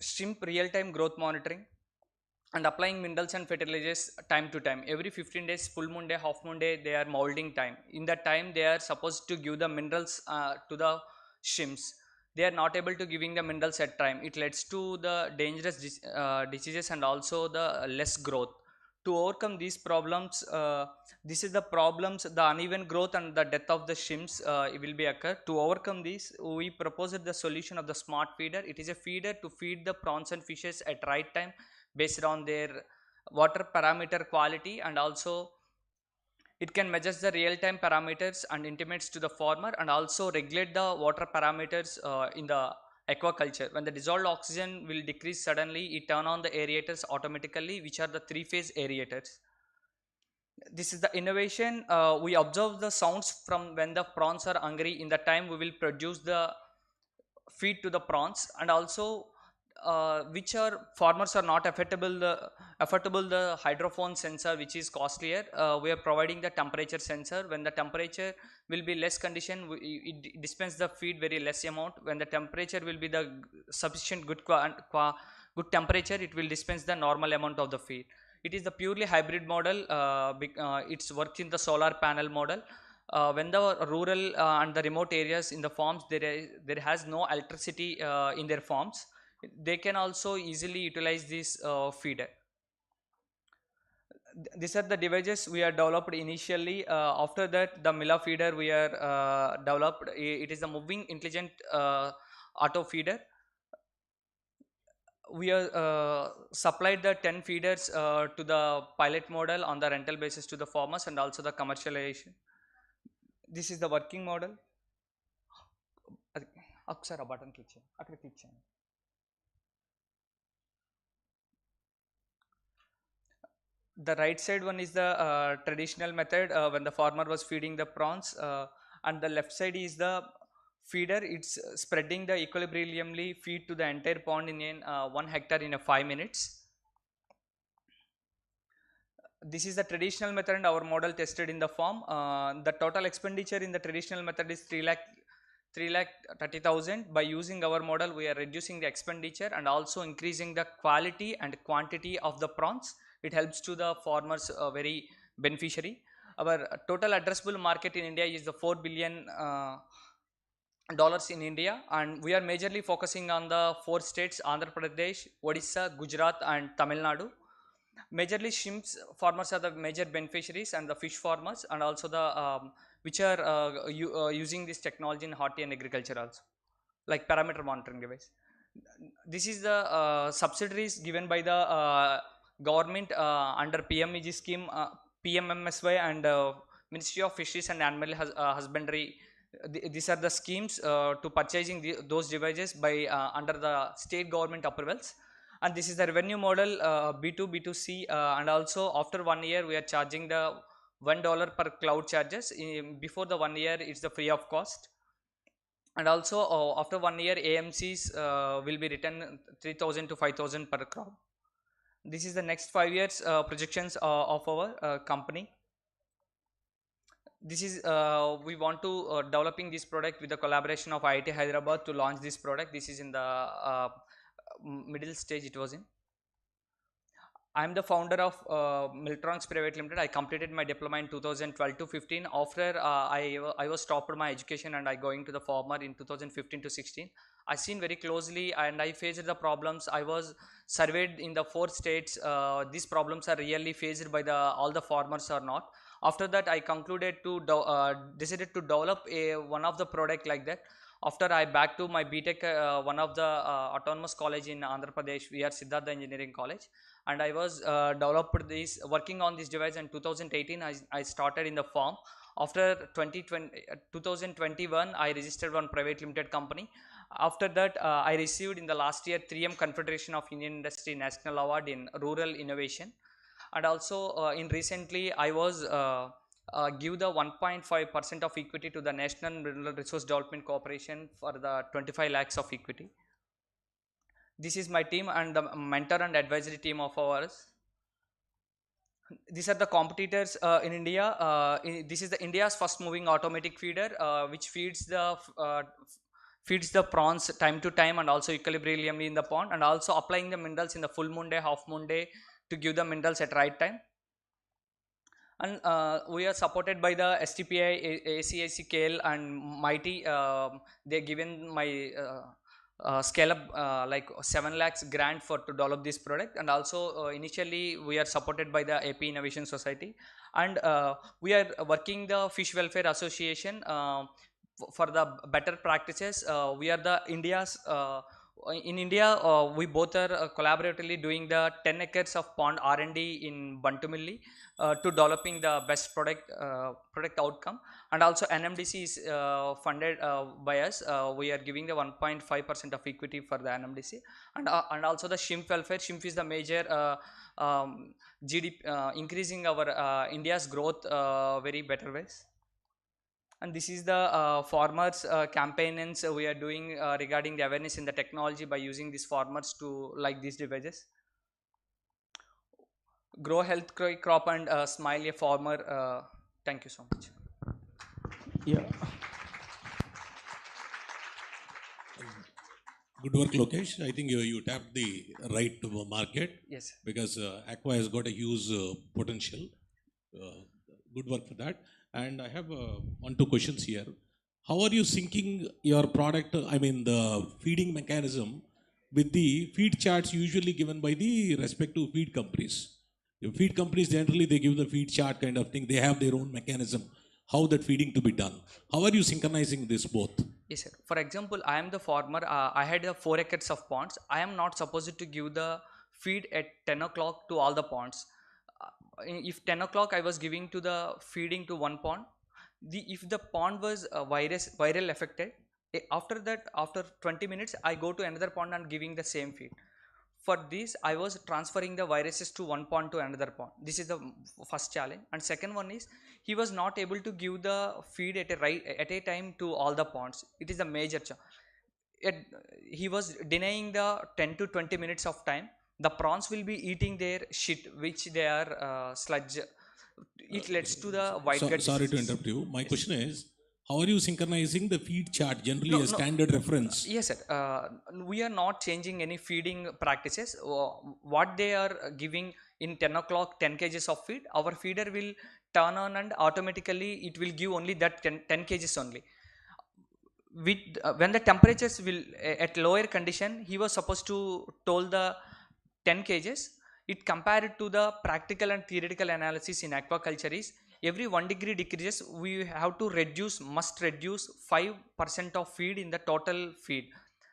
shrimp real-time growth monitoring and applying minerals and fertilizers time to time. Every 15 days, full moon day, half moon day, they are molding time. In that time, they are supposed to give the minerals to the shrimps. They are not able to giving the minerals at time. It leads to the dangerous diseases and also the less growth. To overcome these problems, this is the problems, the uneven growth and the death of the shrimps will be occur. To overcome this, we proposed the solution of the smart feeder. It is a feeder to feed the prawns and fishes at right time based on their water parameter quality, and also it can measure the real-time parameters and intimates to the farmer, and also regulate the water parameters in the aquaculture. When the dissolved oxygen will decrease suddenly, it turn on the aerators automatically, which are the 3-phase aerators. This is the innovation. We observe the sounds from when the prawns are hungry. In the time we will produce the feed to the prawns, and also which are farmers are not affordable the hydrophone sensor, which is costlier. We are providing the temperature sensor. When the temperature will be less condition, it dispense the feed very less amount. When the temperature will be the sufficient good good temperature, it will dispense the normal amount of the feed. It is the purely hybrid model. It's works in the solar panel model. When the rural and the remote areas in the farms, there has no electricity in their farms, they can also easily utilize this feeder. These are the devices we are developed initially. After that, the Mila feeder we are developed. It is a moving intelligent auto feeder. We are supplied the 10 feeders to the pilot model on the rental basis to the farmers and also the commercialization. This is the working model. ఒకసారి button click చేయండి, అక్కడ click చేయండి. The right side one is the traditional method when the farmer was feeding the prawns, and the left side is the feeder. It's spreading the equilibriumly feed to the entire pond in 1 hectare in 5 minutes. This is the traditional method and our model tested in the farm. The total expenditure in the traditional method is 3,30,000. By using our model, we are reducing the expenditure and also increasing the quality and quantity of the prawns. It helps to the farmers very beneficiary. Our total addressable market in India is the $4 billion in India, and we are majorly focusing on the 4 states: Andhra Pradesh, Odisha, Gujarat and Tamil Nadu. Majorly shrimps farmers are the major beneficiaries, and the fish farmers, and also the which are using this technology in horti and agriculture also, like parameter monitoring device. This is the subsidiaries given by the government under PMEG scheme, PMMSY and Ministry of Fisheries and Animal Husbandry. These are the schemes to purchasing those devices by under the state government approvals. And this is the revenue model, B2, B2C, and also after 1 year we are charging the $1 per cloud charges. Before the 1 year it's the free of cost. And also after 1 year AMCs will be returned 3,000 to 5,000 per crop. This is the next 5 years projections of our company. This is we want to developing this product with the collaboration of IIT Hyderabad to launch this product. This is in the middle stage it was in. I am the founder of Miltronics Private Limited. I completed my diploma in 2012 to 15. After I was stopped my education and I going to the farmer in 2015 to 16. I seen very closely and I faced the problems. I was surveyed in the 4 states. These problems are really faced by all the farmers or not. After that, I concluded to decided to develop one of the product like that. After I back to my BTech, one of the autonomous college in Andhra Pradesh, we are Siddhartha Engineering College, and I was developed this working on this device. In 2018, I started in the farm. After 2021, I registered one private limited company. After that, I received in the last year 3M Confederation of Indian Industry National Award in Rural Innovation. And also in recently I was give the 1.5% of equity to the National Mineral Resource Development Corporation for the 25 lakhs of equity. This is my team and the mentor and advisory team of ours. These are the competitors in India. This is the India's first moving automatic feeder which feeds the prawns time to time and also equilibriumly in the pond, and also applying the minerals in the full moon day, half moon day to give the minerals at right time. And we are supported by the STPI, ACIC, KL and Mighty. They given my scale up like 7 lakhs grant for to develop this product. And also initially we are supported by the AP Innovation Society, and we are working the Fish Welfare Association for the better practices. We are the India's in India, we both are collaboratively doing the 10 acres of pond R&D in Bantumilli to developing the best product outcome. And also NMDC is funded by us. We are giving the 1.5% of equity for the NMDC. And also the shrimp welfare. Shrimp is the major GDP, increasing our India's growth very better ways. And this is the farmers campaigns we are doing regarding the awareness in the technology by using these farmers to like these devices. Grow health crop and smile a farmer. Thank you so much. Yeah. Good work, Lokesh. I think you tapped the right market. Yes. Because Aqua has got a huge potential. Good work for that. And I have one, two questions here. How are you syncing your product, I mean the feeding mechanism, with the feed charts usually given by the respective feed companies? The feed companies generally they give the feed chart kind of thing. They have their own mechanism, how that feeding to be done. How are you synchronizing this both? Yes, sir. For example, I am the farmer. I had 4 acres of ponds. I am not supposed to give the feed at 10 o'clock to all the ponds. If 10 o'clock I was giving to the feeding to one pond, if the pond was viral affected, after that, after 20 minutes, I go to another pond and giving the same feed. For this, I was transferring the viruses to one pond to another pond. This is the first challenge. And second one is, he was not able to give the feed at a time to all the ponds. It is a major challenge. He was denying the 10 to 20 minutes of time. The prawns will be eating their shit, which they are sludge. It leads to the white gut Sorry to diseases. interrupt you. My question is, how are you synchronizing the feed chart, generally a standard reference? Yes, sir. We are not changing any feeding practices. What they are giving in 10 o'clock, 10 kgs of feed, our feeder will turn on and automatically it will give only that 10 kgs only. With when the temperatures will at lower condition, he was supposed to told the 10 kgs. It compared to the practical and theoretical analysis in aquaculture is, every 1 degree decreases, we have to must reduce 5% of feed in the total feed.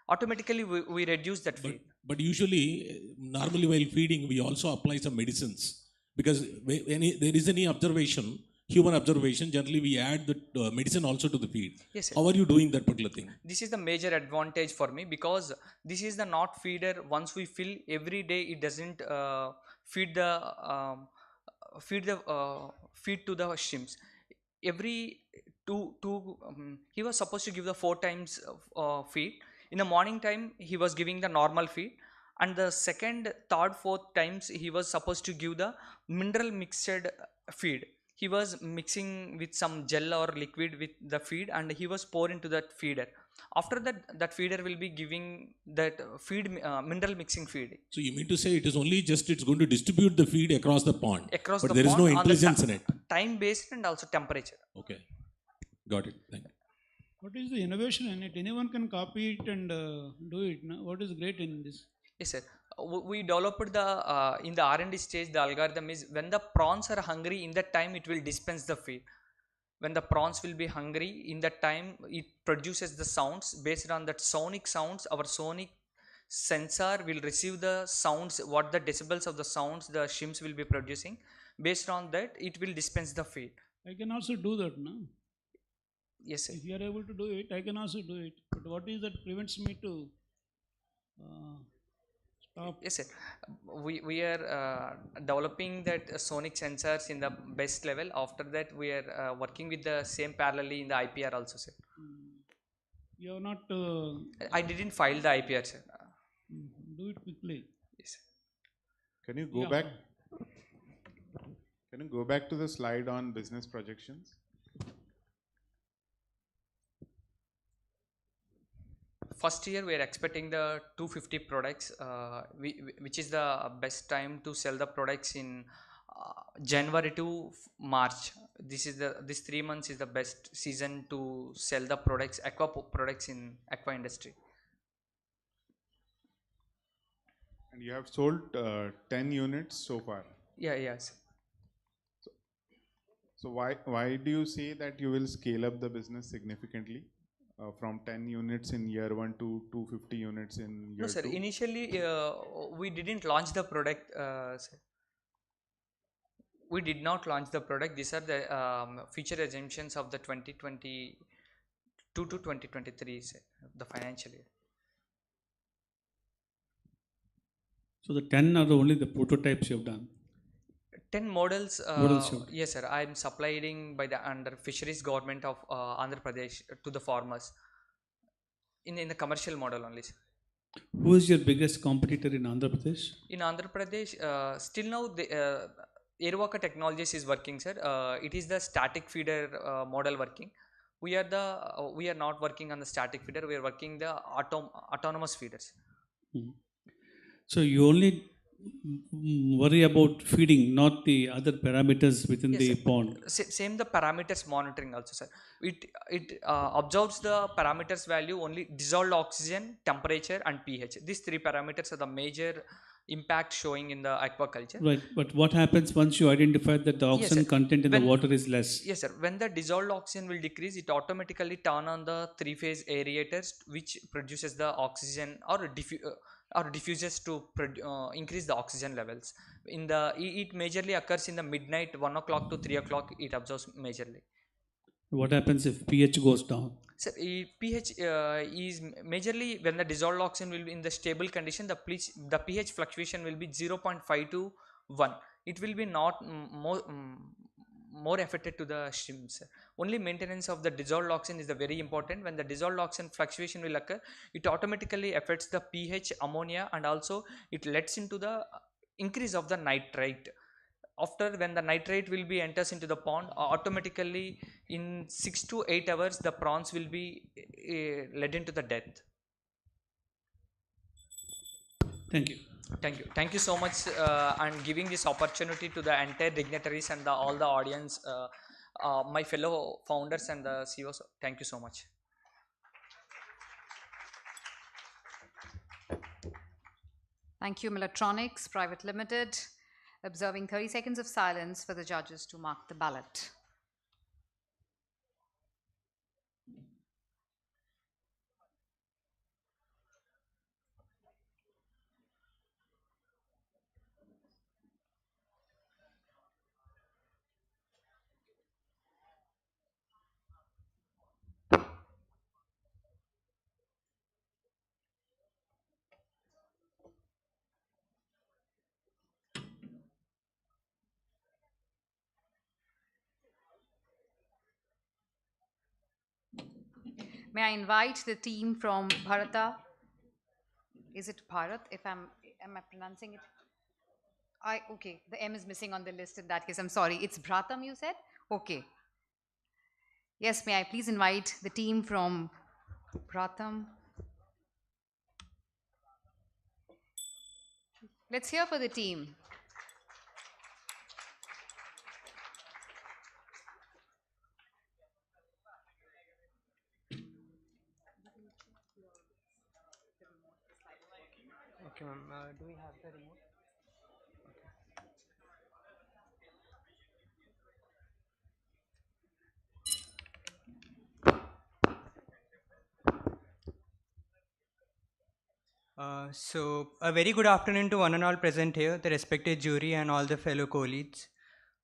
Automatically, we reduce that feed. But usually, normally while feeding, we also apply some medicines. Because when there is any observation, human observation, generally we add the medicine also to the feed. Yes, sir. How are you doing that particular thing? This is the major advantage for me, because this is the not feeder. Once we fill every day, it doesn't feed to the shrimps. Every he was supposed to give the 4 times feed. In the morning time, he was giving the normal feed, and the second, third, fourth times he was supposed to give the mineral mixed feed. He was mixing with some gel or liquid with the feed, and he was pouring into that feeder. After that, that feeder will be giving that feed mineral mixing feed. So you mean to say it is only just it's going to distribute the feed across the pond, Across but the there is pond no on the intelligence in it. Time based and also temperature. Okay, got it. Thank you. What is the innovation in it? Anyone can copy it and do it. No? What is great in this? Yes, sir. We developed the in the R&D stage. The algorithm is, when the prawns are hungry, in that time it will dispense the feed. When the prawns will be hungry, in that time it produces the sounds. Based on that sonic sounds, our sonic sensor will receive the sounds, what the decibels of the sounds the shrimps will be producing. Based on that, it will dispense the feed. I can also do that now. Yes, sir. If you are able to do it, I can also do it. But what is that prevents me to stop? Yes, sir. We are developing that sonic sensors in the best level. After that, we are working with the same parallelly in the IPR also, sir. You have not. I didn't file the IPR, sir. Do it quickly. Yes. Can you go back? Can you go back to the slide on business projections? First year, we are expecting the 250 products, which is the best time to sell the products in January to March. This 3 months is the best season to sell the products, products in aqua industry. And you have sold 10 units so far. Yeah, yes. So why do you say that you will scale up the business significantly? From 10 units in year 1 to 250 units in year 2? No, sir. Initially, we didn't launch the product. Sir. We did not launch the product. These are the future assumptions of the 2022 to 2023, sir, the financial year. So the 10 are only the prototypes you have done? 10 models, Models, yes, sir. I am supplying by the under fisheries government of Andhra Pradesh to the farmers in the commercial model only, sir. Who is your biggest competitor in Andhra Pradesh? In Andhra Pradesh, still now the Airwalker Technologies is working, sir. It is the static feeder model working. we are not working on the static feeder. We are working the autonomous feeders. So you only worry about feeding, not the other parameters within Yes, the sir. pond. Same the parameters monitoring also, sir. It observes the parameters value only dissolved oxygen, temperature, and pH. These three parameters are the major impact showing in the aquaculture. Right, but what happens once you identify that the Yes, oxygen sir. content in the water is less? Yes, sir. When the dissolved oxygen will decrease, it automatically turn on the three-phase aerators, which produces the oxygen or diffuses to increase the oxygen levels. It majorly occurs in the midnight, 1 o'clock to 3 o'clock. It observes majorly. What happens if pH goes down? So pH is majorly when the dissolved oxygen will be in the stable condition. The pH fluctuation will be 0.5 to 1. It will be not more affected to the shrimps. Only maintenance of the dissolved oxygen is the very important. When the dissolved oxygen fluctuation will occur, it automatically affects the pH, ammonia, and also it leads into the increase of the nitrate. After when the nitrate will be enters into the pond, automatically in 6 to 8 hours the prawns will be led into the death. Thank you. Thank you so much, and giving this opportunity to the entire dignitaries and all the audience, my fellow founders and the CEOs. Thank you so much. Thank you, Electronics Private Limited. Observing 30 seconds of silence for the judges to mark the ballot. May I invite the team from Bharata? Is it Bharat? Am I pronouncing it? Okay, the M is missing on the list in that case. I'm sorry. It's Bhratam, you said? Okay. Yes, may I please invite the team from Bhratam? Let's hear for the team. Okay, ma'am. Do we have the remote? So a very good afternoon to one and all present here, the respected jury and all the fellow colleagues.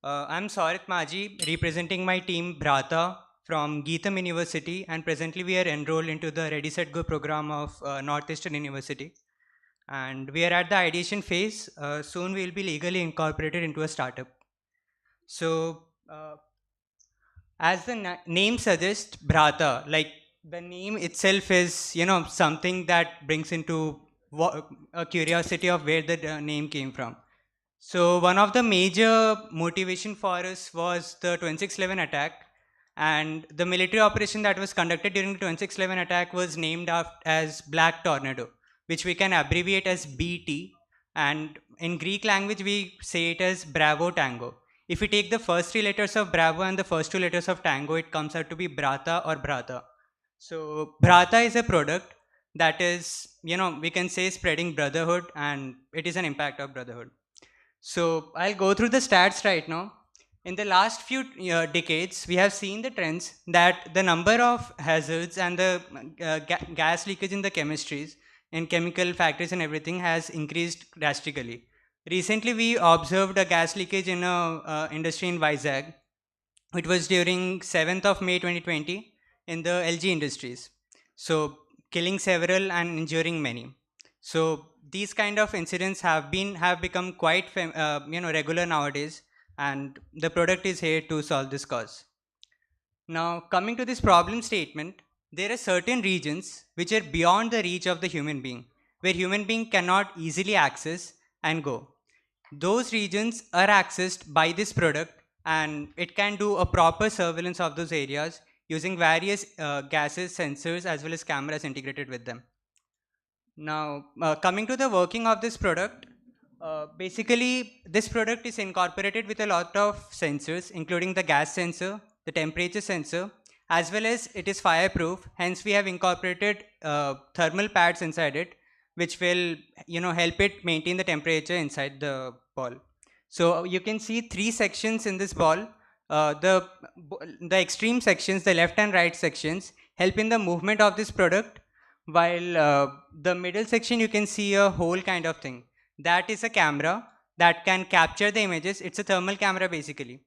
I'm Saurit Maji, representing my team Bhrata from Geetham University, and presently we are enrolled into the Ready Set Go program of Northeastern University. And we are at the ideation phase. Soon we will be legally incorporated into a startup. So as the name suggests, Bhrata, like the name itself is, something that brings into a curiosity of where the name came from. So one of the major motivation for us was the 2611 attack, and the military operation that was conducted during the 2611 attack was named as Black Tornado, which we can abbreviate as BT, and in Greek language we say it as Bravo Tango. If we take the first three letters of Bravo and the first two letters of Tango, it comes out to be Brata or Bhrata. So Bhrata is a product that is, we can say spreading brotherhood, and it is an impact of brotherhood. So I'll go through the stats right now. In the last few decades, we have seen the trends that the number of hazards and the gas leakage in the chemistries, in chemical factories and everything has increased drastically. Recently, we observed a gas leakage in a industry in Vizag. It was during 7th of May 2020 in the LG Industries. So killing several and injuring many. So these kind of incidents have become quite regular nowadays, and the product is here to solve this cause. Now coming to this problem statement, there are certain regions which are beyond the reach of the human being, where human being cannot easily access and go. Those regions are accessed by this product, and it can do a proper surveillance of those areas. using various gases, sensors, as well as cameras integrated with them. Now, coming to the working of this product, basically this product is incorporated with a lot of sensors, including the gas sensor, the temperature sensor, as well as it is fireproof. Hence, we have incorporated thermal pads inside it, which will help it maintain the temperature inside the ball. So you can see 3 sections in this ball. The extreme sections, the left and right sections, help in the movement of this product, while the middle section you can see a whole kind of thing. That is a camera that can capture the images. It's a thermal camera basically.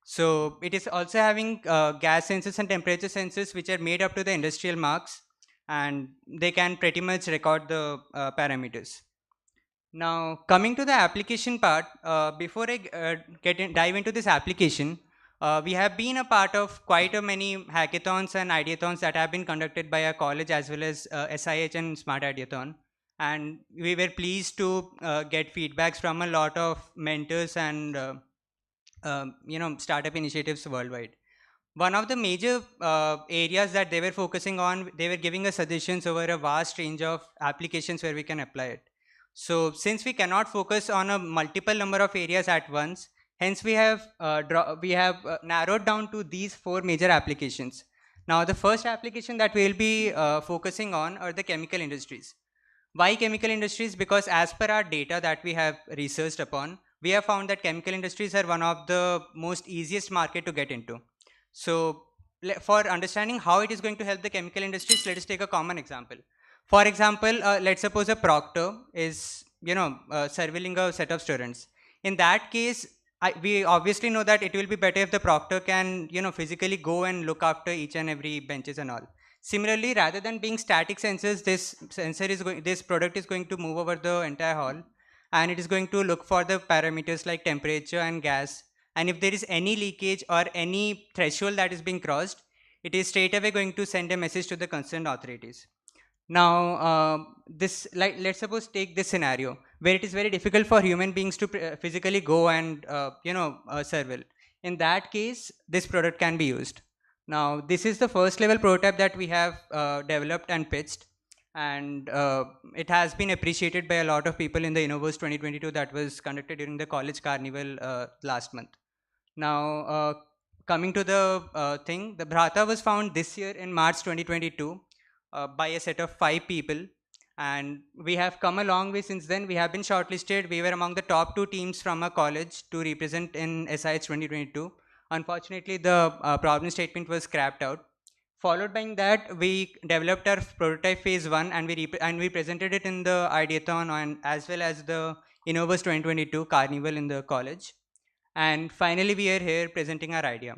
So it is also having gas sensors and temperature sensors which are made up to the industrial marks, and they can pretty much record the parameters. Now, coming to the application part, before I dive into this application, we have been a part of quite a many hackathons and ideathons that have been conducted by our college as well as SIH and Smart Ideathon. And we were pleased to get feedbacks from a lot of mentors and startup initiatives worldwide. One of the major areas that they were focusing on, they were giving us suggestions over a vast range of applications where we can apply it. So since we cannot focus on a multiple number of areas at once, hence we have narrowed down to these 4 major applications. Now the first application that we will be focusing on are the chemical industries. Why chemical industries? Because as per our data that we have researched upon, we have found that chemical industries are one of the most easiest market to get into. So for understanding how it is going to help the chemical industries, let us take a common example. For example, let's suppose a proctor is surveilling a set of students. In that case, we obviously know that it will be better if the proctor can physically go and look after each and every benches and all. Similarly, rather than being static sensors, this product is going to move over the entire hall, and it is going to look for the parameters like temperature and gas. And if there is any leakage or any threshold that is being crossed, it is straight away going to send a message to the concerned authorities. Now, let's suppose take this scenario where it is very difficult for human beings to physically go and surveil. In that case, this product can be used. Now, this is the first level prototype that we have developed and pitched, and it has been appreciated by a lot of people in the Innoverse 2022 that was conducted during the college carnival last month. Now, coming to the thing, the Bhrata was found this year in March 2022 by a set of 5 people, and we have come a long way since then. We have been shortlisted. We were among the top 2 teams from our college to represent in SIH 2022. Unfortunately, the problem statement was scrapped out. Followed by that, we developed our prototype phase 1, and we presented it in the Ideathon and as well as the Innoverse 2022 Carnival in the college. And finally, we are here presenting our idea.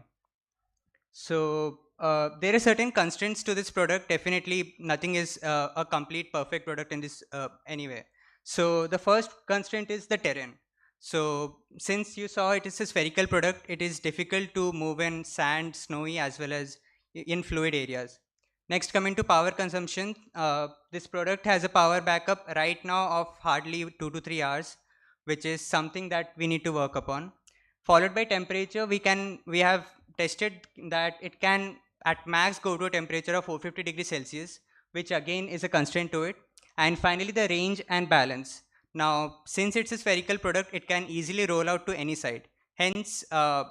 So there are certain constraints to this product. Definitely, nothing is a complete perfect product in this anyway. So the first constraint is the terrain. So since you saw it is a spherical product, it is difficult to move in sand, snowy, as well as in fluid areas. Next, coming to power consumption, this product has a power backup right now of hardly 2 to 3 hours, which is something that we need to work upon. Followed by temperature, we have tested that it can at max go to a temperature of 450 degrees Celsius, which again is a constraint to it. And finally, the range and balance. Now, since it's a spherical product, it can easily roll out to any side. Hence, a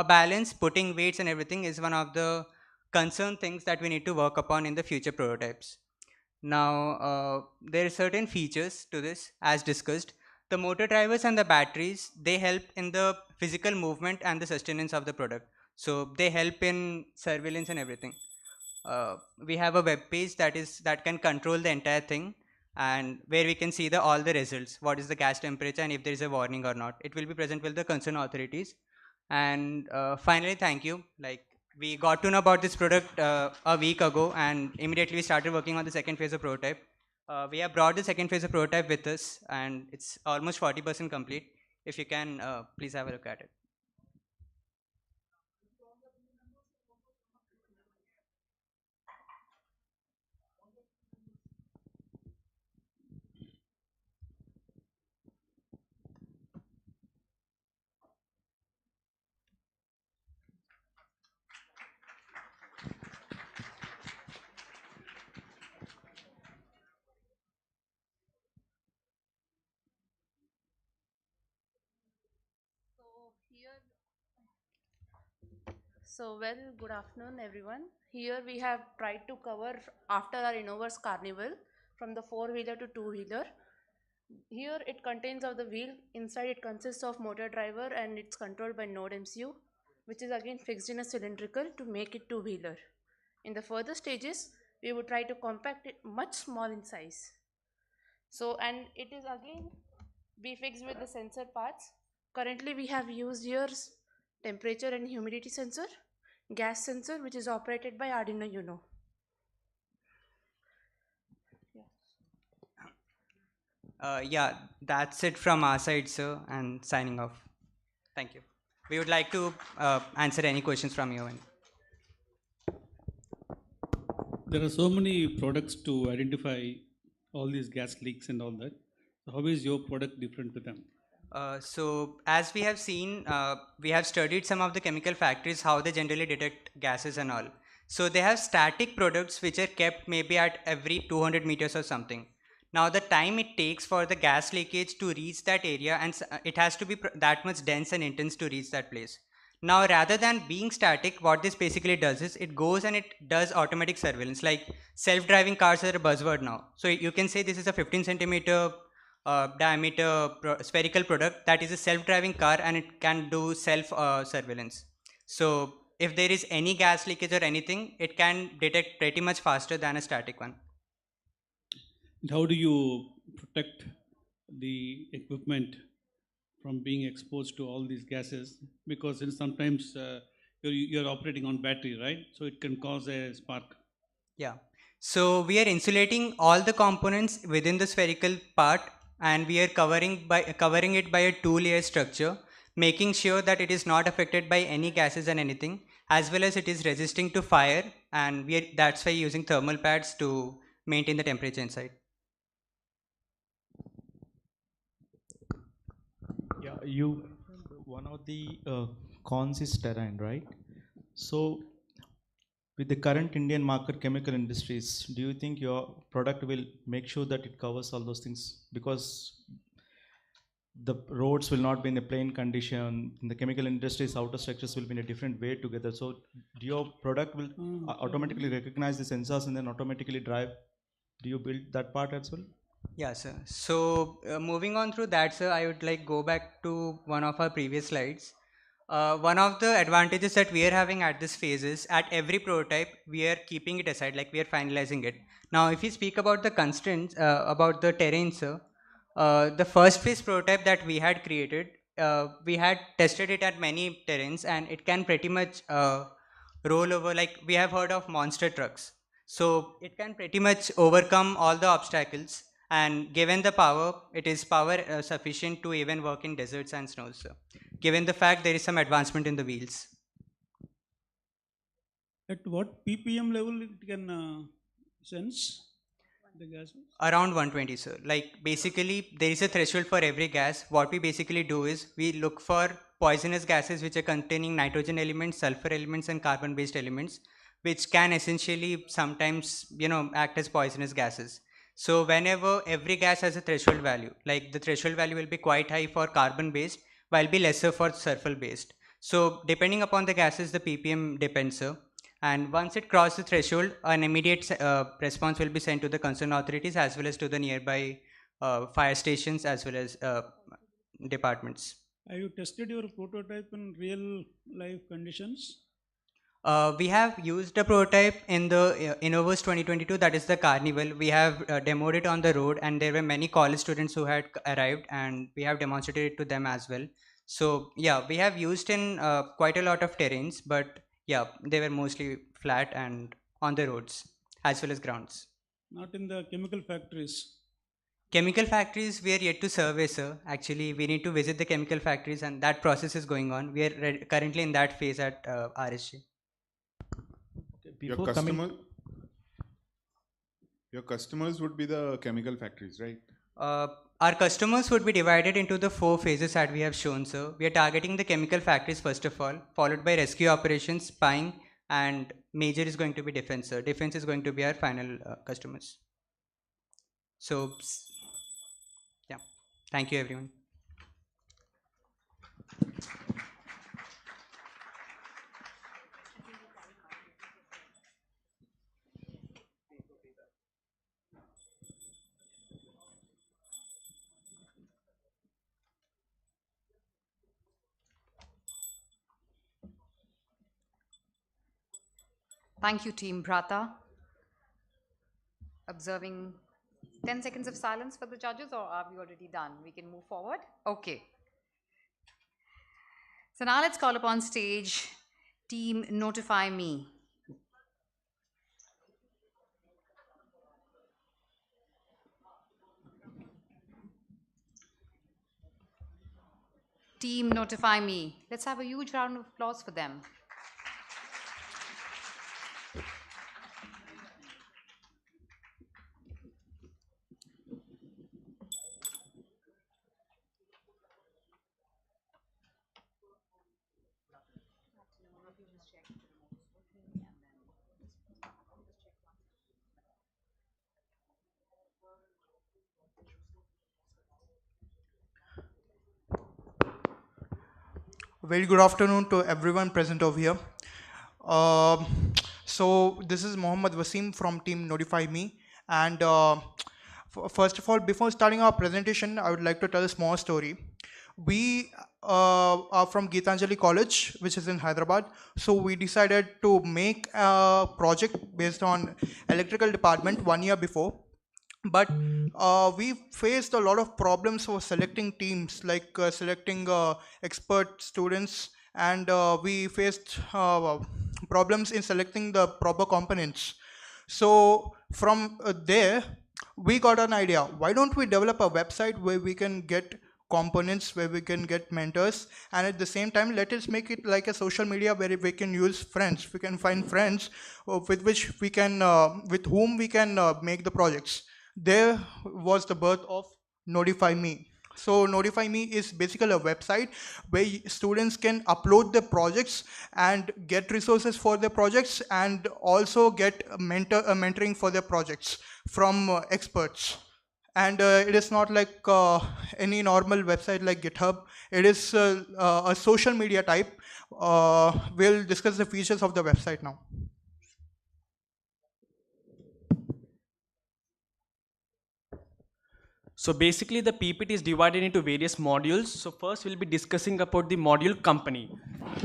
balance, putting weights and everything is one of the concern things that we need to work upon in the future prototypes. Now, there are certain features to this as discussed. The motor drivers and the batteries, they help in the physical movement and the sustenance of the product. So they help in surveillance and everything. We have a web page that can control the entire thing, and where we can see all the results, what is the gas temperature and if there is a warning or not. It will be present with the concerned authorities. And finally, thank you. We got to know about this product a week ago, and immediately we started working on the second phase of prototype. We have brought the second phase of prototype with us, and it's almost 40% complete. If you can, please have a look at it. Well, good afternoon, everyone. Here we have tried to cover after our Innoverse Carnival from the four-wheeler to two-wheeler. Here it contains of the wheel. Inside it consists of motor driver and it's controlled by node MCU, which is again fixed in a cylindrical to make it two-wheeler. In the further stages, we would try to compact it much small in size. And it is again be fixed with the sensor parts. Currently we have used here temperature and humidity sensor, gas sensor, which is operated by Arduino Uno. Yeah, that's it from our side, sir, and signing off. Thank you. We would like to answer any questions from you. There are so many products to identify all these gas leaks and all that. So how is your product different to them? So as we have seen, we have studied some of the chemical factories, how they generally detect gases and all. So they have static products which are kept maybe at every 200 meters or something. Now the time it takes for the gas leakage to reach that area, and it has to be that much dense and intense to reach that place. Now rather than being static, what this basically does is it goes and it does automatic surveillance. Like self-driving cars are a buzzword now. So you can say this is a 15 centimeter diameter spherical product that is a self-driving car, and it can do self surveillance. So if there is any gas leakage or anything, it can detect pretty much faster than a static one. And how do you protect the equipment from being exposed to all these gases? Because sometimes you're operating on battery, right? So it can cause a spark. Yeah. So we are insulating all the components within the spherical part, and we are covering it by a two-layer structure, making sure that it is not affected by any gases and anything, as well as it is resisting to fire, and that's why using thermal pads to maintain the temperature inside. Yeah, one of the cons is terrain, right? So with the current Indian market chemical industries, do you think your product will make sure that it covers all those things? Because the roads will not be in a plain condition, in the chemical industries, outer structures will be in a different way together. So do your product will automatically recognize the sensors and then automatically drive? Do you build that part as well? Yeah, sir. So moving on through that, sir, I would like go back to one of our previous slides. One of the advantages that we are having at this phase is at every prototype, we are keeping it aside, like we are finalizing it. Now, if you speak about the constraints, about the terrain, sir, the first phase prototype that we had created, we had tested it at many terrains, and it can pretty much roll over, like we have heard of monster trucks. So it can pretty much overcome all the obstacles, and given the power, it is power sufficient to even work in deserts and snows, sir, given the fact there is some advancement in the wheels. At what ppm level it can sense the gases? Around 120, sir. Like basically there is a threshold for every gas. What we basically do is we look for poisonous gases which are containing nitrogen elements, sulfur elements, and carbon based elements, which can essentially sometimes act as poisonous gases. So whenever every gas has a threshold value, like the threshold value will be quite high for carbon based while be lesser for sulfur based. So depending upon the gases, the ppm depends, sir. And once it crosses the threshold, an immediate response will be sent to the concerned authorities as well as to the nearby fire stations as well as departments. Have you tested your prototype in real life conditions? We have used a prototype in the Innoverse 2022, that is the Carnival. We have demoed it on the road, and there were many college students who had arrived, and we have demonstrated it to them as well. So yeah, we have used in quite a lot of terrains, but yeah, they were mostly flat and on the roads as well as grounds. Not in the chemical factories. Chemical factories we are yet to survey, sir. Actually, we need to visit the chemical factories, and that process is going on. We are currently in that phase at RSG. Your customers would be the chemical factories, right? Our customers would be divided into the 4 phases that we have shown, sir. We are targeting the chemical factories first of all, followed by rescue operations, spying, and major is going to be defense, sir. Defense is going to be our final customers. So, yeah. Thank you, everyone. Thank you, Team Bhrata. Observing 10 seconds of silence for the judges, or are we already done? We can move forward? Okay. So now let's call upon stage Team Notify Me. Team Notify Me. Let's have a huge round of applause for them. Very good afternoon to everyone present over here. So this is Mohammad Wasim from Team Notify Me. And first of all, before starting our presentation, I would like to tell a small story. We are from Geetanjali College, which is in Hyderabad. So we decided to make a project based on electrical department 1 year before. But we faced a lot of problems for selecting teams, like selecting expert students, and we faced problems in selecting the proper components. So from there, we got an idea. Why don't we develop a website where we can get components, where we can get mentors, and at the same time, let us make it like a social media where we can use friends. We can find friends with which we can, with whom we can make the projects. There was the birth of Notify Me. So Notify Me is basically a website where students can upload their projects and get resources for their projects, and also get mentoring for their projects from experts. And it is not like any normal website like GitHub. It is a social media type. We'll discuss the features of the website now. So basically the PPT is divided into various modules. So first we'll be discussing about the module company.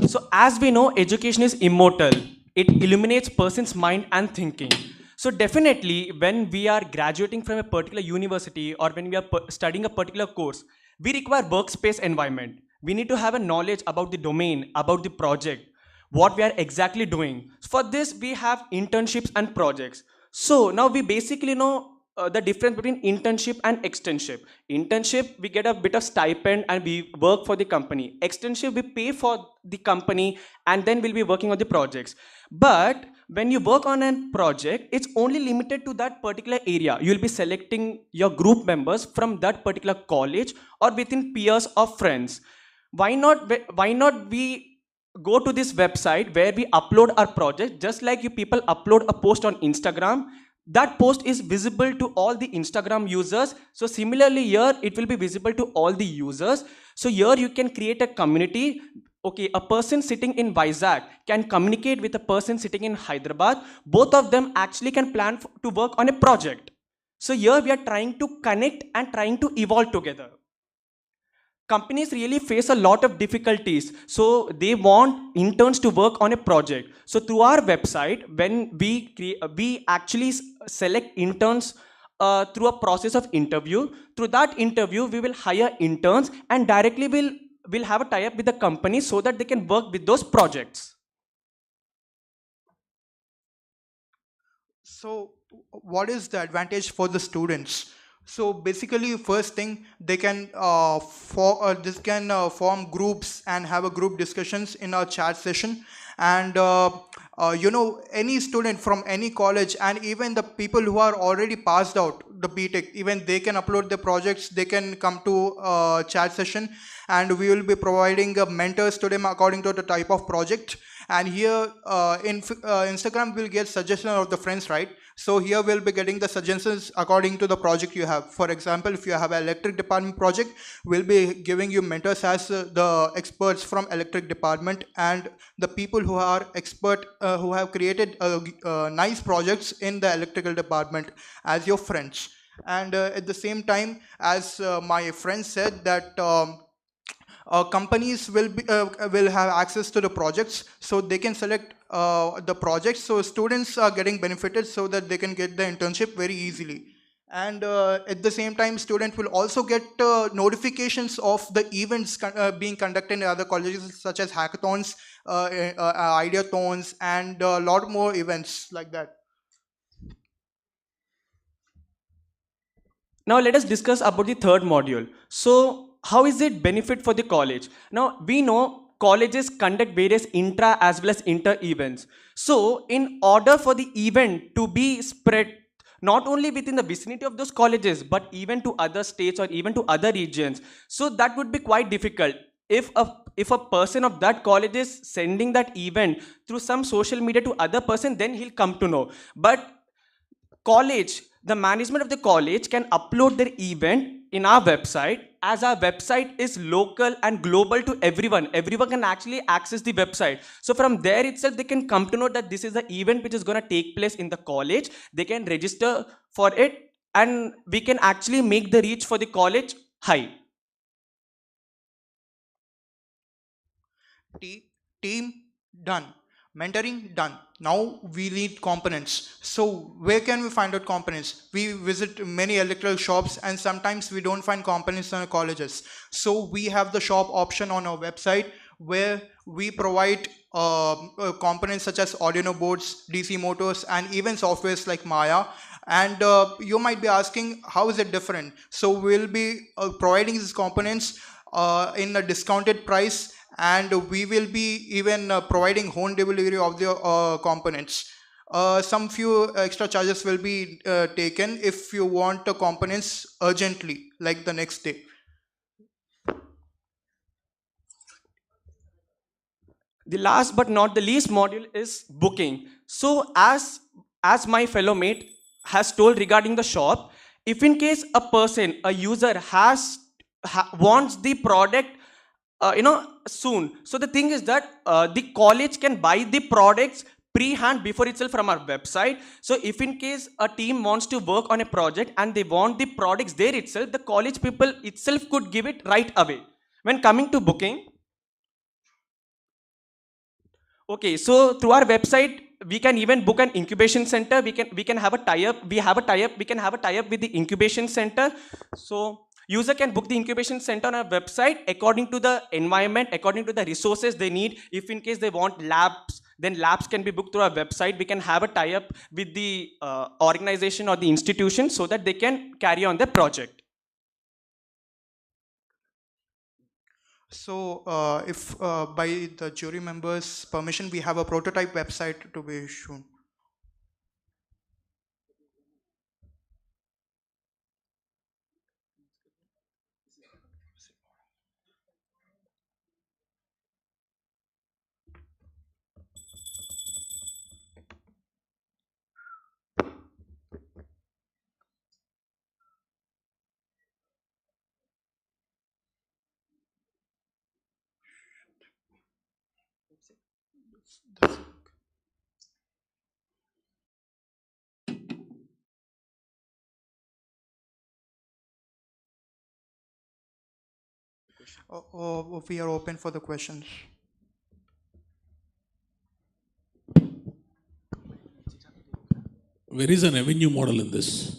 So as we know, education is immortal. It illuminates person's mind and thinking. So definitely when we are graduating from a particular university, or when we are studying a particular course, we require workspace environment. We need to have a knowledge about the domain, about the project, what we are exactly doing. For this we have internships and projects. So now we basically know the difference between internship and externship. Internship, we get a bit of stipend and we work for the company. Externship, we pay for the company and then we'll be working on the projects. But when you work on a project, it's only limited to that particular area. You'll be selecting your group members from that particular college or within peers or friends. Why not we go to this website where we upload our project, just like you people upload a post on Instagram. That post is visible to all the Instagram users. So similarly here, it will be visible to all the users. So here you can create a community. Okay, a person sitting in Vizag can communicate with a person sitting in Hyderabad. Both of them actually can plan to work on a project. So here we are trying to connect and trying to evolve together. Companies really face a lot of difficulties. So they want interns to work on a project. So through our website, when we actually select interns through a process of interview. Through that interview, we will hire interns and directly we'll have a tie-up with the company so that they can work with those projects. So what is the advantage for the students? So basically, first thing, they can form groups and have a group discussions in a chat session. And you know, any student from any college, and even the people who are already passed out the BTech, even they can upload their projects. They can come to a chat session, and we will be providing mentors to them according to the type of project. And here in Instagram, we'll get suggestions of the friends, right? So here we'll be getting the suggestions according to the project you have. For example, if you have an electric department project, we'll be giving you mentors as the experts from electric department, and the people who are expert, who have created nice projects in the electrical department as your friends. And at the same time, as my friend said, that companies will have access to the projects, so they can select the projects, so students are getting benefited so that they can get the internship very easily. And at the same time, students will also get notifications of the events being conducted in other colleges, such as hackathons, ideathons, and a lot more events like that. Now let us discuss about the third module. So how is it benefit for the college? Now we know colleges conduct various intra as well as inter events. So in order for the event to be spread not only within the vicinity of those colleges, but even to other states or even to other regions, so that would be quite difficult. If a person of that college is sending that event through some social media to other person, then he'll come to know. But the management of the college can upload their event in our website, as our website is local and global to everyone. Everyone can actually access the website. So from there itself, they can come to know that this is the event which is going to take place in the college. They can register for it, and we can actually make the reach for the college high. Team done. Mentoring done. Now we need components. So where can we find out components? We visit many electrical shops, and sometimes we don't find components in our colleges. So we have the shop option on our website, where we provide components such as Arduino boards, DC motors, and even softwares like Maya. And you might be asking, how is it different? So we'll be providing these components in a discounted price, and we will be even providing home delivery of the components. Some few extra charges will be taken if you want the components urgently, like the next day. The last but not the least module is booking. So as my fellow mate has told regarding the shop, if in case a user wants the product soon, so the thing is that the college can buy the products pre-hand before itself from our website. So if in case a team wants to work on a project and they want the products there itself, the college people itself could give it right away. When coming to booking, okay, so through our website, we can even book an incubation center. We can have a tie-up. We have a tie-up. We can have a tie-up with the incubation center. So user can book the incubation center on our website according to the environment, according to the resources they need. If in case they want labs, then labs can be booked through our website. We can have a tie-up with the organization or the institution so that they can carry on the project. So if by the jury members' permission, we have a prototype website to be shown. We are open for the questions. Where is an revenue model in this?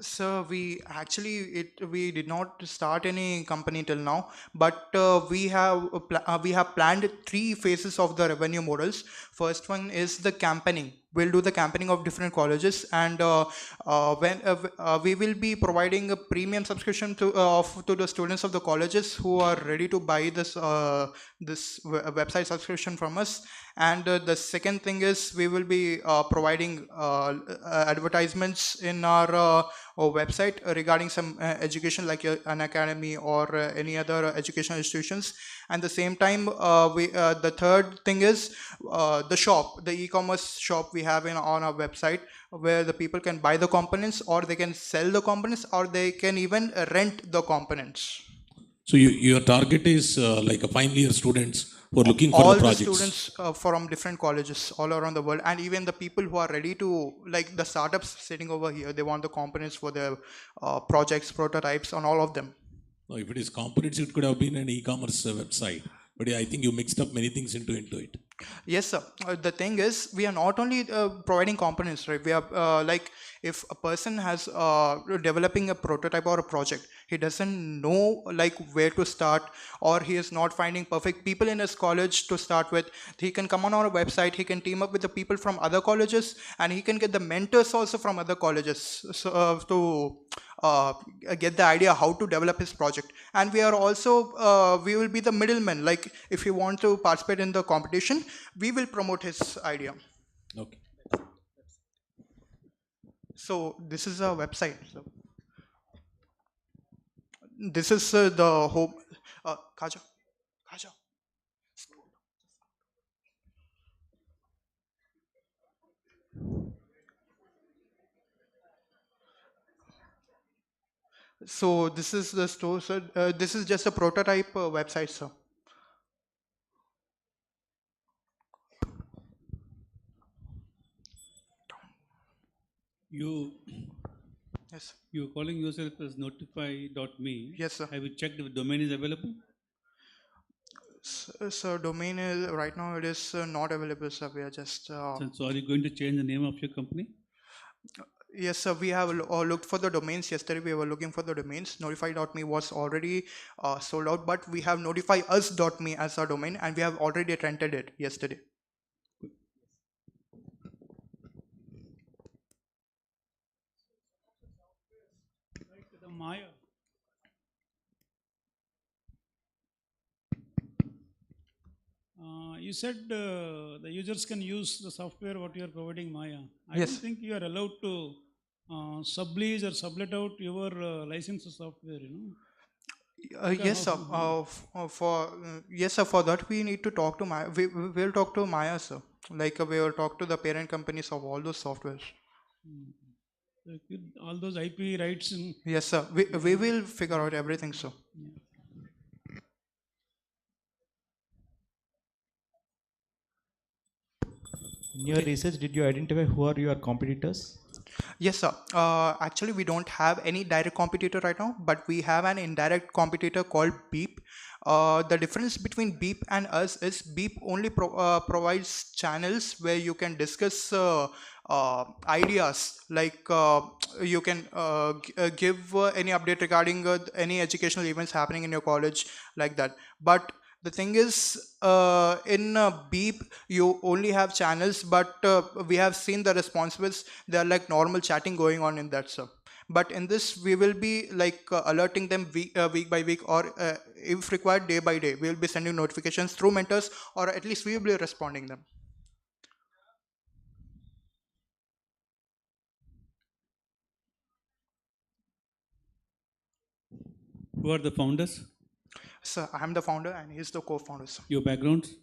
So we actually we did not start any company till now, but we have planned 3 phases of the revenue models. First one is the campaigning. We'll do the campaigning of different colleges, and when we will be providing a premium subscription to the students of the colleges who are ready to buy this website subscription from us. And the second thing is we will be providing advertisements in our website regarding some education, like an academy or any other educational institutions. And the same time, the third thing is the shop, the e-commerce shop we have on our website, where the people can buy the components, or they can sell the components, or they can even rent the components. So your target is like a final year students who are looking for all the projects. The students from different colleges all around the world, and even the people who are ready to, like the startups sitting over here, they want the components for their projects, prototypes, on all of them. No, if it is components, it could have been an e-commerce website, but I think you mixed up many things into it. Yes, sir. The thing is, we are not only providing components, right? We are like, if a person has developing a prototype or a project, he doesn't know like where to start, or he is not finding perfect people in his college to start with. He can come on our website. He can team up with the people from other colleges, and he can get the mentors also from other colleges, so to uh, get the idea how to develop his project. And we are also we will be the middlemen. Like if you want to participate in the competition, we will promote his idea. Okay. So this is a website. So this is the home. Kaja, Kaja. So this is the store, sir. This is just a prototype website, sir. You Yes. You're calling yourself as notify.me. Yes, sir. Have you checked if the domain is available? So domain is right now it is not available, sir. We are just. So are you going to change the name of your company? Yes, sir. We have looked for the domains yesterday. We were looking for the domains. Notify.me was already sold out, but we have notifyus.me as our domain, and we have already rented it yesterday. The Maya. You said the users can use the software what you are providing Maya. I Yes. don't think you are allowed to sublease or sublet out your licensed software, you know. Yes, sir. Yes, sir. For that, we need to talk to Maya. We will talk to Maya, sir. Like we will talk to the parent companies of all those softwares. Like all those IP rights. Yes, sir. We will figure out everything, sir. In your research, did you identify who are your competitors? Yes, sir. Actually, we don't have any direct competitor right now, but we have an indirect competitor called Beep. The difference between Beep and us is Beep only provides channels where you can discuss ideas, like you can give any update regarding any educational events happening in your college, like that. But the thing is, in Beep, you only have channels, but we have seen the responses. They are like normal chatting going on in that, sir. But in this, we will be like alerting them week by week, or if required, day by day. We will be sending notifications through mentors, or at least we will be responding them. Who are the founders? Sir, I am the founder and he is the co-founder, sir. Your backgrounds?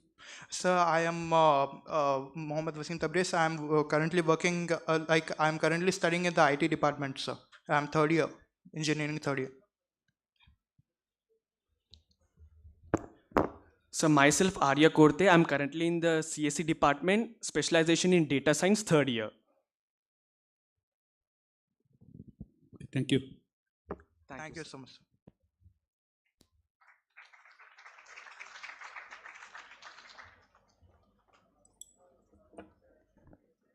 Sir, I am Mohammed Wasim Tabriz. I am currently working, I am currently studying in the IT department, sir. I am third year, engineering third year. So myself, Arya Korte, I'm currently in the CSE department, specialization in data science, third year. Thank you. Thank you so much.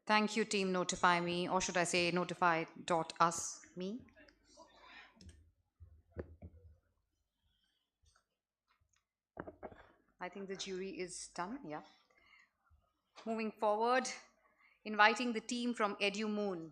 Thank you, team Notify Me, or should I say notify.us me. I think the jury is done, yeah. Moving forward, inviting the team from EduMoon.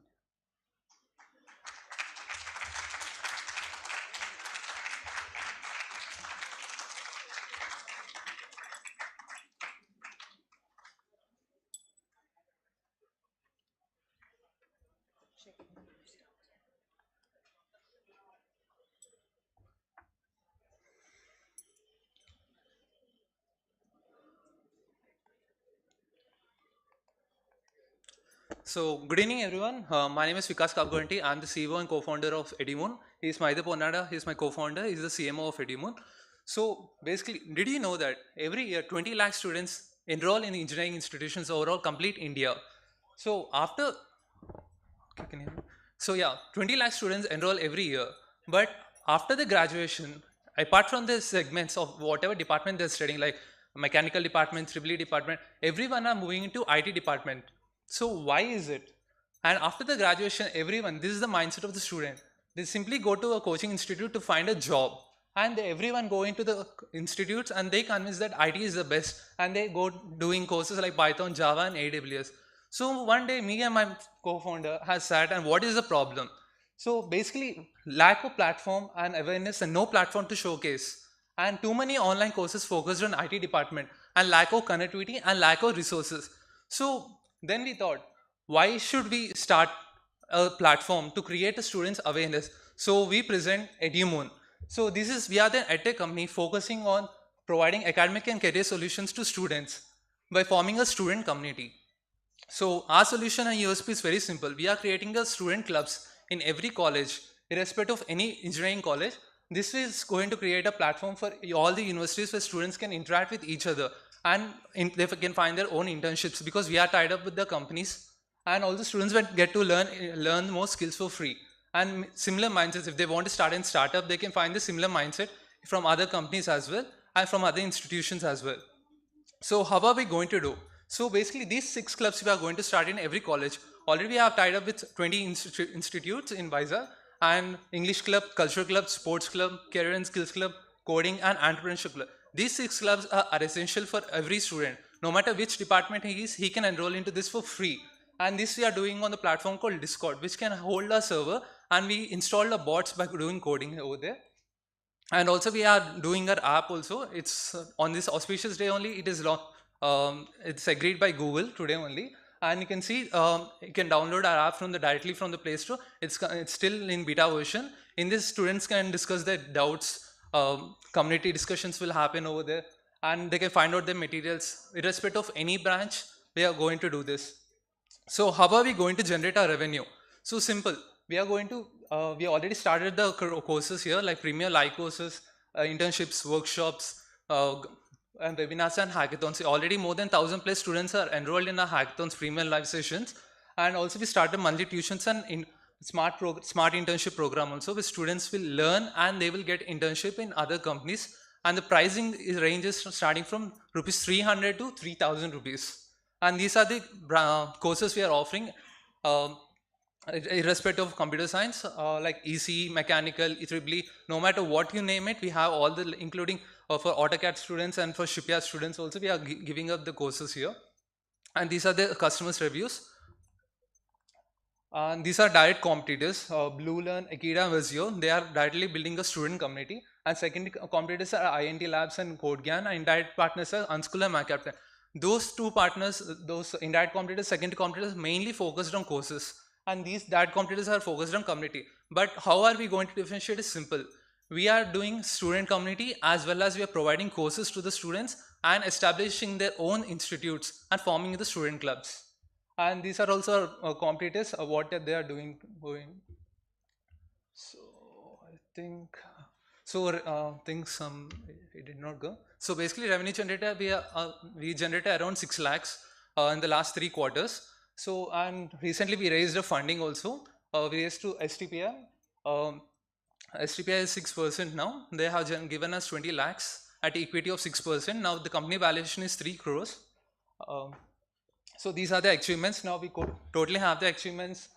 So, good evening, everyone. My name is Vikas Kapganti. I'm the CEO and co-founder of EduMoon. He's Maida Ponnada. He's my co-founder. He's the CMO of EduMoon. So, basically, did you know that every year 20 lakh students enroll in engineering institutions overall, complete India? So, after, can you hear me? So yeah, 20 lakh students enroll every year. But after the graduation, apart from the segments of whatever department they're studying, like mechanical department, triple E department, everyone are moving into IT department. So why is it? And after the graduation, everyone, this is the mindset of the student. They simply go to a coaching institute to find a job. And everyone go into the institutes and they convince that IT is the best. And they go doing courses like Python, Java and AWS. So one day, me and my co-founder has sat and what is the problem? So basically, lack of platform and awareness and no platform to showcase. And too many online courses focused on IT department and lack of connectivity and lack of resources. So then we thought, why should we start a platform to create a students awareness? So we present EduMoon. So we are the edtech company focusing on providing academic and career solutions to students by forming a student community. So our solution and USP is very simple. We are creating a student clubs in every college, irrespective of any engineering college. This is going to create a platform for all the universities where students can interact with each other and they can find their own internships because we are tied up with the companies and all the students will get to learn more skills for free. And similar mindsets, if they want to start a startup, they can find the similar mindset from other companies as well and from other institutions as well. So how are we going to do? So basically these 6 clubs we are going to start in every college. Already we have tied up with 20 institutes in Vizag and English club, cultural club, sports club, career and skills club, coding and entrepreneurship club. These 6 clubs are essential for every student. No matter which department he is, he can enroll into this for free. And this we are doing on the platform called Discord, which can hold a server and we install the bots by doing coding over there. And also we are doing our app also. It's on this auspicious day only, it is it's agreed by Google today only. And you can see, you can download our app directly from the Play Store. It's still in beta version. In this, students can discuss their doubts. Community discussions will happen over there. And they can find out their materials. Irrespective of any branch, we are going to do this. So how are we going to generate our revenue? So simple. We are going to, we already started the courses here, like Premier Live courses, internships, workshops, and webinars and hackathons. Already more than 1,000 plus students are enrolled in our hackathons, Premier Live sessions. And also we started monthly tuitions and smart internship program also, where students will learn and they will get internship in other companies. And the pricing ranges starting from rupees 300 to 3,000 rupees. And these are the courses we are offering, irrespective of computer science, like EC, mechanical, EEE, no matter what you name it, we have all the, including for AutoCAD students and for shipyard students also, we are giving up the courses here. And these are the customers' reviews. And these are direct competitors, BlueLearn, Akida, Vizio. They are directly building a student community. And second competitors are INT Labs and CodeGyan, and indirect partners are Unschool and MyCaptain. Those two partners, those indirect competitors, second competitors, mainly focused on courses. And these direct competitors are focused on community. But how are we going to differentiate? Is simple. We are doing student community as well as we are providing courses to the students and establishing their own institutes and forming the student clubs. And these are also our competitors, what they are doing. So I think, it did not go. So basically revenue generator, we generated around 6 lakhs in the last 3 quarters. So, and recently we raised a funding also. We raised to STPI. STPI is 6% now. They have given us 20 lakhs at equity of 6%. Now the company valuation is 3 crores. So these are the achievements. Now we totally have the achievements.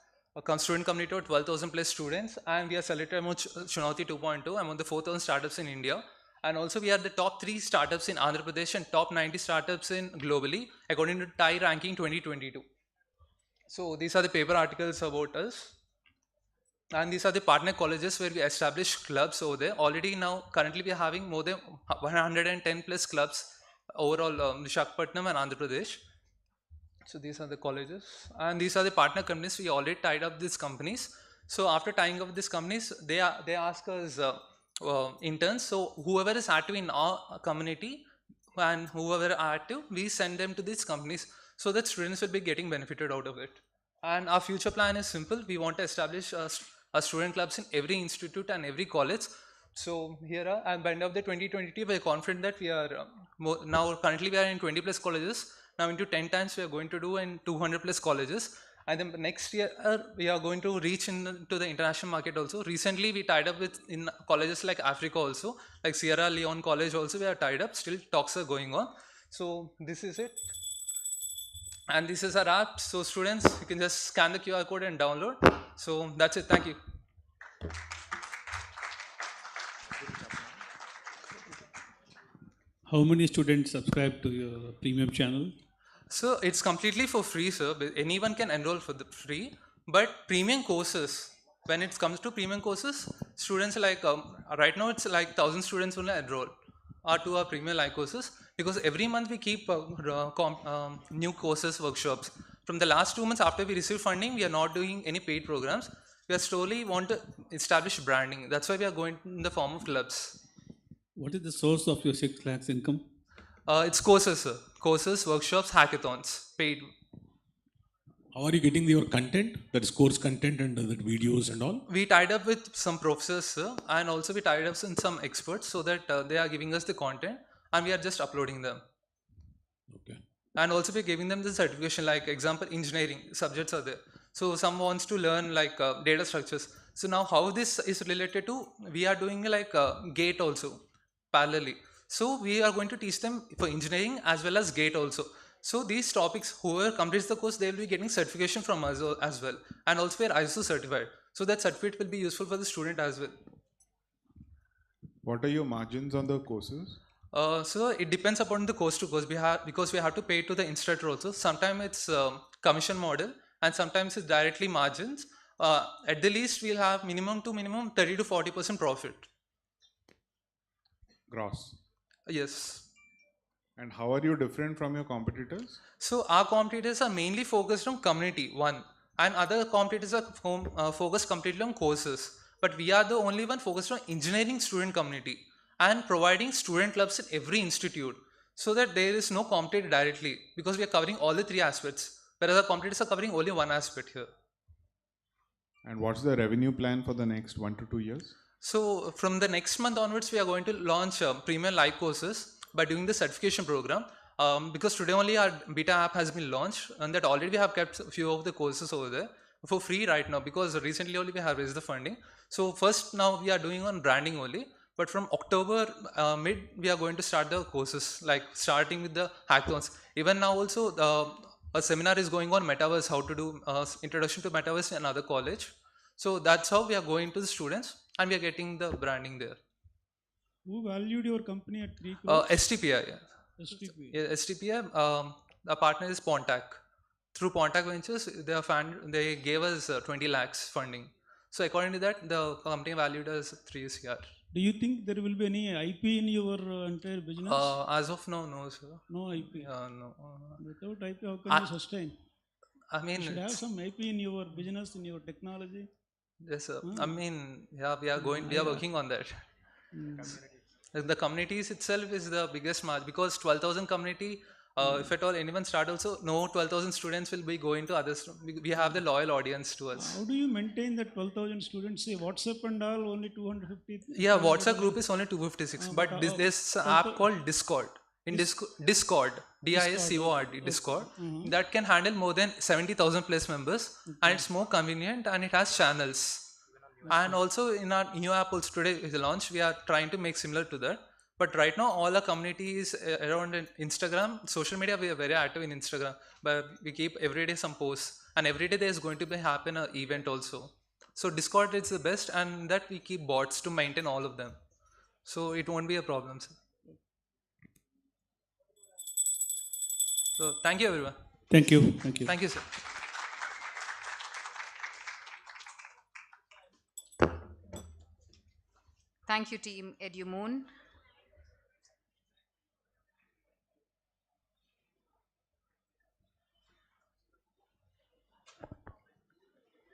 Student community of 12,000 plus students, and we are selected among Chunauti 2.2 among the 4,000 startups in India. And also we are the top 3 startups in Andhra Pradesh and top 90 startups in globally according to TIE ranking 2022. So these are the paper articles about us. And these are the partner colleges where we establish clubs over there. Already now, currently we are having more than 110 plus clubs overall, Visakhapatnam and Andhra Pradesh. So these are the colleges. And these are the partner companies. We already tied up these companies. So after tying up these companies, they ask us interns. So whoever is active in our community and whoever are active, we send them to these companies so that students will be getting benefited out of it. And our future plan is simple. We want to establish student clubs in every institute and every college. So here are, and by the end of the 2022, we are confident that we are now currently we are in 20 plus colleges. Now into 10 times we are going to do in 200 plus colleges. And then next year, we are going to reach into the international market also. Recently, we tied up with in colleges like Africa also, like Sierra Leone College also, we are tied up. Still talks are going on. So this is it. And this is our app. So students, you can just scan the QR code and download. So that's it. Thank you. How many students subscribe to your premium channel? So it's completely for free, sir. Anyone can enroll for the free. But premium courses, when it comes to premium courses, students like right now it's like 1,000 students only enroll to our premium live courses, because every month we keep new courses, workshops. From the last 2 months after we received funding, we are not doing any paid programs. We are slowly want to establish branding. That's why we are going in the form of clubs. What is the source of your 6 lakhs income? It's courses, sir. Courses, workshops, hackathons, paid. How are you getting your content? That is course content and that videos and all? We tied up with some professors, sir, and also we tied up with some experts so that they are giving us the content and we are just uploading them. Okay. And also we're giving them the certification, like example, engineering subjects are there. So some wants to learn like data structures. So now how this is related to, we are doing like gate also parallelly. So we are going to teach them for engineering as well as gate also. So these topics, whoever completes the course, they will be getting certification from us as well. And also we are ISO certified. So that certificate will be useful for the student as well. What are your margins on the courses? So it depends upon the course to course. Because we have to pay to the instructor also. Sometimes it's commission model and sometimes it's directly margins. At the least, we'll have minimum 30 to 40% profit. Gross. Yes. And how are you different from your competitors? So our competitors are mainly focused on community, one, and other competitors are focused completely on courses. But we are the only one focused on engineering student community and providing student clubs in every institute, so that there is no competitor directly, because we are covering all the 3 aspects, whereas our competitors are covering only one aspect here. And what's the revenue plan for the next 1 to 2 years? So from the next month onwards, we are going to launch premium live courses by doing the certification program. Because today only our beta app has been launched, and that already we have kept a few of the courses over there for free right now, because recently only we have raised the funding. So first now we are doing on branding only, but from October mid we are going to start the courses, like starting with the hackathons. Even now also a seminar is going on metaverse, how to do introduction to metaverse in another college. So that's how we are going to the students and we are getting the branding there. Who valued your company at 3 crores? STPI. Yeah. STPI. Yeah, STPI. The partner is Pontac. Through Pontac Ventures, they gave us 20 lakhs funding. So according to that, the company valued as 3 CR. Do you think there will be any IP in your entire business? As of now, no, sir. No IP. No. Without IP, how can you sustain? I mean, you should have some IP in your business, in your technology. Yes, sir. I mean, yeah, we are working on that. The communities itself is the biggest mark, because 12,000 community, if at all anyone start also, no 12,000 students will be going to others. We have the loyal audience to us. How do you maintain that 12,000 students? Say WhatsApp and all only 250. Yeah, WhatsApp group is only 256, but this app called Discord. In Discord, DISCORD, Discord, that can handle more than 70,000 plus members, and it's more convenient and it has channels. And also in our new app also today is launched, we are trying to make similar to that. But right now all our community is around in Instagram, social media. We are very active in Instagram, but we keep every day some posts, and every day there is going to be happen an event also. So Discord is the best, and that we keep bots to maintain all of them. So it won't be a problem, sir. So thank you everyone. Thank you. Thank you. Thank you, sir. Thank you, team EduMoon.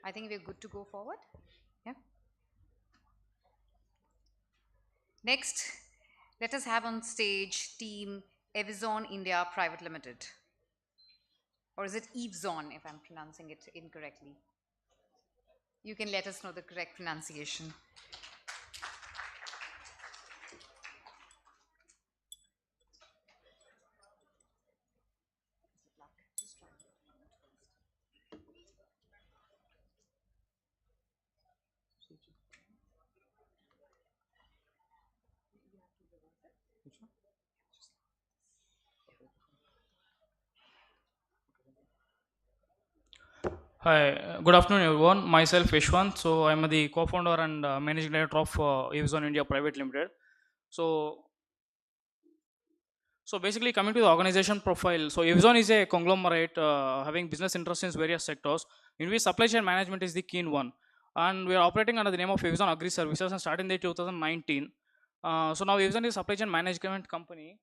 I think we're good to go forward. Yeah. Next, let us have on stage team Evizon India Private Limited. Or is it Evzon if I'm pronouncing it incorrectly? You can let us know the correct pronunciation. Hi, good afternoon everyone. Myself Ishwant. So I'm the co-founder and managing director of Avizon India Private Limited. So basically coming to the organization profile. So Avizon is a conglomerate having business interests in various sectors, in which supply chain management is the keen one. And we are operating under the name of Avizon Agri Services and starting in 2019. So now Avizon is a supply chain management company.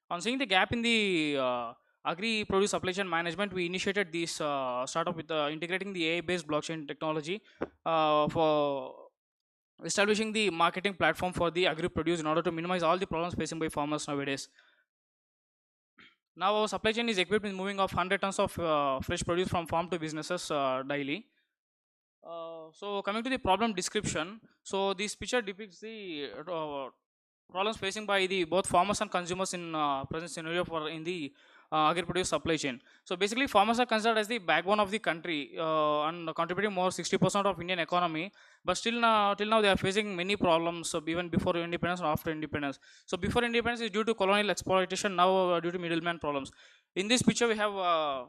On seeing the gap in the agri produce supply chain management, we initiated this startup with integrating the AI-based blockchain technology for establishing the marketing platform for the agri produce in order to minimize all the problems facing by farmers nowadays. Now our supply chain is equipped with moving of 100 tons of fresh produce from farm to businesses daily. So coming to the problem description, so this picture depicts the problems facing by the both farmers and consumers in present scenario for in the agri-produce supply chain. So basically, farmers are considered as the backbone of the country and contributing more 60% of Indian economy. But still now, till now, they are facing many problems. So even before independence and after independence. So before independence is due to colonial exploitation. Now due to middleman problems. In this picture, we have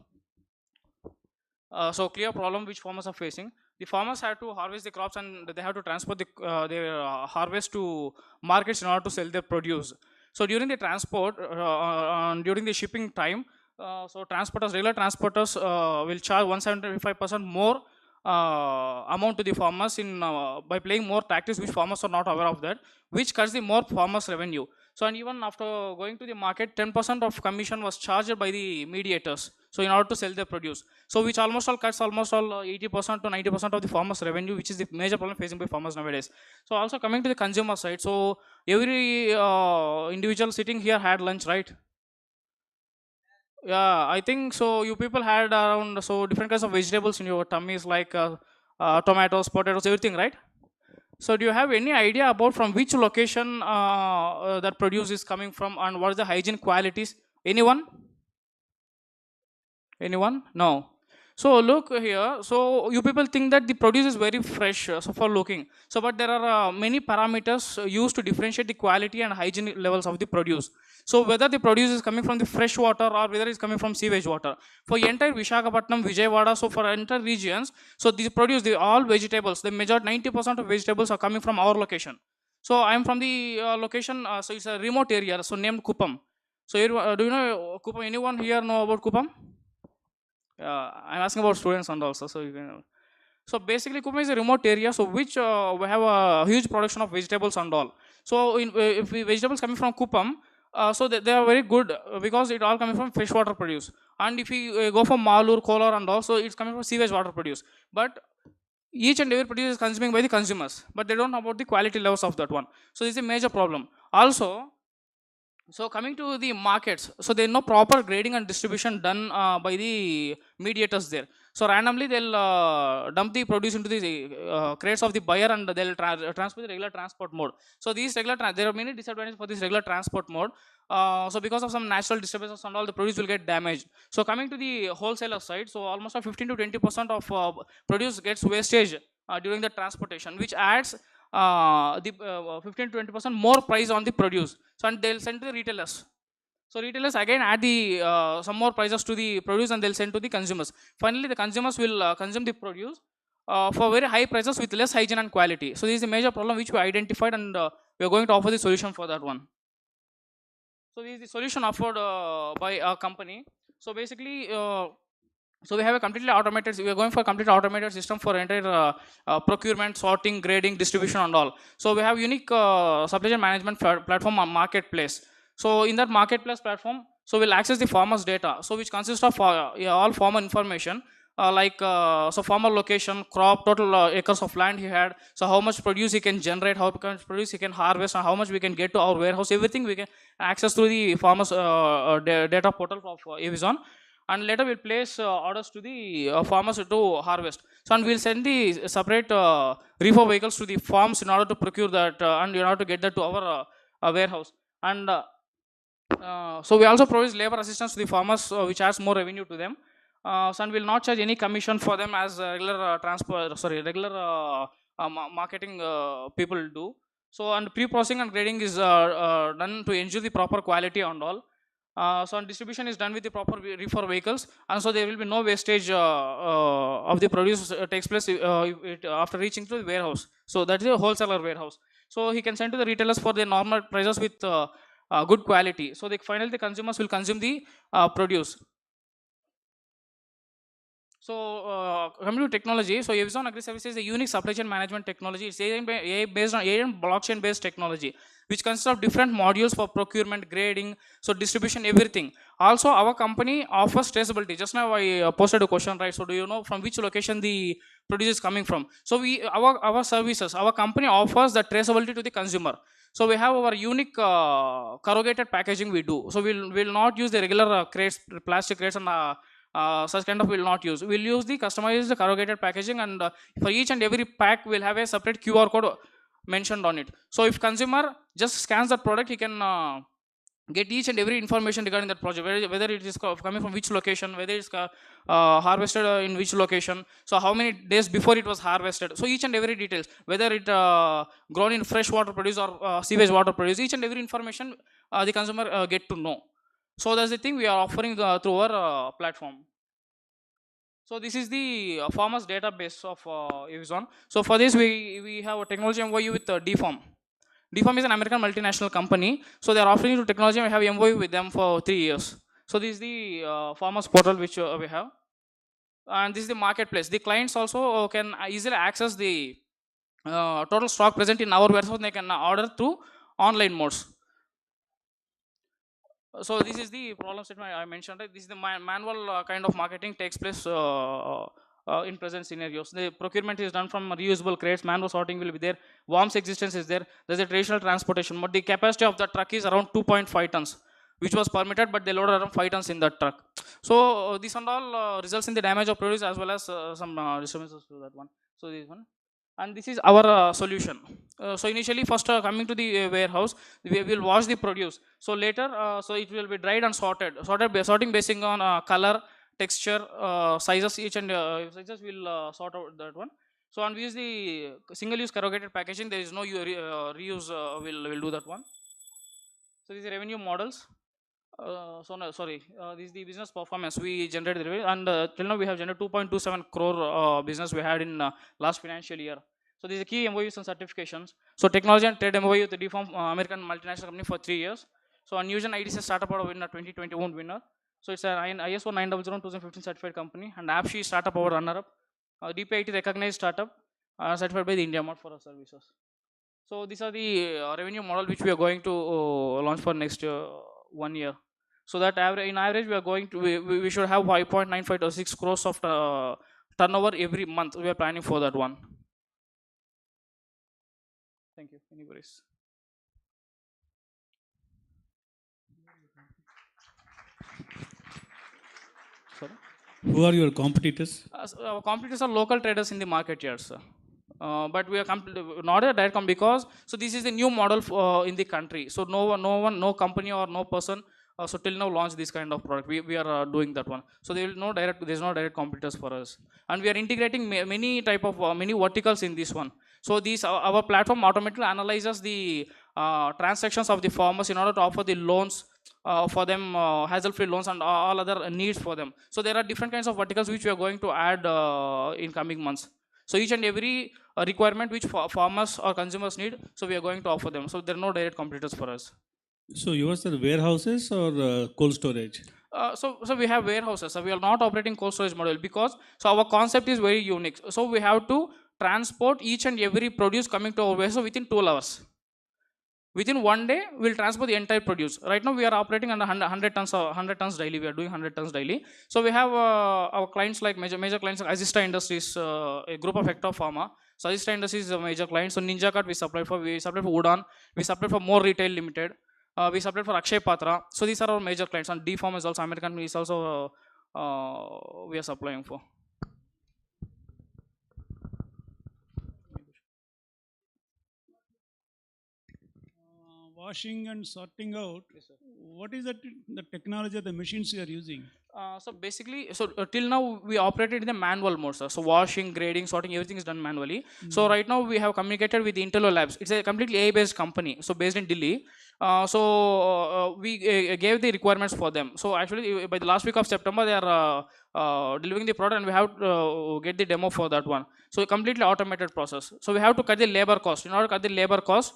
so clear problem which farmers are facing. The farmers have to harvest the crops and they have to transport their harvest to markets in order to sell their produce. So during the transport, during the shipping time, so transporters, regular transporters will charge 175% more amount to the farmers in by playing more taxes which farmers are not aware of that, which cuts the more farmers revenue. So and even after going to the market, 10% of commission was charged by the mediators. So in order to sell their produce, so which almost all cuts almost all 80% to 90% of the farmers revenue, which is the major problem facing by farmers nowadays. So also coming to the consumer side, so every individual sitting here had lunch, right? Yeah, I think so. You people had around so different kinds of vegetables in your tummies, like tomatoes, potatoes, everything, right? So do you have any idea about from which location that produce is coming from and what is the hygiene qualities? Anyone? Anyone? No. So look here. So you people think that the produce is very fresh, so for looking. So but there are many parameters used to differentiate the quality and hygiene levels of the produce. So whether the produce is coming from the fresh water or whether it's coming from sewage water. For entire Visakhapatnam, Vijayawada, so for entire regions, so these produce, the all vegetables, the major 90% of vegetables are coming from our location. So I am from the location, so it's a remote area, so named Kupam. So do you know Kupam? Anyone here know about Kupam? I'm asking about students and also, so you can. So basically, Kupam is a remote area, so which we have a huge production of vegetables and all. So if vegetables coming from Kupam, so they are very good because it all coming from freshwater produce. And if we go for Malur, Kolar and also it's coming from sewage water produce. But each and every produce is consuming by the consumers, but they don't know about the quality levels of that one. So this is a major problem. Also, so coming to the markets, so there is no proper grading and distribution done by the mediators there. So randomly they'll dump the produce into the crates of the buyer and they'll transfer the regular transport mode. So these there are many disadvantages for this regular transport mode. So because of some natural disturbances and all, the produce will get damaged. So coming to the wholesaler side, so almost 15 to 20% of produce gets wastage during the transportation, which adds the 15 to 20% more price on the produce. So and they'll send to the retailers. So retailers again add the some more prices to the produce and they'll send to the consumers. Finally, the consumers will consume the produce for very high prices with less hygiene and quality. So this is a major problem which we identified and we are going to offer the solution for that one. So this is the solution offered by our company. So basically, so we have a completely automated, we are going for a completely automated system for entire procurement, sorting, grading, distribution and all. So we have unique supply chain management platform on marketplace. So in that marketplace platform, so we'll access the farmer's data. So which consists of all farmer information so farmer location, crop, total acres of land he had, so how much produce he can generate, how much produce he can harvest, and how much we can get to our warehouse, everything we can access through the farmer's data portal of Avizon. And later we'll place orders to the farmers to harvest. So and we'll send the separate reefer vehicles to the farms in order to procure that and in order to get that to our warehouse. And so we also provide labor assistance to the farmers, which adds more revenue to them. So and will not charge any commission for them as regular marketing people do. So and pre-processing and grading is done to ensure the proper quality and all. So and distribution is done with the proper reefer vehicles, and so there will be no wastage of the produce takes place after reaching to the warehouse. So that is a wholesaler warehouse. So he can send to the retailers for the normal prices with good quality. So finally the consumers will consume the produce. So coming to technology, so Avizon Agri Services is a unique supply chain management technology. It's AI based on AI and blockchain based technology, which consists of different modules for procurement, grading, so distribution, everything. Also, our company offers traceability. Just now I posted a question, right? So do you know from which location the produce is coming from? So our services, our company offers the traceability to the consumer. So we have our unique corrugated packaging we do. So we'll not use the regular crates, plastic crates, and such kind of will not use. We'll use the customized corrugated packaging, and for each and every pack we'll have a separate QR code mentioned on it. So if consumer just scans that product, he can get each and every information regarding that project, whether it is coming from which location, whether it's harvested in which location, so how many days before it was harvested. So each and every details, whether it grown in fresh water produce or sewage water produce, each and every information the consumer get to know. So that's the thing we are offering through our platform. So this is the farmers database of Avizon. So for this we have a technology MOU with DFarm. DFarm is an American multinational company. So they are offering to technology. We have MOU with them for 3 years. So this is the farmers portal which we have. And this is the marketplace. The clients also can easily access the total stock present in our warehouse. They can order through online modes. So this is the problem statement I mentioned. Right? This is the manual kind of marketing takes place in present scenarios. The procurement is done from reusable crates. Manual sorting will be there. Worms existence is there. There's a traditional transportation, but the capacity of the truck is around 2.5 tons, which was permitted, but they loaded around 5 tons in that truck. So this and all results in the damage of produce as well as some disturbances to that one. So this one. And this is our solution. So initially first coming to the warehouse, we will wash the produce. So later, so it will be dried and sorting based on color, texture, sizes, each and sizes will sort out that one. So and we use the single use corrugated packaging. There is no reuse, will do that one. So these are revenue models. This is the business performance we generated revenue, and till now we have generated 2.27 crore business we had in last financial year. So these are key MOUs and certifications. So technology and trade MOU with the DFarm American multinational company for 3 years. So Unusual IDC Startup Award winner 2021 winner. So it's an ISO 9001 2015 certified company, and AppShe Startup Award runner up. DPIT recognized startup certified by the India Mart for our services. So these are the revenue model which we are going to launch for next 1 year. So that in average we are going to we should have 5.95 to 6 crores of turnover every month. We are planning for that one. Thank you. Any queries? Sorry? Who are your competitors? So our competitors are local traders in the market here, sir. But we are not a direct because so this is the new model in the country. So no company or no person so till now launched this kind of product. We are doing that one. So there's no direct competitors for us, and we are integrating many type of many verticals in this one. So our platform automatically analyzes the transactions of the farmers in order to offer the loans for them, hassle-free loans and all other needs for them. So there are different kinds of verticals which we are going to add in coming months. So each and every requirement which farmers or consumers need, so we are going to offer them. So there are no direct competitors for us. So yours are warehouses or cold storage? So we have warehouses. So we are not operating cold storage model because so our concept is very unique. So we have to transport each and every produce coming to our warehouse within 12 hours. Within 1 day, we'll transport the entire produce. Right now, we are operating under 100 tons daily. We are doing 100 tons daily. So we have our clients like major clients like Azista Industries, a group of Hector Pharma. So Azista Industries is a major client. So Ninja Cut we supply for Udaan. We supply for More Retail Limited. We supply for Akshay Patra. So these are our major clients. And DFarm is also American. Is also we are supplying for. Washing and sorting out. Yes, sir. What is the technology of the machines you are using? So basically, till now we operated in the manual mode, sir. So washing, grading, sorting, everything is done manually. So right now we have communicated with the Intello Labs. It's a completely AI-based company, so based in Delhi. We gave the requirements for them. So actually, by the last week of September, they are delivering the product, and we have to get the demo for that one. So a completely automated process. So we have to cut the labor cost. In order to cut the labor cost,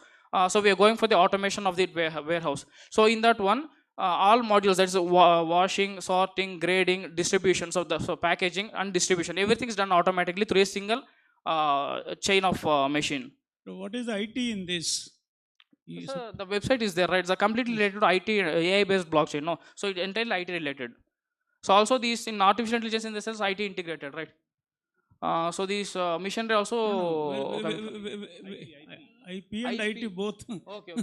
so we are going for the automation of the warehouse. So in that one, all modules, that is washing, sorting, grading, distributions of the packaging and distribution, everything is done automatically through a single chain of machine. So what is the IT in this? So the website is there, right? It's a completely related to IT, AI based blockchain, no? So it's entirely IT related. So also these in artificial intelligence in the sense IT integrated, right? So these machinery also IP and IT both. Okay.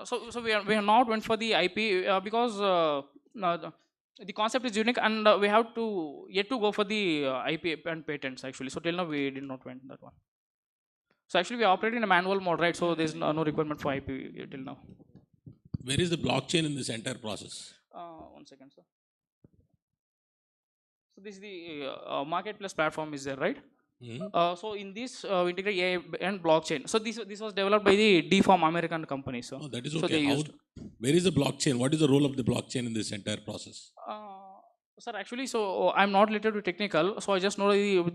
So we have not went for the IP because the concept is unique, and we have to yet to go for the IP and patents actually. So till now we did not went that one. So actually we operate in a manual mode, right? So there's no requirement for IP till now. Where is the blockchain in this entire process? 1 second, sir. So this is the marketplace platform is there, right? So in this we integrate AI and blockchain. So this was developed by the DFOM American company. So that is so okay. Where is the blockchain? What is the role of the blockchain in this entire process? Sir, actually, so I'm not related to technical, so I just know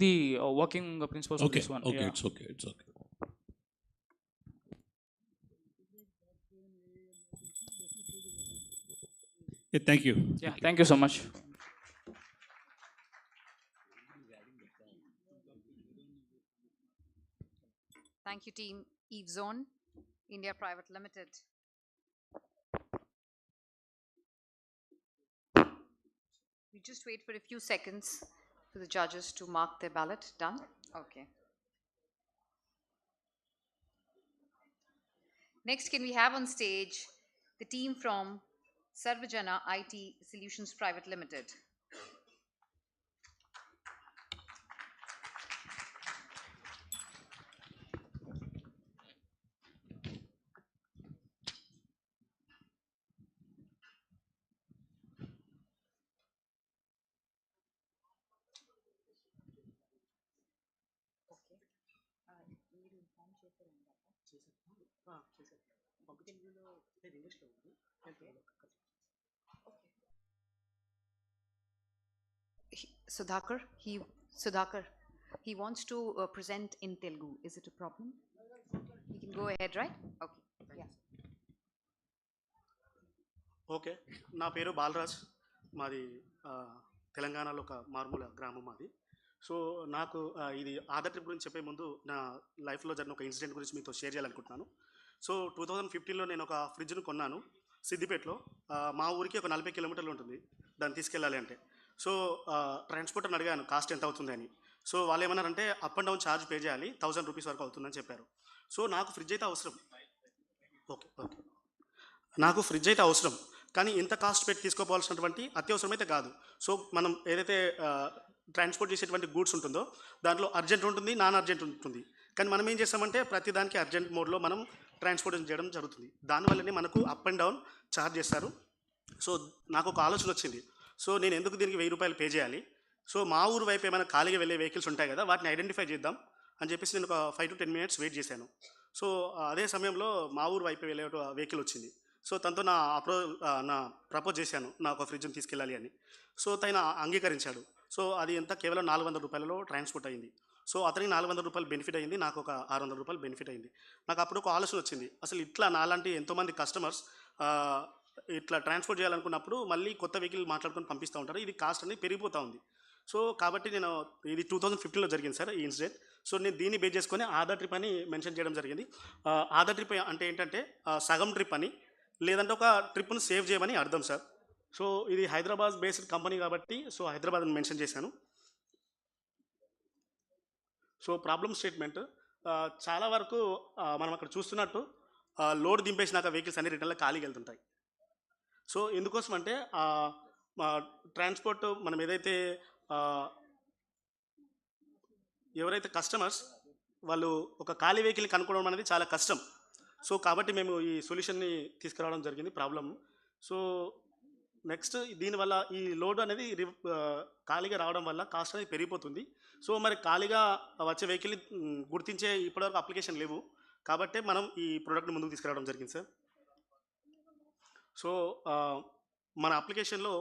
the working principles of this one. Okay, Yeah. it's okay. Yeah, thank you. Yeah, thank you so much. Thank you, team Eve Zone, India Private Limited. We just wait for a few seconds for the judges to mark their ballot. Done? Okay. Next, can we have on stage the team from Sarvajana IT Solutions Private Limited? Sudhakar, he wants to present in Telugu. Is it a problem? He can go ahead, right? Okay. Yeah. Okay, నా పేరు బాలరాజ్. మాది తెలంగాణలో ఒక మారుమూల గ్రామం మాది. So నాకు ఇది ఆధార్ ట్రిప్ గురించి చెప్పే ముందు నా లైఫ్లో జరిగిన ఒక ఇన్సిడెంట్ గురించి మీతో షేర్ చేయాలనుకుంటున్నాను. సో 2015లో నేను ఒక ఫ్రిడ్జ్ను కొన్నాను సిద్దిపేటలో. మా ఊరికి ఒక 40 కిలోమీటర్లు ఉంటుంది దాన్ని తీసుకెళ్ళాలి అంటే. సో ట్రాన్స్పోర్టర్ని అడిగాను కాస్ట్ ఎంత అవుతుంది అని. సో వాళ్ళు ఏమన్నారంటే up and down charge pay చేయాలి, 1000 రూపీస్ వరకు అవుతుందని చెప్పారు. సో నాకు ఫ్రిడ్జ్ అయితే అవసరం. నాకు ఫ్రిడ్జ్ అయితే అవసరం, కానీ ఇంత కాస్ట్ పెట్టి తీసుకోవాల్సినటువంటి అత్యవసరమైతే కాదు. సో మనం ఏదైతే ట్రాన్స్పోర్ట్ చేసేటువంటి గూడ్స్ ఉంటుందో దాంట్లో అర్జెంట్ ఉంటుంది, నాన్ అర్జెంట్ ఉంటుంది. కానీ మనం ఏం చేస్తామంటే ప్రతి దానికి అర్జెంట్ మోడ్లో మనం ట్రాన్స్పోర్టేషన్ చేయడం జరుగుతుంది. దానివల్లనే మనకు అప్ అండ్ డౌన్ ఛార్జ్ చేస్తారు. సో నాకు ఒక ఆలోచన వచ్చింది, సో నేను ఎందుకు దీనికి 1000 రూపాయలు పే చేయాలి? సో మా ఊరు వైపు ఏమైనా ఖాళీగా వెళ్ళే వెహికల్స్ ఉంటాయి కదా, వాటిని ఐడెంటిఫై చేద్దాం అని చెప్పేసి నేను ఒక 5 to 10 minutes వెయిట్ చేశాను. సో అదే సమయంలో మా ఊరు వైపు వెళ్ళే వెహికల్ వచ్చింది. సో తనతో నా ప్రపోజ్ చేశాను, నాకు ఒక ఫ్రిడ్జ్ని తీసుకెళ్ళాలి అని. సో తన అంగీకరించాడు. సో అది ఎంత కేవలం 400 రూపాయలలో ట్రాన్స్పోర్ట్ అయింది. సో అతనికి 400 రూపాయలు బెనిఫిట్ అయింది, నాకు ఒక 600 రూపాయలు బెనిఫిట్ అయింది. నాకు అప్పుడు ఒక ఆలోచన వచ్చింది, అసలు ఇట్లా నాలాంటి ఎంతోమంది కస్టమర్స్ ఇట్లా ట్రాన్స్పోర్ట్ చేయాలనుకున్నప్పుడు మళ్ళీ కొత్త వెహికల్ మాట్లాడుకొని పంపిస్తూ ఉంటారు, ఇది కాస్ట్ అనేది పెరిగిపోతూ ఉంది. సో కాబట్టి నేను ఇది 2015లో జరిగింది సార్ ఈ ఇన్సిడెంట్. సో నేను దీన్ని బేస్ చేసుకొని ఆధార్ ట్రిప్ అని మెన్షన్ చేయడం జరిగింది. ఆధార్ ట్రిప్ అంటే ఏంటంటే సగం ట్రిప్ అని, లేదంటే ఒక ట్రిప్ను సేవ్ చేయమని అర్థం సార్. సో ఇది హైదరాబాద్ బేస్డ్ కంపెనీ కాబట్టి సో హైదరాబాద్ అని మెన్షన్ చేశాను. సో ప్రాబ్లమ్ స్టేట్మెంట్ చాలా వరకు మనం అక్కడ చూస్తున్నట్టు లోడ్ దింపేసినాక వెహికల్స్ అన్ని రిటర్న్లో ఖాళీకి వెళ్తుంటాయి. సో ఎందుకోసం అంటే ట్రాన్స్పోర్ట్ మనం ఏదైతే ఎవరైతే కస్టమర్స్ వాళ్ళు ఒక ఖాళీ వెహికల్ని కనుక్కోవడం అనేది చాలా కష్టం. సో కాబట్టి మేము ఈ సొల్యూషన్ని తీసుకురావడం జరిగింది ప్రాబ్లమ్. సో నెక్స్ట్ దీనివల్ల ఈ లోడ్ అనేది ఖాళీగా రావడం వల్ల కాస్ట్ అనేది పెరిగిపోతుంది. సో మరి ఖాళీగా వచ్చే వెహికల్ గుర్తించే ఇప్పటివరకు అప్లికేషన్ లేవు, కాబట్టి మనం ఈ ప్రోడక్ట్ని ముందుకు తీసుకురావడం జరిగింది సార్. సో మన అప్లికేషన్లో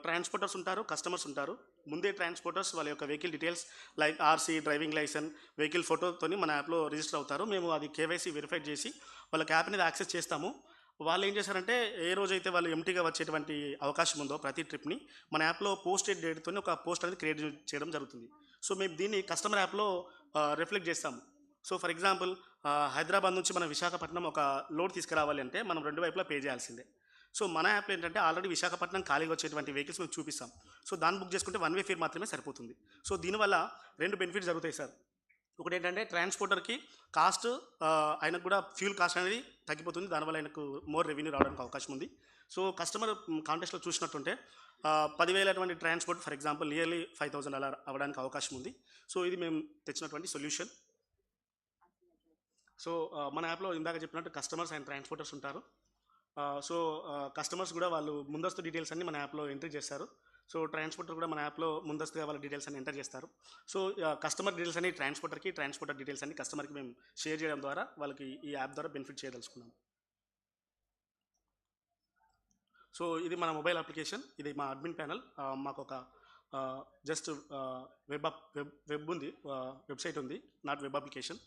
ట్రాన్స్పోర్టర్స్ ఉంటారు, కస్టమర్స్ ఉంటారు. ముందే ట్రాన్స్పోర్టర్స్ వాళ్ళ యొక్క vehicle details like RC, driving license, vehicle ఫోటోతో మన యాప్లో రిజిస్టర్ అవుతారు. మేము అది కేవైసీ వెరిఫై చేసి వాళ్ళకి యాప్ అనేది యాక్సెస్ చేస్తాము. వాళ్ళు ఏం చేశారంటే ఏ రోజైతే వాళ్ళు ఎంటీగా వచ్చేటువంటి అవకాశం ఉందో ప్రతి ట్రిప్ని మన యాప్లో పోస్టెడ్ డేట్తో ఒక పోస్ట్ అనేది క్రియేట్ చేయడం జరుగుతుంది. సో మేము దీన్ని కస్టమర్ యాప్లో రిఫ్లెక్ట్ చేస్తాము. సో ఫర్ ఎగ్జాంపుల్ హైదరాబాద్ నుంచి మనం విశాఖపట్నం ఒక లోడ్ తీసుకురావాలి అంటే మనం 2 వైపులా పే చేయాల్సిందే. సో మన యాప్లో ఏంటంటే ఆల్రెడీ విశాఖపట్నం ఖాళీగా వచ్చేటువంటి వెహికల్స్ మేము చూపిస్తాం. సో దాన్ని బుక్ చేసుకుంటే 1 వే ఫేర్ మాత్రమే సరిపోతుంది. సో దీనివల్ల 2 బెనిఫిట్స్ జరుగుతాయి సార్. ఒకటి ఏంటంటే ట్రాన్స్పోర్టర్కి కాస్ట్, ఆయనకు కూడా ఫ్యూల్ కాస్ట్ అనేది తగ్గిపోతుంది, దానివల్ల ఆయనకు మోర్ రెవెన్యూ రావడానికి అవకాశం ఉంది. సో కస్టమర్ కాంటెక్స్ట్లో చూసినట్టుంటే 10,000 అటువంటి ట్రాన్స్పోర్ట్ ఫర్ ఎగ్జాంపుల్ నియర్లీ 5,000 అలా అవ్వడానికి అవకాశం ఉంది. సో ఇది మేము తెచ్చినటువంటి సొల్యూషన్. సో మన యాప్లో ఇందాక చెప్పినట్టు కస్టమర్స్ అండ్ ట్రాన్స్పోర్టర్స్ ఉంటారు. సో కస్టమర్స్ కూడా వాళ్ళు ముందస్తు డీటెయిల్స్ అన్ని మన యాప్లో ఎంట్రీ చేస్తారు. సో ట్రాన్స్పోర్టర్ కూడా మన యాప్లో ముందస్తుగా వాళ్ళ డీటెయిల్స్ అన్ని ఎంటర్ చేస్తారు. సో కస్టమర్ డీటెయిల్స్ అన్ని ట్రాన్స్పోర్టర్కి, ట్రాన్స్పోర్టర్ డీటెయిల్స్ అన్ని కస్టమర్కి మేము షేర్ చేయడం ద్వారా వాళ్ళకి ఈ యాప్ ద్వారా బెనిఫిట్ చేయదలుచుకున్నాం. సో ఇది మన మొబైల్ అప్లికేషన్, ఇది మా అడ్మిన్ ప్యానల్. మాకు ఒక జస్ట్ వెబ్ ఉంది, వెబ్సైట్ ఉంది, not web application.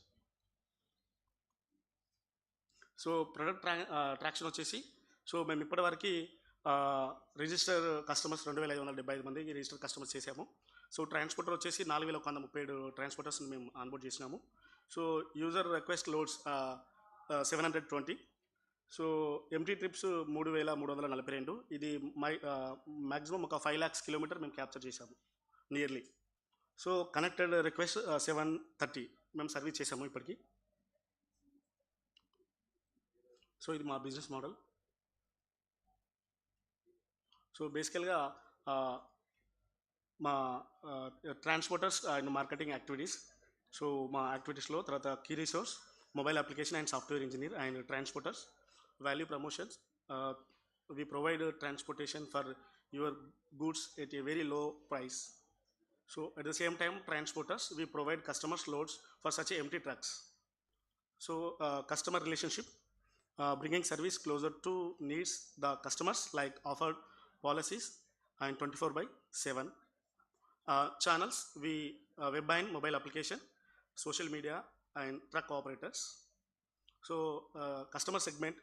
So product traction వచ్చేసి సో మేము ఇప్పటివరకు రిజిస్టర్ కస్టమర్స్ 2,575 మందికి రిజిస్టర్ కస్టమర్స్ చేసాము. సో ట్రాన్స్పోర్టర్ వచ్చేసి 4,137 ట్రాన్స్పోర్టర్స్ని మేము ఆన్బోర్డ్ చేసినాము. So user request loads 720. So empty trips 3,342. ఇది మ్యాక్సిమం ఒక 5 lakhs కిలోమీటర్ మేము క్యాప్చర్ చేసాము నియర్లీ. సో కనెక్టెడ్ రిక్వెస్ట్ 730 మేము సర్వీస్ చేసాము ఇప్పటికి. సో ఇది మా బిజినెస్ మోడల్. సో బేసికల్గా మా transporters and marketing activities. So మా యాక్టివిటీస్లో తర్వాత key resource, mobile application and software engineer and transporters, value promotions. We provide transportation for your goods at a very low price. So at the same time transporters, we provide customers loads for such empty trucks. So customer relationship, bringing service closer to needs the customers like offered policies and 24/7. Channels, we web and mobile application, social media and truck operators. So customer segment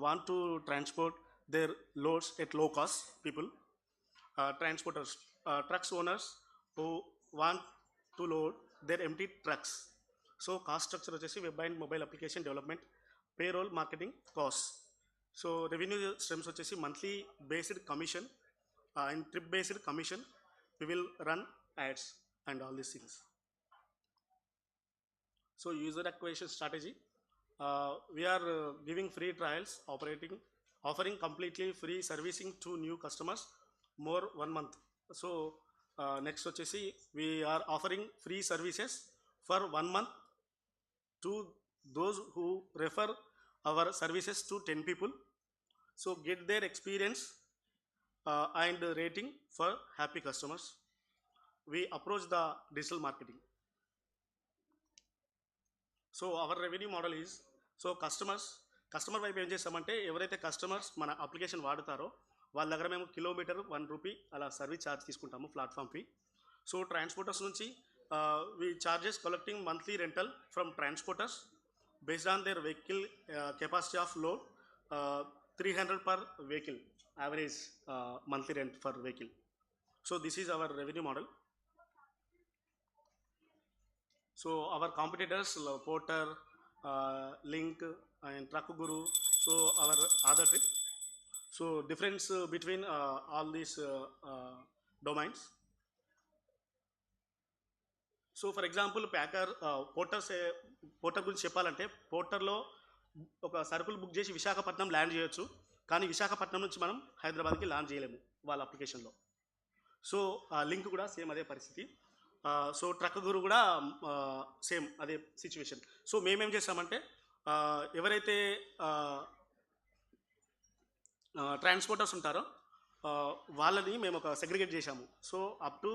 want to transport their loads at low cost people. Transporters, trucks owners who want to load their empty trucks. So cost structure వచ్చేసి web and mobile application development, payroll, marketing costs. So revenue streams వచ్చేసి monthly based commission and trip based commission. We will run ads and all these things. So user acquisition strategy, we are giving free trials, offering completely free servicing to new customers more 1 month. So next వచ్చేసి we are offering free services for 1 month to those who refer our services to 10 people. So get their experience and rating for happy customers. We approach the digital marketing. So our revenue model is, so customer వైపు ఏం చేస్తామంటే ఎవరైతే customers మన application వాడుతారో వాళ్ళ దగ్గర మేము kilometre 1 rupee అలా service charge తీసుకుంటాము, ప్లాట్ఫామ్ ఫీ. సో ట్రాన్స్పోర్టర్స్ నుంచి we charges collecting monthly rental from transporters based on their vehicle capacity of load, 300 per vehicle average monthly rent for vehicle. So this is our revenue model. So our competitors, Porter, Link and Truck Guru, so our other trip. So difference between all these domains. So for example Porter గురించి చెప్పాలంటే పోర్టర్లో ఒక సరుకులు book చేసి Visakhapatnam land చేయొచ్చు, కానీ విశాఖపట్నం నుంచి మనం హైదరాబాద్కి ల్యాండ్ చేయలేము వాళ్ళ అప్లికేషన్లో. సో లింక్ కూడా సేమ్ అదే పరిస్థితి. సో ట్రక్ గురు కూడా సేమ్ అదే సిచ్యువేషన్. సో మేమేం చేస్తామంటే ఎవరైతే ట్రాన్స్పోర్టర్స్ ఉంటారో వాళ్ళని మేము ఒక సెగ్రిగేట్ చేశాము. So up to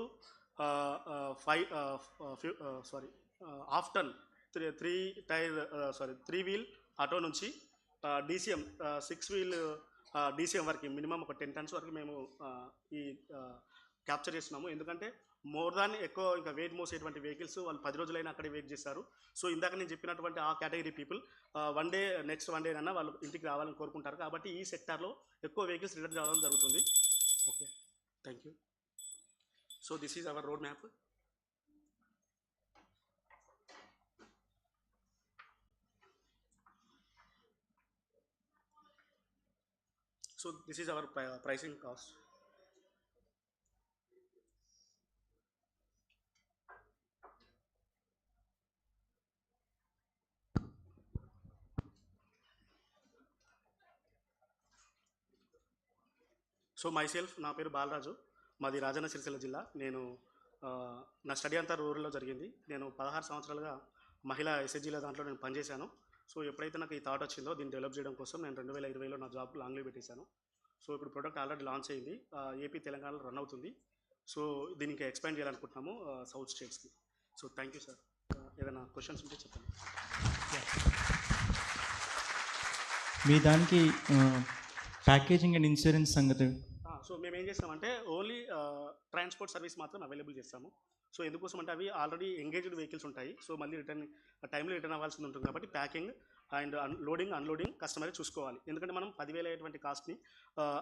3 wheel auto నుంచి DCM 6 వీల్ DCM వరకు మినిమం ఒక 10 టన్స్ వరకు మేము ఈ క్యాప్చర్ చేస్తున్నాము. ఎందుకంటే మోర్ దాన్ ఎక్కువ ఇంకా వెయిట్ మోసేటువంటి వెహికల్స్ వాళ్ళు 10 రోజులైనా అక్కడే వెయిట్ చేస్తారు. సో ఇందాక నేను చెప్పినటువంటి ఆ category people next one day అన్నా వాళ్ళు ఇంటికి రావాలని కోరుకుంటారు. కాబట్టి ఈ సెక్టార్లో ఎక్కువ వెహికల్స్ రిటర్న్ రావడం జరుగుతుంది. Okay, thank you. So this is our road map. So this is our pricing cost. So myself, నా పేరు బాలరాజు, మాది రాజన్న సిరిసిల్ల జిల్లా. నేను నా స్టడీ అంతా రూరల్లో జరిగింది. నేను 16 సంవత్సరాలుగా మహిళా SHGల దాంట్లో నేను పనిచేశాను. సో ఎప్పుడైతే నాకు ఈ థాట్ వచ్చిందో దీన్ని డెవలప్ చేయడం కోసం నేను 2020లో నా జాబ్ లాంగ్ లీవ్ పెట్టేశాను. సో ఇప్పుడు ప్రోడక్ట్ ఆల్రెడీ లాంచ్ అయింది, ఏపీ తెలంగాణలో రన్ అవుతుంది. సో దీన్ని ఇంకా ఎక్స్పాండ్ చేయాలనుకుంటున్నాము సౌత్ స్టేట్స్కి. So thank you sir. ఏదైనా క్వశ్చన్స్ ఉంటే చెప్పండి. మీ దానికి ప్యాకేజింగ్ అండ్ ఇన్సూరెన్స్ సంగతి. సో మేము ఏం చేస్తామంటే ఓన్లీ ట్రాన్స్పోర్ట్ సర్వీస్ మాత్రం అవైలబుల్ చేస్తాము. సో ఎందుకోసం అంటే అవి ఆల్రెడీ ఎంగేజ్డ్ వెహికల్స్ ఉంటాయి. సో మళ్ళీ టైంలో రిటర్న్ అవ్వాల్సి ఉంటుంది. కాబట్టి ప్యాకింగ్ అండ్ లోడింగ్ అన్లోడింగ్ కస్టమరే చూసుకోవాలి. ఎందుకంటే మనం 10,000 అయ్యేటువంటి కాస్ట్ని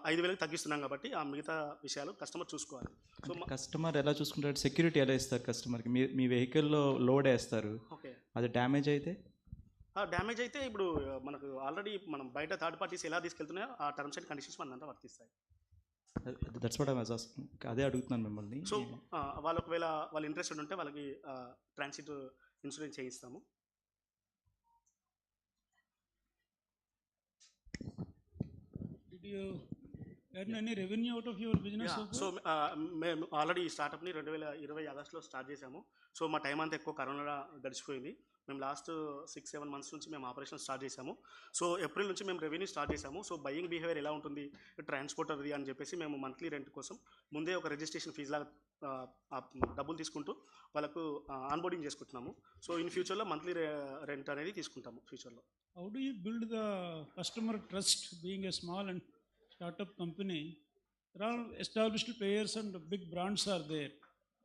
5,000కి తగ్గిస్తున్నాం కాబట్టి ఆ మిగతా విషయాలు కస్టమర్ చూసుకోవాలి. సో కస్టమర్ ఎలా చూసుకుంటారు? సెక్యూరిటీ ఎలా ఇస్తారు కస్టమర్కి? మీ వెహికల్లో లోడ్ వేస్తారు, ఓకే, అది డ్యామేజ్ అయితే? డ్యామేజ్ అయితే ఇప్పుడు మనకు ఆల్రెడీ మనం బయట థర్డ్ పార్టీస్ ఎలా తీసుకెళ్తున్నాయో ఆ టర్మ్స్ అండ్ కండిషన్స్ మనంతా వర్తిస్తాయి. That's what I was asking. అదే అడుగుతున్నాను మిమ్మల్ని. సో వాళ్ళు ఒకవేళ వాళ్ళు ఇంట్రెస్టెడ్ ఉంటే వాళ్ళకి ట్రాన్సిట్ ఇన్సూరెన్స్ చేయిస్తాము. Did you earn any revenue out of your business? So మేము ఆల్రెడీ ఈ స్టార్టప్ని 2020 ఆగస్టులో స్టార్ట్ చేశాము. సో మా టైం అంతా ఎక్కువ కరోనా గడిచిపోయింది. మేము లాస్ట్ 6-7 మంత్స్ నుంచి మేము ఆపరేషన్ స్టార్ట్ చేశాము. సో ఏప్రిల్ నుంచి మేము రెవెన్యూ స్టార్ట్ చేశాము. సో బయింగ్ బిహేవియర్ ఎలా ఉంటుంది, ట్రాన్స్పోర్టర్ది అని చెప్పేసి మేము మంత్లీ రెంట్ కోసం ముందే ఒక రిజిస్ట్రేషన్ ఫీజు లాగా డబ్బులు తీసుకుంటూ వాళ్ళకు ఆన్బోర్డింగ్ చేసుకుంటున్నాము. సో ఇన్ ఫ్యూచర్లో మంత్లీ రెంట్ అనేది తీసుకుంటాము ఫ్యూచర్లో. How do you build the customer trust being a small and startup company? There are established players and big brands are there.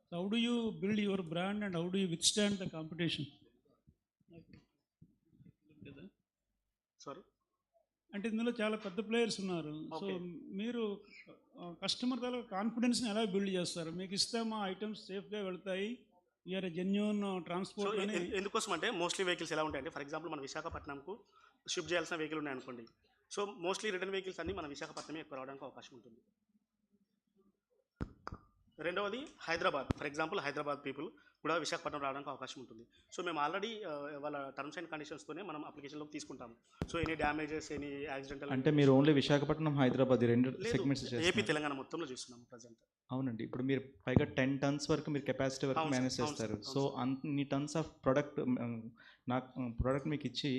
So how do you build your brand and how do you withstand the competition? Sorry, అంటే ఇందులో చాలా పెద్ద players ఉన్నారు. So మీరు customer దగ్గర కాన్ఫిడెన్స్ని ఎలా build చేస్తారు? మీకు ఇస్తే మా ఐటమ్స్ సేఫ్గా వెళ్తాయి, యూఆర్ జెన్యూన్ ట్రాన్స్పోర్ట్ అని. ఎందుకోసం అంటే మోస్ట్లీ వెహికల్స్ ఎలా ఉంటాయంటే, ఫర్ ఎగ్జాంపుల్ మన విశాఖపట్నంకు షిఫ్ట్ చేయాల్సిన వెహికల్ ఉన్నాయనుకోండి. సో మోస్ట్లీ రిటర్న్ వెహికల్స్ అన్నీ మన విశాఖపట్నమే ఎక్కువ రావడానికి అవకాశం ఉంటుంది. రెండవది Hyderabad, for example Hyderabad people కూడా విశాఖపట్నం రావడానికి అవకాశం ఉంటుంది. సో మేము ఆల్రెడీ వాళ్ళ టర్మ్స్ అండ్ కండిషన్స్తోనే మనం అప్లికేషన్లోకి తీసుకుంటాము. So any damages, any accidental. అంటే మీరు ఓన్లీ విశాఖపట్నం, హైదరాబాద్ రెండు సెగ్మెంట్స్ ఏపీ తెలంగాణ మొత్తంలో చేస్తున్నాము ప్రజెంట్. అవునండి. ఇప్పుడు మీరు పైగా 10 టన్స్ వరకు మీరు కెపాసిటీ వరకు మేనేజ్ చేస్తారు. సో అన్ని టన్స్ ఆఫ్ ప్రోడక్ట్ మీకు ఇచ్చి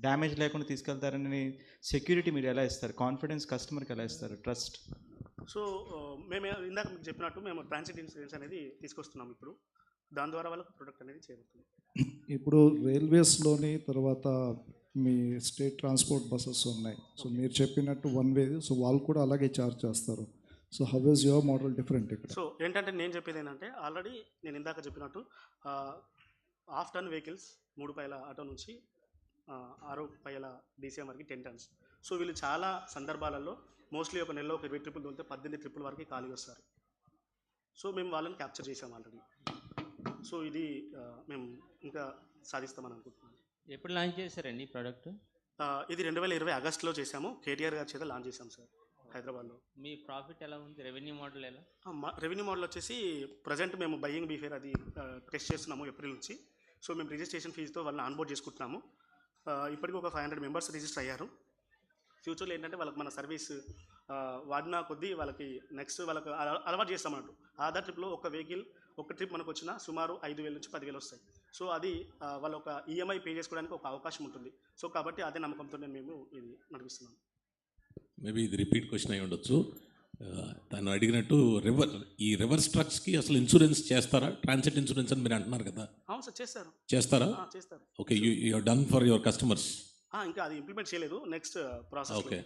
డ్యామేజ్ లేకుండా తీసుకెళ్తారని సెక్యూరిటీ మీరు ఎలా ఇస్తారు? కాన్ఫిడెన్స్ కస్టమర్కి ఎలా ఇస్తారు? ట్రస్ట్. సో మేము ఇందాక మీకు చెప్పినట్టు మేము ట్రాన్సిట్ ఇన్సూరెన్స్ అనేది తీసుకొస్తున్నాం ఇప్పుడు. దాని ద్వారా వాళ్ళకి ప్రొడక్ట్ అనేది చేరుతుంది. ఇప్పుడు రైల్వేస్లోని తర్వాత మీ స్టేట్ ట్రాన్స్పోర్ట్ బస్సెస్ ఉన్నాయి. సో మీరు చెప్పినట్టు వన్ వే, సో వాళ్ళు కూడా అలాగే ఛార్జ్ చేస్తారు. So how is your model different ఇక్కడ? సో ఏంటంటే నేను చెప్పేది ఏంటంటే, ఆల్రెడీ నేను ఇందాక చెప్పినట్టు హాఫ్ టన్ వెహికల్స్ 3 పైల ఆటో నుంచి 6 పైల DCM వరకు 10 టన్స్. సో వీళ్ళు చాలా సందర్భాలలో మోస్ట్లీ ఒక నెలలో ఒక 20 ట్రిప్పులు తోలితే 18 ట్రిప్పుల వరకు ఖాళీ వస్తారు. సో మేము వాళ్ళని క్యాప్చర్ చేసాం ఆల్రెడీ. సో ఇది మేము ఇంకా సాధిస్తామని అనుకుంటున్నాను. ఎప్పుడు లాంచ్ చేశారండి ఈ ప్రోడక్ట్? ఇది 2020 ఆగస్టులో చేశాము. KTR గారి చేత లాంచ్ చేశాం సార్ హైదరాబాద్లో. మీ ప్రాఫిట్ ఎలా ఉంది? రెవెన్యూ మోడల్ ఎలా? రెవెన్యూ మోడల్ వచ్చేసి ప్రజెంట్ మేము బయింగ్ బిహేవియర్ అది టెస్ట్ చేస్తున్నాము ఏప్రిల్ నుంచి. సో మేము రిజిస్ట్రేషన్ ఫీజుతో వాళ్ళని ఆన్బోర్డ్ చేసుకుంటున్నాము. ఇప్పటికీ ఒక 500 మెంబర్స్ రిజిస్టర్ అయ్యారు. ఫ్యూచర్లో ఏంటంటే వాళ్ళకి మన సర్వీస్ వాడిన కొద్దీ వాళ్ళకి నెక్స్ట్ వాళ్ళకి అలవాటు చేస్తామన్నట్టు. ఆధార్ ట్రిప్లో ఒక వెహికల్ ఒక ట్రిప్ మనకు వచ్చిన సుమారు 5,000 నుంచి 10,000 వస్తాయి. సో అది వాళ్ళ ఒక EMI పే చేసుకోవడానికి ఒక అవకాశం ఉంటుంది. సో కాబట్టి అదే నమ్మకంతో మేము ఇది నడిపిస్తున్నాం. మేబీ ఇది రిపీట్ క్వశ్చన్ అయి ఉండొచ్చు. తను అడిగినట్టు ఈ రివర్స్ ట్రక్స్కి అసలు ఇన్సూరెన్స్ చేస్తారా? ట్రాన్సిట్ ఇన్సూరెన్స్ అని మీరు అంటున్నారు కదా. అవును సార్, చేస్తారు. చేస్తారా? చేస్తారు. Okay, you done for your customers. ఇంకా అది ఇంప్లిమెంట్ చేయలేదు, నెక్స్ట్ ప్రాసెస్. ఓకే,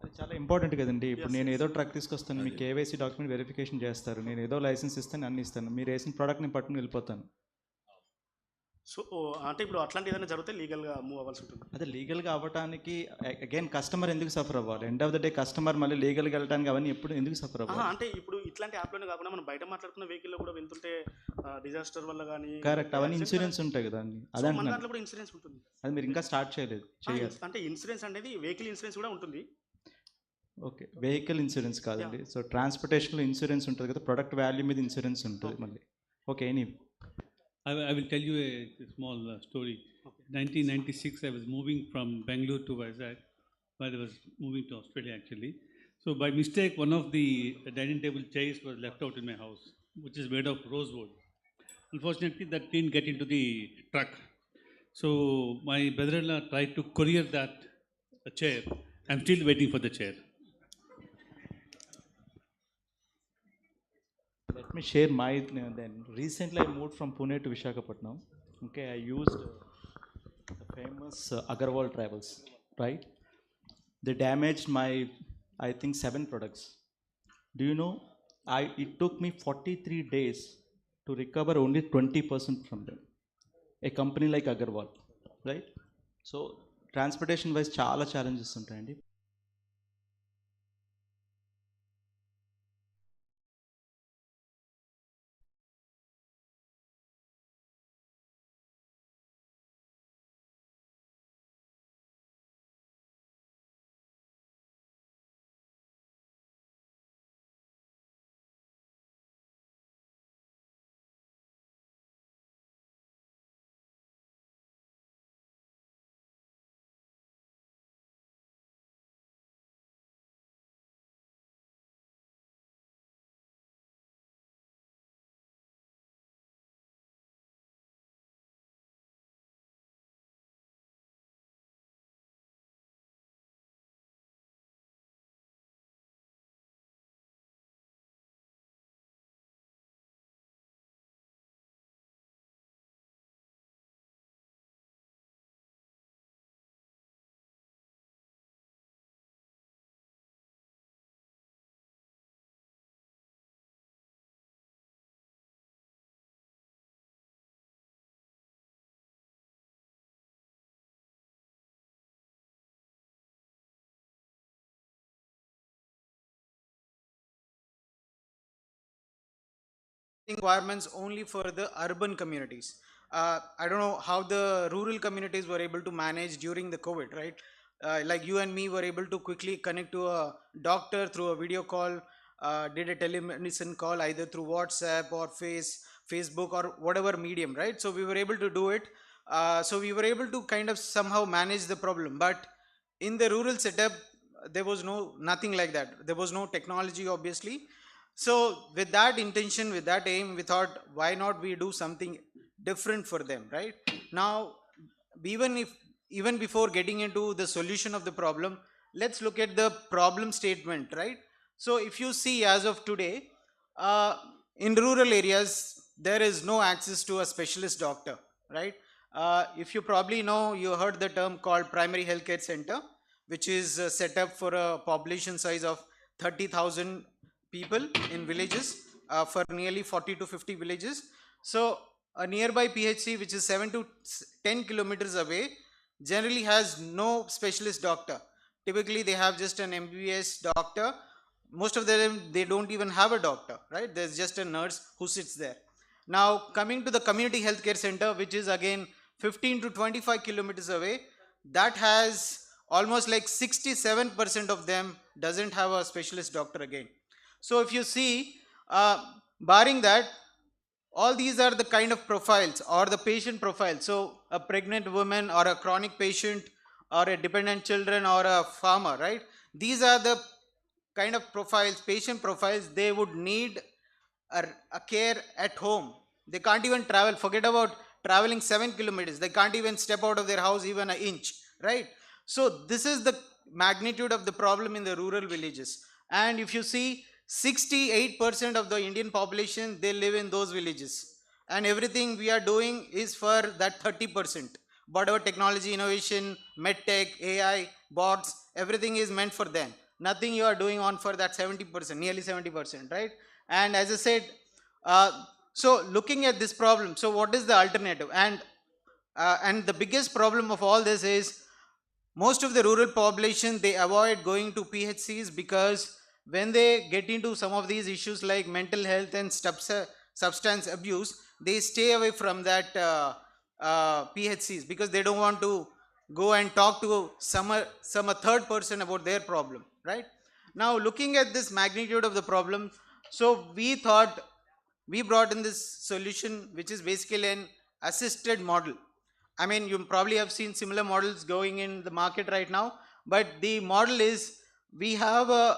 అది చాలా ఇంపార్టెంట్ కదండి. ఇప్పుడు నేను ఏదో ట్రక్ తీసుకొస్తాను, మీ కేవైసీ డాక్యుమెంట్ వెరిఫికేషన్ చేస్తారు, నేను ఏదో లైసెన్స్ ఇస్తాను, అన్ని ఇస్తాను, మీరు వేసిన ప్రోడక్ట్ నేను పట్టుకుని వెళ్ళిపోతాను. సో అంటే ఇప్పుడు అట్లాంటి ఏదైనా జరిగితే లీగల్గా మూవ్ అవ్వాల్సి ఉంటుంది. అదే లీగల్గా అవ్వడానికి అగైన్ కస్టమర్ ఎందుకు సఫర్ అవ్వాలి? End of the day customer మళ్ళీ లీగల్గా వెళ్ళడానికి అవన్నీ ఎప్పుడు ఎందుకు సఫర్ అవ్వాలి? అంటే ఇప్పుడు ఇట్లాంటి యాప్లోనే కాకుండా మనం బయట మాట్లాడుతున్న వెహికల్లో కూడా వెళ్తుంటే డిజాస్టర్ వల్ల కానీ కరెక్ట్, అవన్నీ ఇన్సూరెన్స్ ఉంటాయి కదా అండి. అదే మన దాంట్లో కూడా ఇన్సూరెన్స్ ఉంటుంది. అది మీరు ఇంకా స్టార్ట్ చేయలేదు, చేయాలి. అంటే ఇన్సూరెన్స్ అనేది వెహికల్ ఇన్సూరెన్స్ కూడా ఉంటుంది. ఓకే, వెహికల్ ఇన్సూరెన్స్ కాదండి. సో ట్రాన్స్పోర్టేషన్లో ఇన్సూరెన్స్ ఉంటుంది కదా, ప్రొడక్ట్ వాల్యూ మీద ఇన్సూరెన్స్ ఉంటుంది మళ్ళీ. Okay, any I will tell you a small story. 1996, I was moving from Bangalore to Vizag, while I was moving to Australia actually. So by mistake, one of the dining table chairs was left out in my house, which is made of rosewood. Unfortunately, that didn't get into the truck. So my brother-in-law tried to courier that chair. I'm still waiting for the chair. Let me share my then. Recently, I moved from Pune to Visakhapatnam. Okay, I used the famous Agarwal Travels, right? They damaged my, I think, 7 products. Do you know, it took me 43 days to recover only 20% from them. A company like Agarwal, right? So, transportation wise, chala challenges untayandi. Requirements only for the urban communities. I don't know how the rural communities were able to manage during the COVID, right? Like you and me were able to quickly connect to a doctor through a video call, did a telemedicine call either through WhatsApp or Facebook or whatever medium, right? So we were able to do it. So we were able to kind of somehow manage the problem. But in the rural setup, there was nothing like that. There was no technology, obviously. So with that intention, with that aim, we thought, why not we do something different for them, right? Now, even before getting into the solution of the problem, let's look at the problem statement, right? So if you see as of today, in rural areas, there is no access to a specialist doctor, right? If you probably know, you heard the term called primary healthcare center, which is set up for a population size of 30,000 people in villages, for nearly 40 to 50 villages. So a nearby PHC, which is 7 to 10 kilometers away, generally has no specialist doctor. Typically they have just an MBBS doctor. Most of them, they don't even have a doctor, right? There's just a nurse who sits there. Now coming to the community healthcare center, which is again 15 to 25 kilometers away, that has almost like 67% of them doesn't have a specialist doctor again. So if you see, barring that, all these are the kind of profiles or the patient profile. So a pregnant woman or a chronic patient or a dependent children or a farmer, right? These are the kind of profiles, patient profiles, they would need a care at home. They can't even travel, forget about traveling 7 kilometers. They can't even step out of their house even an inch, right? So this is the magnitude of the problem in the rural villages. And if you see, 68% of the Indian population, they live in those villages. And everything we are doing is for that 30%. Whatever technology, innovation, medtech, AI, bots, everything is meant for them. Nothing you are doing on for that 70%, nearly 70%, right? And as I said, so looking at this problem, so what is the alternative? And the biggest problem of all this is most of the rural population, they avoid going to PHCs because when they get into some of these issues like mental health and substance abuse, they stay away from that PHCs because they don't want to go and talk to some third person about their problem, right? Now looking at this magnitude of the problem, so we thought we brought in this solution which is basically an assisted model. I mean, you probably have seen similar models going in the market right now, but the model is we have a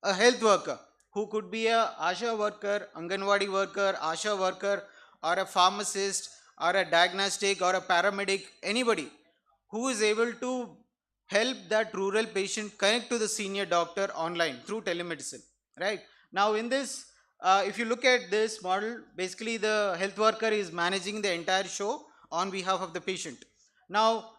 health worker who could be a ASHA worker, Anganwadi worker, ASHA worker, or a pharmacist, or a diagnostic, or a paramedic, anybody who is able to help that rural patient connect to the senior doctor online through telemedicine, right? Now in this, if you look at this model, basically the health worker is managing the entire show on behalf of the patient. Now,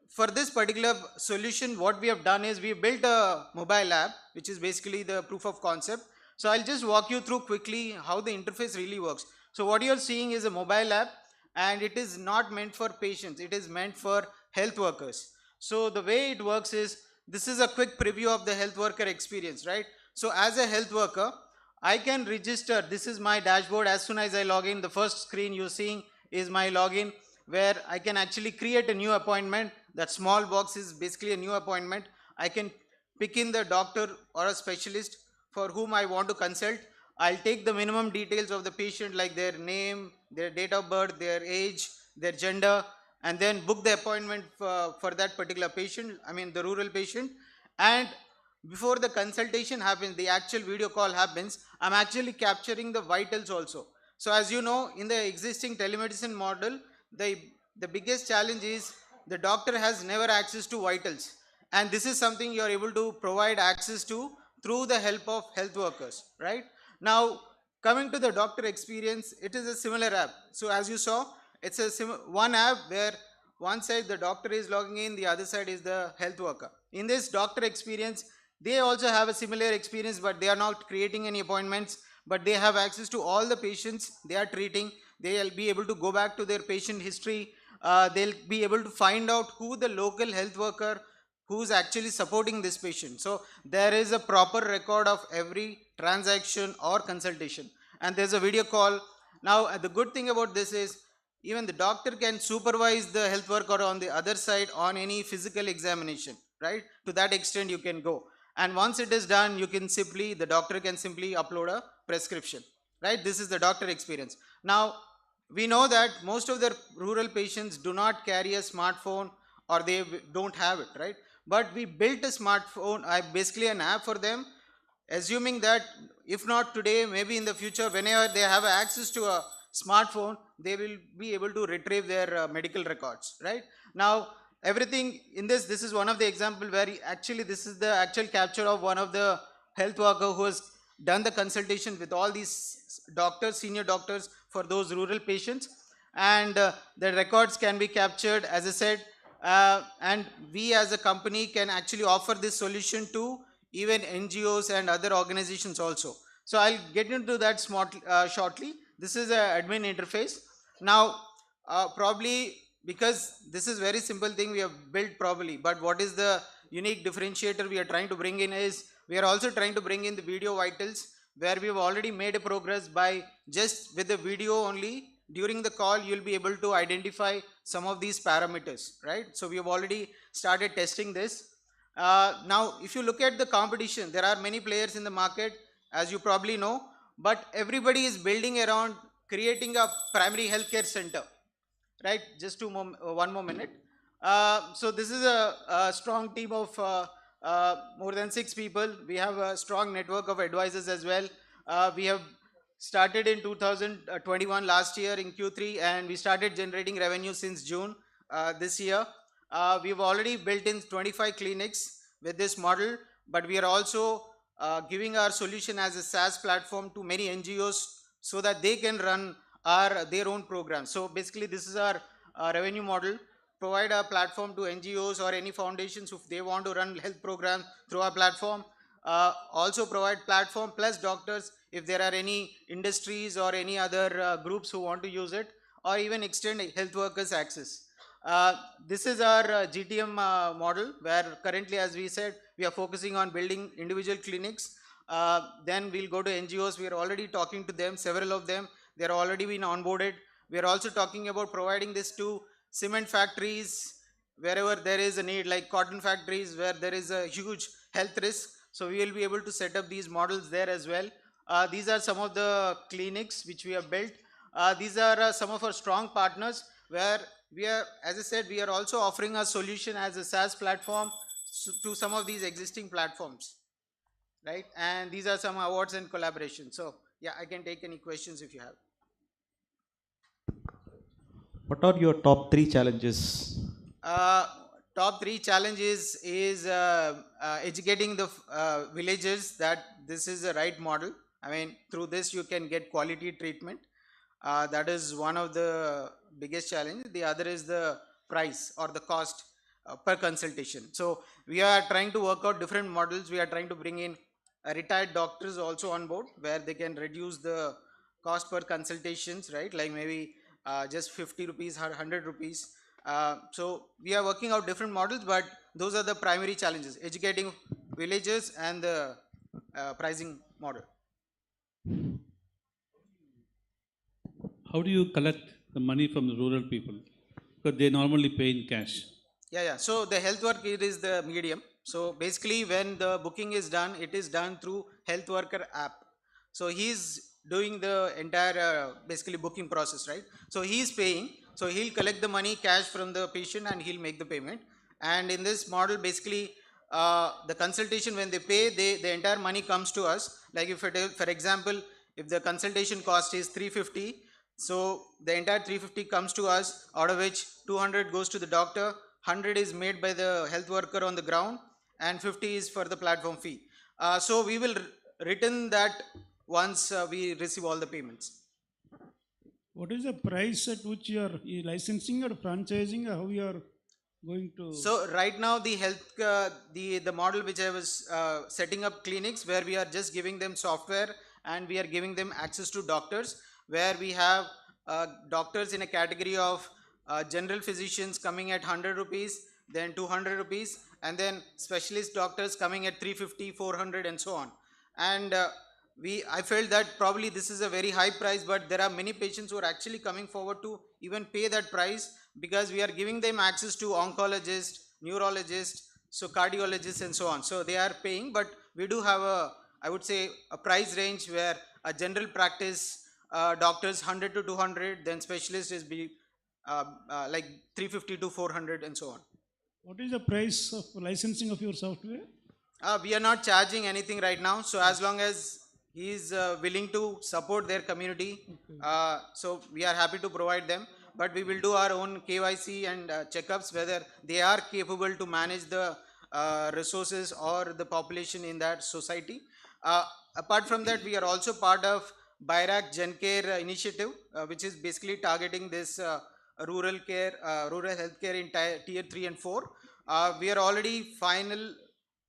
for this particular solution, what we have done is we built a mobile app, which is basically the proof of concept. So I'll just walk you through quickly how the interface really works. So what you're seeing is a mobile app, and it is not meant for patients. It is meant for health workers. So the way it works is, this is a quick preview of the health worker experience, right? So as a health worker, I can register. This is my dashboard. As soon as I log in, the first screen you're seeing is my login, where I can actually create a new appointment. That small box is basically a new appointment. I can pick in the doctor or a specialist for whom I want to consult. I'll take the minimum details of the patient, like their name, their date of birth, their age, their gender, and then book the appointment for that particular patient, I mean the rural patient. And before the consultation happens, the actual video call happens, I'm actually capturing the vitals also. So as you know, in the existing telemedicine model, the biggest challenge is the doctor has never access to vitals. And this is something you are able to provide access to through the help of health workers, right? Now, coming to the doctor experience, it is a similar app. So as you saw, it's a one app where one side the doctor is logging in, the other side is the health worker. In this doctor experience, they also have a similar experience, but they are not creating any appointments, but they have access to all the patients they are treating. They'll be able to go back to their patient history. They'll be able to find out who the local health worker who's actually supporting this patient. So there is a proper record of every transaction or consultation. And there's a video call. Now, the good thing about this is even the doctor can supervise the health worker on the other side on any physical examination, right? To that extent you can go. And once it is done, you can simply, the doctor can simply upload a prescription, right? This is the doctor experience. Now, we know that most of the rural patients do not carry a smartphone, or they don't have it, right? But we built a smartphone, basically an app for them, assuming that if not today, maybe in the future, whenever they have access to a smartphone, they will be able to retrieve their medical records, right? Now, everything in this is one of the example where actually this is the actual capture of one of the health worker who has done the consultation with all these doctors, senior doctors, for those rural patients. And the records can be captured, as I said, and we as a company can actually offer this solution to even NGOs and other organizations also. So I'll get into that shortly. This is an admin interface. Now, probably because this is very simple thing we have built probably, but what is the unique differentiator we are trying to bring in is, we are also trying to bring in the video vitals, where we have already made a progress by just with the video only. During the call, you'll be able to identify some of these parameters, right? So we have already started testing this. Now, if you look at the competition, there are many players in the market, as you probably know, but everybody is building around creating a primary healthcare center, right? Just one more minute. So this is a strong team of more than 6 people. We have a strong network of advisors as well. We have started in 2021 last year in Q3, and we started generating revenue since June this year. We've already built in 25 clinics with this model, but we are also giving our solution as a SaaS platform to many NGOs so that they can run their own programs. So basically this is our revenue model. Provide a platform to NGOs or any foundations if they want to run health programs through our platform. Also provide platform plus doctors if there are any industries or any other groups who want to use it, or even extend health workers access. This is our GTM model, where currently, as we said, we are focusing on building individual clinics. Then we'll go to NGOs. We are already talking to them, several of them. They are already been onboarded. We are also talking about providing this to cement factories, wherever there is a need, like cotton factories where there is a huge health risk. So we will be able to set up these models there as well. These are some of the clinics which we have built. These are some of our strong partners where we are, as I said, we are also offering a solution as a SaaS platform to some of these existing platforms, right? And these are some awards and collaborations. So yeah, I can take any questions if you have. What are your top 3 challenges? Top 3 challenges is educating the villagers that this is the right model. I mean, through this you can get quality treatment. That is one of the biggest challenge. The other is the price or the cost per consultation. So we are trying to work out different models. We are trying to bring in retired doctors also on board, where they can reduce the cost per consultations, right? Like maybe just 50 rupees or 100 rupees. So we are working out different models, but those are the primary challenges: educating villagers and the pricing model. How do you collect the money from the rural people? Because they normally pay in cash. Yeah. So the health worker is the medium. So basically when the booking is done, it is done through health worker app. So he's doing the entire basically booking process, right? So he's paying. So he'll collect the money cash from the patient and he'll make the payment. And in this model, basically the consultation, when they pay, the entire money comes to us. Like if it is, for example, if the consultation cost is 350, so the entire 350 comes to us, out of which 200 goes to the doctor, 100 is made by the health worker on the ground, and 50 is for the platform fee. So we will return that once we receive all the payments. What is the price at which you are licensing or franchising, or how you are going to? So right now the health, the model which I was setting up clinics, where we are just giving them software and we are giving them access to doctors, where we have doctors in a category of general physicians coming at 100 rupees, then 200 rupees, and then specialist doctors coming at 350, 400 and so on. And I felt that probably this is a very high price, but there are many patients who are actually coming forward to even pay that price, because we are giving them access to oncologists, neurologists, so cardiologists and so on. So they are paying, but we do have I would say a price range where a general practice doctors 100 to 200, then specialist is like 350 to 400 and so on. What is the price of licensing of your software? We are not charging anything right now. So as long as he is willing to support their community, so we are happy to provide them. But we will do our own KYC and checkups whether they are capable to manage the resources or the population in that society. Apart from that, we are also part of BIRAC Gen Care initiative, which is basically targeting this rural care, rural healthcare in tier 3 and 4. We are already final,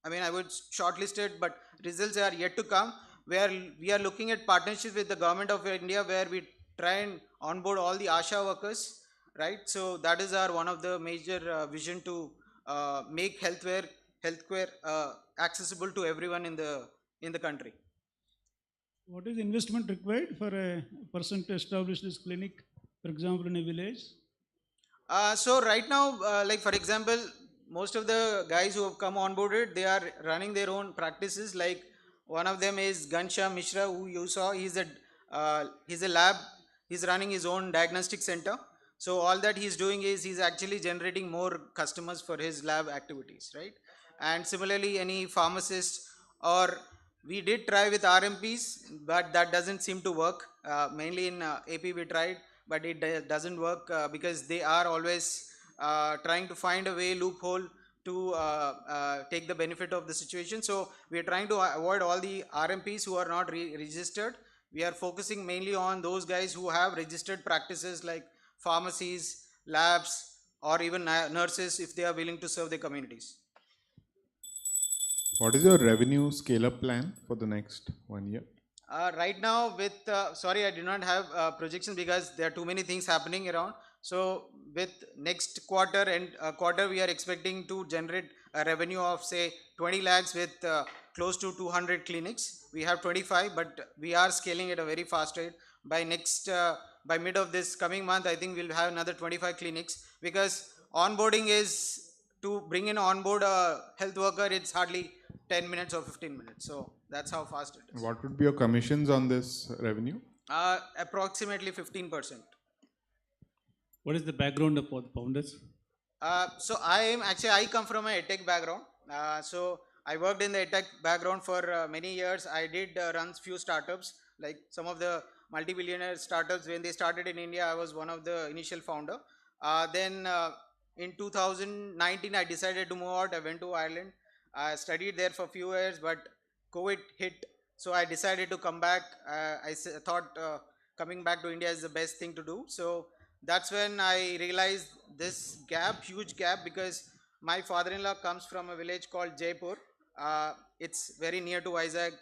I would shortlisted, but results are yet to come, where we are looking at partnerships with the government of India, where we try and onboard all the ASHA workers, right? So that is our one of the major vision to make healthcare accessible to everyone in the country. What is the investment required for a person to establish this clinic, for example, in a village? So right now, like for example, most of the guys who have come on boarded, they are running their own practices. Like one of them is Ghanshyam Mishra, who you saw. He's a lab. He's running his own diagnostic center. So all that he's doing is he's actually generating more customers for his lab activities, right? And similarly, any pharmacist, or we did try with RMPs, but that doesn't seem to work. Mainly in AP we tried, but it doesn't work because they are always trying to find a way, loophole to take the benefit of the situation. So we are trying to avoid all the RMPs who are not registered. We are focusing mainly on those guys who have registered practices like pharmacies, labs, or even nurses if they are willing to serve their communities. What is your revenue scale-up plan for the next 1 year? Right now with, sorry, I do not have projections because there are too many things happening around. So with next quarter and quarter, we are expecting to generate a revenue of say 20 lakhs with close to 200 clinics. We have 25, but we are scaling at a very fast rate. By next, by mid of this coming month, I think we'll have another 25 clinics, because onboarding is, to bring in onboard a health worker, it's hardly 10 minutes or 15 minutes. So that's how fast it is. What would be your commissions on this revenue? Approximately 15%. What is the background of the founders? So I come from a tech background. So I worked in the tech background for many years. I did run few startups, like some of the multi-billionaire startups. When they started in India, I was one of the initial founder. Then in 2019, I decided to move out. I went to Ireland. I studied there for a few years, but COVID hit. So I decided to come back. I thought coming back to India is the best thing to do. So that's when I realized this gap, huge gap, because my father-in-law comes from a village called Jaipur. It's very near to Vizag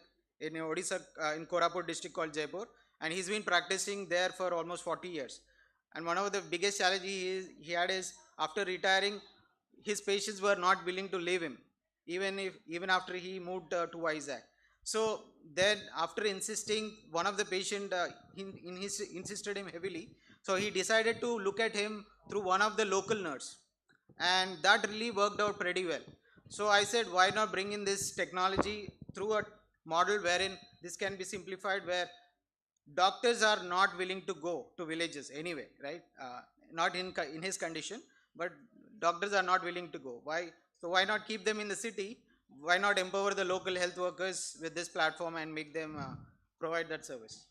in Odisha, in Koraput district called Jaipur. And he's been practicing there for almost 40 years. And one of the biggest challenges he had is, after retiring, his patients were not willing to leave him, even after he moved to Vizag. So then after insisting, one of the patient insisted him heavily. So he decided to look at him through one of the local nurse, and that really worked out pretty well. So I said, why not bring in this technology through a model wherein this can be simplified, where doctors are not willing to go to villages anyway, right? Not in his condition, but doctors are not willing to go. Why? So why not keep them in the city? Why not empower the local health workers with this platform and make them provide that service?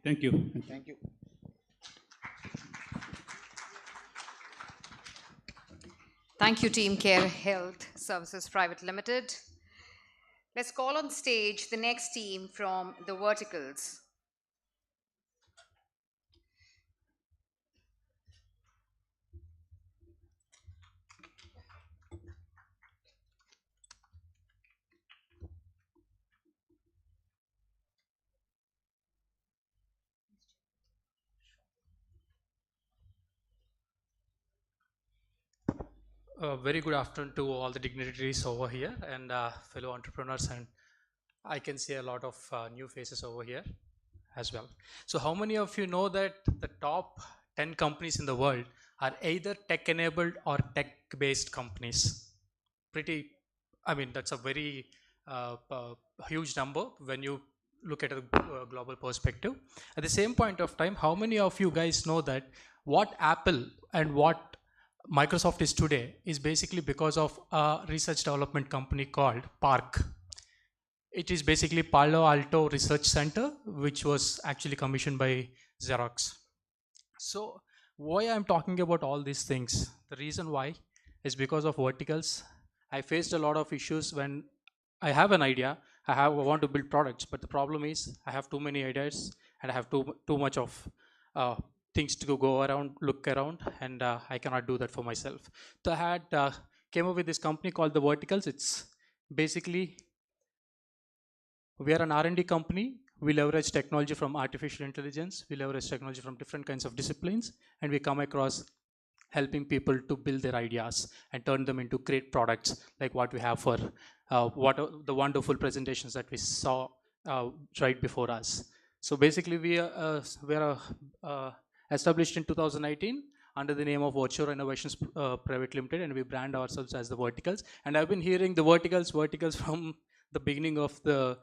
Thank you. Thank you. Thank you, Team Care Health Services Private Limited. Let's call on stage the next team from the verticals. Very good afternoon to all the dignitaries over here and fellow entrepreneurs, and I can see a lot of new faces over here as well. So how many of you know that the top 10 companies in the world are either tech-enabled or tech-based companies? That's a very huge number when you look at a global perspective. At the same point of time, how many of you guys know that what Apple and what Microsoft is today is basically because of a research development company called PARC. It is basically Palo Alto Research Center, which was actually commissioned by Xerox. So why I'm talking about all these things, the reason why is because of verticals. I faced a lot of issues when I have an idea, I want to build products, but the problem is I have too many ideas and I have too much of things to go around, look around, and I cannot do that for myself. So I had came up with this company called The Verticals. It's basically, we are an R&D company. We leverage technology from artificial intelligence. We leverage technology from different kinds of disciplines, and we come across helping people to build their ideas and turn them into great products, like what we have for the wonderful presentations that we saw right before us. So basically, we are established in 2018 under the name of Virtual Innovations Private Limited, and we brand ourselves as the Verticals. And I've been hearing the verticals from the beginning of the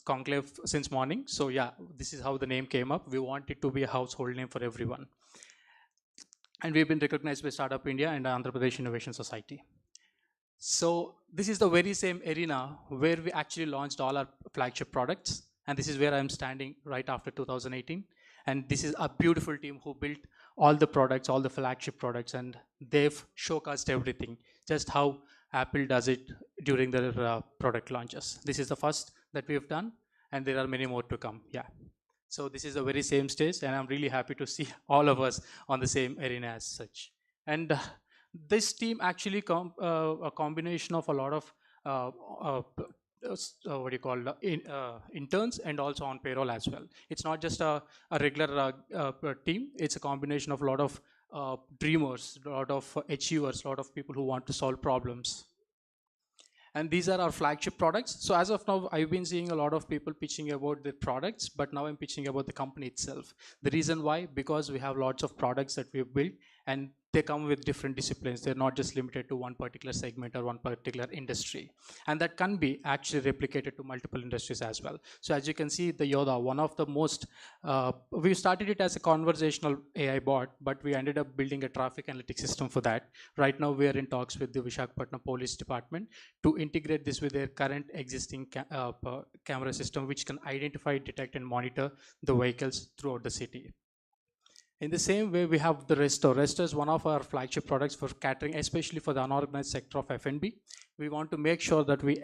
conclave since morning. So yeah, this is how the name came up. We want it to be a household name for everyone. And we've been recognized by Startup India and Andhra Pradesh Innovation Society. So this is the very same arena where we actually launched all our flagship products. And this is where I'm standing right after 2018. And this is a beautiful team who built all the products, all the flagship products, and they've showcased everything, just how Apple does it during their product launches. This is the first that we've done, and there are many more to come. Yeah. So this is the very same stage, and I'm really happy to see all of us on the same arena as such. And this team actually a combination of a lot of what do you call interns and also on payroll as well. It's not just a regular team. It's a combination of a lot of dreamers, a lot of achievers, a lot of people who want to solve problems. And these are our flagship products. So as of now, I've been seeing a lot of people pitching about their products, but now I'm pitching about the company itself. The reason why, because we have lots of products that we've built, and they come with different disciplines. They're not just limited to one particular segment or one particular industry. And that can be actually replicated to multiple industries as well. So as you can see, the Yoda, one of the most, we started it as a conversational AI bot, but we ended up building a traffic analytics system for that. Right now, we are in talks with the Visakhapatnam Police Department to integrate this with their current existing camera system, which can identify, detect, and monitor the vehicles throughout the city. In the same way, we have the Resto. Resto is one of our flagship products for catering, especially for the unorganized sector of F&B. We want to make sure that we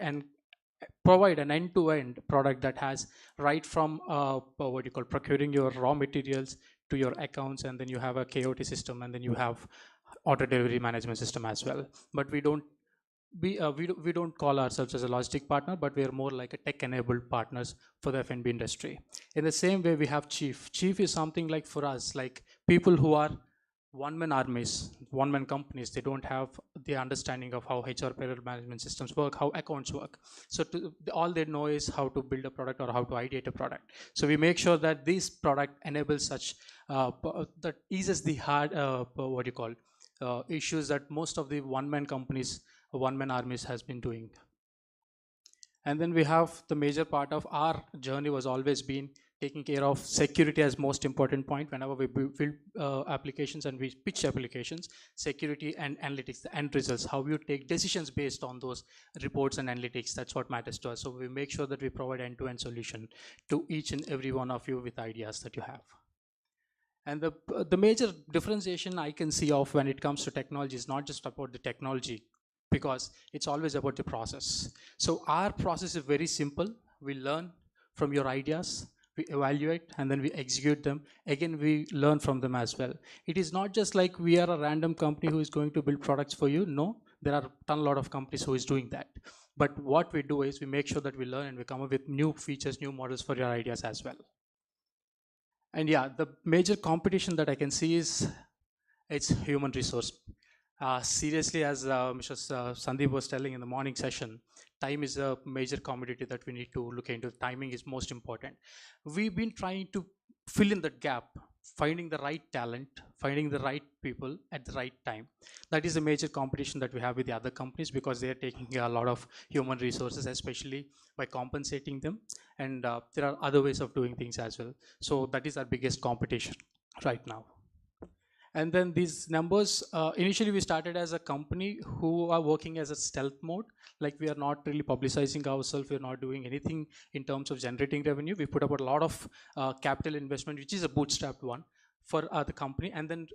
provide an end-to-end product that has right from what you call procuring your raw materials to your accounts, and then you have a KOT system, and then you have order delivery management system as well. But we don't call ourselves as a logistic partner, but we are more like a tech-enabled partners for the F&B industry. In the same way, we have Chief. Chief is something like for us, like people who are one-man armies, one-man companies. They don't have the understanding of how HR payroll management systems work, how accounts work. So all they know is how to build a product or how to ideate a product. So we make sure that this product enables such, that eases the hard, issues that most of the one-man companies, one-man armies has been doing. And then we have the major part of our journey was always been taking care of security as most important point. Whenever we build applications and we pitch applications, security and analytics, the end results, how you take decisions based on those reports and analytics, that's what matters to us. So we make sure that we provide end-to-end solution to each and every one of you with ideas that you have. And the major differentiation I can see of when it comes to technology is not just about the technology, because it's always about the process. So our process is very simple. We learn from your ideas, we evaluate, and then we execute them. Again, we learn from them as well. It is not just like we are a random company who is going to build products for you. No, there are a lot of companies who is doing that. But what we do is we make sure that we learn and we come up with new features, new models for your ideas as well. And yeah, the major competition that I can see is it's human resource. Seriously, as Mr. Sandeep was telling in the morning session, time is a major commodity that we need to look into. Timing is most important. We've been trying to fill in that gap, finding the right talent, finding the right people at the right time. That is a major competition that we have with the other companies, because they are taking a lot of human resources, especially by compensating them. And there are other ways of doing things as well. So that is our biggest competition right now. And then these numbers, initially we started as a company who are working as a stealth mode. Like we are not really publicizing ourselves. We're not doing anything in terms of generating revenue. We put up a lot of capital investment, which is a bootstrapped one for the company. And then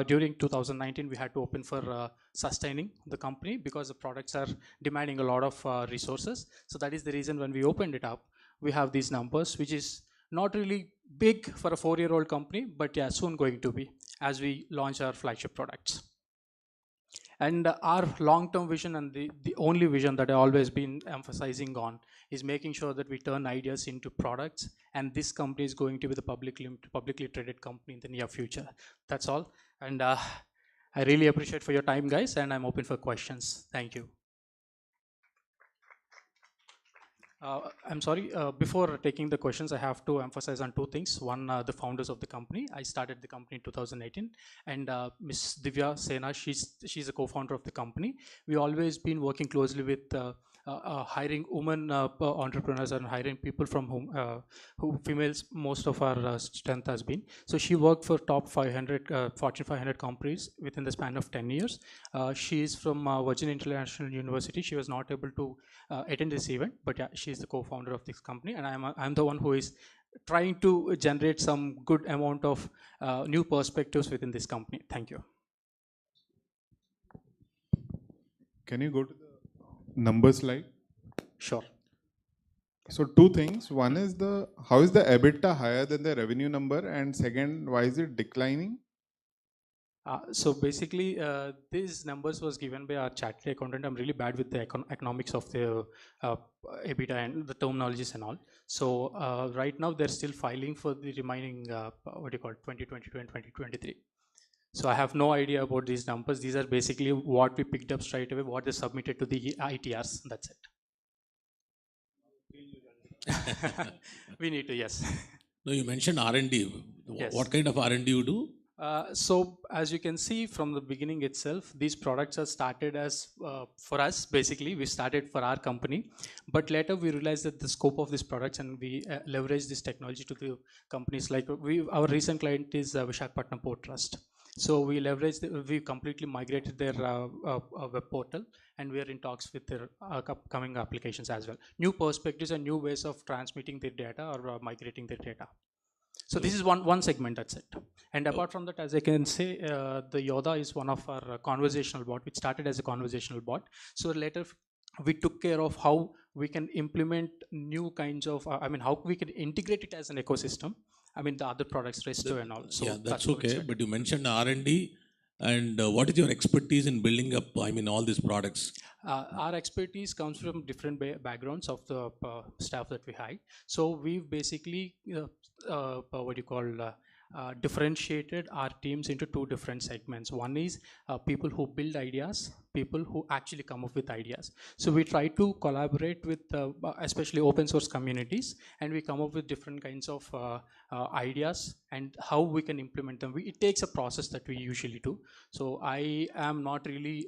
during 2019, we had to open for sustaining the company because the products are demanding a lot of resources. So that is the reason when we opened it up, we have these numbers, which is not really big for a 4-year-old company, but yeah, soon going to be as we launch our flagship products. And our long-term vision, and the only vision that I've always been emphasizing on, is making sure that we turn ideas into products, and this company is going to be the publicly traded company in the near future. That's all. And I really appreciate for your time, guys, and I'm open for questions. Thank you. I'm sorry, before taking the questions, I have to emphasize on two things. One, the founders of the company. I started the company in 2018, and Ms. Divya Sena, she's a co-founder of the company. We always been working closely with hiring women entrepreneurs and hiring people from who females, most of our strength has been. So she worked for top 500, Fortune 500 companies within the span of 10 years. She is from Virginia International University. She was not able to attend this event, but yeah, she's the co-founder of this company, and I'm the one who is trying to generate some good amount of new perspectives within this company. Thank you. Can you go to the number slide? Sure. So two things. One is how is the EBITDA higher than the revenue number, and second, why is it declining? So basically, these numbers was given by our chartered accountant. I'm really bad with the economics of the EBITDA and the terminologies and all. So right now they're still filing for the remaining 2022 and 2023. So I have no idea about these numbers. These are basically what we picked up straight away, what they submitted to the ITRs. That's it. We need to, yes. No, you mentioned R&D. Yes. What kind of R&D you do? So as you can see from the beginning itself, these products are started as for us. Basically, we started for our company, but later we realized that the scope of these products, and we leverage this technology to the companies. Like our recent client is Visakhapatnam Port Trust. So we leveraged, we completely migrated their web portal, and we are in talks with their upcoming applications as well. New perspectives and new ways of transmitting their data or migrating their data. So this is one segment, that's it. And apart from that, as I can say, the Yoda is one of our conversational bot, which started as a conversational bot. So later we took care of how we can implement new kinds of, how we can integrate it as an ecosystem. The other products, Resto and all. So yeah, that's okay. But you mentioned R&D, and what is your expertise in building up, all these products? Our expertise comes from different backgrounds of the staff that we hire. So we've basically, differentiated our teams into two different segments. One is people who build ideas, people who actually come up with ideas. So we try to collaborate with especially open source communities, and we come up with different kinds of ideas and how we can implement them. It takes a process that we usually do. So I am not really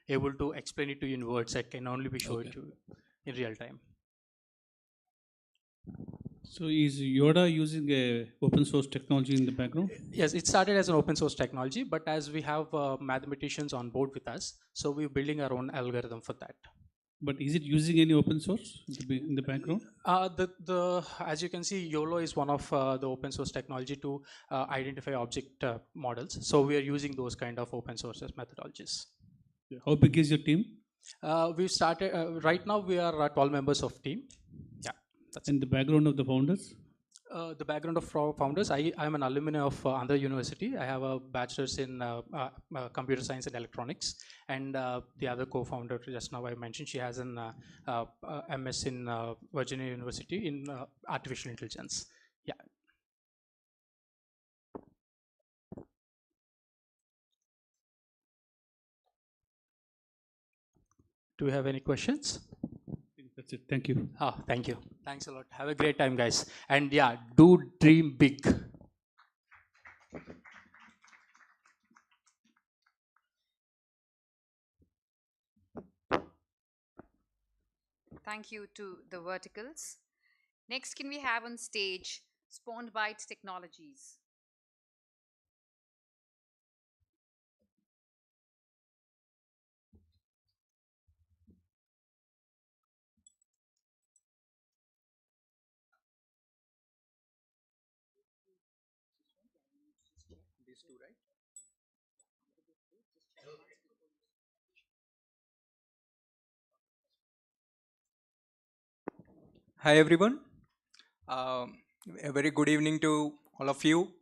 able to explain it to you in words. I can only be showing it to you in real time. So is Yoda using a open source technology in the background? Yes, it started as an open source technology, but as we have mathematicians on board with us, so we're building our own algorithm for that. But is it using any open source in the background? As you can see, YOLO is one of the open source technology to identify object models. So we are using those kind of open source methodologies. How big is your team? We've started, right now we are 12 members of team. Yeah. And the background of the founders? The background of founders, I am an alumni of Andhra University. I have a bachelor's in computer science and electronics. And the other co-founder, just now I mentioned, she has an MS in Virginia University in artificial intelligence. Yeah. Do we have any questions? That's it. Thank you. Oh, thank you. Thanks a lot. Have a great time, guys. And yeah, do dream big. Thank you to the verticals. Next, can we have on stage Spawned Byte Technologies? These two, right? Hi everyone. A very good evening to all of you.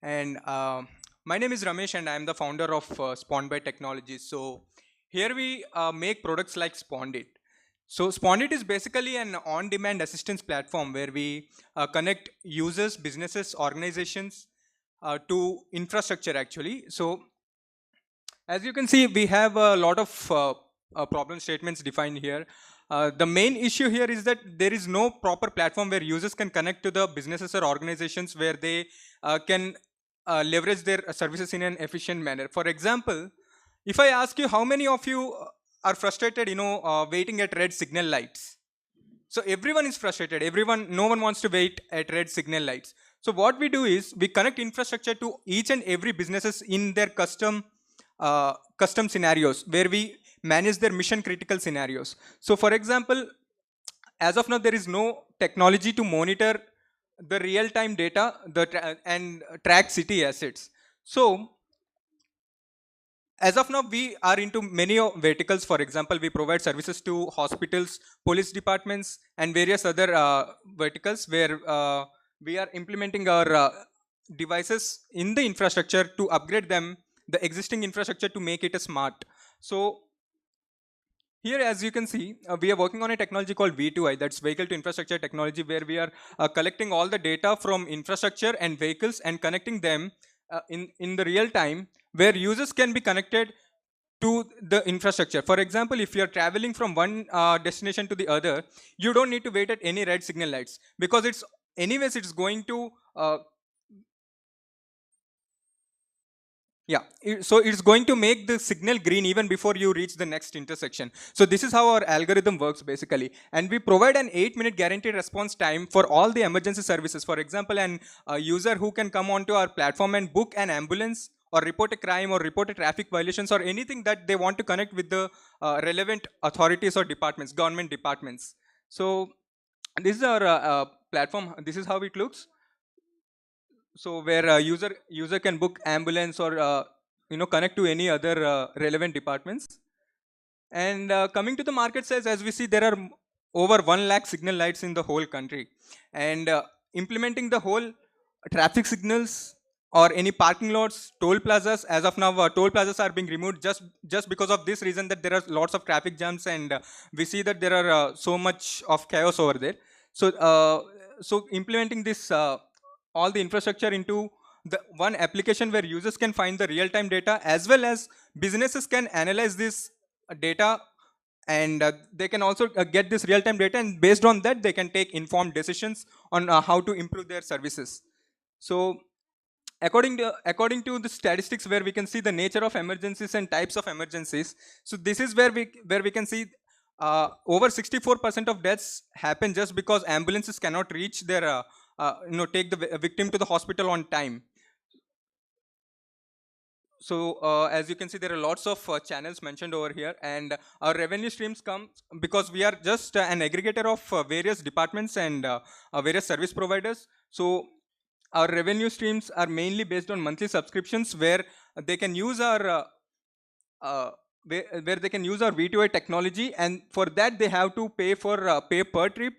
And my name is Ramesh, and I am the founder of Spawned Byte Technologies. So here we make products like Spawned. So Spawned is basically an on-demand assistance platform where we connect users, businesses, organizations to infrastructure actually. So as you can see, we have a lot of problem statements defined here. The main issue here is that there is no proper platform where users can connect to the businesses or organizations where they can leverage their services in an efficient manner. For example, if I ask you how many of you are frustrated, waiting at red signal lights. So everyone is frustrated. No one wants to wait at red signal lights. So what we do is we connect infrastructure to each and every businesses in their custom scenarios where we manage their mission critical scenarios. So for example, as of now, there is no technology to monitor the real-time data and track city assets. So as of now, we are into many verticals. For example, we provide services to hospitals, police departments, and various other verticals where we are implementing our devices in the infrastructure to upgrade them, the existing infrastructure, to make it a smart. So here, as you can see, we are working on a technology called V2I, that's vehicle to infrastructure technology, where we are collecting all the data from infrastructure and vehicles and connecting them in the real time, where users can be connected to the infrastructure. For example, if you're traveling from one destination to the other, you don't need to wait at any red signal lights, because it's going to so it's going to make the signal green even before you reach the next intersection. So this is how our algorithm works basically. And we provide an 8-minute guaranteed response time for all the emergency services. For example, an user who can come onto our platform and book an ambulance, or report a crime, or report a traffic violations, or anything that they want to connect with the relevant authorities or departments, government departments. So this is our platform. This is how it looks. So where a user can book ambulance, or connect to any other relevant departments. And coming to the market size, as we see, there are over 1 lakh signal lights in the whole country. And implementing the whole traffic signals or any parking lots, toll plazas, as of now, toll plazas are being removed just because of this reason, that there are lots of traffic jams, and we see that there are so much of chaos over there. So, so implementing this all the infrastructure into the one application where users can find the real-time data, as well as businesses can analyze this data, and they can also get this real-time data, and based on that they can take informed decisions on how to improve their services. So according to the statistics, where we can see the nature of emergencies and types of emergencies, so this is where we can see over 64% of deaths happen just because ambulances cannot reach their take the victim to the hospital on time. So as you can see, there are lots of channels mentioned over here, and our revenue streams come because we are just an aggregator of various departments and various service providers. So our revenue streams are mainly based on monthly subscriptions, where they can use our where they can use our V2I technology, and for that they have to pay for pay per trip,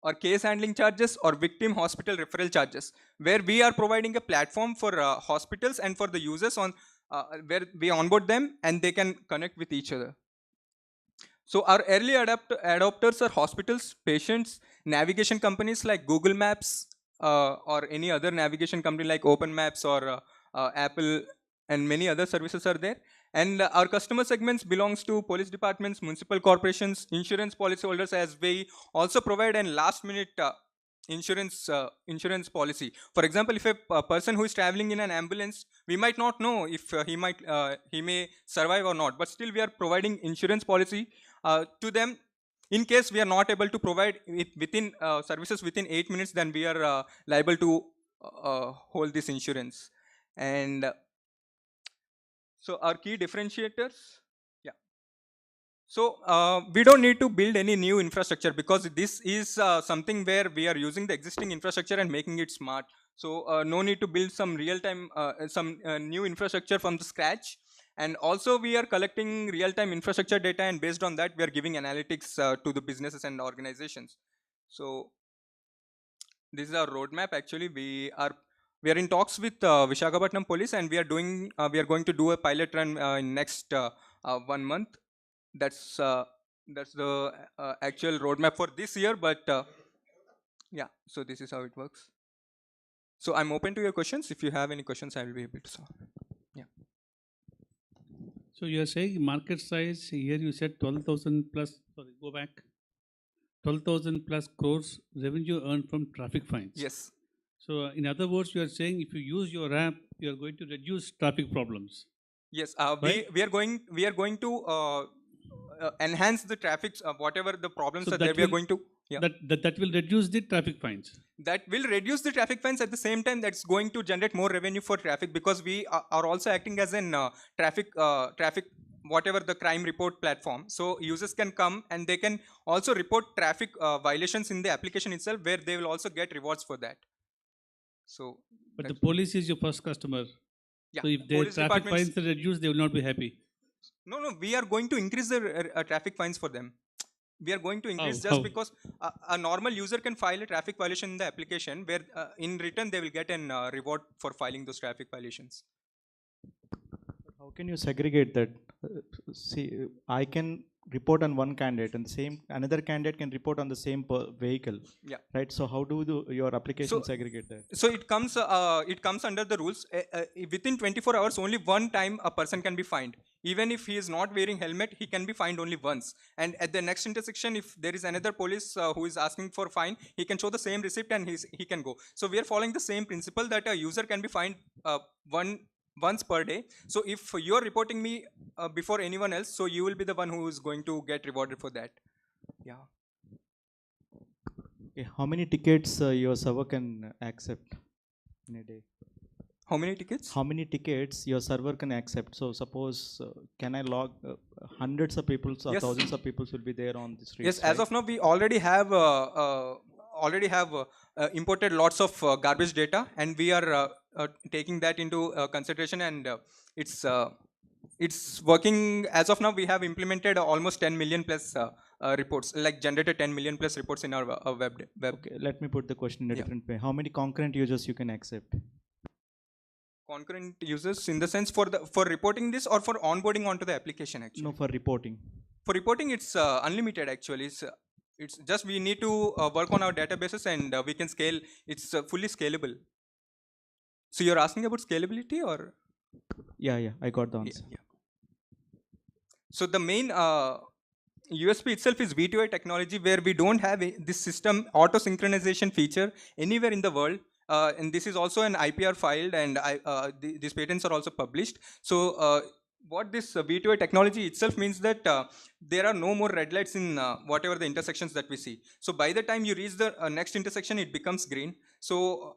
or case handling charges, or victim hospital referral charges, where we are providing a platform for hospitals and for the users on where we onboard them and they can connect with each other. So our early adopters are hospitals, patients, navigation companies like Google Maps, or any other navigation company like Open Maps or Apple, and many other services are there. And our customer segments belongs to police departments, municipal corporations, insurance policyholders, as we also provide a last-minute insurance policy. For example, if a person who is traveling in an ambulance, we might not know if he may survive or not, but still we are providing insurance policy to them. In case we are not able to provide it within services within 8 minutes, then we are liable to hold this insurance. And so our key differentiators, so we don't need to build any new infrastructure, because this is something where we are using the existing infrastructure and making it smart. So no need to build some real-time, new infrastructure from the scratch. And also we are collecting real-time infrastructure data, and based on that we are giving analytics to the businesses and organizations. So this is our roadmap. Actually, we are in talks with Visakhapatnam Police, and we are going to do a pilot run in next 1 month. That's the actual roadmap for this year. But yeah, so this is how it works. So I'm open to your questions. If you have any questions, I will be able to solve. Yeah. So you are saying market size here. You said 12,000 plus. Sorry, go back. 12,000 plus crores revenue earned from traffic fines. Yes. So in other words, you are saying if you use your app, you are going to reduce traffic problems. Yes. Right? We are going to enhance the traffic. Whatever the problems So are there, we are going to. Yeah. That will reduce the traffic fines. That will reduce the traffic fines. At the same time, that's going to generate more revenue for traffic, because we are also acting as an traffic whatever the crime report platform. So users can come and they can also report traffic violations in the application itself, where they will also get rewards for that. So, but the police is your first customer. Yeah, So if their police traffic departments- fines are reduced, they will not be happy. No, we are going to increase the traffic fines for them. We are going to increase How? just How? because a normal user can file a traffic violation in the application, where in return they will get an reward for filing those traffic violations. How can you segregate that? See, I can report on one candidate, and another candidate can report on the same vehicle. Yeah. Right. So how do your application So- segregate that? So it comes under the rules. Within 24 hours, only one time a person can be fined. Even if he is not wearing helmet, he can be fined only once. And at the next intersection, if there is another police who is asking for fine, he can show the same receipt and he can go. So we are following the same principle that a user can be fined once per day. So if you are reporting me before anyone else, so you will be the one who is going to get rewarded for that. Yeah. Okay, how many tickets your server can accept in a day? How many tickets? How many tickets your server can accept? So suppose, can I log hundreds of people or Yes. thousands of people will be there on the streets? Yes, as of now, we already have imported lots of garbage data, and we are taking that into consideration, and it's working. As of now, we have implemented almost 10 million plus reports, like generated 10 million plus reports in our web. Okay, let me put the question in a Yeah. different way. How many concurrent users you can accept? Concurrent users, in the sense for reporting this or for onboarding onto the application actually? No, for reporting. For reporting, it's unlimited actually. It's just we need to work on our databases, and we can scale. It's fully scalable. So you're asking about scalability, or? Yeah, I got the answer. Yeah. So the main USP itself is V2I technology, where we don't have this system auto synchronization feature anywhere in the world. And this is also an IPR filed, and these patents are also published. So what this V2I technology itself means that there are no more red lights in whatever the intersections that we see. So by the time you reach the next intersection, it becomes green. So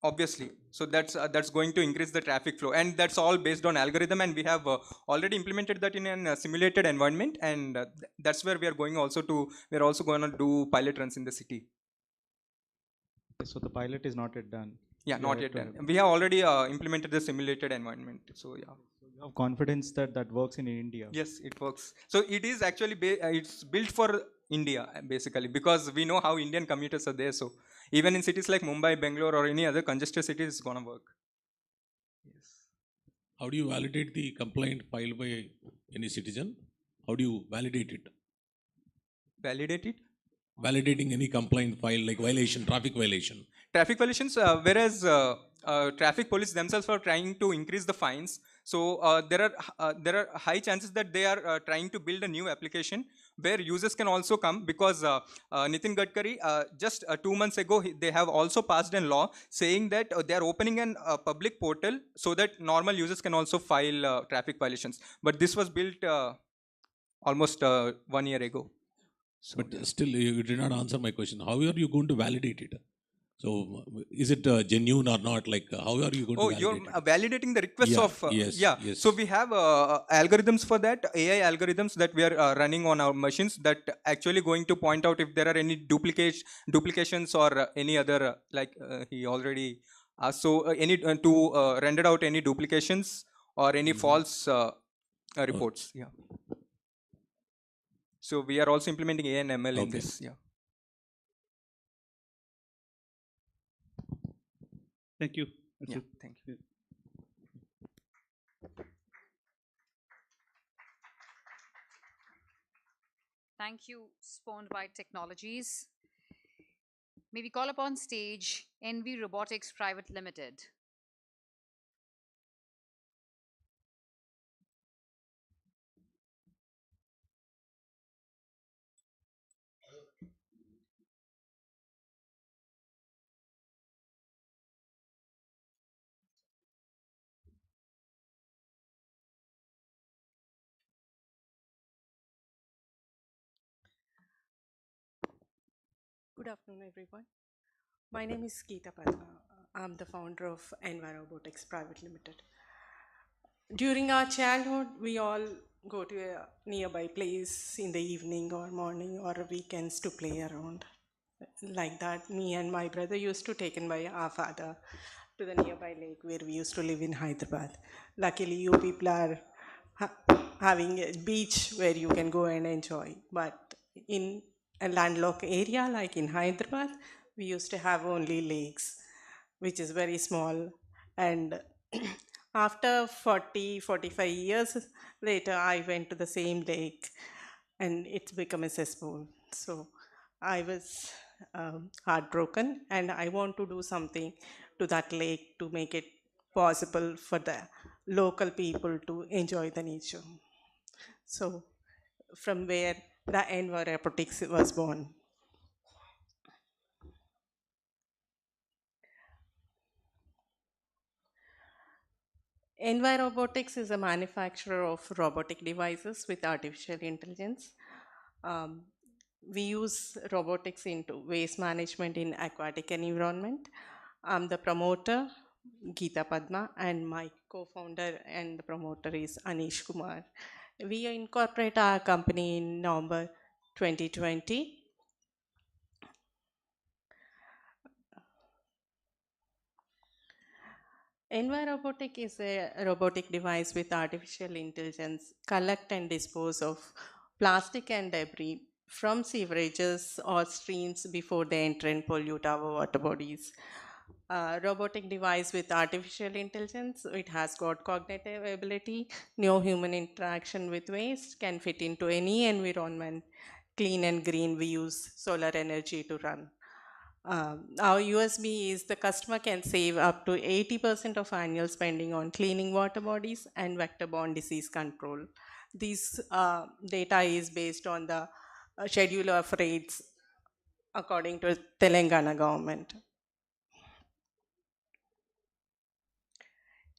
obviously, so that's going to increase the traffic flow, and that's all based on algorithm, and we have already implemented that in a simulated environment, and that's where we're also going to do pilot runs in the city. So the pilot is not yet done. Yeah, You not have yet to- done. We have already implemented the simulated environment. So yeah. You have confidence that that works in India. Yes, it works. So it is actually it's built for India basically, because we know how Indian commuters are there. So even in cities like Mumbai, Bangalore, or any other congested city, it's gonna work. How do you validate the complaint filed by any citizen? How do you validate it? Validate it? Validating any complaint filed, like violation, traffic violation. Traffic violations, whereas traffic police themselves are trying to increase the fines. So there are high chances that they are trying to build a new application where users can also come, because Nitin Gadkari just 2 months ago they have also passed a law saying that they are opening an public portal so that normal users can also file traffic violations. But this was built almost 1 year ago. So, But still, you did not answer my question. How are you going to validate it? So, is it genuine or not? Like, how are you going to validate you're it? validating the requests Yeah, of yes. So we have algorithms for that, AI algorithms that we are running on our machines, that actually going to point out if there are any duplications or any other he already asked. So any to render out any duplications or any false reports. Yeah. So we are also implementing AI and ML in this. Yeah. Thank you. That's Yeah, it. thank you. Thank you, Spawned by Technologies. May we call upon stage NV Robotics Private Limited. Good afternoon, everyone. My name is Geeta Padma. I'm the founder of NV Robotics Private Limited. During our childhood, we all go to a nearby place in the evening or morning or weekends to play around. Like that, me and my brother used to taken by our father to the nearby lake where we used to live in Hyderabad. Luckily, you people are having a beach where you can go and enjoy. But in a landlocked area like in Hyderabad, we used to have only lakes, which is very small. And after 45 years later, I went to the same lake and it's become a cesspool. So I was heartbroken, and I want to do something to that lake to make it possible for the local people to enjoy the nature. So from where the Envirobotics was born. Envirobotics is a manufacturer of robotic devices with artificial intelligence. We use robotics into waste management in aquatic environment. I'm the promoter, Geeta Padma, and my co-founder and the promoter is Anil Kumar. We incorporate our company in November 2020. Envirobotic is a robotic device with artificial intelligence, collect and dispose of plastic and debris from sewerages or streams before they enter and pollute our water bodies. Robotic device with artificial intelligence, it has got cognitive ability, no human interaction with waste, can fit into any environment, clean and green, we use solar energy to run. Our USB is the customer can save up to 80% of annual spending on cleaning water bodies and vector-borne disease control. This data is based on the schedule of rates according to Telangana government.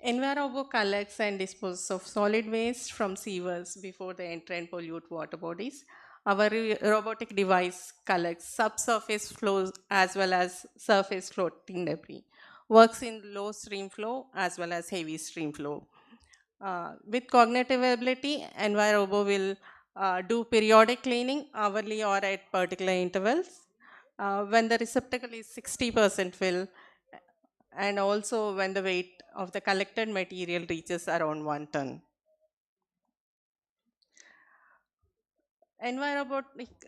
Envirobo collects and disposes of solid waste from sewers before they enter and pollute water bodies. Our robotic device collects subsurface flows as well as surface floating debris. Works in low stream flow as well as heavy stream flow. With cognitive ability, Envirobo will do periodic cleaning hourly or at particular intervals. When the receptacle is 60% fill, and also when the weight of the collected material reaches around 1 ton.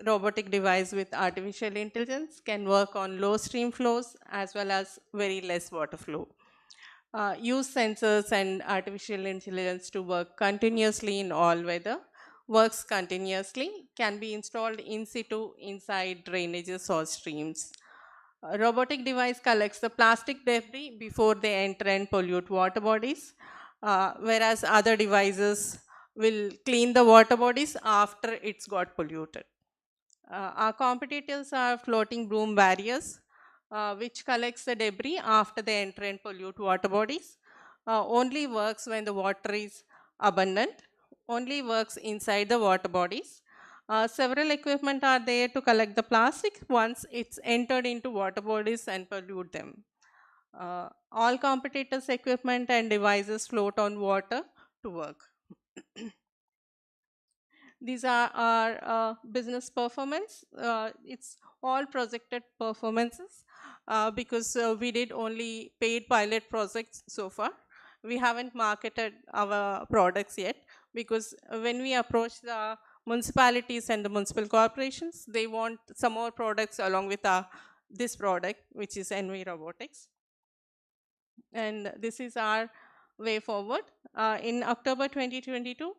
Robotic device with artificial intelligence can work on low stream flows as well as very less water flow. Use sensors and artificial intelligence to work continuously in all weather. Works continuously, can be installed in situ inside drainages or streams. A robotic device collects the plastic debris before they enter and pollute water bodies, whereas other devices will clean the water bodies after it's got polluted. Our competitors are floating broom barriers, which collects the debris after they enter and pollute water bodies. Only works when the water is abundant, only works inside the water bodies. Several equipment are there to collect the plastic once it's entered into water bodies and pollute them. All competitors' equipment and devices float on water to work. These are our business performance. It's all projected performances because we did only paid pilot projects so far. We haven't marketed our products yet because when we approach the municipalities and the municipal corporations, they want some more products along with this product, which is Envirobotics. And this is our way forward. In October 2022,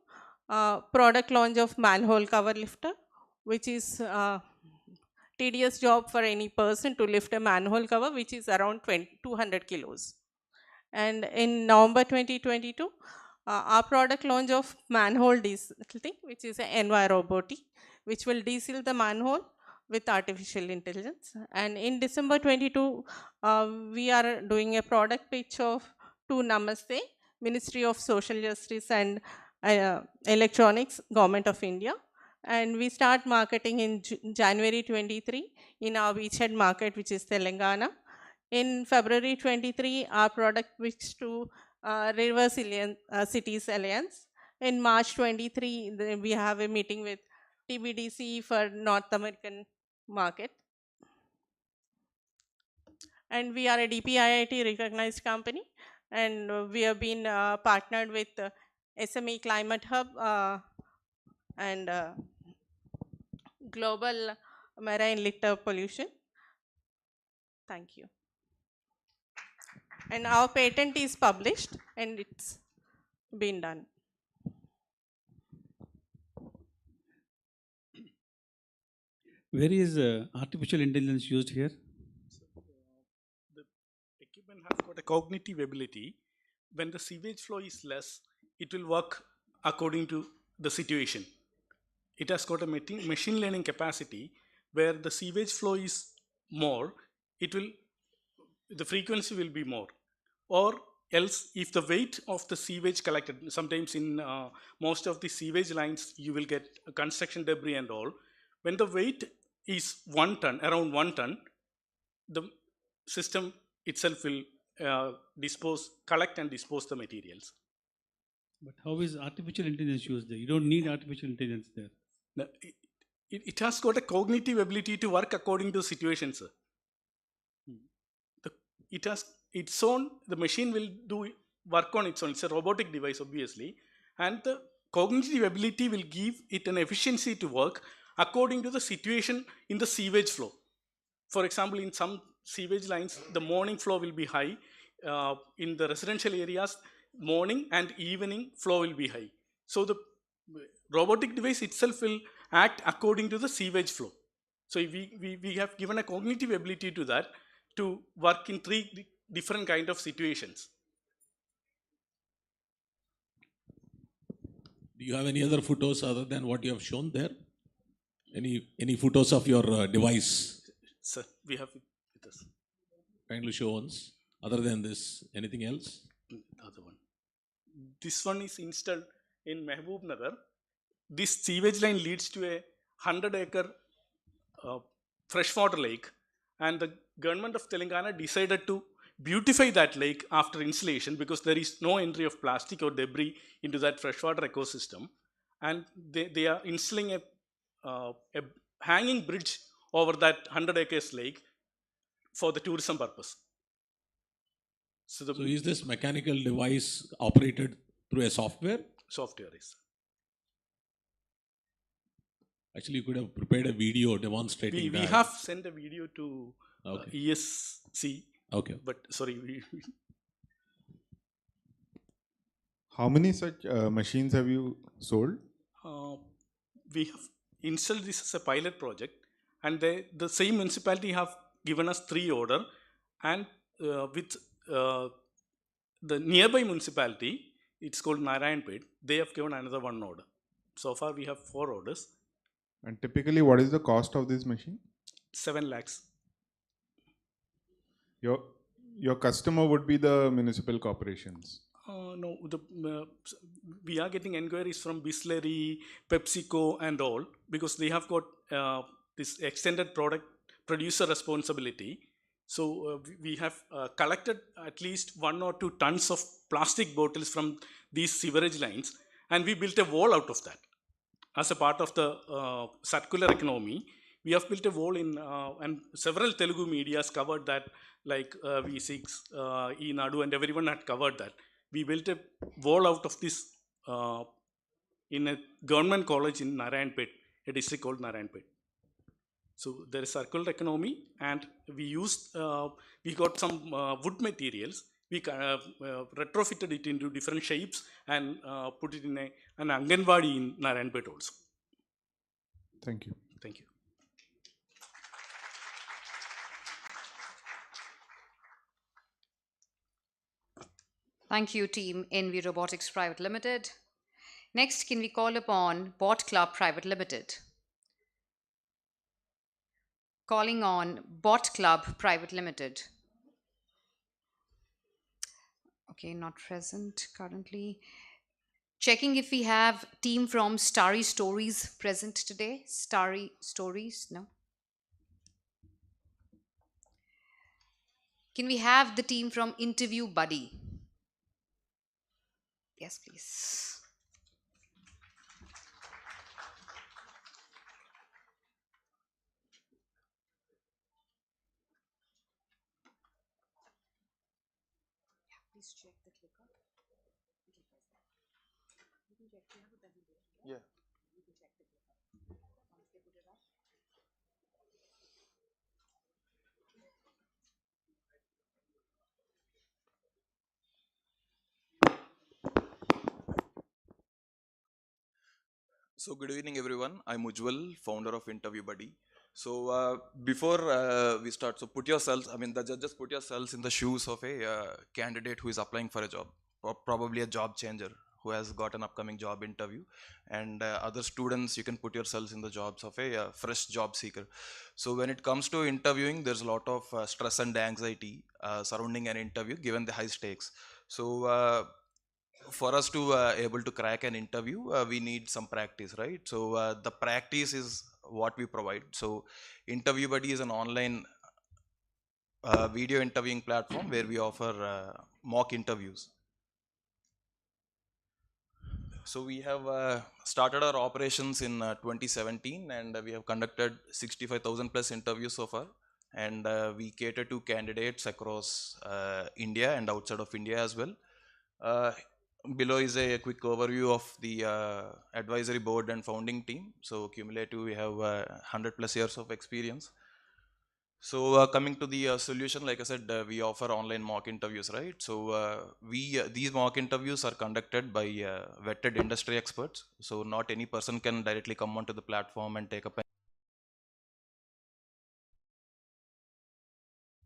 product launch of manhole cover lifter, which is tedious job for any person to lift a manhole cover, which is around 200 kilos. And in November 2022, our product launch of manhole desealing, which is an Enviroboti, which will deseal the manhole with artificial intelligence. And in December 22, we are doing a product pitch of to Namaste, Ministry of Social Justice and Electronics, Government of India. And we start marketing in January 23 in our beachhead market, which is Telangana. In February 23, our product pitched to River Cities Alliance. in March 23, we have a meeting with TBDC for North American market. And we are a DPIIT recognized company, and we have been partnered with SME Climate Hub and Global Marine Litter Pollution. Thank you. And our patent is published and it's been done. Where is artificial intelligence used here? The equipment has got a cognitive ability. When the sewage flow is less, it will work according to the situation. It has got a machine learning capacity where the sewage flow is more, the frequency will be more. Or else, if the weight of the sewage collected, sometimes in most of the sewage lines, you will get construction debris and all. When the weight is 1 ton, around 1 ton, the system itself will collect and dispose the materials. But how is artificial intelligence used there? You don't need artificial intelligence there. No, it has got a cognitive ability to work according to situations, sir. It has its own, the machine will do work on its own. It's a robotic device, obviously. And the cognitive ability will give it an efficiency to work according to the situation in the sewage flow. For example, in some sewage lines, the morning flow will be high. In the residential areas, morning and evening flow will be high. So the robotic device itself will act according to the sewage flow. So we have given a cognitive ability to that to work in 3 different kind of situations. Do you have any other photos other than what you have shown there? Any photos of your device? Sir, we have it with us. Kindly show once. Other than this, anything else? Other one. This one is installed in Mehboob Nagar. This sewage line leads to a 100-acre freshwater lake, and the government of Telangana decided to beautify that lake after installation because there is no entry of plastic or debris into that freshwater ecosystem, and they are installing a hanging bridge over that 100 acres lake for the tourism purpose. So is this mechanical device operated through a software? Software is. Actually, you could have prepared a video demonstrating that. We have sent a video to ESC. Okay. But sorry, How many such machines have you sold? We have installed this as a pilot project, and the same municipality have given us 3 orders, and with the nearby municipality, it's called Narayanpet, they have given another 1 order. So far, we have 4 orders. And typically, what is the cost of this machine? 7 lakhs. Your customer would be the municipal corporations. No, we are getting inquiries from Bisleri, PepsiCo and all, because they have got this extended product producer responsibility. So we have collected at least 1 or 2 tons of plastic bottles from these sewerage lines, and we built a wall out of that. As a part of the circular economy, we have built a wall in, and several Telugu medias covered that, like V6, E-Nadu, and everyone had covered that. We built a wall out of this in a government college in Narayanpet, a district called Narayanpet. So there is circular economy, and we used, we got some wood materials. We retrofitted it into different shapes and put it in an Anganwadi in Narayanpet also. Thank you. Thank you. Thank you, team NV Robotics Private Limited. Next, can we call upon Bot Club Private Limited? Calling on Bot Club Private Limited. Okay, not present currently. Checking if we have team from Starry Stories present today. Starry Stories, no? Can we have the team from Interview Buddy? Yes, please. please check the clicker. You can check, you have a presentation, right? Yeah. You can check the clicker. Once they put it up. So good evening, everyone. I'm Ujjwal, founder of Interview Buddy. So before we start, so put yourselves, I mean, the judges, put yourselves in the shoes of a candidate who is applying for a job, or probably a job changer who has got an upcoming job interview, and other students, you can put yourselves in the jobs of a fresh job seeker. So when it comes to interviewing, there's a lot of stress and anxiety surrounding an interview, given the high stakes. So for us to able to crack an interview, we need some practice, right? So the practice is what we provide. So Interview Buddy is an online video interviewing platform where we offer mock interviews. So we have started our operations in 2017, and we have conducted 65,000 plus interviews so far, and we cater to candidates across India and outside of India as well. Below is a quick overview of the advisory board and founding team. So cumulative, we have 100 plus years of experience. So coming to the solution, like I said, we offer online mock interviews, right? So these mock interviews are conducted by vetted industry experts. So not any person can directly come onto the platform and take up a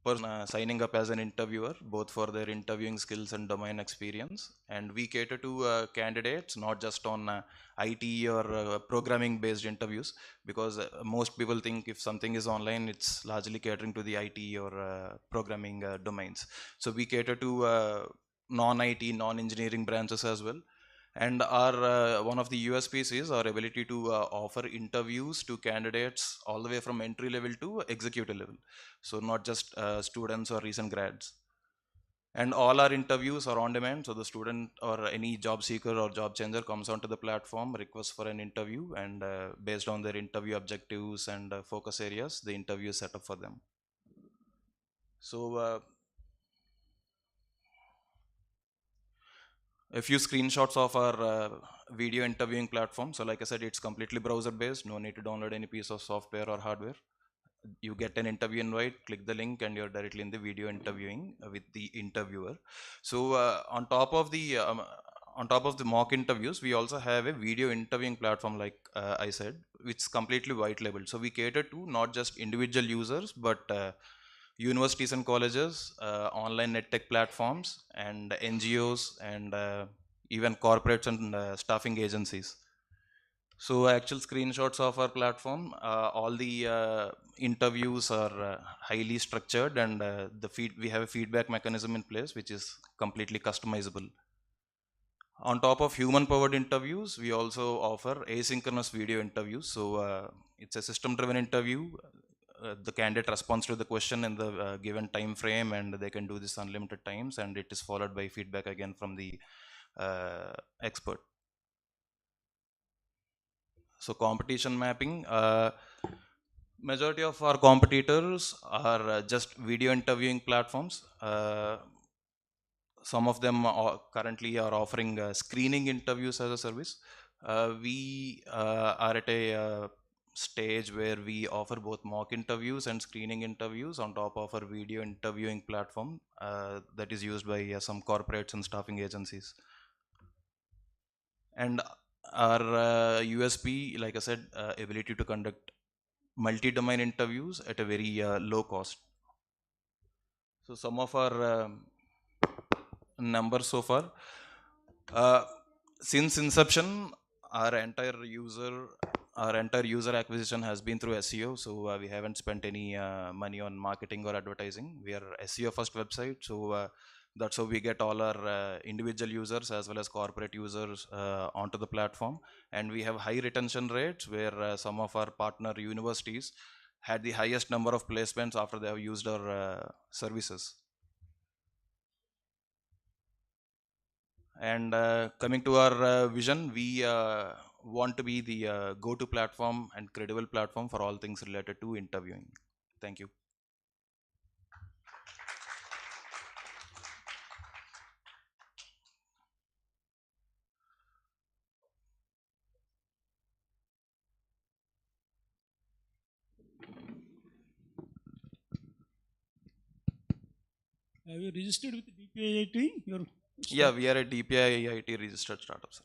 person signing up as an interviewer, both for their interviewing skills and domain experience. And we cater to candidates, not just on IT or programming based interviews, because most people think if something is online, it's largely catering to the IT or programming domains. So we cater to non-IT, non-engineering branches as well. And our one of the USPs is our ability to offer interviews to candidates all the way from entry level to executive level. So not just students or recent grads. And all our interviews are on demand. So the student or any job seeker or job changer comes onto the platform, requests for an interview, and based on their interview objectives and focus areas, the interview is set up for them. So a few screenshots of our video interviewing platform. So like I said, it's completely browser based. No need to download any piece of software or hardware. You get an interview invite, click the link, and you're directly in the video interviewing with the interviewer. So on top of the mock interviews, we also have a video interviewing platform, like I said, which is completely white labeled. So we cater to not just individual users, but universities and colleges, online net tech platforms, and NGOs, and even corporates and staffing agencies. So actual screenshots of our platform, all the interviews are highly structured, and we have a feedback mechanism in place, which is completely customizable. On top of human-powered interviews, we also offer asynchronous video interviews. So it's a system-driven interview. The candidate responds to the question in the given time frame, and they can do this unlimited times, and it is followed by feedback again from the expert. So competition mapping, majority of our competitors are just video interviewing platforms. Some of them currently are offering screening interviews as a service. We are at a stage where we offer both mock interviews and screening interviews on top of our video interviewing platform that is used by some corporates and staffing agencies. And our USP, like I said, ability to conduct multi-domain interviews at a very low cost. So some of our numbers so far. Since inception, our entire user acquisition has been through SEO. So we haven't spent any money on marketing or advertising. We are SEO first website. So that's how we get all our individual users as well as corporate users onto the platform. And we have high retention rates, where some of our partner universities had the highest number of placements after they have used our services. And coming to our vision, we want to be the go-to platform and credible platform for all things related to interviewing. Thank you. Have you registered with DPIIT? Yeah, we are a DPI registered startup, sir.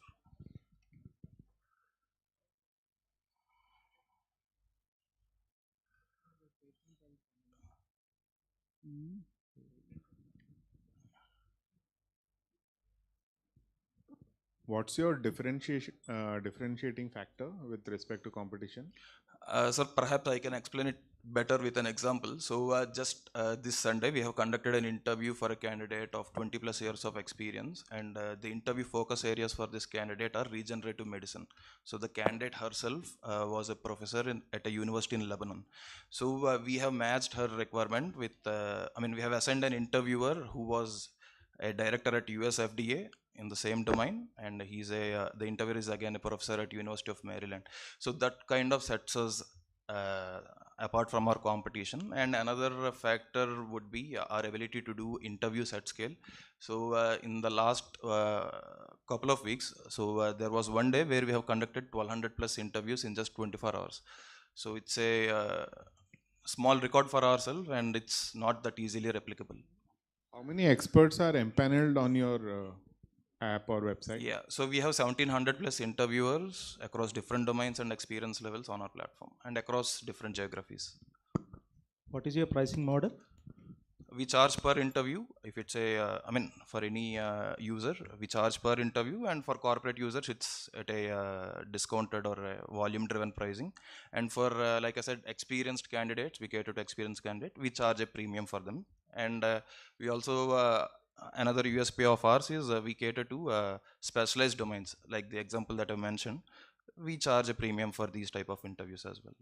What's your differentiating factor with respect to competition? Sir, perhaps I can explain it better with an example. So just this Sunday, we have conducted an interview for a candidate of 20 plus years of experience, and the interview focus areas for this candidate are regenerative medicine. So the candidate herself was a professor at a university in Lebanon. So we have matched her requirement with, we have assigned an interviewer who was a director at US FDA in the same domain, and he's the interviewer is again a professor at University of Maryland. So that kind of sets us apart from our competition. And another factor would be our ability to do interviews at scale. So in the last couple of weeks, so there was one day where we have conducted 1200 plus interviews in just 24 hours. So it's a small record for ourselves, and it's not that easily replicable. How many experts are empaneled on your app or website? Yeah, so we have 1700 plus interviewers across different domains and experience levels on our platform and across different geographies. What is your pricing model? We charge per interview. If it's a, for any user, we charge per interview, and for corporate users, it's at a discounted or a volume-driven pricing. And for, like I said, experienced candidates, we cater to experienced candidates. We charge a premium for them, and we also another USP of ours is we cater to specialized domains, like the example that I mentioned. We charge a premium for these type of interviews as well.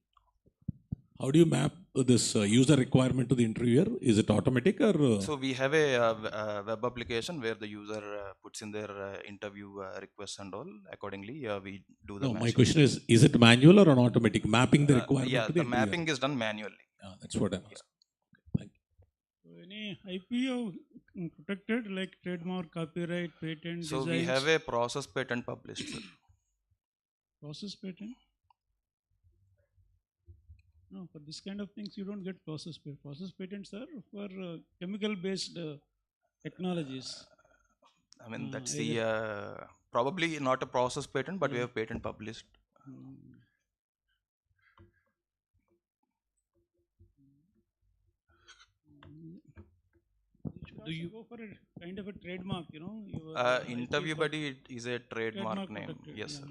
How do you map this user requirement to the interviewer? Is it automatic or? So we have a web application where the user puts in their interview requests and all. Accordingly, we do the No, matching. my question is it manual or an automatic mapping the requirement yeah, to the the interviewer? mapping is done manually. That's what I'm asking. Any IP you protected like trademark, copyright, patent, So designs? we have a process patent published, sir. Process patent? No, for this kind of things you don't get process patent. Process patents are for chemical-based technologies. That's the probably not a process patent, but we have patent published. Do you go for a kind of a trademark, Interview Buddy is a trademark name. protected, Yes, sir.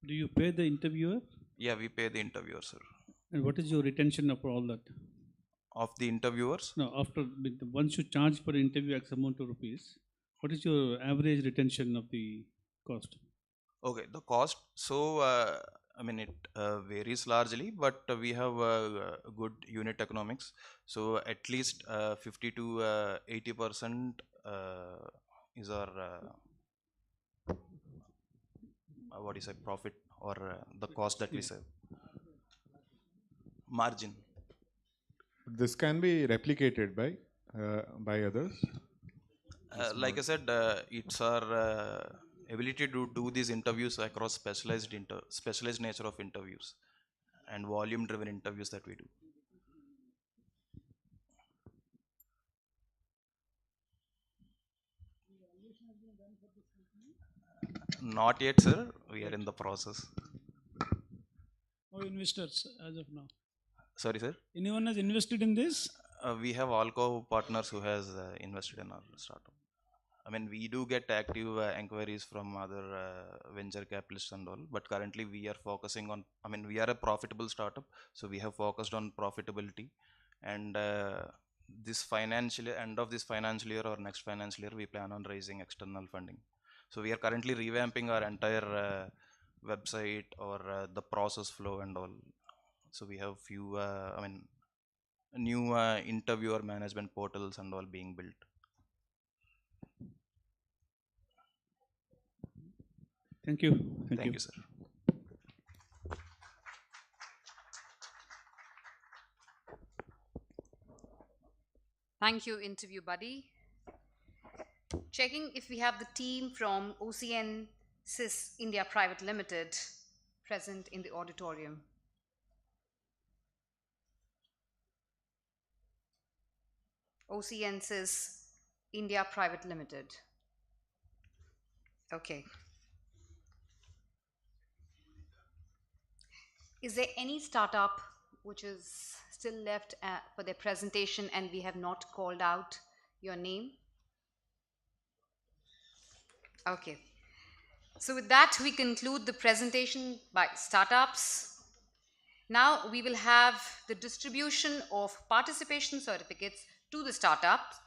Do you pay the interviewer? Yeah, we pay the interviewer, sir. And what is your retention of all that? Of the interviewers? No, once you charge per interview X amount of rupees, what is your average retention of the cost? Okay, the cost. So, it varies largely, but we have good unit economics. So, at least 50 to 80% is our profit or the cost that we save. Margin. This can be replicated by others. Like I said, it's our ability to do these interviews across specialized nature of interviews and volume-driven interviews that we do. Not yet, sir. We are in the process. No investors as of now. Sorry, sir. Anyone has invested in this? We have Alco partners who has invested in our startup. We do get active inquiries from other venture capitalists and all, but currently we are focusing on, we are a profitable startup, so we have focused on profitability, and this end of this financial year or next financial year, we plan on raising external funding. So we are currently revamping our entire website or the process flow and all. So we have few, new interviewer management portals and all being built. Thank you. Thank you, sir. Thank you, Interview Buddy. Checking if we have the team from OCN SIS India Private Limited present in the auditorium. Oceansis India Private Limited. Okay. Is there any startup which is still left for their presentation and we have not called out your name? Okay. So with that, we conclude the presentation by startups. Now we will have the distribution of participation certificates to the startups.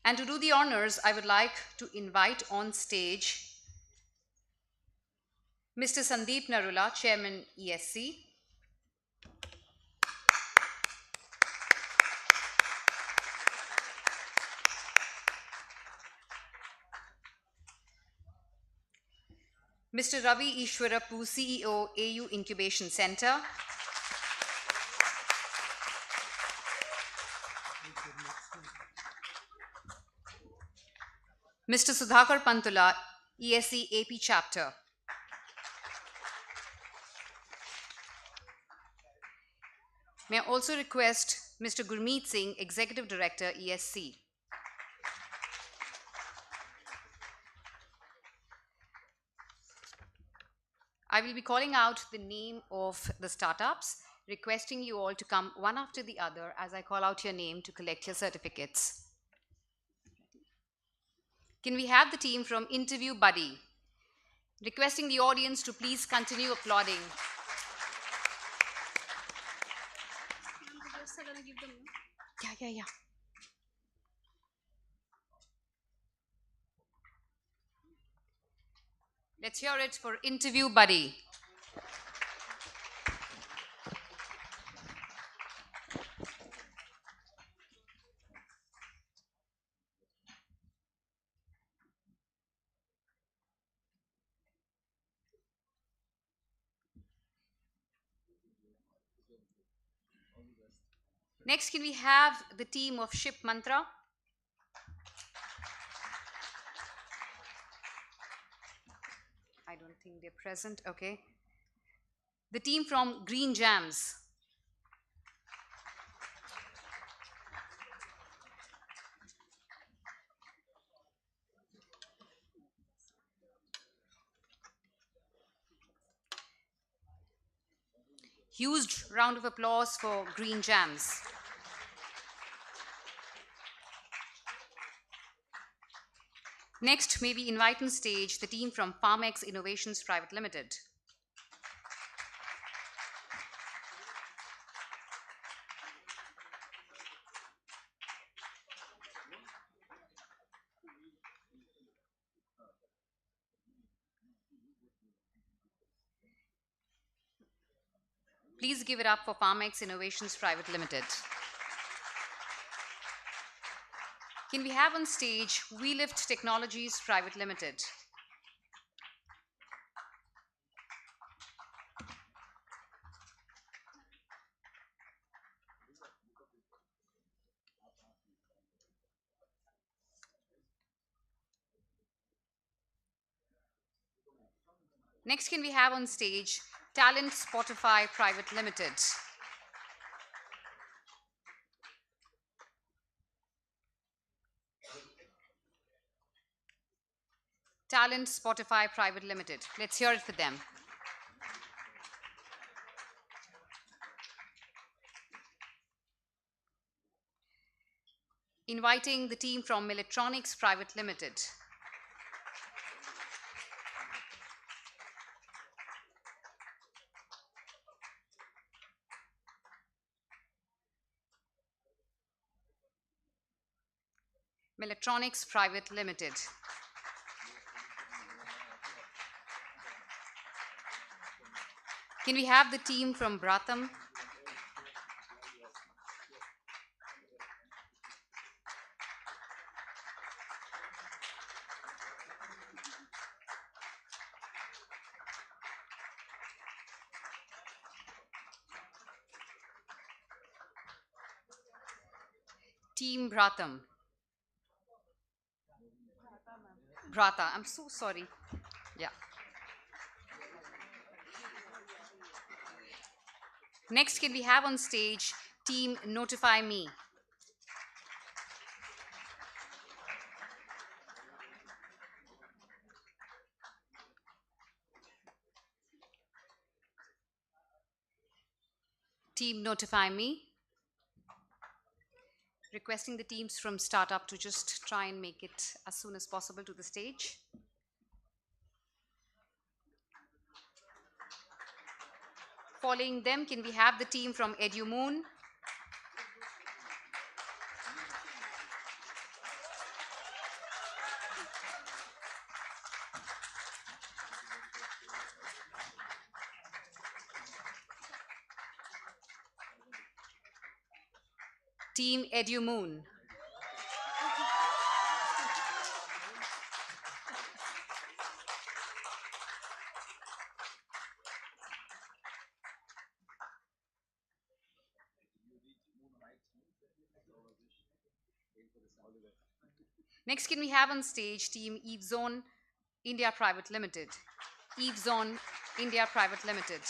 And to do the honors, I would like to invite on stage Mr. Sandeep Narula, Chairman ESC. Mr. Ravi Ishwarapu, CEO, AU Incubation Center. Mr. Sudhakar Pantula, ESC AP Chapter. May I also request Mr. Gurmeet Singh, Executive Director, ESC. I will be calling out the name of the startups, requesting you all to come one after the other as I call out your name to collect your certificates. Can we have the team from Interview Buddy? Requesting the audience to please continue applauding. Yeah. Let's hear it for Interview Buddy. Next, can we have the team of Ship Mantra? I don't think they're present. Okay. The team from Green Jams. Huge round of applause for Green Jams. Next, may we invite on stage the team from Farmex Innovations Private Limited. Please give it up for Farmex Innovations Private Limited. Can we have on stage WeLift Technologies Private Limited? Next, can we have on stage Talent Spotify Private Limited? Talent Spotify Private Limited. Let's hear it for them. Inviting the team from Milletronix Private Limited. Milletronix Private Limited. Can we have the team from Bratham? Team Bratham. Bratha, I'm so sorry. Yeah. Next, can we have on stage Team Notify Me? Team Notify Me. Requesting the teams from Startup to just try and make it as soon as possible to the stage. Following them, can we have the team from EduMoon? Team EduMoon. Next, can we have on stage Team EveZone India Private Limited? EveZone India Private Limited.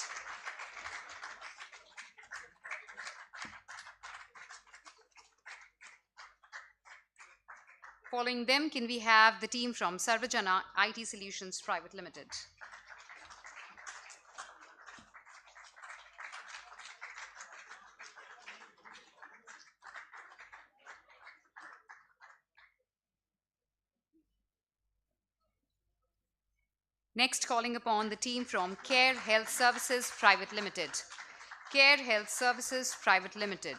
Following them, can we have the team from Sarvajana IT Solutions Private Limited? Next, calling upon the team from Care Health Services Private Limited. Care Health Services Private Limited.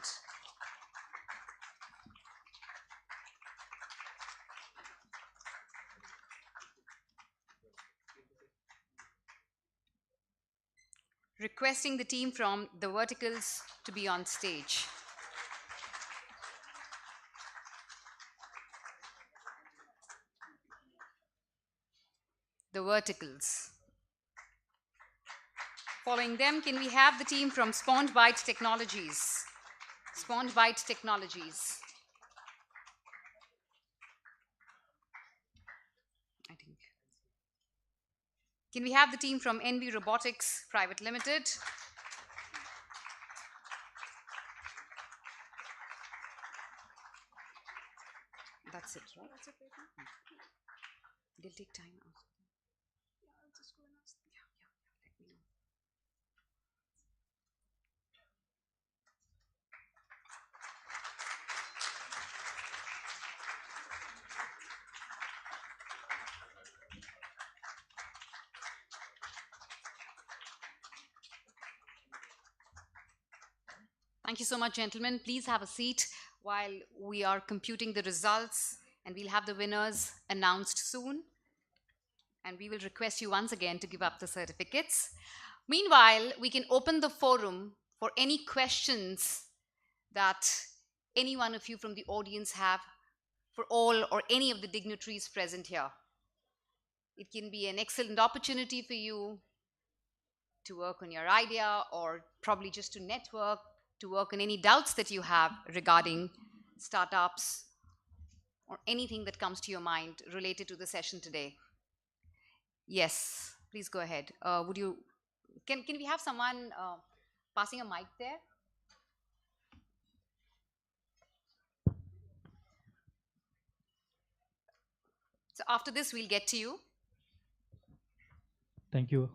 Requesting the team from the verticals to be on stage. The verticals. Following them, can we have the team from SpawnBite Technologies? SpawnBite Technologies. Can we have the team from NV Robotics Private Limited? That's it, right? That's okay. It'll take time. I'll just go and ask. Let me know. Thank you so much, gentlemen. Please have a seat while we are computing the results, and we'll have the winners announced soon. And we will request you once again to give up the certificates. Meanwhile, we can open the forum for any questions that any one of you from the audience have for all or any of the dignitaries present here. It can be an excellent opportunity for you to work on your idea, or probably just to network, to work on any doubts that you have regarding startups or anything that comes to your mind related to the session today. Yes, please go ahead. Can we have someone passing a mic there? So after this, we'll get to you. Thank you.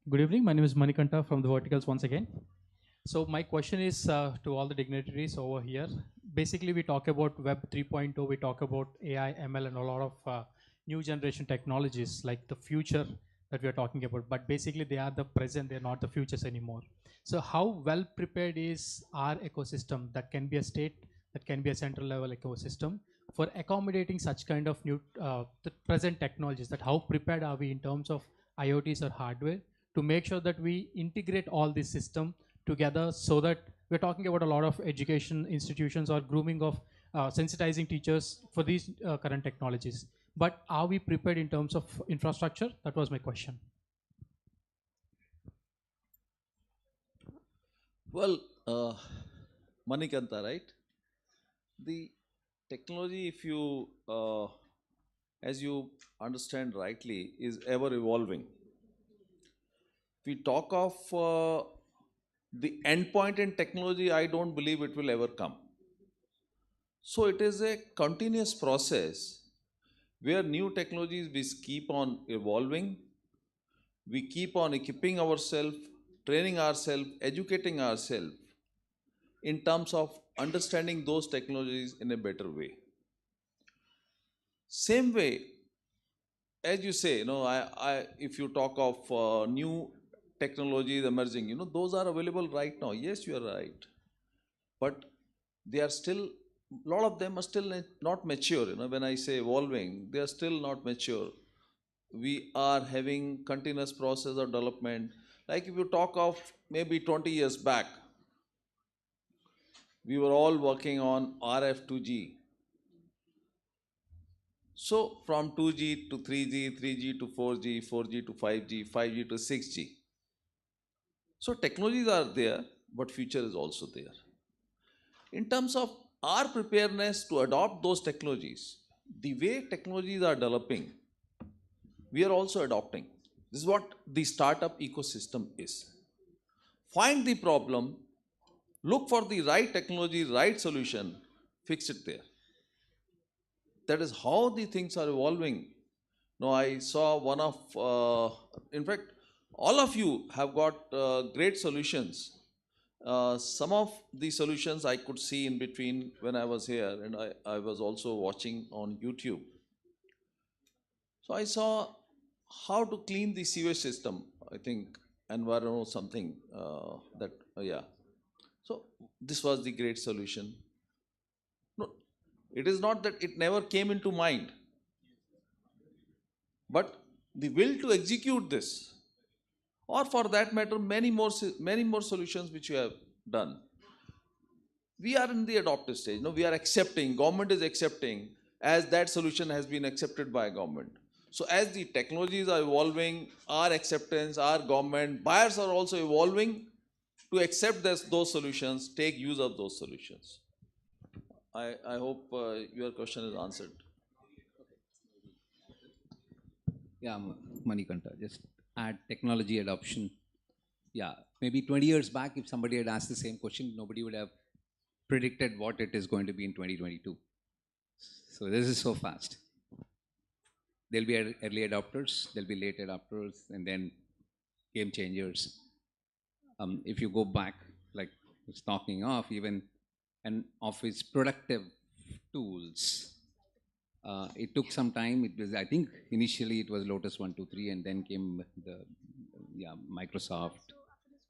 Good evening. My name is Manikanta from the Verticals once again. So my question is to all the dignitaries over here. Basically, we talk about Web 3.0, we talk about AI, ML, and a lot of new generation technologies like the future that we are talking about. But basically, they are the present, they're not the futures anymore. So how well prepared is our ecosystem that can be a state, that can be a central level ecosystem for accommodating such kind of new, the present technologies? That how prepared are we in terms of IoTs or hardware to make sure that we integrate all this system together, so that we're talking about a lot of education institutions or grooming of sensitizing teachers for these current technologies. But are we prepared in terms of infrastructure? That was my question. Well, Manikanta, right? The technology, if you, as you understand rightly, is ever evolving. We talk of the endpoint in technology, I don't believe it will ever come. So it is a continuous process where new technologies we keep on evolving, we keep on equipping ourselves training ourselves, educating ourselves in terms of understanding those technologies in a better way. Same way, as you say, if you talk of new technologies emerging, those are available right now. Yes, you are right. But they are still, a lot of them are still not mature. When I say evolving, they are still not mature. We are having continuous process of development. Like if you talk of maybe 20 years back, we were all working on RF 2G. So from 2G to 3G, 3G to 4G, 4G to 5G, 5G to 6G. So technologies are there, but future is also there. In terms of our preparedness to adopt those technologies, the way technologies are developing, we are also adopting. This is what the startup ecosystem is. Find the problem, look for the right technology, right solution, fix it there. That is how the things are evolving. Now, I saw one of, in fact, all of you have got great solutions. Some of the solutions I could see in between when I was here, and I was also watching on YouTube. So I saw how to clean the sewage system, I think, environment something yeah. So this was the great solution. No, it is not that it never came into mind, but the will to execute this, or for that matter, many more solutions which you have done. We are in the adoptive stage. We are accepting, government is accepting, as that solution has been accepted by government. So as the technologies are evolving, our acceptance, our government, buyers are also evolving to accept those solutions, take use of those solutions. I hope your question is answered. Yeah, Manikanta, just add technology adoption. Yeah, maybe 20 years back, if somebody had asked the same question, nobody would have predicted what it is going to be in 2022. So this is so fast. There'll be early adopters, there'll be late adopters, and then game changers. If you go back, like I was talking of, even an office productive tools, it took some time. It was, I think, initially it was Lotus 123, and then came the Microsoft,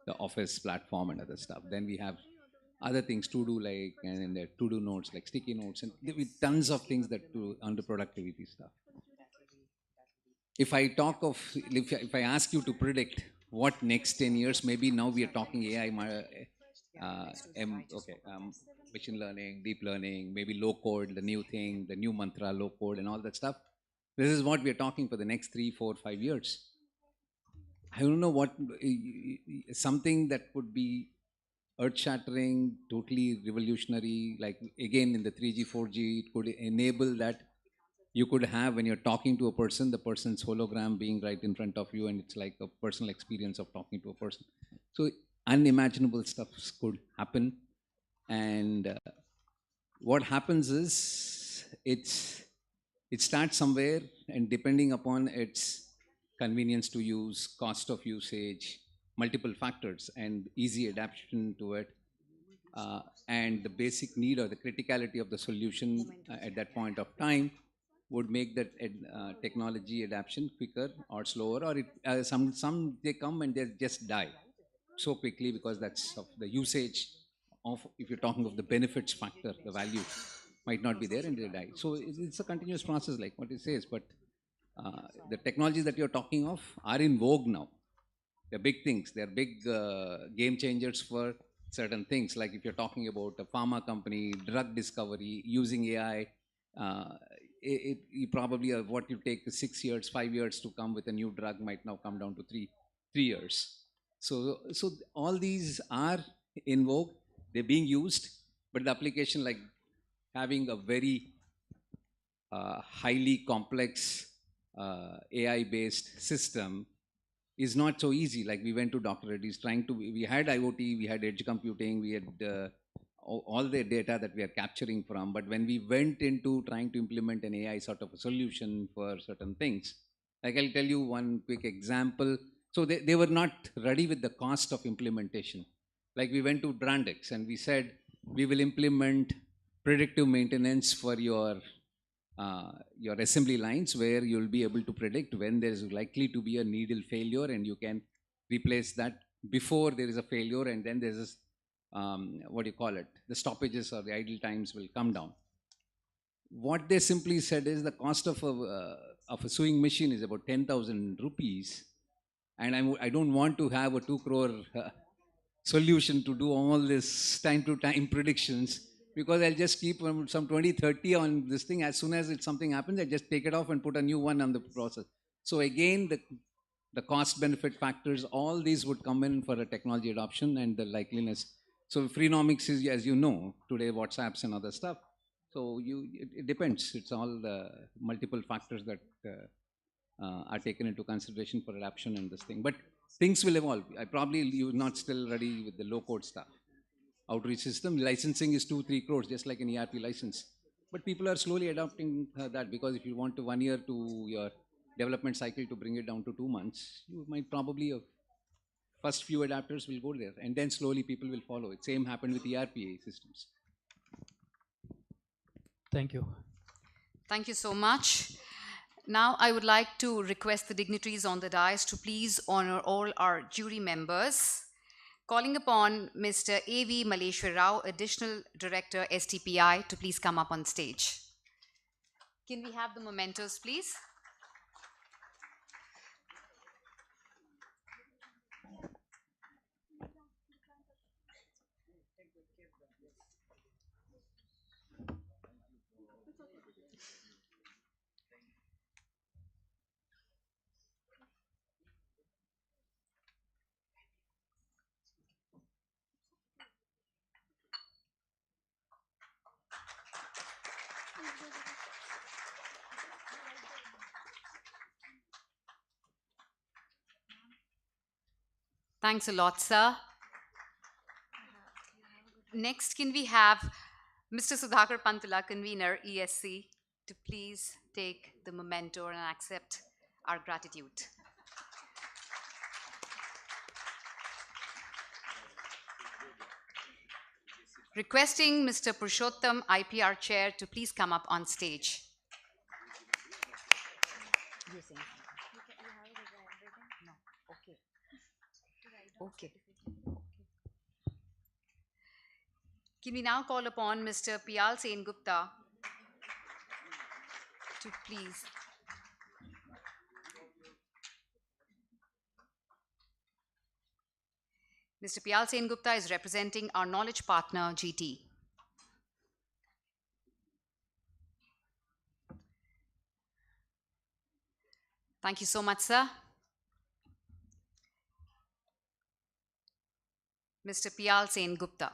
the Office platform, and other stuff. Then we have other things to do, like and the to-do notes, like sticky notes, and with tons of things that do under productivity stuff. If I talk of, if I ask you to predict what next 10 years, maybe now we are talking AI, machine learning, deep learning, maybe low code, the new thing, the new mantra, low code, and all that stuff. This is what we are talking for the next 3, 4, 5 years. I don't know what, something that could be earth-shattering, totally revolutionary, like again in the 3G, 4G, it could enable that you could have, when you're talking to a person, the person's hologram being right in front of you, and it's like a personal experience of talking to a person. So unimaginable stuff could happen. And what happens is, it starts somewhere, and depending upon its convenience to use, cost of usage, multiple factors, and easy adaptation to it, and the basic need or the criticality of the solution at that point of time, would make that technology adaptation quicker or slower, or some they come and they just die so quickly because that's of the usage of, if you're talking of the benefits factor, the value might not be there and they die. So it's a continuous process, like what it says, but the technologies that you're talking of are in vogue now. They're big things. They're big game changers for certain things. Like if you're talking about a pharma company, drug discovery, using AI, you probably what you take 6 years, 5 years to come with a new drug might now come down to 3 years. So all these are in vogue. They're being used, but the application, like having a very highly complex AI-based system, is not so easy. Like we went to Dr. Reddy's we had IoT, we had edge computing, we had all the data that we are capturing from, but when we went into trying to implement an AI sort of a solution for certain things, like I'll tell you one quick example. So they were not ready with the cost of implementation. Like we went to Brandex and we said, we will implement predictive maintenance for your assembly lines where you'll be able to predict when there is likely to be a needle failure and you can replace that before there is a failure, and then there's this, what do you call it? The stoppages or the idle times will come down. What they simply said is the cost of a sewing machine is about 10,000 rupees, and I don't want to have a 2 crore solution to do all this time-to-time predictions, because I'll just keep some 20, 30 on this thing. As soon as something happens, I just take it off and put a new one on the process. So again, the cost-benefit factors, all these would come in for a technology adoption and the likeliness. So Freenomics is, as you know, today WhatsApps and other stuff. So it depends. It's all multiple factors that are taken into consideration for adoption and this thing. But things will evolve. You're not still ready with the low-code stuff. Outreach system licensing is 2-3 crores, just like an ERP license. But people are slowly adopting that, because if you want 1 year to your development cycle to bring it down to 2 months, you might probably first few adapters will go there, and then slowly people will follow. It same happened with ERP systems. Thank you. Thank you so much. Now I would like to request the dignitaries on the dais to please honor all our jury members. Calling upon Mr. A.V. Maleshwar Rao, Additional Director, STPI, to please come up on stage. Can we have the mementos, please? Thanks a lot, sir. Next, can we have Mr. Sudhakar Pantula, Convener, ESC, to please take the memento and accept our gratitude. Requesting Mr. Purushottam, IPR Chair, to please come up on stage. Okay. Can we now call upon Mr. Piyal Sen Gupta to please. Mr. Piyal Sen Gupta is representing our knowledge partner, GT. Thank you so much, sir. Mr. Piyal Sen Gupta.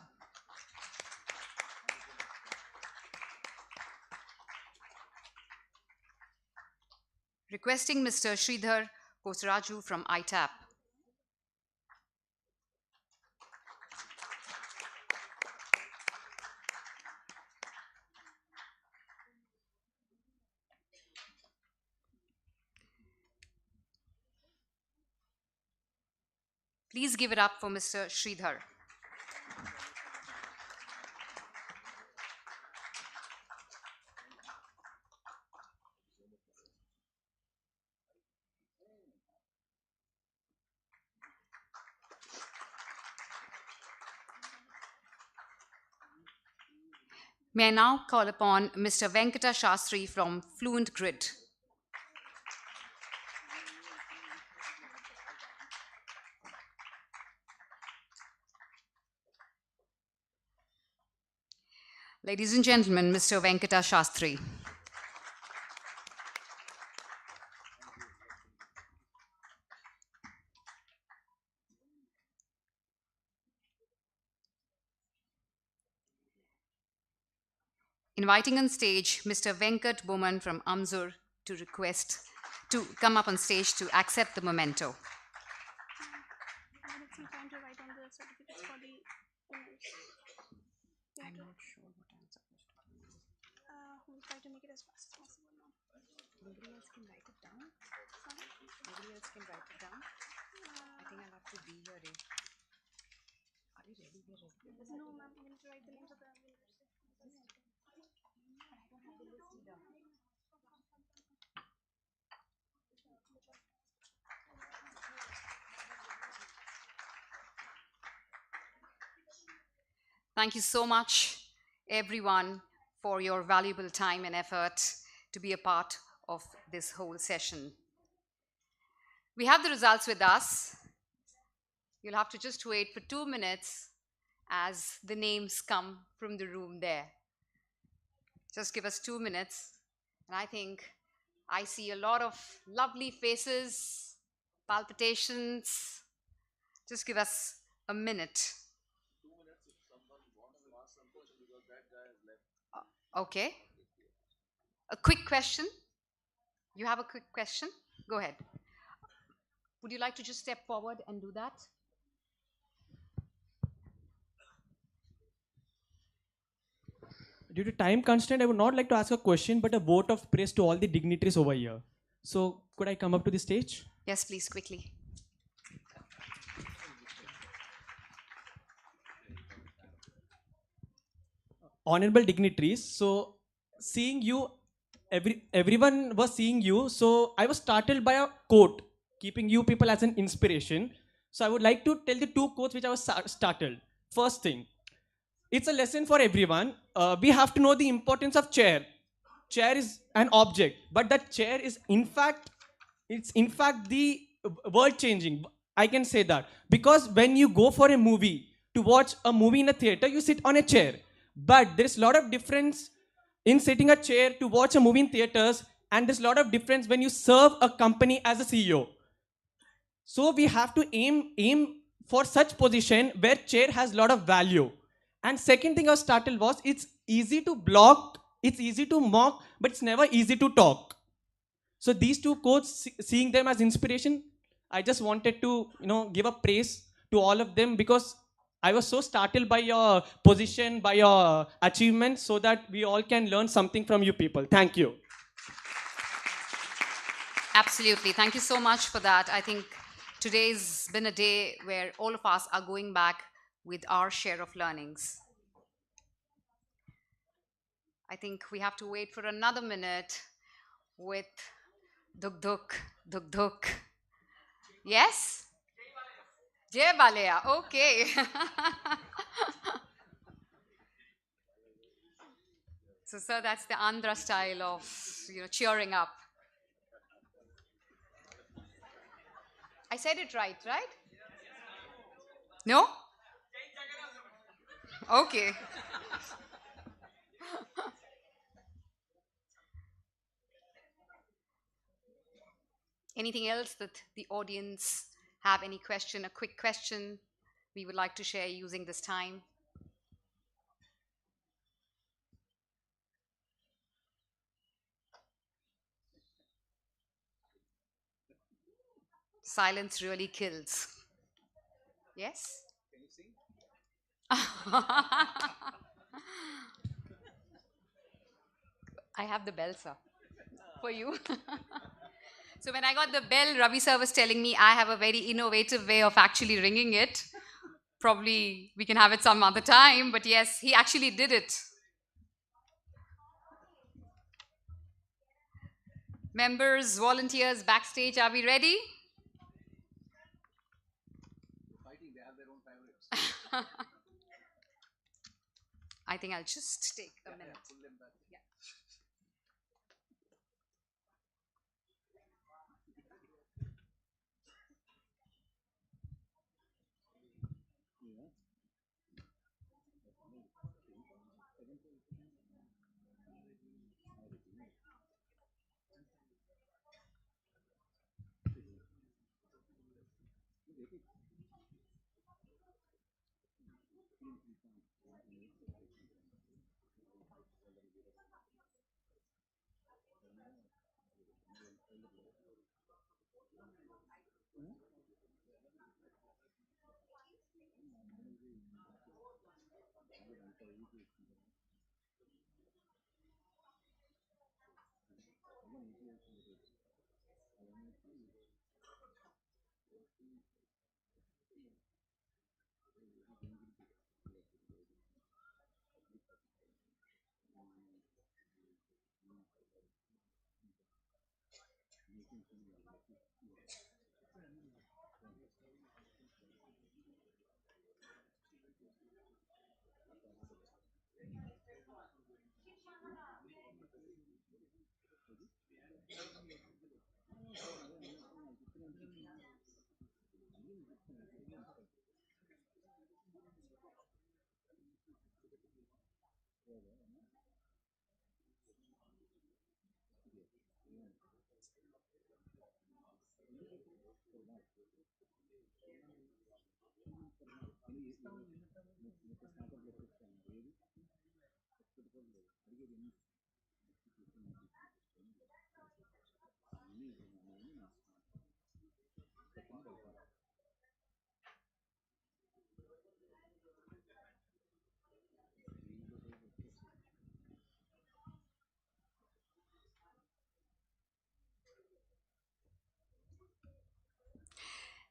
Requesting Mr. Sridhar Kosaraju from ITAP. Please give it up for Mr. Sridhar. May I now call upon Mr. Venkata Shastri from Fluent Grid. Ladies and gentlemen, Mr. Venkata Shastri. Inviting on stage Mr. Venkat Boman from Amzur to come up on stage to accept the memento. I'm not sure what I'm supposed to do. We'll try to make it as fast as possible now. Nobody else can write it down? Sorry? Nobody else can write it down? to be here. Are you ready? We are ready. No, ma'am. I'm going to write the names of the winners. Thank you so much, everyone, for your valuable time and effort to be a part of this whole session. We have the results with us. You'll have to just wait for 2 minutes as the names come from the room there. Just give us 2 minutes. And I think I see a lot of lovely faces, palpitations. Just give us a minute. Okay. A quick question. You have a quick question? Go ahead. Would you like to just step forward and do that? Due to time constraint, I would not like to ask a question, but a vote of praise to all the dignitaries over here. So, could I come up to the stage? Yes, please, quickly. Honorable dignitaries, so seeing you, everyone was seeing you, so I was startled by a quote, keeping you people as an inspiration. So, I would like to tell the 2 quotes which I was startled. First thing, it's a lesson for everyone. We have to know the importance of chair. Chair is an object, but that chair is it's in fact the world changing. I can say that because when you go for a movie, to watch a movie in a theater, you sit on a chair. But there's a lot of difference in sitting a chair to watch a movie in theaters, and there's a lot of difference when you serve a company as a CEO. So we have to aim for such position where chair has a lot of value. And second thing I was startled was it's easy to block, it's easy to mock, but it's never easy to talk. So these 2 quotes, seeing them as inspiration, I just wanted to give a praise to all of them because I was so startled by your position, by your achievements, so that we all can learn something from you people. Thank you. Absolutely. Thank you so much for that. I think today's been a day where all of us are going back with our share of learnings. I think we have to wait for another minute with Duk Duk, Duk Duk. Yes? Jay Balaya, okay. So, sir, that's the Andhra style of cheering up. I said it right? No? Okay. Anything else that the audience have any question, a quick question we would like to share using this time? Silence really kills. Yes? Can you sing? I have the bell, sir, for you. So when I got the bell, Ravi sir was telling me I have a very innovative way of actually ringing it. Probably we can have it some other time, but yes, he actually did it. Members, volunteers, backstage, are we ready? Fighting, they have their own favorites. I think I'll just take a minute. Pull them back. Yeah.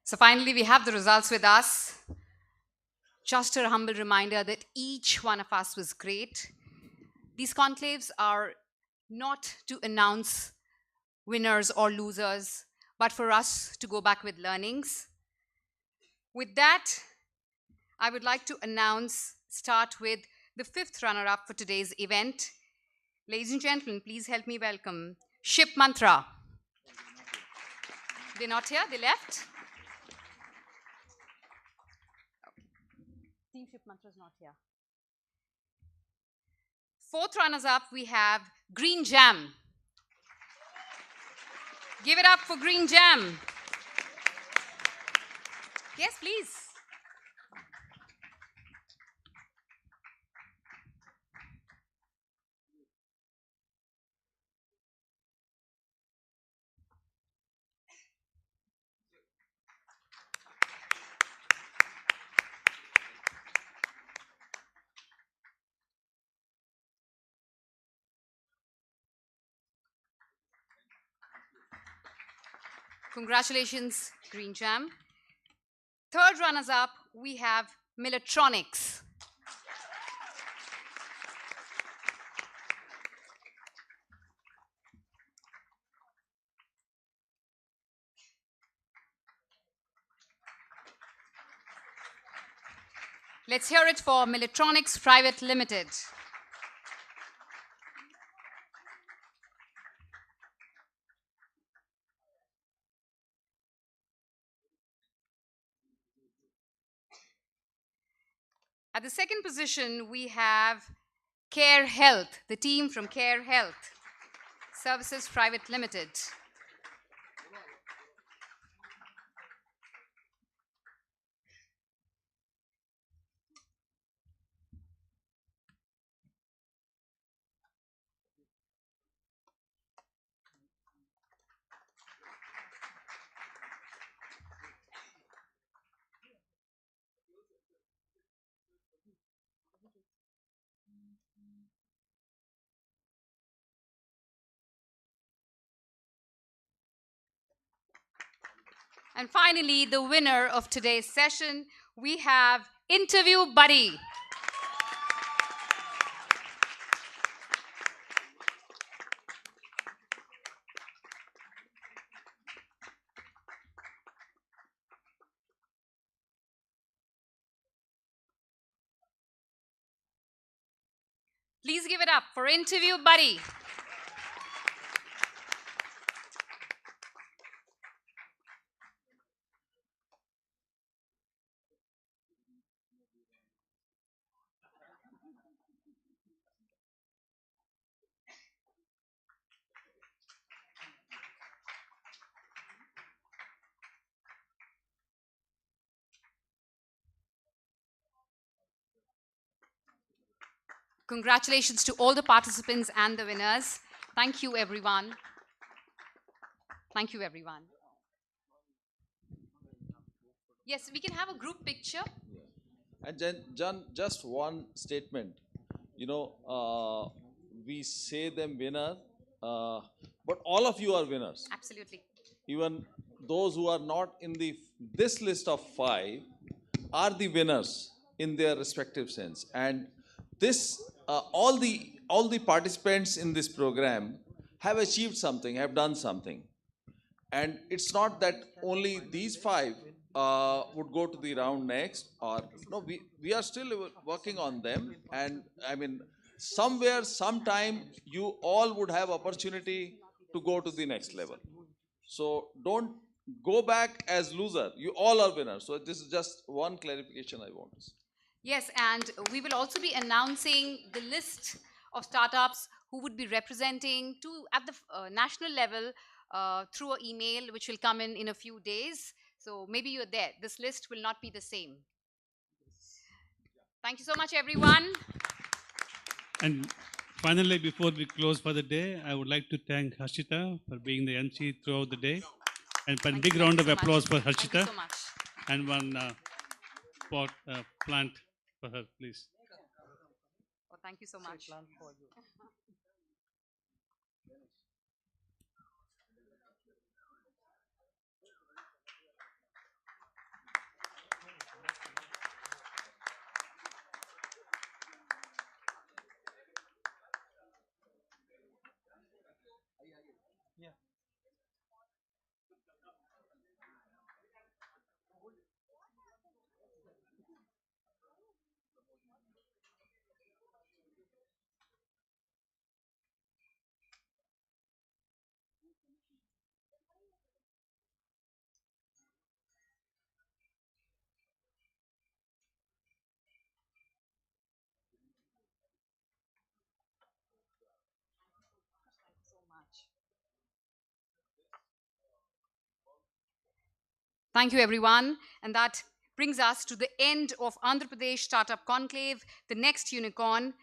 So finally, we have the results with us. Just a humble reminder that each one of us was great. These conclaves are not to announce winners or losers, but for us to go back with learnings. With that, I would like to start with the fifth runner-up for today's event. Ladies and gentlemen, please help me welcome Ship Mantra. They're not here, they left. Team Ship Mantra is not here. Fourth runners-up, we have Green Jam. Give it up for Green Jam. Yes, please. Congratulations, Green Jam. Third runners-up, we have Millertronics. Let's hear it for Millertronics Private Limited. At the second position, we have Care Health, the team from Care Health Services Private Limited. And finally, the winner of today's session, we have Interview Buddy. Please give it up for Interview Buddy. Congratulations to all the participants and the winners. Thank you, everyone. Thank you, everyone. Yes, we can have a group picture. And John, just one statement. We say them winner, but all of you are winners. Absolutely. Even those who are not in this list of 5 are the winners in their respective sense. And this, all the participants in this program have achieved something, have done something. And it's not that only these five would go to the round next, or no, we are still working on them. And I mean, somewhere, sometime, you all would have opportunity to go to the next level. So don't go back as loser. You all are winners. So this is just one clarification I want to say. Yes, and we will also be announcing the list of startups who would be representing to at the national level through an email, which will come in a few days. So maybe you're there. This list will not be the same. Thank you so much, everyone. And finally, before we close for the day, I would like to thank Harshita for being the MC throughout the day. And a big round of applause for Harshita. Thank you so much. And one pot plant for her, please. Oh, thank you so much. Thank you, everyone. And that brings us to the end of Andhra Pradesh Startup Conclave, the next unicorn.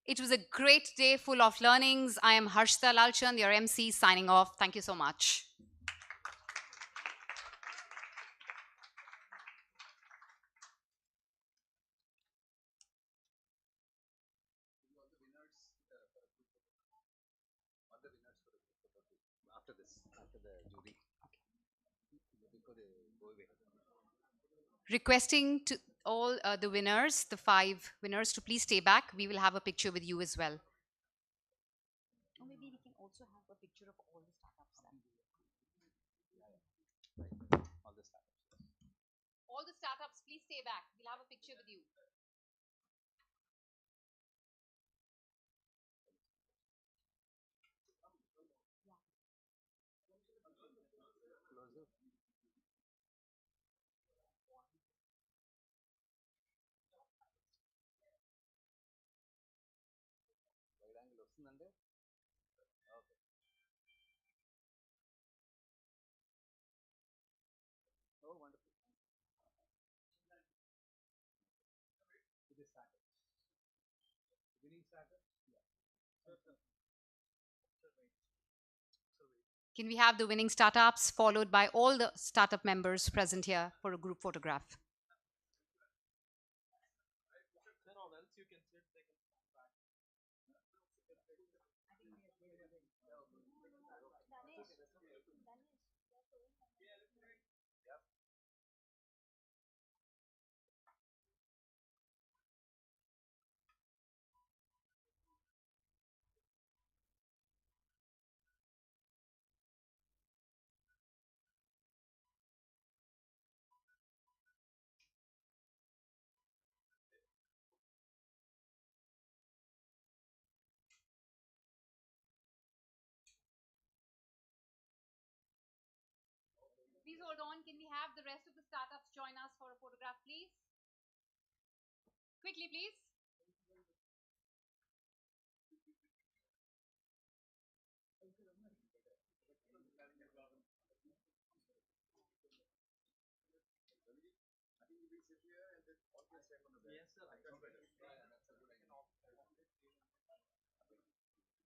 It was a great day full of learnings. I am Harshita Lalchand, your MC, signing off. Thank you so much. After this, after the jury, before they go away. Requesting to all the winners, the 5 winners, to please stay back. We will have a picture with you as well. Or maybe we can also have a picture of all the startups. All the startups. All the startups, please stay back. We'll have a picture with you. Closer. Wide angle వస్తుందండి. Okay. Oh, wonderful. It is started. Winning started? Yeah. Can we have the winning startups followed by all the startup members present here for a group photograph? Please hold on. Can we have the rest of the startups join us for a photograph, please? Quickly, please. Yes, sir.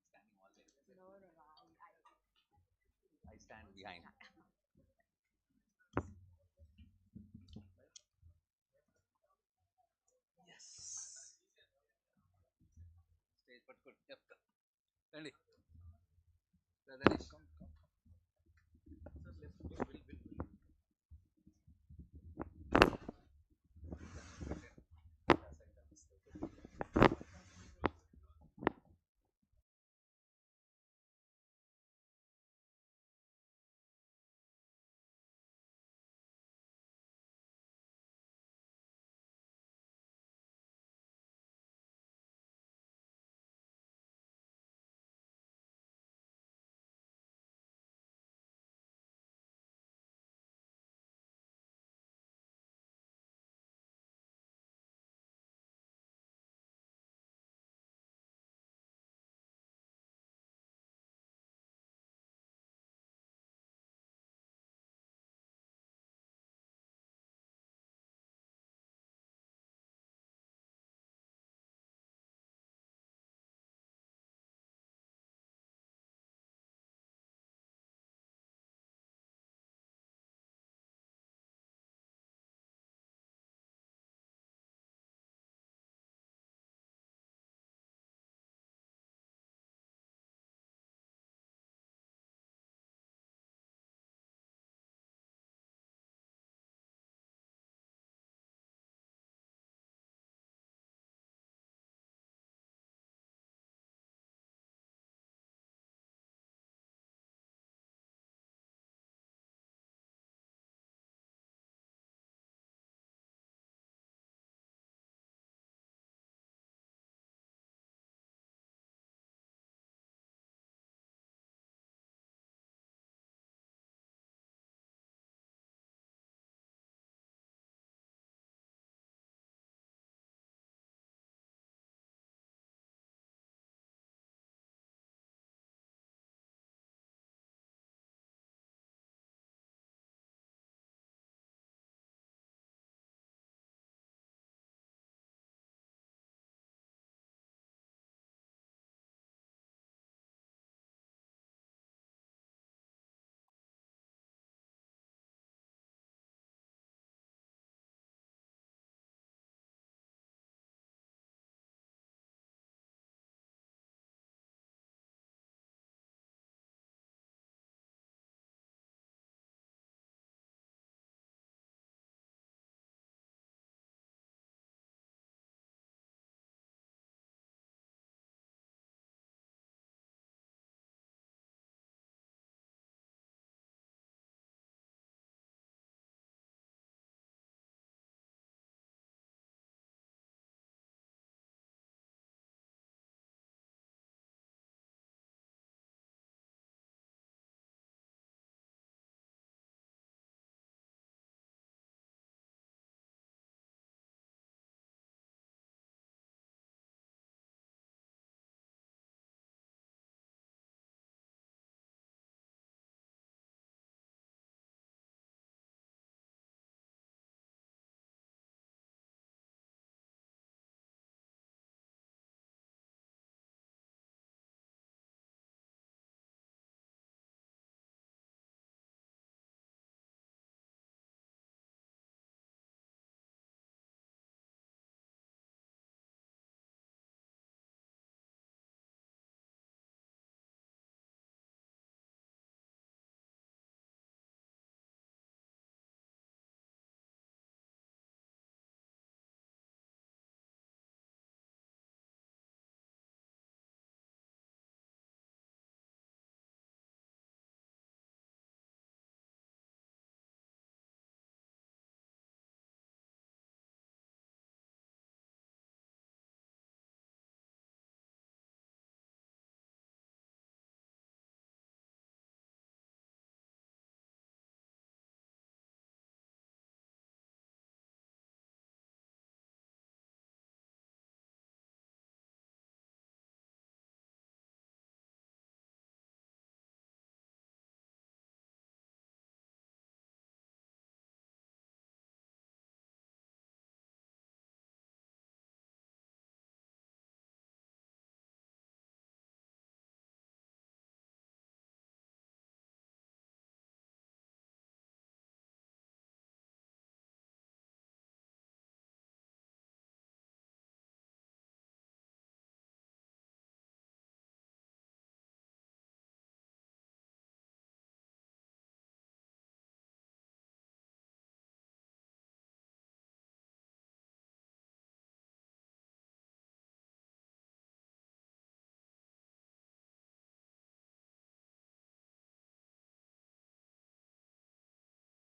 Standing all day. I stand behind. Yes. Stage but good. Yep. Ready. Come. Sir, left.